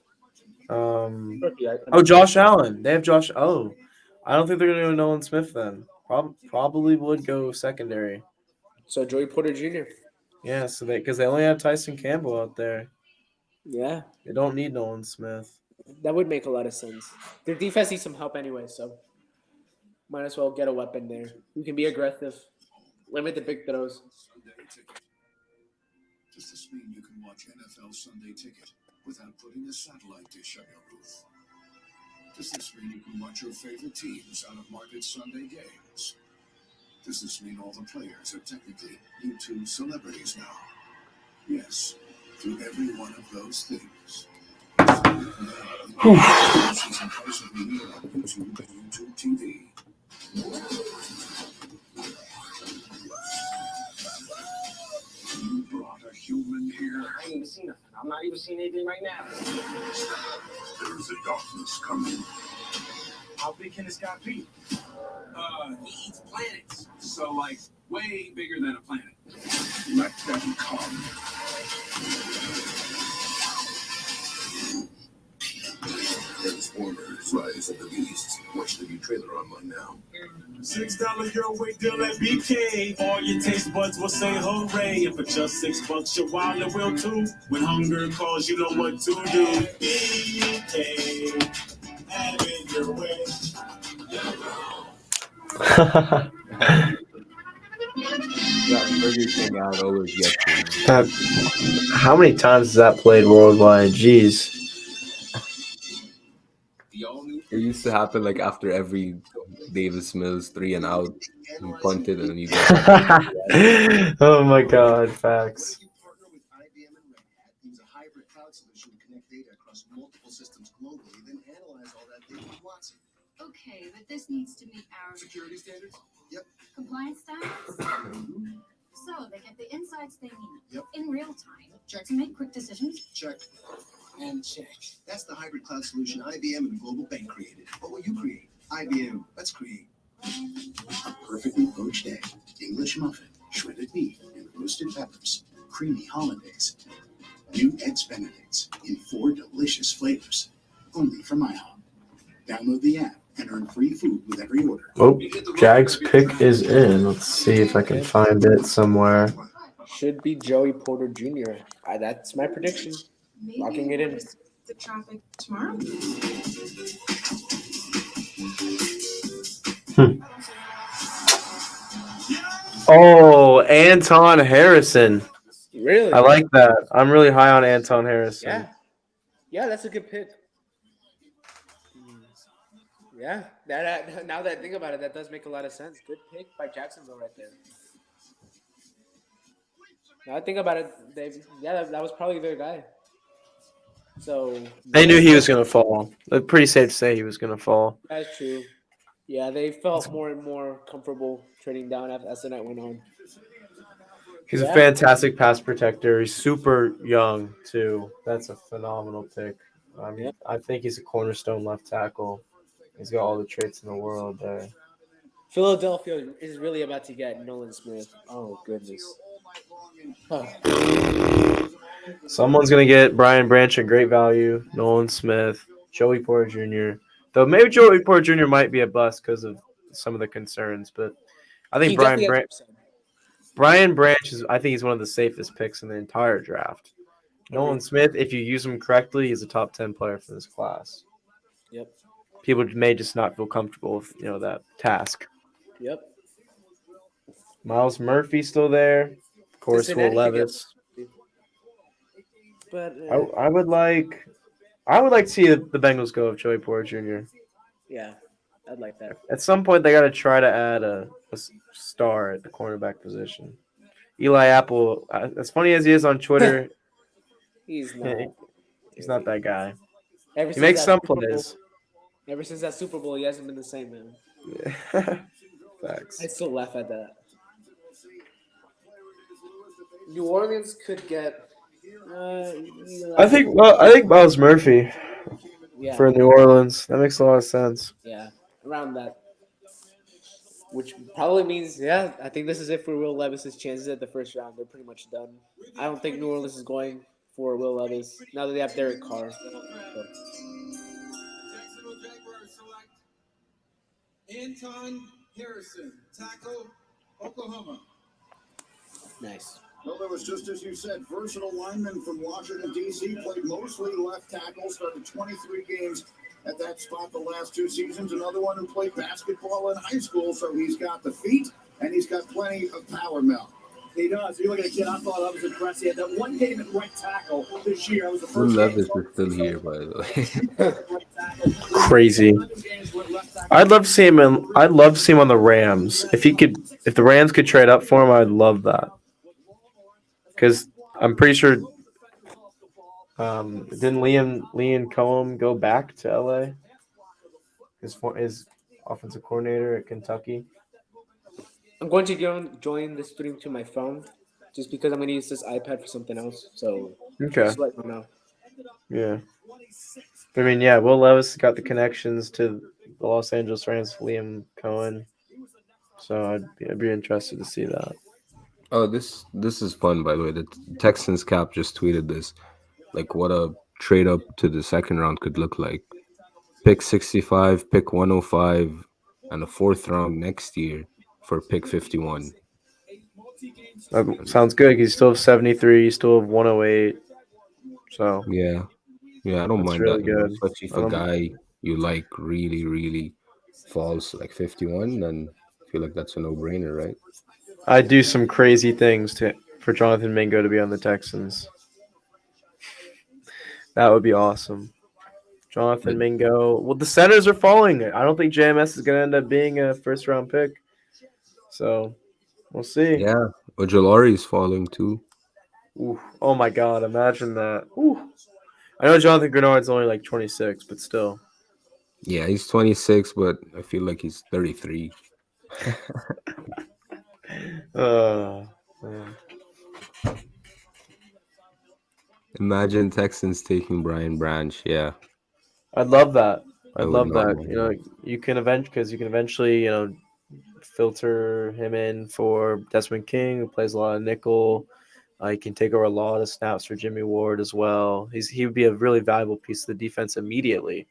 Josh Allen. They have Josh. Oh, I don't think they're going to go Nolan Smith then. Probably would go secondary. So Joey Porter Jr. Yeah, so because they only have Tyson Campbell out there. Yeah. They don't need Nolan Smith. That would make a lot of sense. Their defense needs some help anyway, so might as well get a weapon there. You can be aggressive, limit the big throws. Does this mean you can watch NFL Sunday Ticket without putting a satellite dish on your roof? Does this mean you can watch your favorite teams out of market Sunday games? Does this mean all the players are technically YouTube celebrities now? Yes, to every one of those things. Season price of the year on YouTube and YouTube TV. You brought a human here. I ain't even seen nothing. I'm not even seeing anything right now. There's a darkness coming. How big can this guy be? He eats planets. So, like, way bigger than a planet. Let them come. Transformers: Rise of the Beasts. Watch the new trailer online now. $6 your weight deal at BK. All your taste buds will say hooray. And for just $6, your wallet will too. When hunger calls, you know what to do. BK, have it your way. That Burger King ad always gets me. How many times has that played worldwide? Jeez. It used to happen like after every Davis Mills 3 and out, and punted, and then you get. Oh my God! Facts. Use a hybrid cloud solution to connect data across multiple systems globally, then analyze all that data with Watson. Okay, but this needs to meet our Security standards? Yep. compliance standards. So they get the insights they need Yep. in real time to make quick decisions. Check. And check. That's the hybrid cloud solution IBM and the global bank created. What will you create? IBM. Let's create a perfectly poached egg, English muffin, shredded beef, and roasted peppers, creamy hollandaise. New Eggs Benedicts in 4 delicious flavors. Only from IHOP. Download the app and earn free food with every order. Oh, Jag's pick is in. Let's see if I can find it somewhere. Should be Joey Porter Jr. That's my prediction. Locking it in. The traffic tomorrow. Oh, Anton Harrison. Really? I like that. I'm really high on Anton Harrison. Yeah, that's a good pick. Yeah, now that I think about it, that does make a lot of sense. Good pick by Jacksonville right there. Now I think about it, that was probably their guy. So They knew he was going to fall. Pretty safe to say he was going to fall. That's true. Yeah, they felt more and more comfortable trading down as the night went on. He's a fantastic pass protector. He's super young, too. That's a phenomenal pick. I think he's a cornerstone left tackle. He's got all the traits in the world there. Philadelphia is really about to get Nolan Smith. Oh, goodness. Someone's going to get Brian Branch at great value, Nolan Smith, Joey Porter Jr. Though maybe Joey Porter Jr. might be a bust because of some of the concerns, but I think Brian Branch is. I think he's one of the safest picks in the entire draft. Nolan Smith, if you use him correctly, is a top 10 player for this class. Yep. People may just not feel comfortable with that task. Yep. Miles Murphy still there. Of course, Will Levis. But I would like to see the Bengals go with Joey Porter Jr. Yeah. I'd like that. At some point, they got to try to add a star at the cornerback position. Eli Apple, as funny as he is on Twitter, He's not. he's not that guy. Ever He since makes that some Super Bowl, plays. ever since that Super Bowl, he hasn't been the same, man. Facts. I still laugh at that. New Orleans could get. I think Miles Murphy Yeah. for New Orleans. That makes a lot of sense. Yeah, around that. Which probably means, yeah, I think this is it for Will Levis's chances at the first round. They're pretty much done. I don't think New Orleans is going for Will Levis now that they have Derek Carr. So. Jacksonville Jaguars select Anton Harrison, tackle, Oklahoma. Nice. Well, there was just as you said, versatile lineman from Washington, D.C., played mostly left tackle, started 23 games at that spot the last 2 seasons. Another one who played basketball in high school, so he's got the feet and he's got plenty of power, Mel. He does. You look at a kid, I thought I was impressed. He had that one game at right tackle this year. It was the Will first game. Levis is still here, by the way. Crazy. I'd love to see him on the Rams. If the Rams could trade up for him, I'd love that. Because I'm pretty sure, didn't Liam Cohen go back to LA? His offensive coordinator at Kentucky. I'm going to join the stream to my phone just because I'm going to use this iPad for something else. So, Okay. just let me know. Yeah. I mean, yeah, Will Levis got the connections to the Los Angeles Rams, Liam Cohen. So I'd be interested to see that. Oh, this is fun, by the way. The Texans cap just tweeted this. Like, what a trade up to the second round could look like. Pick 65, pick 105, and a 4th round next year for pick 51. That sounds good. You still have 73. You still have 108. So yeah, I don't that's mind really that. You know, good. especially if a guy you like really, really falls like 51, then I feel like that's a no-brainer, right? I'd do some crazy things for Jonathan Mingo to be on the Texans. That would be awesome. Jonathan Mingo. Well, the centers are falling. I don't think JMS is going to end up being a first-round pick. So we'll see. Yeah, Ojolari is falling too. Ooh. Oh my God! Imagine that. Ooh. I know Jonathan Grenard's only like 26, but still. Yeah, he's 26, but I feel like he's 33. Man. Imagine Texans taking Brian Branch. Yeah, I'd love that. I I'd would love not that. mind You know, you can eventually, filter him in for Desmond King, who plays a lot of nickel. He can take over a lot of snaps for Jimmy Ward as well. He would be a really valuable piece of the defense immediately.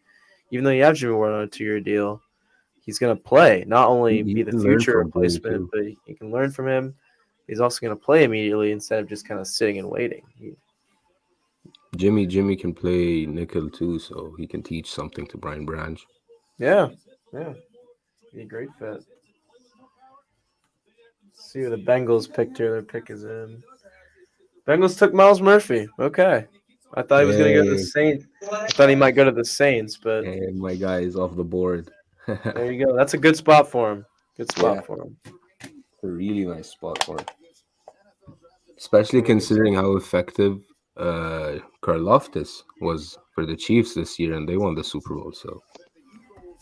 Even though you have Jimmy Ward on a 2-year deal, he's going to play, not only He be the can learn future from Jimmy, replacement, too. but he can learn from him. He's also going to play immediately instead of just kind of sitting and waiting. Jimmy can play nickel too, so he can teach something to Brian Branch. Yeah. Be a great fit. Let's see who the Bengals picked here. Their pick is in. Bengals took Miles Murphy. Okay. I thought he was going to go to the Saints. I thought he might go to the Saints, but And my guy is off the board. there you go. That's a good spot for him. Good spot Yeah. for him. A really nice spot for him. Especially considering how effective Karlaftis was for the Chiefs this year, and they won the Super Bowl. So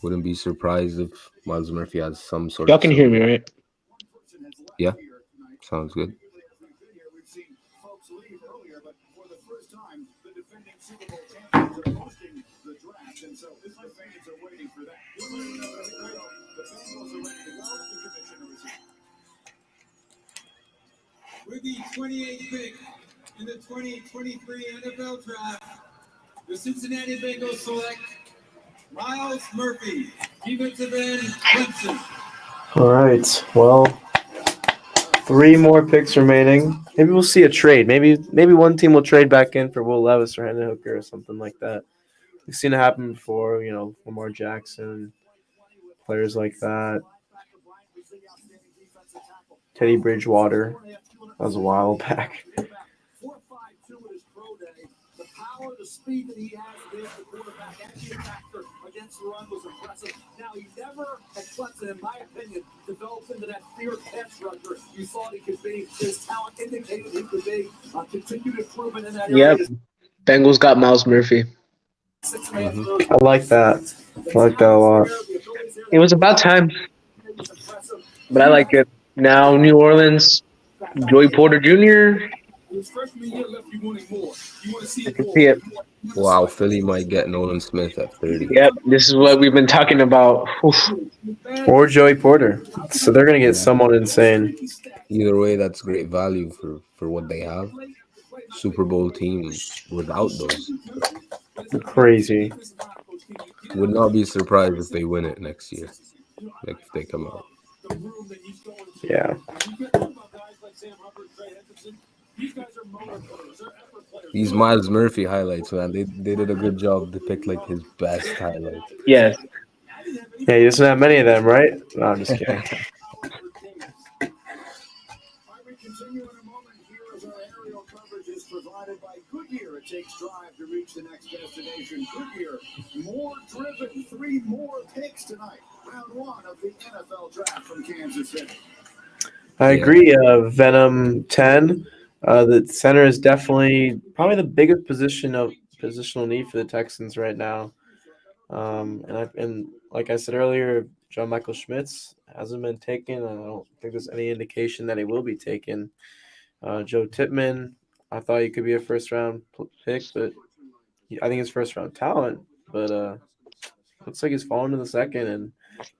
wouldn't be surprised if Miles Murphy has some sort Y'all of... can hear me, right? Yeah, sounds good. With the 28th pick in the 2023 NFL Draft, the Cincinnati Bengals select Miles Murphy, defensive end, Clemson. All right. Well, 3 more picks remaining. Maybe we'll see a trade. Maybe one team will trade back in for Will Levis or Hendon Hooker or something like that. We've seen it happen before, Lamar Jackson, players like that. Teddy Bridgewater. That was a while back. power, the speed that he has there, the quarterback and the factor against the run was impressive. Now, he never had Clemson, in my opinion, developed into that fierce pass rusher you thought he could be. His talent indicated he could be. Continued improvement in that area. Yep. Bengals got Miles Murphy. I like that. I like that a lot. It was about time, but I like it. Now New Orleans, Joey Porter Jr. His freshman year left you wanting more. You want to see I it can more. see it. Wow, Philly might get Nolan Smith at 30. Yep, this is what we've been talking about. Oof. Or Joey Porter. So they're going to get Yeah. someone insane. Either way, that's great value for what they have. Super Bowl team without those. Crazy. Would not be surprised if they win it next year. Like if they come out. Yeah. These Miles Murphy highlights, man, they did a good job to pick like his best highlights. Yes. Yeah, he doesn't have many of them, right? No, I'm just kidding. Provided by Goodyear. It takes drive to reach the next destination. Goodyear, more driven, 3 more picks tonight. Round 1 of the NFL draft from Kansas City. I agree. Venom 10. The center is definitely probably the biggest positional need for the Texans right now. And like I said earlier, John Michael Schmitz hasn't been taken. I don't think there's any indication that he will be taken. Joe Tippmann, I thought he could be a first-round pick, but I think he's first-round talent. But looks like he's fallen to the second, and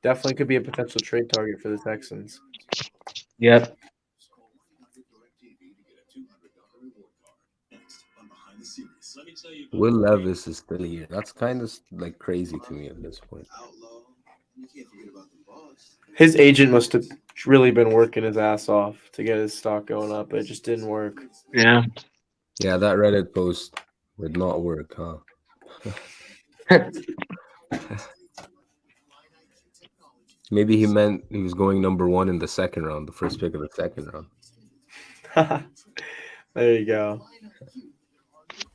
definitely could be a potential trade target for the Texans. Yep. Will Levis is still here. That's kind of like crazy to me at this point. His agent must have really been working his ass off to get his stock going up, but it just didn't work. Yeah. Yeah, that Reddit post would not work, huh? Maybe he meant he was going number 1 in the second round, the first pick of the second round. There you go.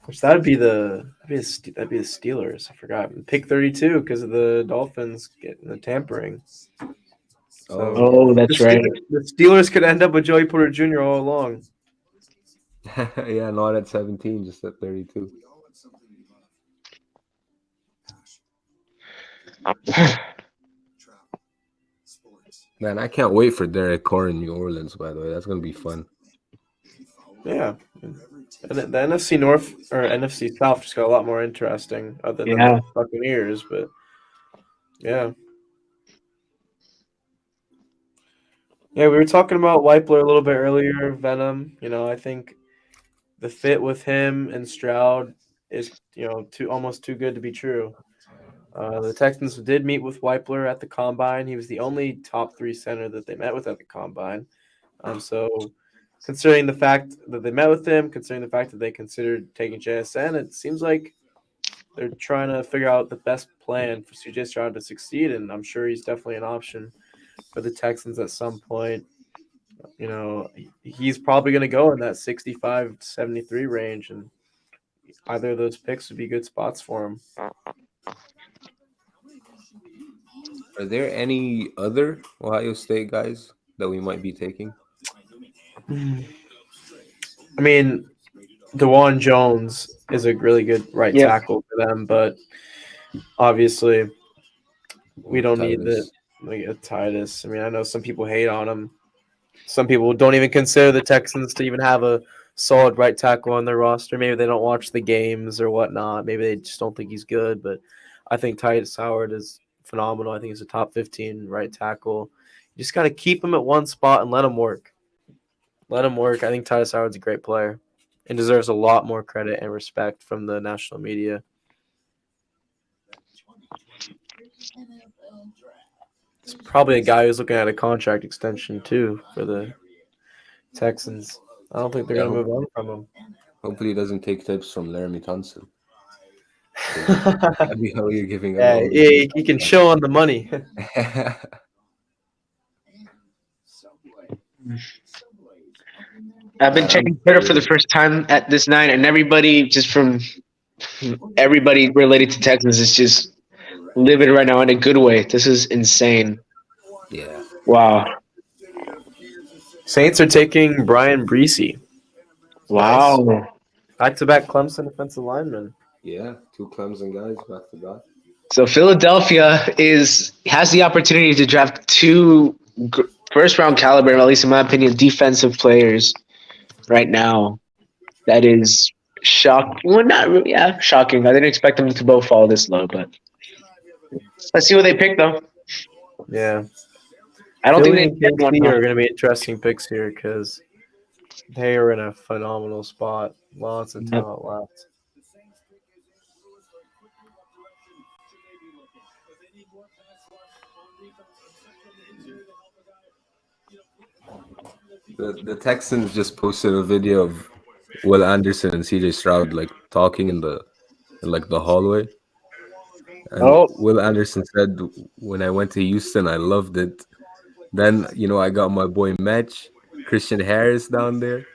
Which that'd be the Steelers. I forgot. Pick 32 because of the Dolphins getting the tampering. So Oh, that's right. The Steelers could end up with Joey Porter Jr. all along. Yeah, not at 17, just at 32. Man, I can't wait for Derek Carr in New Orleans, by the way. That's going to be fun. Yeah. And the NFC North or NFC South just got a lot more interesting other than Yeah. the Buccaneers, but yeah. Yeah, we were talking about Weipler a little bit earlier, Venom. I think the fit with him and Stroud is, almost too good to be true. The Texans did meet with Weipler at the Combine. He was the only top 3 center that they met with at the Combine. So considering the fact that they met with him, considering the fact that they considered taking JSN, it seems like they're trying to figure out the best plan for CJ Stroud to succeed, and I'm sure he's definitely an option for the Texans at some point. He's probably going to go in that 65-73 range, and either of those picks would be good spots for him. Are there any other Ohio State guys that we might be taking? I mean, DeJuan Jones is a really good right tackle for them, but obviously we don't need a Titus. I mean, I know some people hate on him. Some people don't even consider the Texans to even have a solid right tackle on their roster. Maybe they don't watch the games or whatnot. Maybe they just don't think he's good. But I think Titus Howard is phenomenal. I think he's a top 15 right tackle. You just got to keep him at one spot and let him work. Let him work. I think Titus Howard's a great player and deserves a lot more credit and respect from the national media. It's probably a guy who's looking at a contract extension too for the Texans. I don't think they're going to move on from him. Hopefully he doesn't take tips from Laramie Tunsil. That'd be how you're giving him all he can chill on the money. I've been checking Twitter for the first time at this night, and everybody just from Everybody related to Texans is just living right now in a good way. This is insane. Yeah. Wow. Saints are taking Brian Breesy. Wow. Nice. Back-to-back Clemson defensive linemen. Yeah, 2 Clemson guys back to back. So Philadelphia has the opportunity to draft 2 first round caliber, at least in my opinion, defensive players right now. That is shocking. Well, not really, yeah, shocking. I didn't expect them to both fall this low, but let's see what they pick though. Yeah. I don't Philly think and they get one. KC are going to be interesting picks here because they are in a phenomenal spot. Lots of talent left. The Texans just posted a video of Will Anderson and CJ Stroud like talking in the hallway. And Will Anderson said, "When I went to Houston, I loved it. Then, I got my boy Mitch, Christian Harris down there.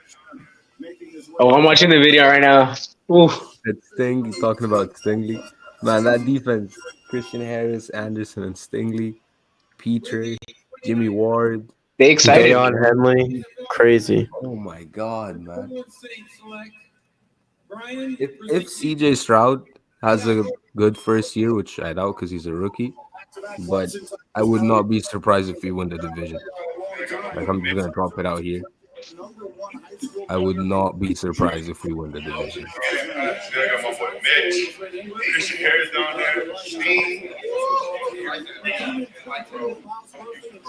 Oh, I'm watching the video right now. Ooh. That Sting, talking about Stingley. Man, that defense, Christian Harris, Anderson, and Stingley, Petrie, Jimmy Ward. They excited. Deion Henley. Crazy. Oh, my God, man. If CJ Stroud has a good first year, which I doubt because he's a rookie, but I would not be surprised if we win the division. Like, I'm just going to drop it out here. I would not be surprised if we win the division.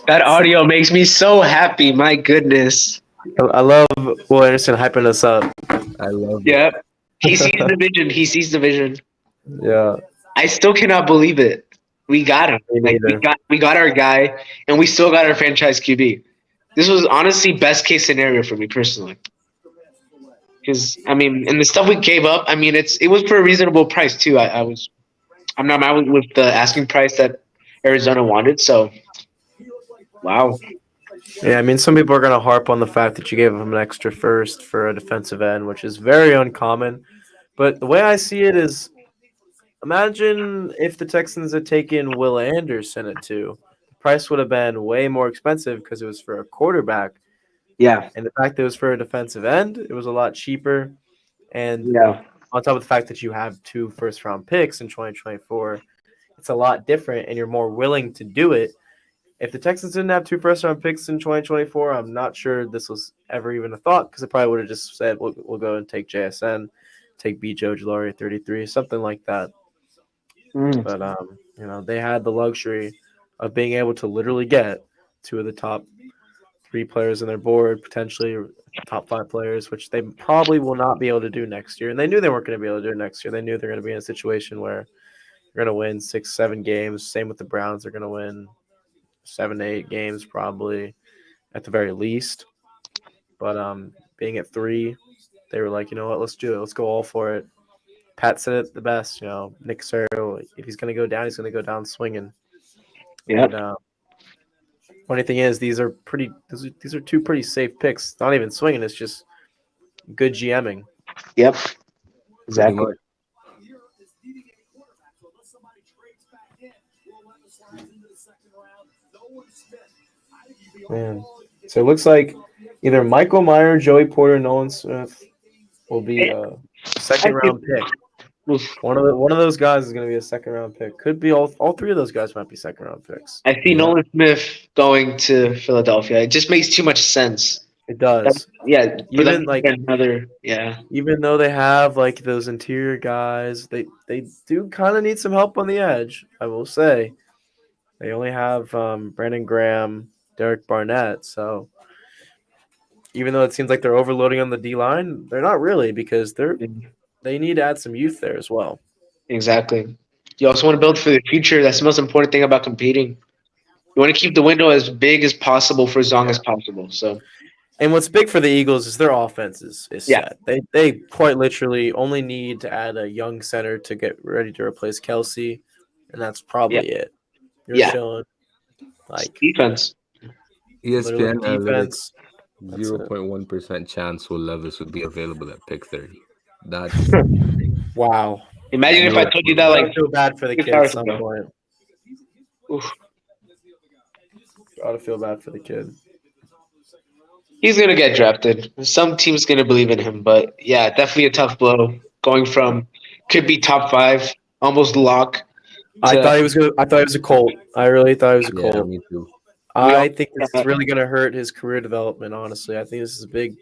That audio makes me so happy. My goodness. I love Will Anderson hyping us up. I love it. He sees the vision. He sees the vision. Yeah. I still cannot believe it. We got him. Like, we got our guy, and we still got our franchise QB. This was honestly best case scenario for me personally. Because and the stuff we gave up, it was for a reasonable price too. I'm not mad with the asking price that Arizona wanted. So, wow. Yeah, some people are going to harp on the fact that you gave him an extra first for a defensive end, which is very uncommon. But the way I see it is, imagine if the Texans had taken Will Anderson at 2. The price would have been way more expensive because it was for a quarterback. Yeah. And the fact that it was for a defensive end, it was a lot cheaper. And on top of the fact that you have 2 first-round picks in 2024, it's a lot different, and you're more willing to do it. If the Texans didn't have 2 first-round picks in 2024, I'm not sure this was ever even a thought because it probably would have just said, we'll go and take JSN, take B. Joe Ojulari 33, something like that. But, they had the luxury of being able to literally get 2 of the top 3 players on their board, potentially top 5 players, which they probably will not be able to do next year. And they knew they weren't going to be able to do it next year. They knew they're going to be in a situation where they're going to win 6-7 games. Same with the Browns. They're going to win 7-8 games probably at the very least. But being at 3, they were like, you know what, let's do it. Let's go all for it. Pat said it the best, Nick Casario, if he's going to go down, he's going to go down swinging. Yeah. And, funny thing is, these are 2 pretty safe picks. Not even swinging; it's just good GMing. Yep, exactly. Man, so it looks like either Michael Mayer, Joey Porter, Nolan Smith will be a second-round pick. One of those guys is going to be a second-round pick. Could be all 3 of those guys might be second-round picks. I see Nolan Smith going to Philadelphia. It just makes too much sense. It does. Even even though they have those interior guys, they do kind of need some help on the edge. I will say, they only have Brandon Graham, Derek Barnett. So even though it seems like they're overloading on the D line, they're not really because they need to add some youth there as well. Exactly. You also want to build for the future. That's the most important thing about competing. You want to keep the window as big as possible for as long as possible. So, and what's big for the Eagles is their offense is set. They quite literally only need to add a young center to get ready to replace Kelsey, and that's probably it. You're chilling. Defense. ESPN defense. 0.1% chance Will Levis would be available at pick 30. That's Wow. Imagine if I told you that I like feel bad for the 6 kid at hours some ago. point. Oof. Gotta feel bad for the kid. He's gonna get drafted. Some team's gonna believe in him, but yeah, definitely a tough blow. Going from could be top 5, almost lock. I thought he was a Colt. I really thought he was a Yeah, Colt. me too. I think this is really going to hurt his career development. Honestly, I think this is a big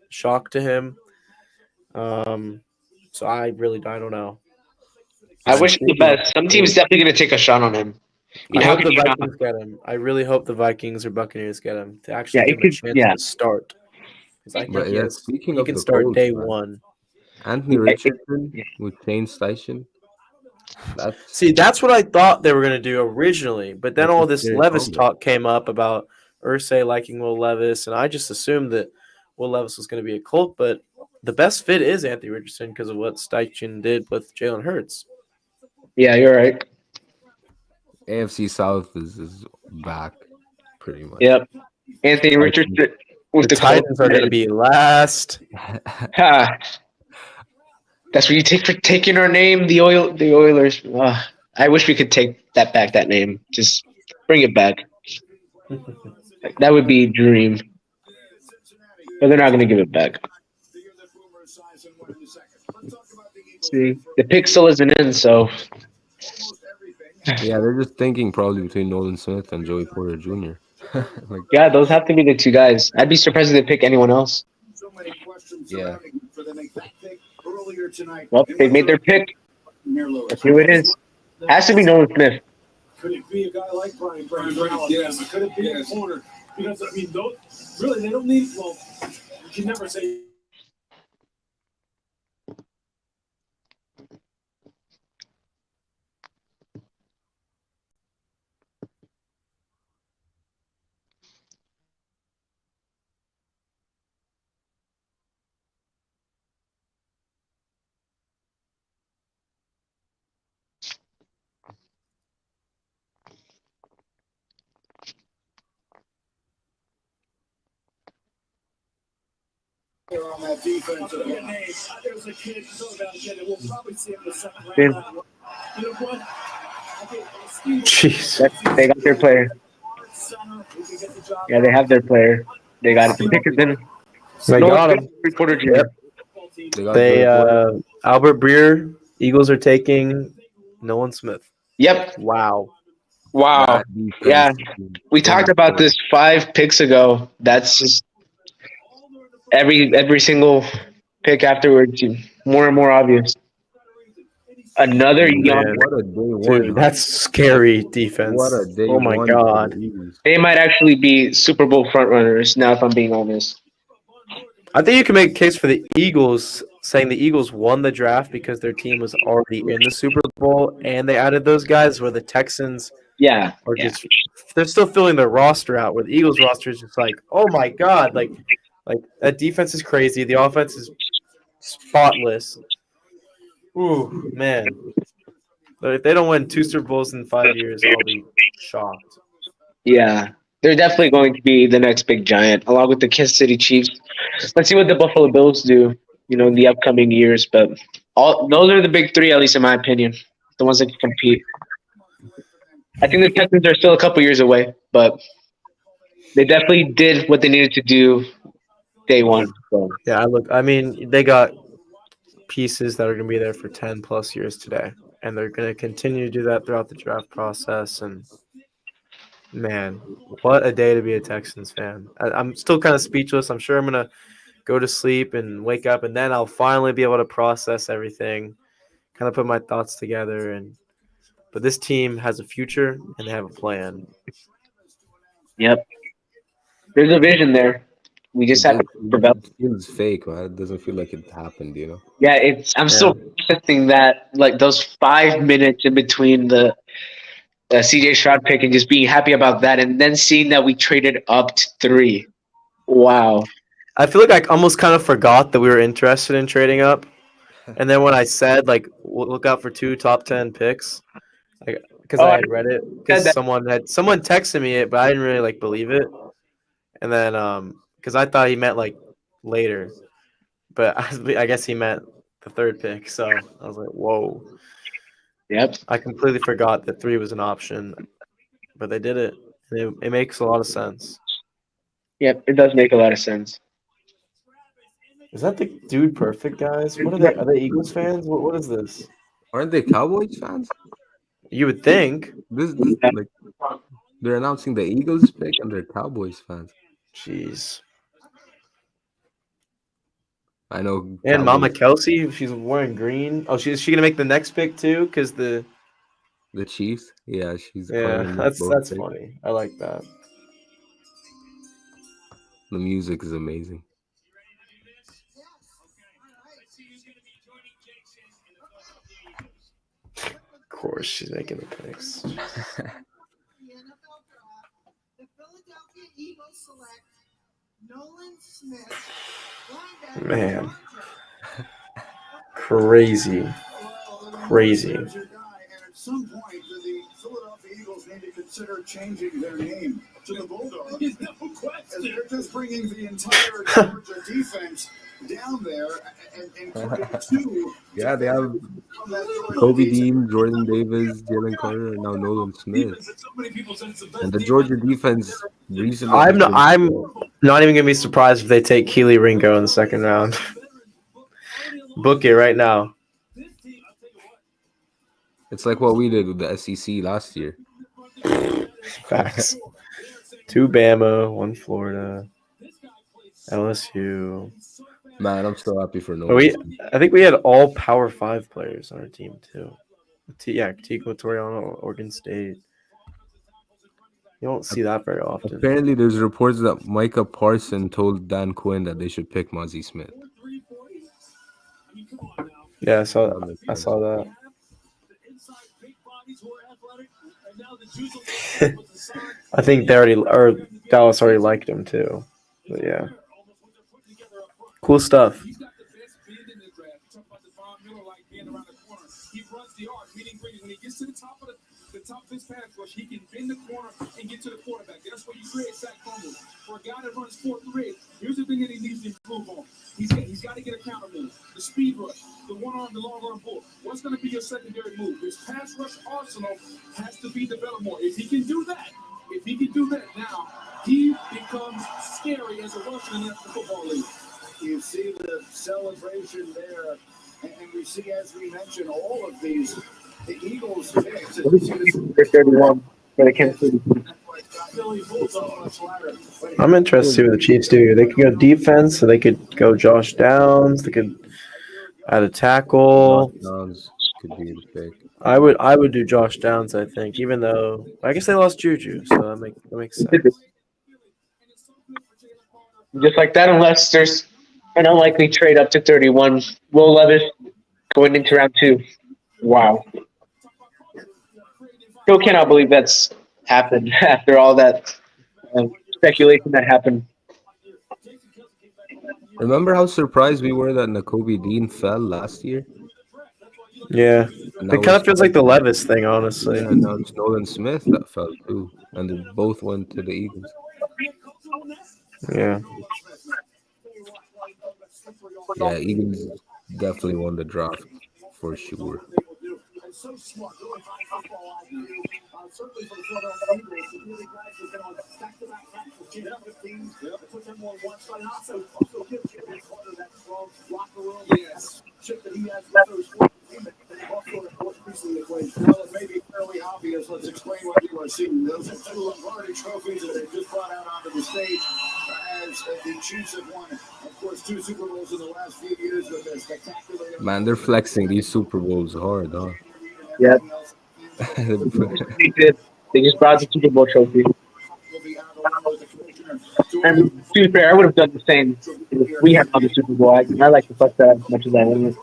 shock to him. So I don't know. I wish him the best. Some team's definitely gonna take a shot on him. I How hope can the you not? Vikings get him. I really hope the Vikings or Buccaneers get him to actually Yeah, give it him a could. chance Yeah, to start. Because I But think speaking he of can the start Colts, day man, one. Anthony Richardson with Shane Steichen. See, that's what I thought they were going to do originally, but then That's all a this scary Levis combo. talk came up about Irsay liking Will Levis, and I just assumed that Will Levis was going to be a Colt, but the best fit is Anthony Richardson because of what Steichen did with Jalen Hurts. Yeah, you're right. AFC South is back, pretty much. Yep. Anthony Richardson with The the Colts. Titans are going to be last. Ha. That's what you take for taking our name, the Oilers. I wish we could take that back. That name, just bring it back. That would be a dream. But they're not going to give it back. See, the pick still isn't in, so Yeah, they're just thinking probably between Nolan Smith and Joey Porter Jr. Like, yeah, those have to be the two guys. I'd be surprised if they pick anyone else. yeah. Well, they made their pick. That's who it is. Has to be Nolan Smith. Could it be a guy like Brian Brown? Yes. Could it be a corner? Because, I mean, really, they don't need, well, you can never say. On that defense. There's a kid, we'll probably see him in the second round. You know what? Jeez. They got their player. Yeah, they have their player. They got it. The pick is in. They got him. Porter Jr. Yep. They Albert Breer, Eagles are taking Nolan Smith. Yep. Wow. Wow. Yeah. We talked about this 5 picks ago. That's just every single pick afterwards, more and more obvious. Another young. What a day one. Dude, that's scary defense. What a day Oh my one. God. They might actually be Super Bowl frontrunners now, if I'm being honest. I think you can make a case for the Eagles, saying the Eagles won the draft because their team was already in the Super Bowl and they added those guys, where the Texans are just they're still filling their roster out, where the Eagles roster is just like, oh my God, like that defense is crazy. The offense is spotless. Ooh, man. But if they don't win 2 Super Bowls in 5 years, I'll be shocked. Yeah. They're definitely going to be the next big giant, along with the Kansas City Chiefs. Let's see what the Buffalo Bills do, in the upcoming years. But those are the big 3, at least in my opinion, the ones that can compete. I think the Texans are still a couple years away, but they definitely did what they needed to do day one. So. Yeah, they got pieces that are going to be there for 10 plus years today, and they're going to continue to do that throughout the draft process. And man, what a day to be a Texans fan. I'm still kind of speechless. I'm sure I'm going to go to sleep and wake up, and then I'll finally be able to process everything, kind of put my thoughts together. But this team has a future, and they have a plan. Yep. There's a vision there. We just have to develop. It feels fake, man. It doesn't feel like it happened, Yeah, I'm still processing that, like those 5 minutes in between the CJ Stroud pick and just being happy about that, and then seeing that we traded up to 3. Wow. I feel like I almost kind of forgot that we were interested in trading up. And then when I said, look out for 2 top 10 picks, because I had read it, because someone texted me it, but I didn't really believe it. And then because I thought he meant later, but I guess he meant the third pick. So I was like, whoa. Yep. I completely forgot that 3 was an option, but they did it. It makes a lot of sense. Yep. It does make a lot of sense. Is that the dude perfect, guys? What are they? Are they Eagles fans? What is this? Aren't they Cowboys fans? You would think. This like they're announcing the Eagles pick and they're Cowboys fans. Jeez. I know. And Mama Cowboys, Kelsey, she's wearing green. Oh, is she gonna make the next pick too? Because the Chiefs. Yeah, she's yeah, calling that's both picks. funny. I like that. The music is amazing. Of course, she's making the picks. Man, crazy. At some point, the Philadelphia Eagles need to consider changing their name to the Bulldogs. No question. They're just bringing the entire Georgia defense down there and putting two. Yeah, they have Kobe Dean, Jordan Davis, Jalen Carter, and now Nolan Smith. And the Georgia defense recently. I'm not even gonna be surprised if they take Keely Ringo in the second round. Book it right now. It's like what we did with the SEC last year. Facts. 2 Bama, 1 Florida, LSU. Man, I'm so happy for But I think we had all Power 5 players on our team too. Tico Toriano, Oregon State. You don't see that very often. Apparently, there's reports that Micah Parson told Dan Quinn that they should pick Mozzie Smith. Yeah, I saw that. I think Dallas already liked him too. But yeah. Cool stuff. He runs the arc, meaning when he gets to the top of his pass rush, he can bend the corner and get to the quarterback. That's where you create sack fumbles. For a guy that runs 4.3, here's the thing that he needs to improve on. He's got to get a counter move, the speed rush, the one arm, the long arm pull. What's going to be your secondary move? His pass rush arsenal has to be developed more. If he can do that, now he becomes scary as a rusher in the football league. You see the celebration there, and we see, as we mentioned, all of these. The Eagles picks. 31 for the Kansas City. I'm interested to see what the Chiefs do. They could go defense, so they could go Josh Downs. They could add a tackle. Josh Downs could be the pick. I would do Josh Downs. I think, even though I guess they lost Juju, so that makes sense. Just like that, unless there's an unlikely trade up to 31. Will Levis going into round 2. Wow. Still cannot believe that's happened after all that speculation that happened. Remember how surprised we were that Nakobe Dean fell last year? Yeah. It kind of feels like the Levis thing, honestly. Yeah, now it's Nolan Smith that fell too. And they both went to the Eagles. Yeah. Yeah, Eagles definitely won the draft for sure. So smart, really high football IQ. Certainly for the Philadelphia Eagles, the really guys who've been on back-to-back with teams, put them on one side, and also give Jalen Carter that strong locker room chip that he has with those teammates. Also an important piece of the equation. Well, it may be fairly obvious. Let's explain what you are seeing. Those are 2 Lombardi trophies that they just brought out onto the stage as the Chiefs have won, of course, 2 Super Bowls in the last few years with their spectacular. Man, they're flexing these Super Bowls hard, huh? Yeah. They just brought the Super Bowl trophy. And to be fair, I would have done the same if we had won the Super Bowl. I like to fuck that as much as I want.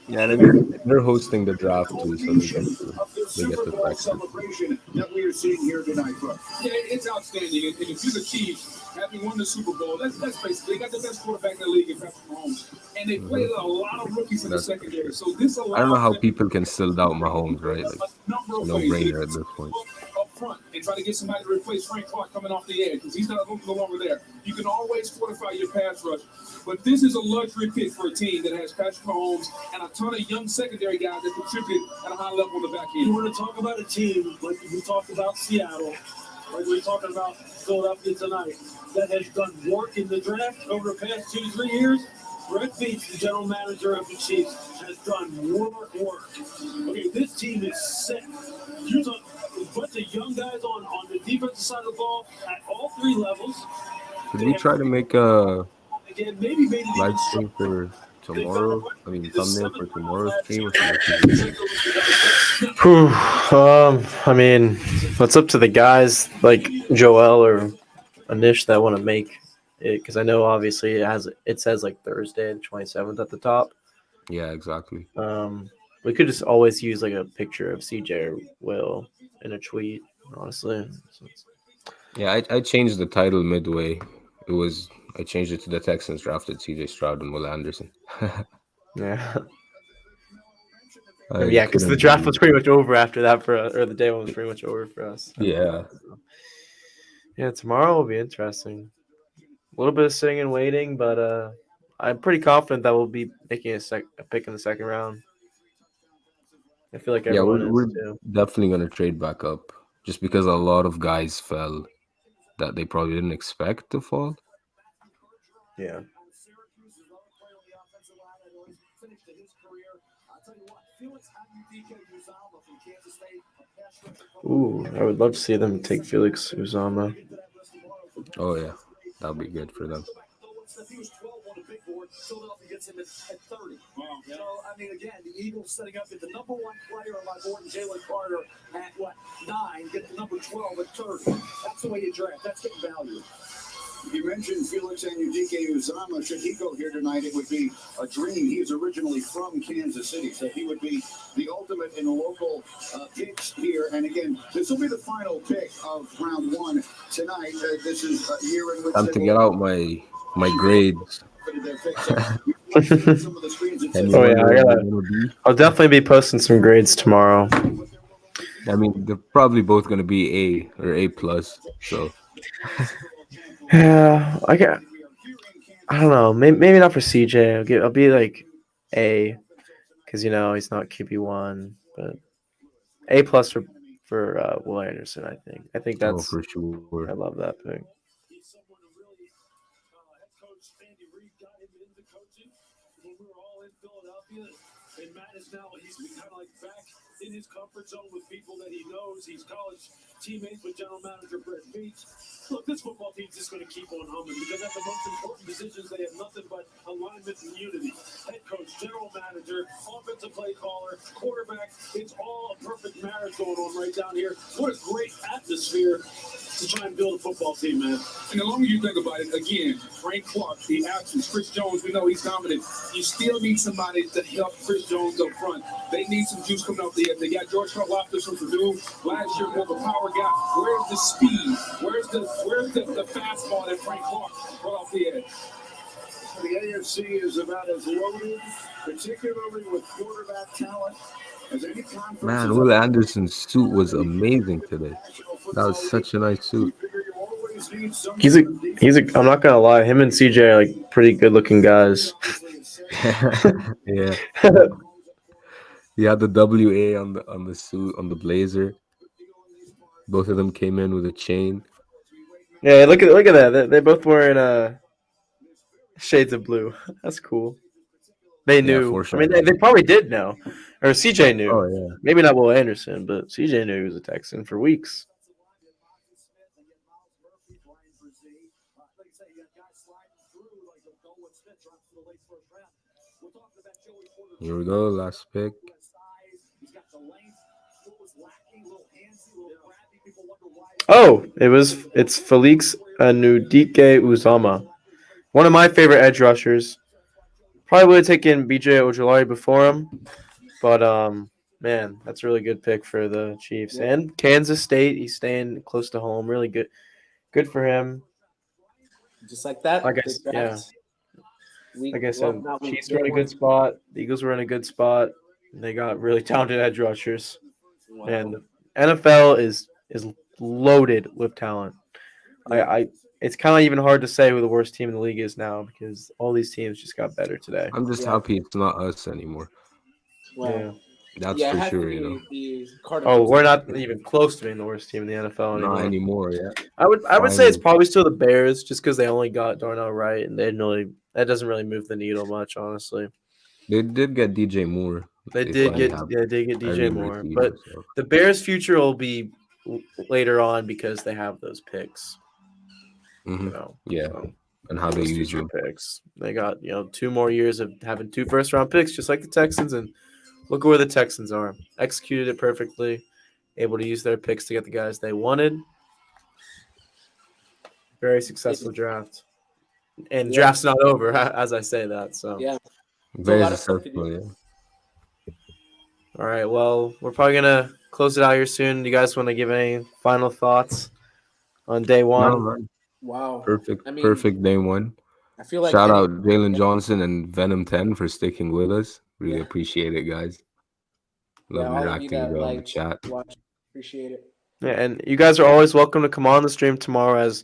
Yeah, they're hosting the draft too, so they get the flex. That we are seeing here tonight, bro. Yeah, it's outstanding. And if you're the Chiefs, having won the Super Bowl, let's face it, they got the best quarterback in the league in Patrick Mahomes. And they played a lot of rookies in the secondary. So this allows I don't know how people can still doubt Mahomes, right? Like, no brainer at this point. front and try to get somebody to replace Frank Clark coming off the edge because he's not no longer there. You can always fortify your pass rush. But this is a luxury pick for a team that has Patrick Mahomes and a ton of young secondary guys that contribute at a high level on the back end. You want to talk about a team like we talked about Seattle, like we're talking about Philadelphia tonight, that has done work in the draft over the past 2-3 years? Brett Veach, the general manager of the Chiefs, has done work. Okay, this team is set. You're talking a bunch of young guys on the defensive side of the ball at all 3 levels. Should we try to make a Again, maybe made it live even stream stronger. for tomorrow? I mean, thumbnail for tomorrow's stream, or should we keep it? I mean, it's up to the guys like Joel or Anish that want to make it, because I know obviously it says like Thursday the 27th at the top. Yeah, exactly. We could just always use like a picture of CJ or Will in a tweet, honestly. Yeah, I changed the title midway. I changed it to the Texans drafted CJ Stroud and Will Anderson. Yeah. I Yeah, because the couldn't draft believe was pretty much over after that for us, or the day one was pretty much over for us. Yeah. Yeah, tomorrow will be interesting. A little bit of sitting and waiting, but I'm pretty confident that we'll be making a pick in the second round. I feel like Yeah, everyone we're is too. definitely gonna trade back up just because a lot of guys fell that they probably didn't expect to fall. Yeah. Ooh, I would love to see them take Felix Uzama. Oh yeah, that'll be good for them. He was 12 on the big board. Philadelphia gets him at 30. Wow. So, I mean, again, the Eagles setting up at the number 1 player on my board, and Jalen Carter at, 9, get the number 12 at 30. That's the way you draft. That's getting value. You mentioned Felix and Udike Uzama. Should he go here tonight, it would be a dream. He is originally from Kansas City, so he would be the ultimate in local picks here. And again, this will be the final pick of round 1 tonight. This is a year in which Time to get out my grades. Oh yeah, I'll definitely be posting some grades tomorrow. I mean, they're probably both gonna be A or A plus. So yeah, I don't know. Maybe not for CJ. I'll be like A, because he's not QB1, but A plus for Will Anderson. I think that's for sure. I love that pick. And Matt is now, he's kind of like back in his comfort zone with people that he knows. He's college teammates with general manager Brett Veach. Look, this football team's just going to keep on humming because at the most important positions, they have nothing but alignment and unity. Head coach, general manager, offensive play caller, quarterback. It's all a perfect marriage going on right down here. What a great atmosphere to try and build a football team, man. And the longer you think about it, again, Frank Clark, the absence, Chris Jones, we know he's dominant. You still need somebody to help Chris Jones up front. They need some juice coming off the edge. They got George Karlaftis from Purdue. Last year, more of a power guy. Where's the speed? Where's the fastball that Frank Clark brought off the edge? The AFC is about as loaded, particularly with quarterback talent, as any conference. Man, Will Anderson's suit was amazing today. That was such a nice suit. He's a. I'm not gonna lie. Him and CJ are like pretty good looking guys. Yeah. He had the WA on the suit, on the blazer. Both of them came in with a chain. Yeah, look at that. They're both wearing shades of blue. That's cool. They knew. I mean, they probably did know, or CJ knew. Oh yeah. Maybe not Will Anderson, but CJ knew he was a Texan for weeks. Here we go, last pick. Oh, it's Felix Udike Uzama, one of my favorite edge rushers. Probably would have taken BJ Ojolari before him, but man, that's a really good pick for the Chiefs. Yeah. And Kansas State, he's staying close to home. Really good for him. Just like that. I guess, big yeah. draft. Like I said, Chiefs were in a good spot. The Eagles were in a good spot. They got really talented edge rushers, Wow. and the NFL is loaded with talent. I it's kind of even hard to say who the worst team in the league is now because all these teams just got better today. I'm just happy it's not us anymore. Wow. That's Yeah, it for has to sure. be the Oh, Cardinals. we're not even close to being the worst team in the NFL Not anymore. anymore. Yeah. I would say it's Finally. probably still the Bears, just because they only got Darnell Wright, and that doesn't really move the needle much, honestly. They did get DJ Moore. They They did finally get have DJ Tyrion Moore, Matthew, but so. the Bears' future will be later on because they have those picks. Mhm. You know, Yeah, so and how they those use future them. picks. They got 2 more years of having 2 first-round picks, just like the Texans, and look at where the Texans are. Executed it perfectly, able to use their picks to get the guys they wanted. Very successful draft. And the draft's not over as I say that. So Yeah. So a Very lot of stuff to successful. do. Yeah. all right, well, we're probably gonna close it out here soon. Do you guys want to give any final thoughts on day one? No, man. Wow. Perfect. I mean, Perfect day one. I feel like Shout out Jalen Johnson and Venom 10 for sticking with us. Really appreciate it, guys. Love all of you interacting with that you on the liked, chat. watched, appreciate it. Yeah, and you guys are always welcome to come on the stream tomorrow, as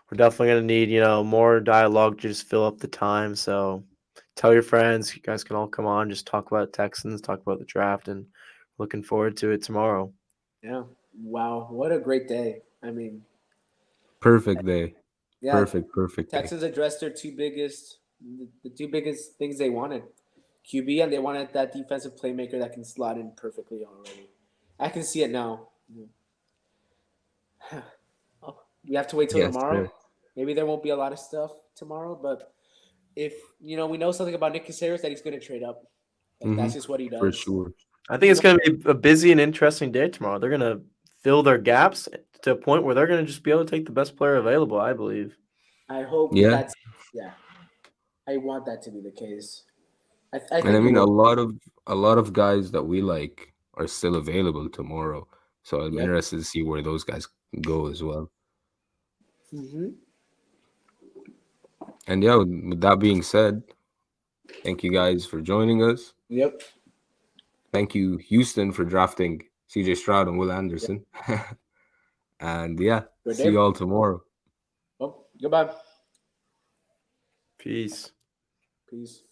we're definitely gonna need more dialogue to just fill up the time. So tell your friends. You guys can all come on, just talk about Texans, talk about the draft, and looking forward to it tomorrow. Yeah. Wow. What a great day. I mean, Perfect day. yeah. Perfect day. Texans addressed their the 2 biggest things they wanted. QB, and they wanted that defensive playmaker that can slot in perfectly already. I can see it now. We have to wait till Yes, tomorrow. sir. Maybe there won't be a lot of stuff tomorrow, but if we know something about Nick Caceres, that he's going to trade up. That's just what he does. For sure. I think it's going to be a busy and interesting day tomorrow. They're going to fill their gaps to a point where they're going to just be able to take the best player available, I believe. I hope Yeah. I want that to be the case. I And think I mean, it a will. lot of guys that we like are still available tomorrow. So I'm Yep. interested to see where those guys go as well. Mm-hmm. And yeah, with that being said, thank you guys for joining us. Yep. Thank you, Houston, for drafting CJ Stroud and Will Anderson. And yeah, Good see day. you all tomorrow. Well, goodbye. Peace. Peace.